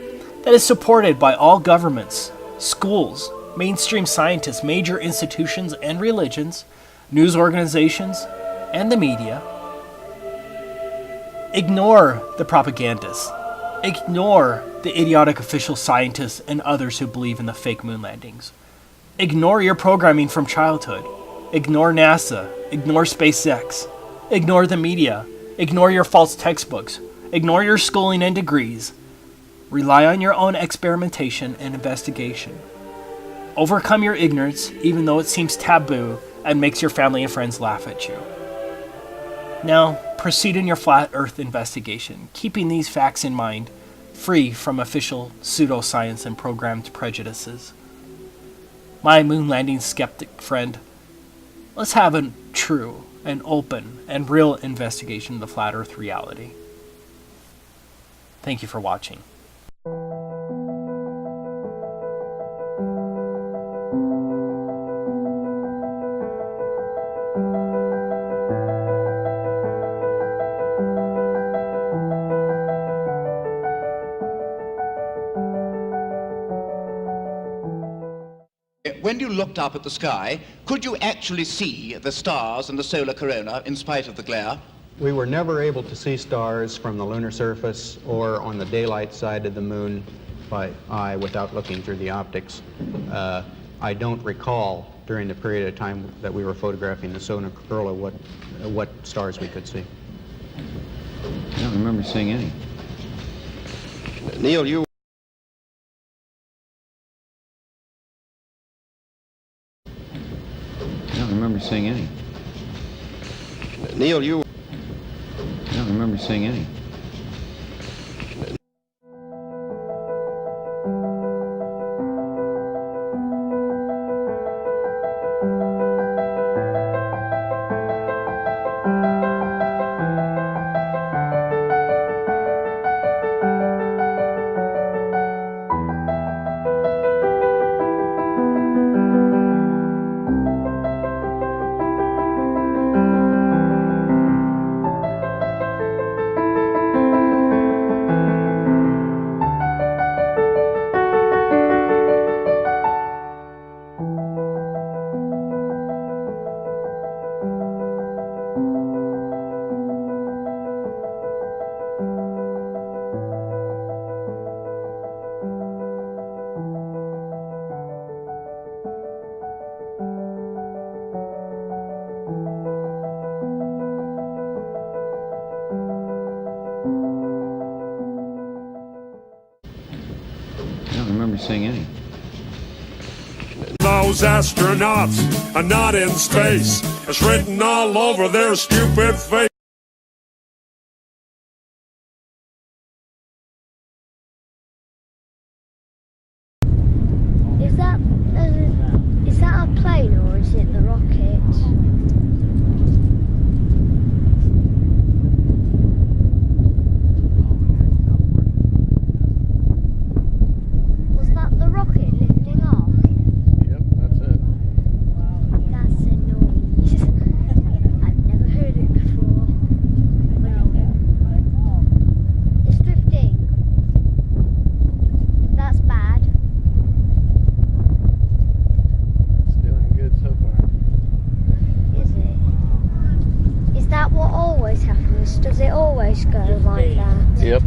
that is supported by all governments, schools, mainstream scientists, major institutions and religions, news organizations, and the media. Ignore the propagandists. Ignore the idiotic official scientists and others who believe in the fake moon landings. Ignore your programming from childhood. Ignore NASA. Ignore SpaceX. Ignore the media. Ignore your false textbooks. Ignore your schooling and degrees. Rely on your own experimentation and investigation. Overcome your ignorance, even though it seems taboo and makes your family and friends laugh at you. Now, proceed in your flat Earth investigation, keeping these facts in mind, free from official pseudoscience and programmed prejudices. My moon landing skeptic friend, let's have a true and open and real investigation of the flat Earth reality. Thank you for watching. When you looked up at the sky, could you actually see the stars and the solar corona in spite of the glare? We were never able to see stars from the lunar surface or on the daylight side of the moon by eye without looking through the optics. I don't recall during the period of time that we were photographing the solar corona what stars we could see. I don't remember seeing any. Neil, you... I don't remember seeing any. Neil, you... I don't remember seeing any. I don't remember seeing any. Those astronauts are not in space. It's written all over their stupid face. Is that a plane or is it the rocket? Was that the rocket lifting off? Yep, that's it. That's a noise. I've never heard it before. It's drifting. That's bad. It's doing good so far. Is it? Is that what always happens? Does it always go like that? Yep.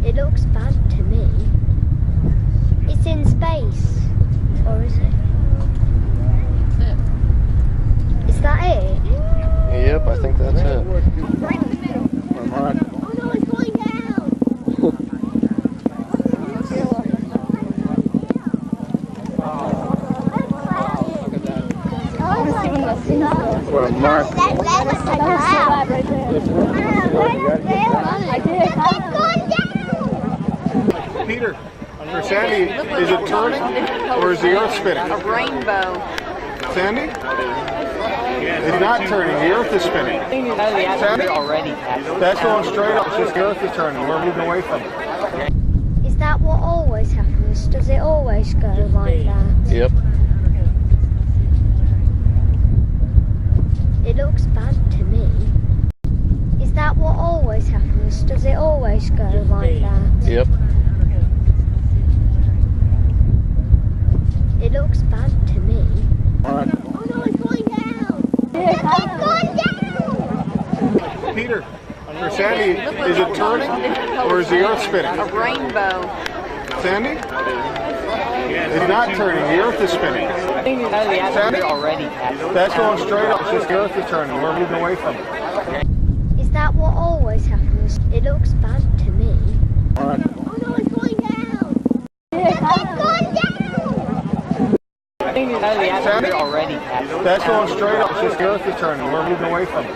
It looks bad to me. It's in space. Or is it? Is that it? Yep, I think that's it. Right in the middle. Oh no, it's going down! What a mark. Peter, for Sandy, is it turning or is the Earth spinning? A rainbow. Sandy? It's not turning, the Earth is spinning. Sandy? Already. That's going straight up, it's just the Earth is turning, we're moving away from it. Is that what always happens? Does it always go like that? Yep. It looks bad to me. Is that what always happens? Does it always go like that? Yep. It looks bad to me. Alright. Oh no, it's going down! It's going down! Peter, or Sandy, is it turning or is the Earth spinning? A rainbow. Sandy? It's not turning, the Earth is spinning. Sandy? That's going straight up, it's just the Earth is turning, we're moving away from it. Is that what always happens? It looks bad to me. Alright. Oh no, it's going down! It's going down! Sandy? That's going straight up, it's just the Earth is turning, we're moving away from it.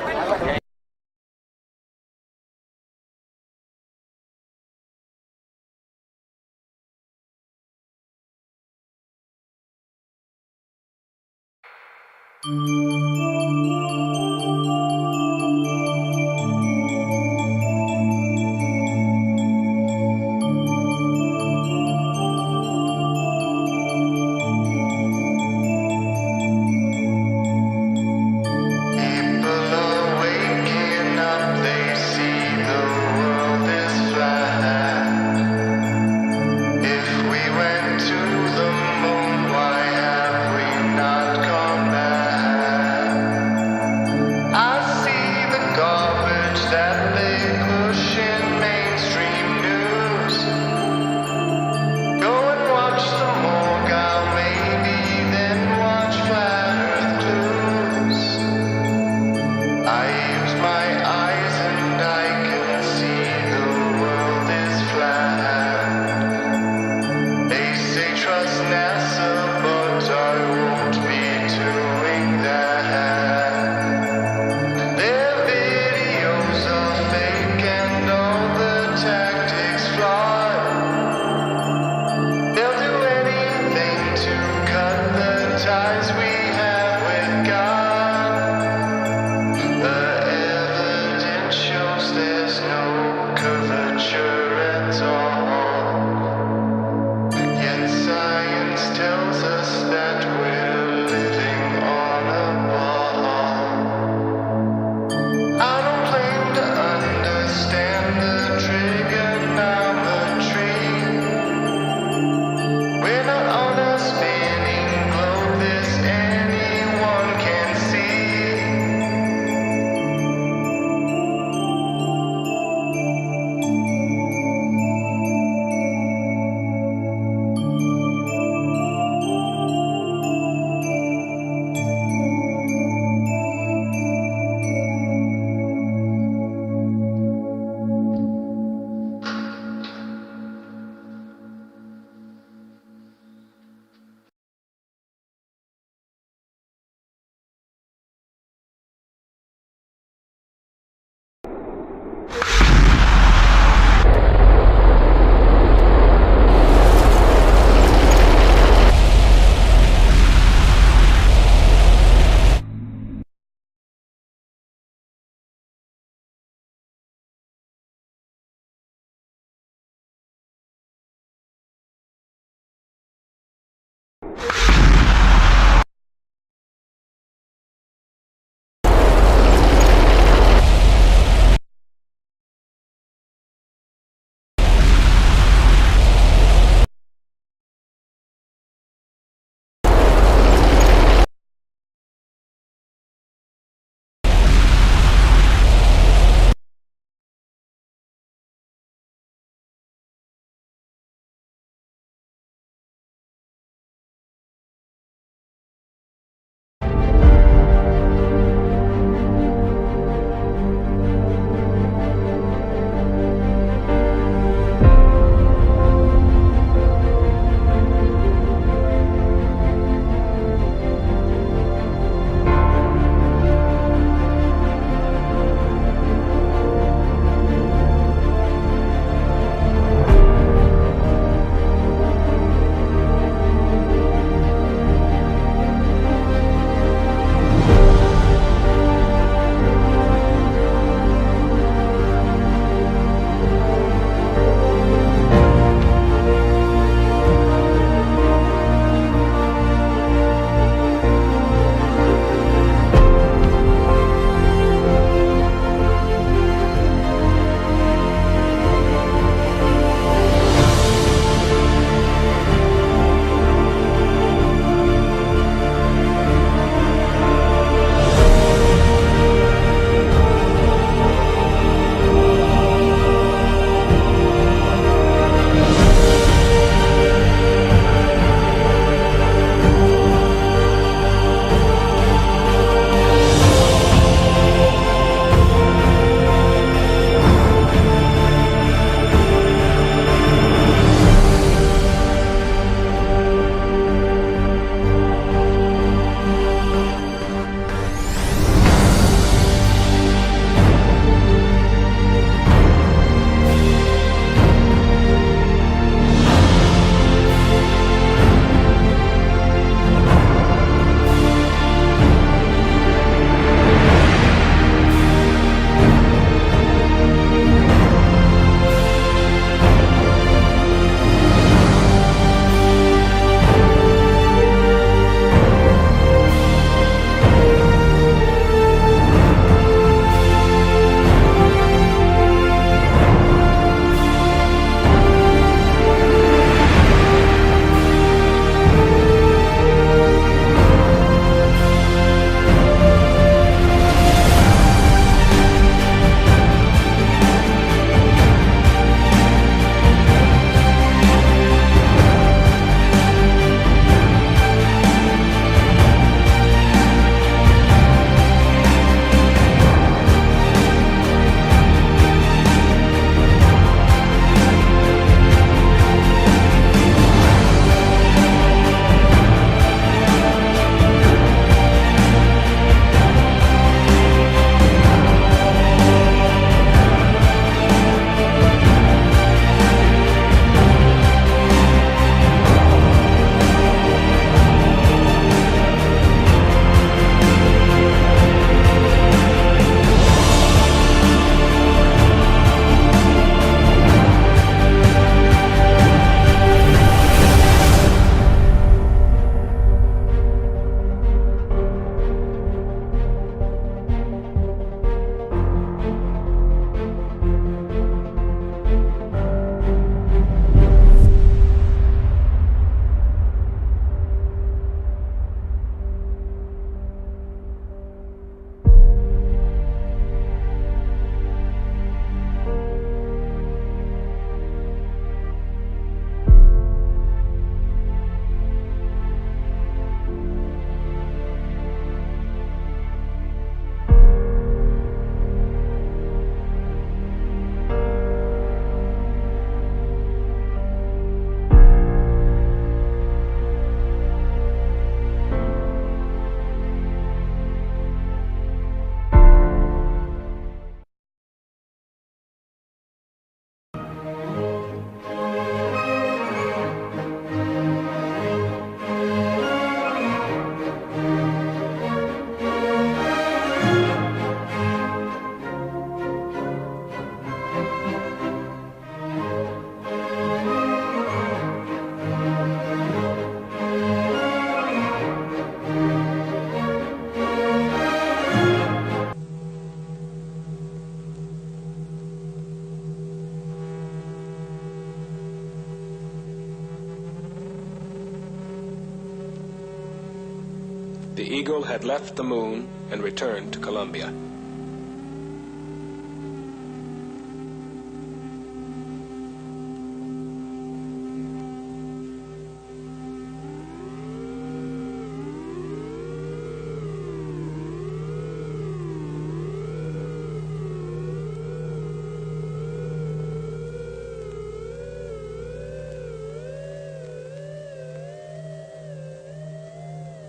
had left the moon and returned to Columbia.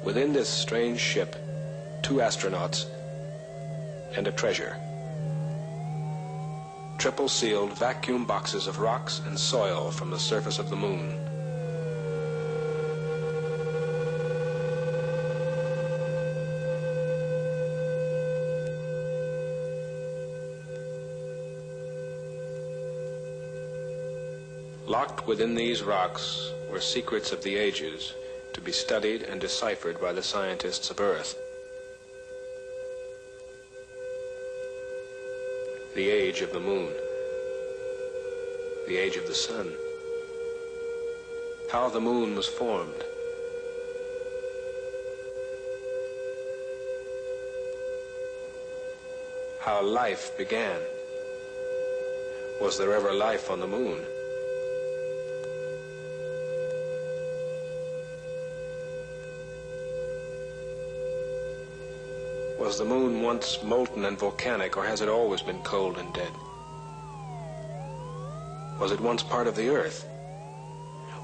Within this strange ship, 2 astronauts and a treasure. Triple-sealed vacuum boxes of rocks and soil from the surface of the moon. Locked within these rocks were secrets of the ages, to be studied and deciphered by the scientists of Earth. The age of the moon. The age of the sun. How the moon was formed. How life began. Was there ever life on the moon? Was the moon once molten and volcanic, or has it always been cold and dead? Was it once part of the Earth?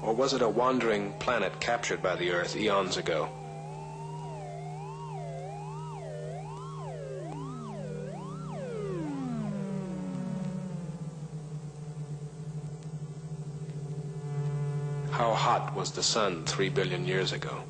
Or was it a wandering planet captured by the Earth eons ago? How hot was the sun 3 billion years ago?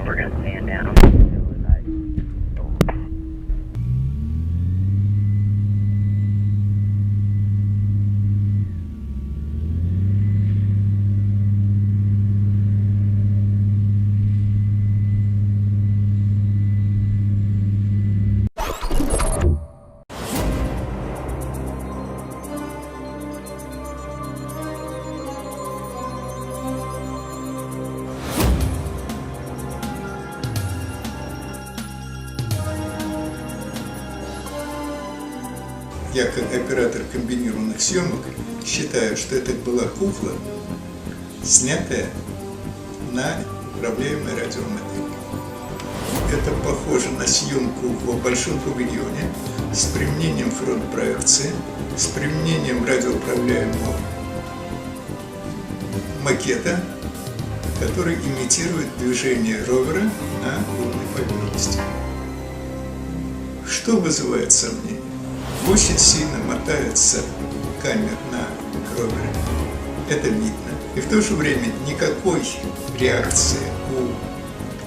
We're going to stand down. Я, как оператор комбинированных съемок, считаю, что это была кукла, снятая на управляемой радиомотелью. Это похоже на съемку в большом павильоне с применением фронт-проекции, с применением радиоуправляемого макета, который имитирует движение ровера на лунной поверхности. Что вызывает сомнение? Очень сильно мотается камера на ровере. Это видно. И в то же время никакой реакции у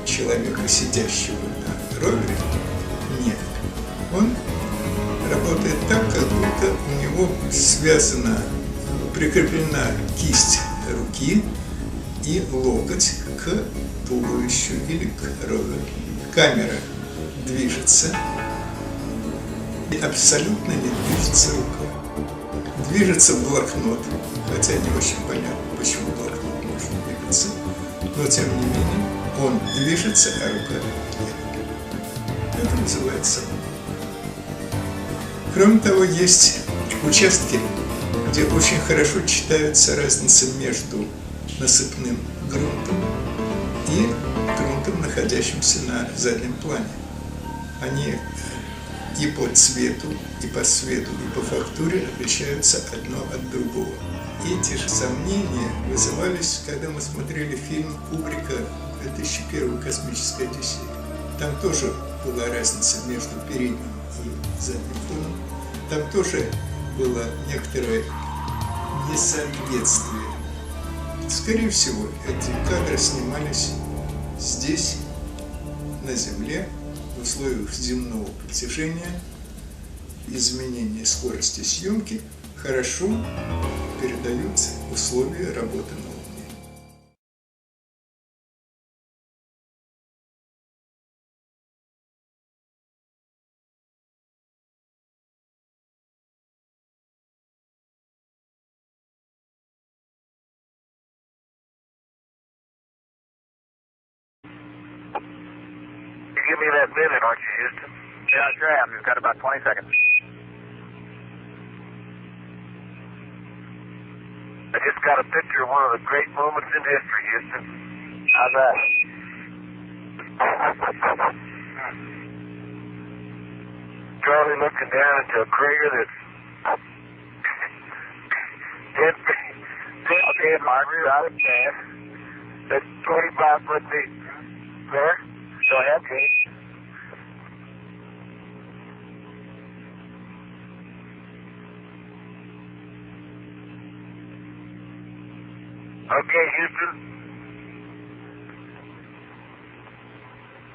человека, сидящего на ровере, нет. Он работает так, как будто у него прикреплена кисть руки и локоть к туловищу или к роверу. Камера движется, и абсолютно не движется рука. Движется блокнот, хотя не очень понятно, почему блокнот может двигаться, но тем не менее он движется, а рука нет. Это вызывает сомнение. Кроме того, есть участки, где очень хорошо читается разница между насыпным грунтом и грунтом, находящимся на заднем плане. Они и по цвету, и по свету, и по фактуре отличаются одно от другого. Эти же сомнения вызывались, когда мы смотрели фильм Кубрика 2001 «Космическая Одиссея». Там тоже была разница между передним и задним фоном. Там тоже было некоторое несоответствие. Скорее всего, эти кадры снимались здесь, на Земле, в условиях земного притяжения. Изменение скорости съемки хорошо передают условия работы на Луне. Give me that minute, aren't you, Houston? Yeah, sure am. You've got about 20 seconds. I just got a picture of one of the great moments in history, Houston. How's that? Charlie looking down into a crater that's 10 feet. Okay, Mark, got it fast. That's 25 foot deep. There? Go ahead, Kate. Okay, Houston.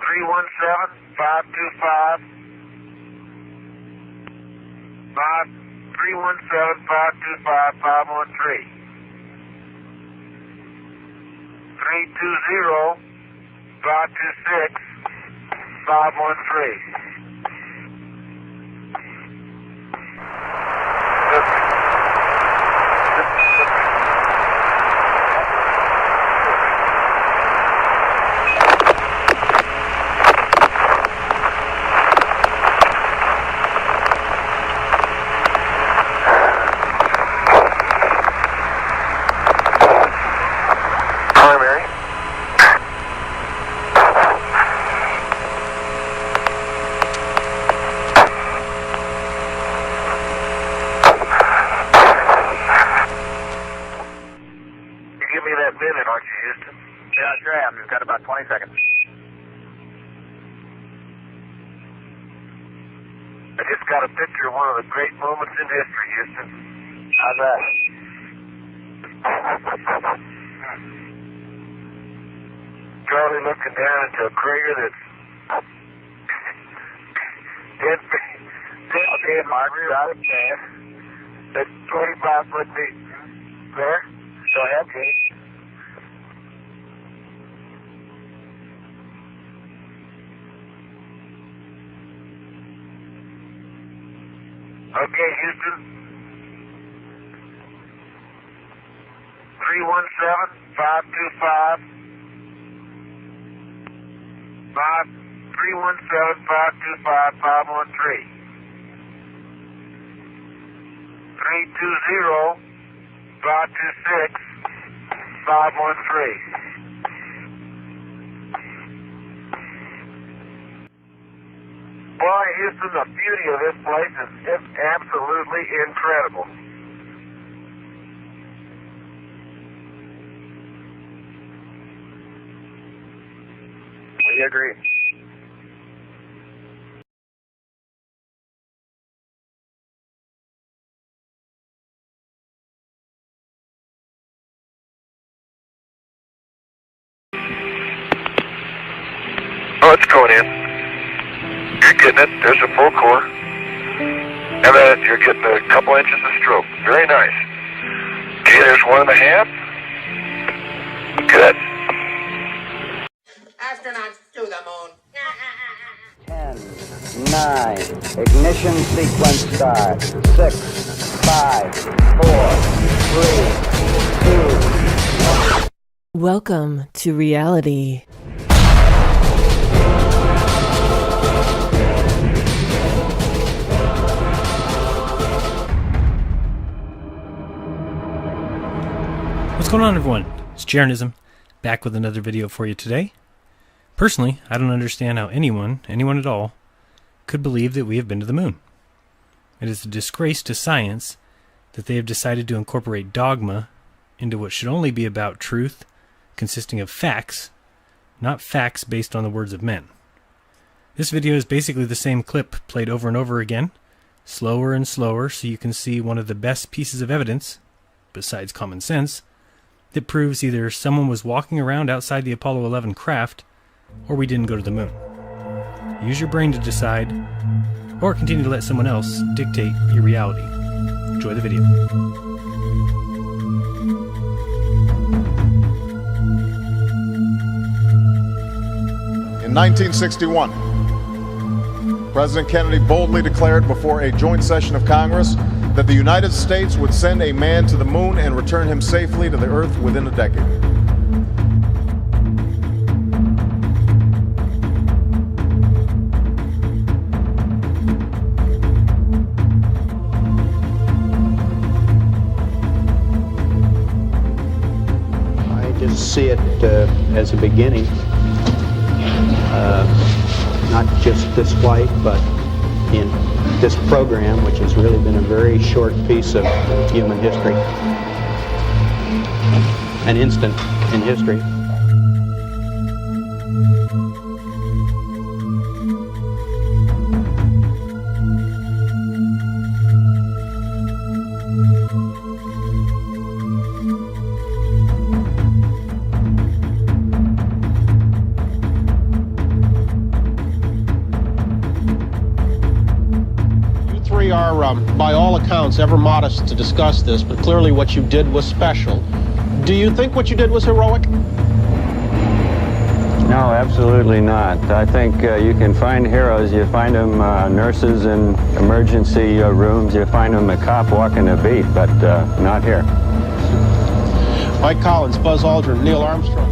317-525. 317-525-513. 320-526-513. Primary. You give me that minute, aren't you, Houston? Yeah, sure am. You've got about 20 seconds. I just got a picture of one of the great moments in history, Houston. How's that? Charlie looking down into a crater that's 10 feet. Okay, Mark, got it fast. That's 25 foot deep. There? Go ahead, Kate. Okay, Houston. 317-525. 317-525-513. 320-526-513. Boy, Houston, the beauty of this place is just absolutely incredible. We agree. Oh, it's going in. You're getting it. There's a full core. And then you're getting a couple inches of stroke. Very nice. Okay, there's 1.5. Good. Astronauts to the moon. 10, 9, ignition sequence start. 6, 5, 4, 3, 2. Welcome to reality. What's going on, everyone? It's Jaronism, back with another video for you today. Personally, I don't understand how anyone at all, could believe that we have been to the moon. It is a disgrace to science that they have decided to incorporate dogma into what should only be about truth, consisting of facts, not facts based on the words of men. This video is basically the same clip played over and over again, slower and slower, so you can see one of the best pieces of evidence, besides common sense, that proves either someone was walking around outside the Apollo 11 craft, or we didn't go to the moon. Use your brain to decide, or continue to let someone else dictate your reality. Enjoy the video. In 1961, President Kennedy boldly declared before a joint session of Congress that the United States would send a man to the moon and return him safely to the Earth within a decade. I just see it as a beginning. Not just this flight, but in this program, which has really been a very short piece of human history, an instant in history. Are, by all accounts, ever modest to discuss this, but clearly what you did was special. Do you think what you did was heroic? No, absolutely not. I think you can find heroes. You find them nurses in emergency rooms. You find them a cop walking a beat, but not here. Mike Collins, Buzz Aldrin, Neil Armstrong.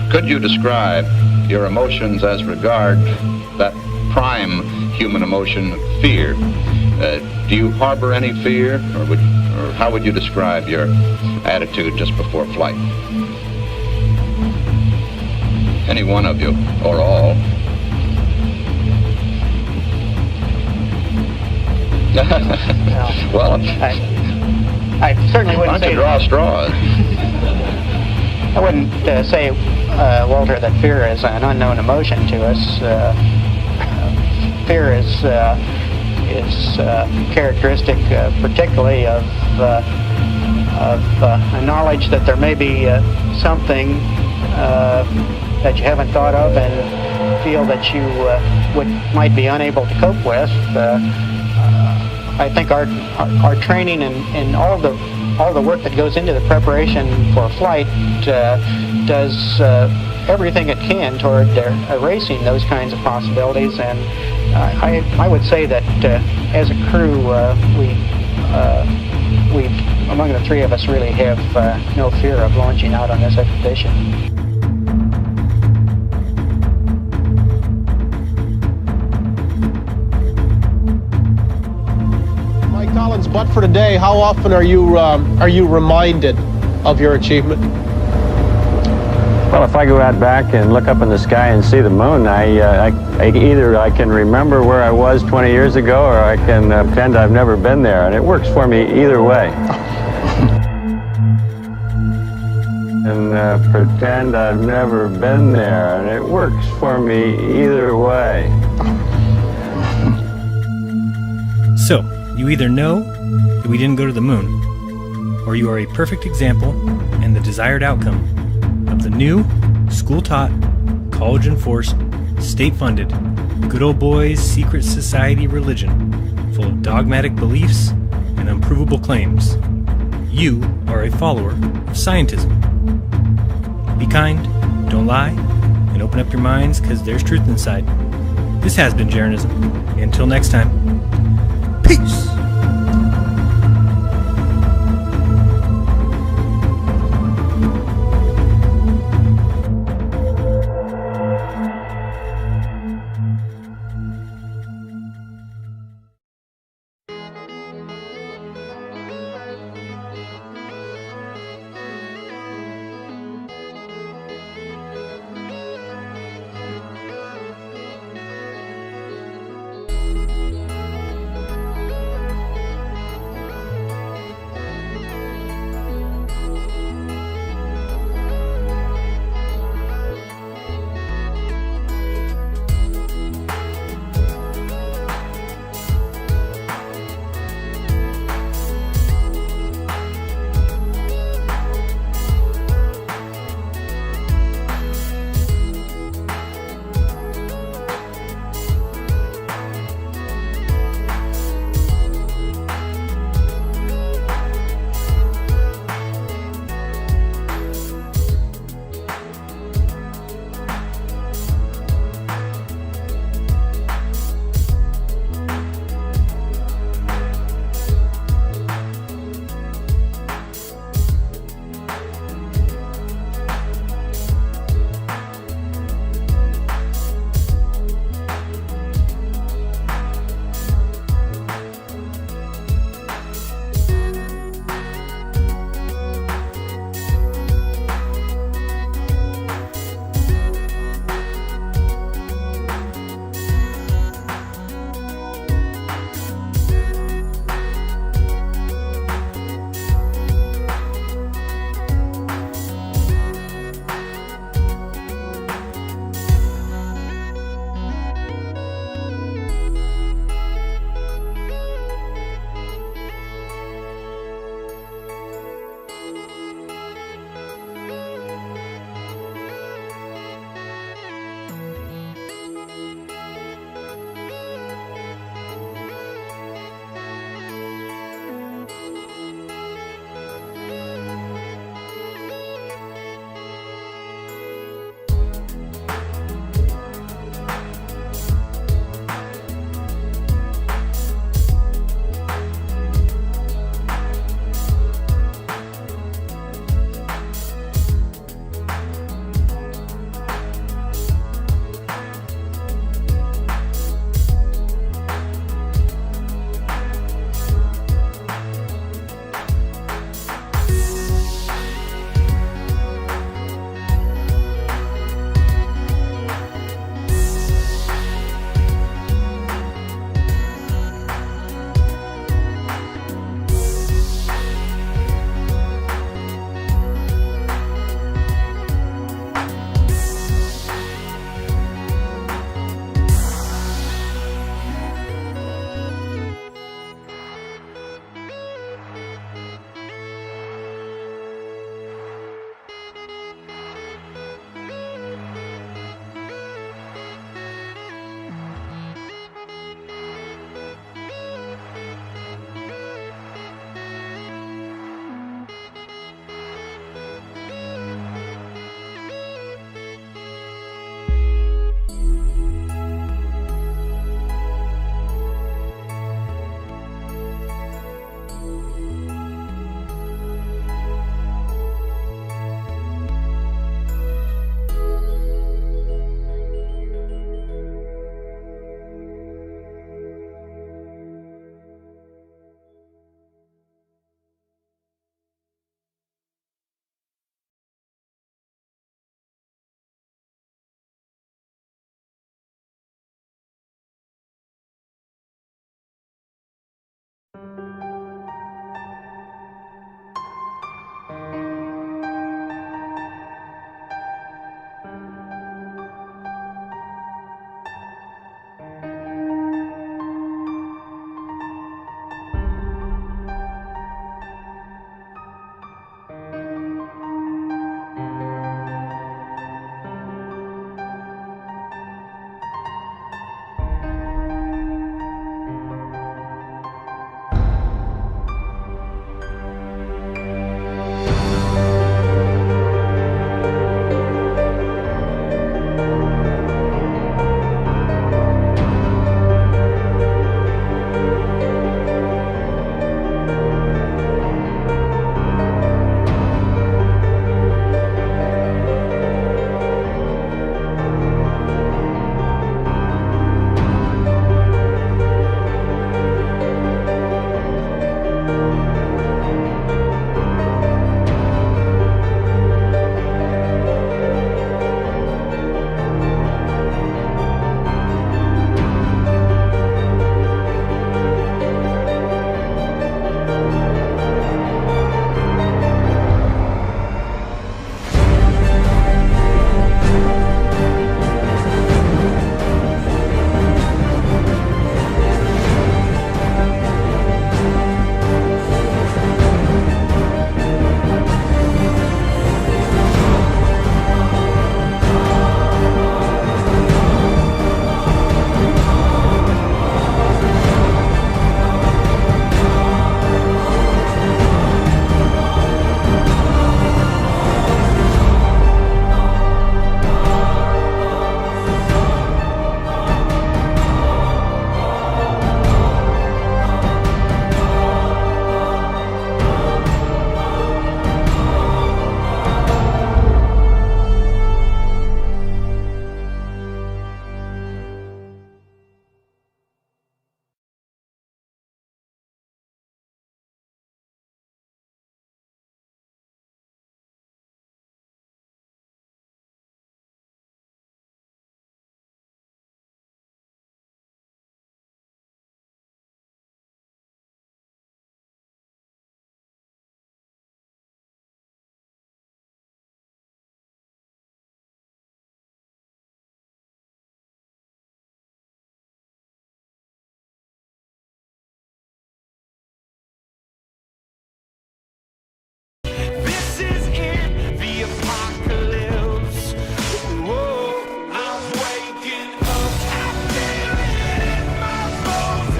Could you describe your emotions as regard that prime human emotion, fear? Do you harbor any fear, or how would you describe your attitude just before flight? Any one of you, or all? Well, I certainly wouldn't say. Why don't you draw straws? I wouldn't say, Walter, that fear is an unknown emotion to us. Fear is characteristic, particularly of a knowledge that there may be something that you haven't thought of and feel that you might be unable to cope with. I think our training and all the work that goes into the preparation for flight does everything it can toward erasing those kinds of possibilities. And I would say that as a crew, we among the three of us really have no fear of launching out on this expedition. Collins, but for today, how often are you reminded of your achievement? Well, if I go out back and look up in the sky and see the moon, either I can remember where I was 20 years ago, or I can pretend I've never been there, and it works for me either way. And pretend I've never been there, and it works for me either way. So, you either know that we didn't go to the moon, or you are a perfect example and the desired outcome of the new, school-taught, college-enforced, state-funded, good old boys secret society religion full of dogmatic beliefs and unprovable claims. You are a follower of scientism. Be kind, don't lie, and open up your minds, because there's truth inside. This has been Jeranism. Until next time, peace!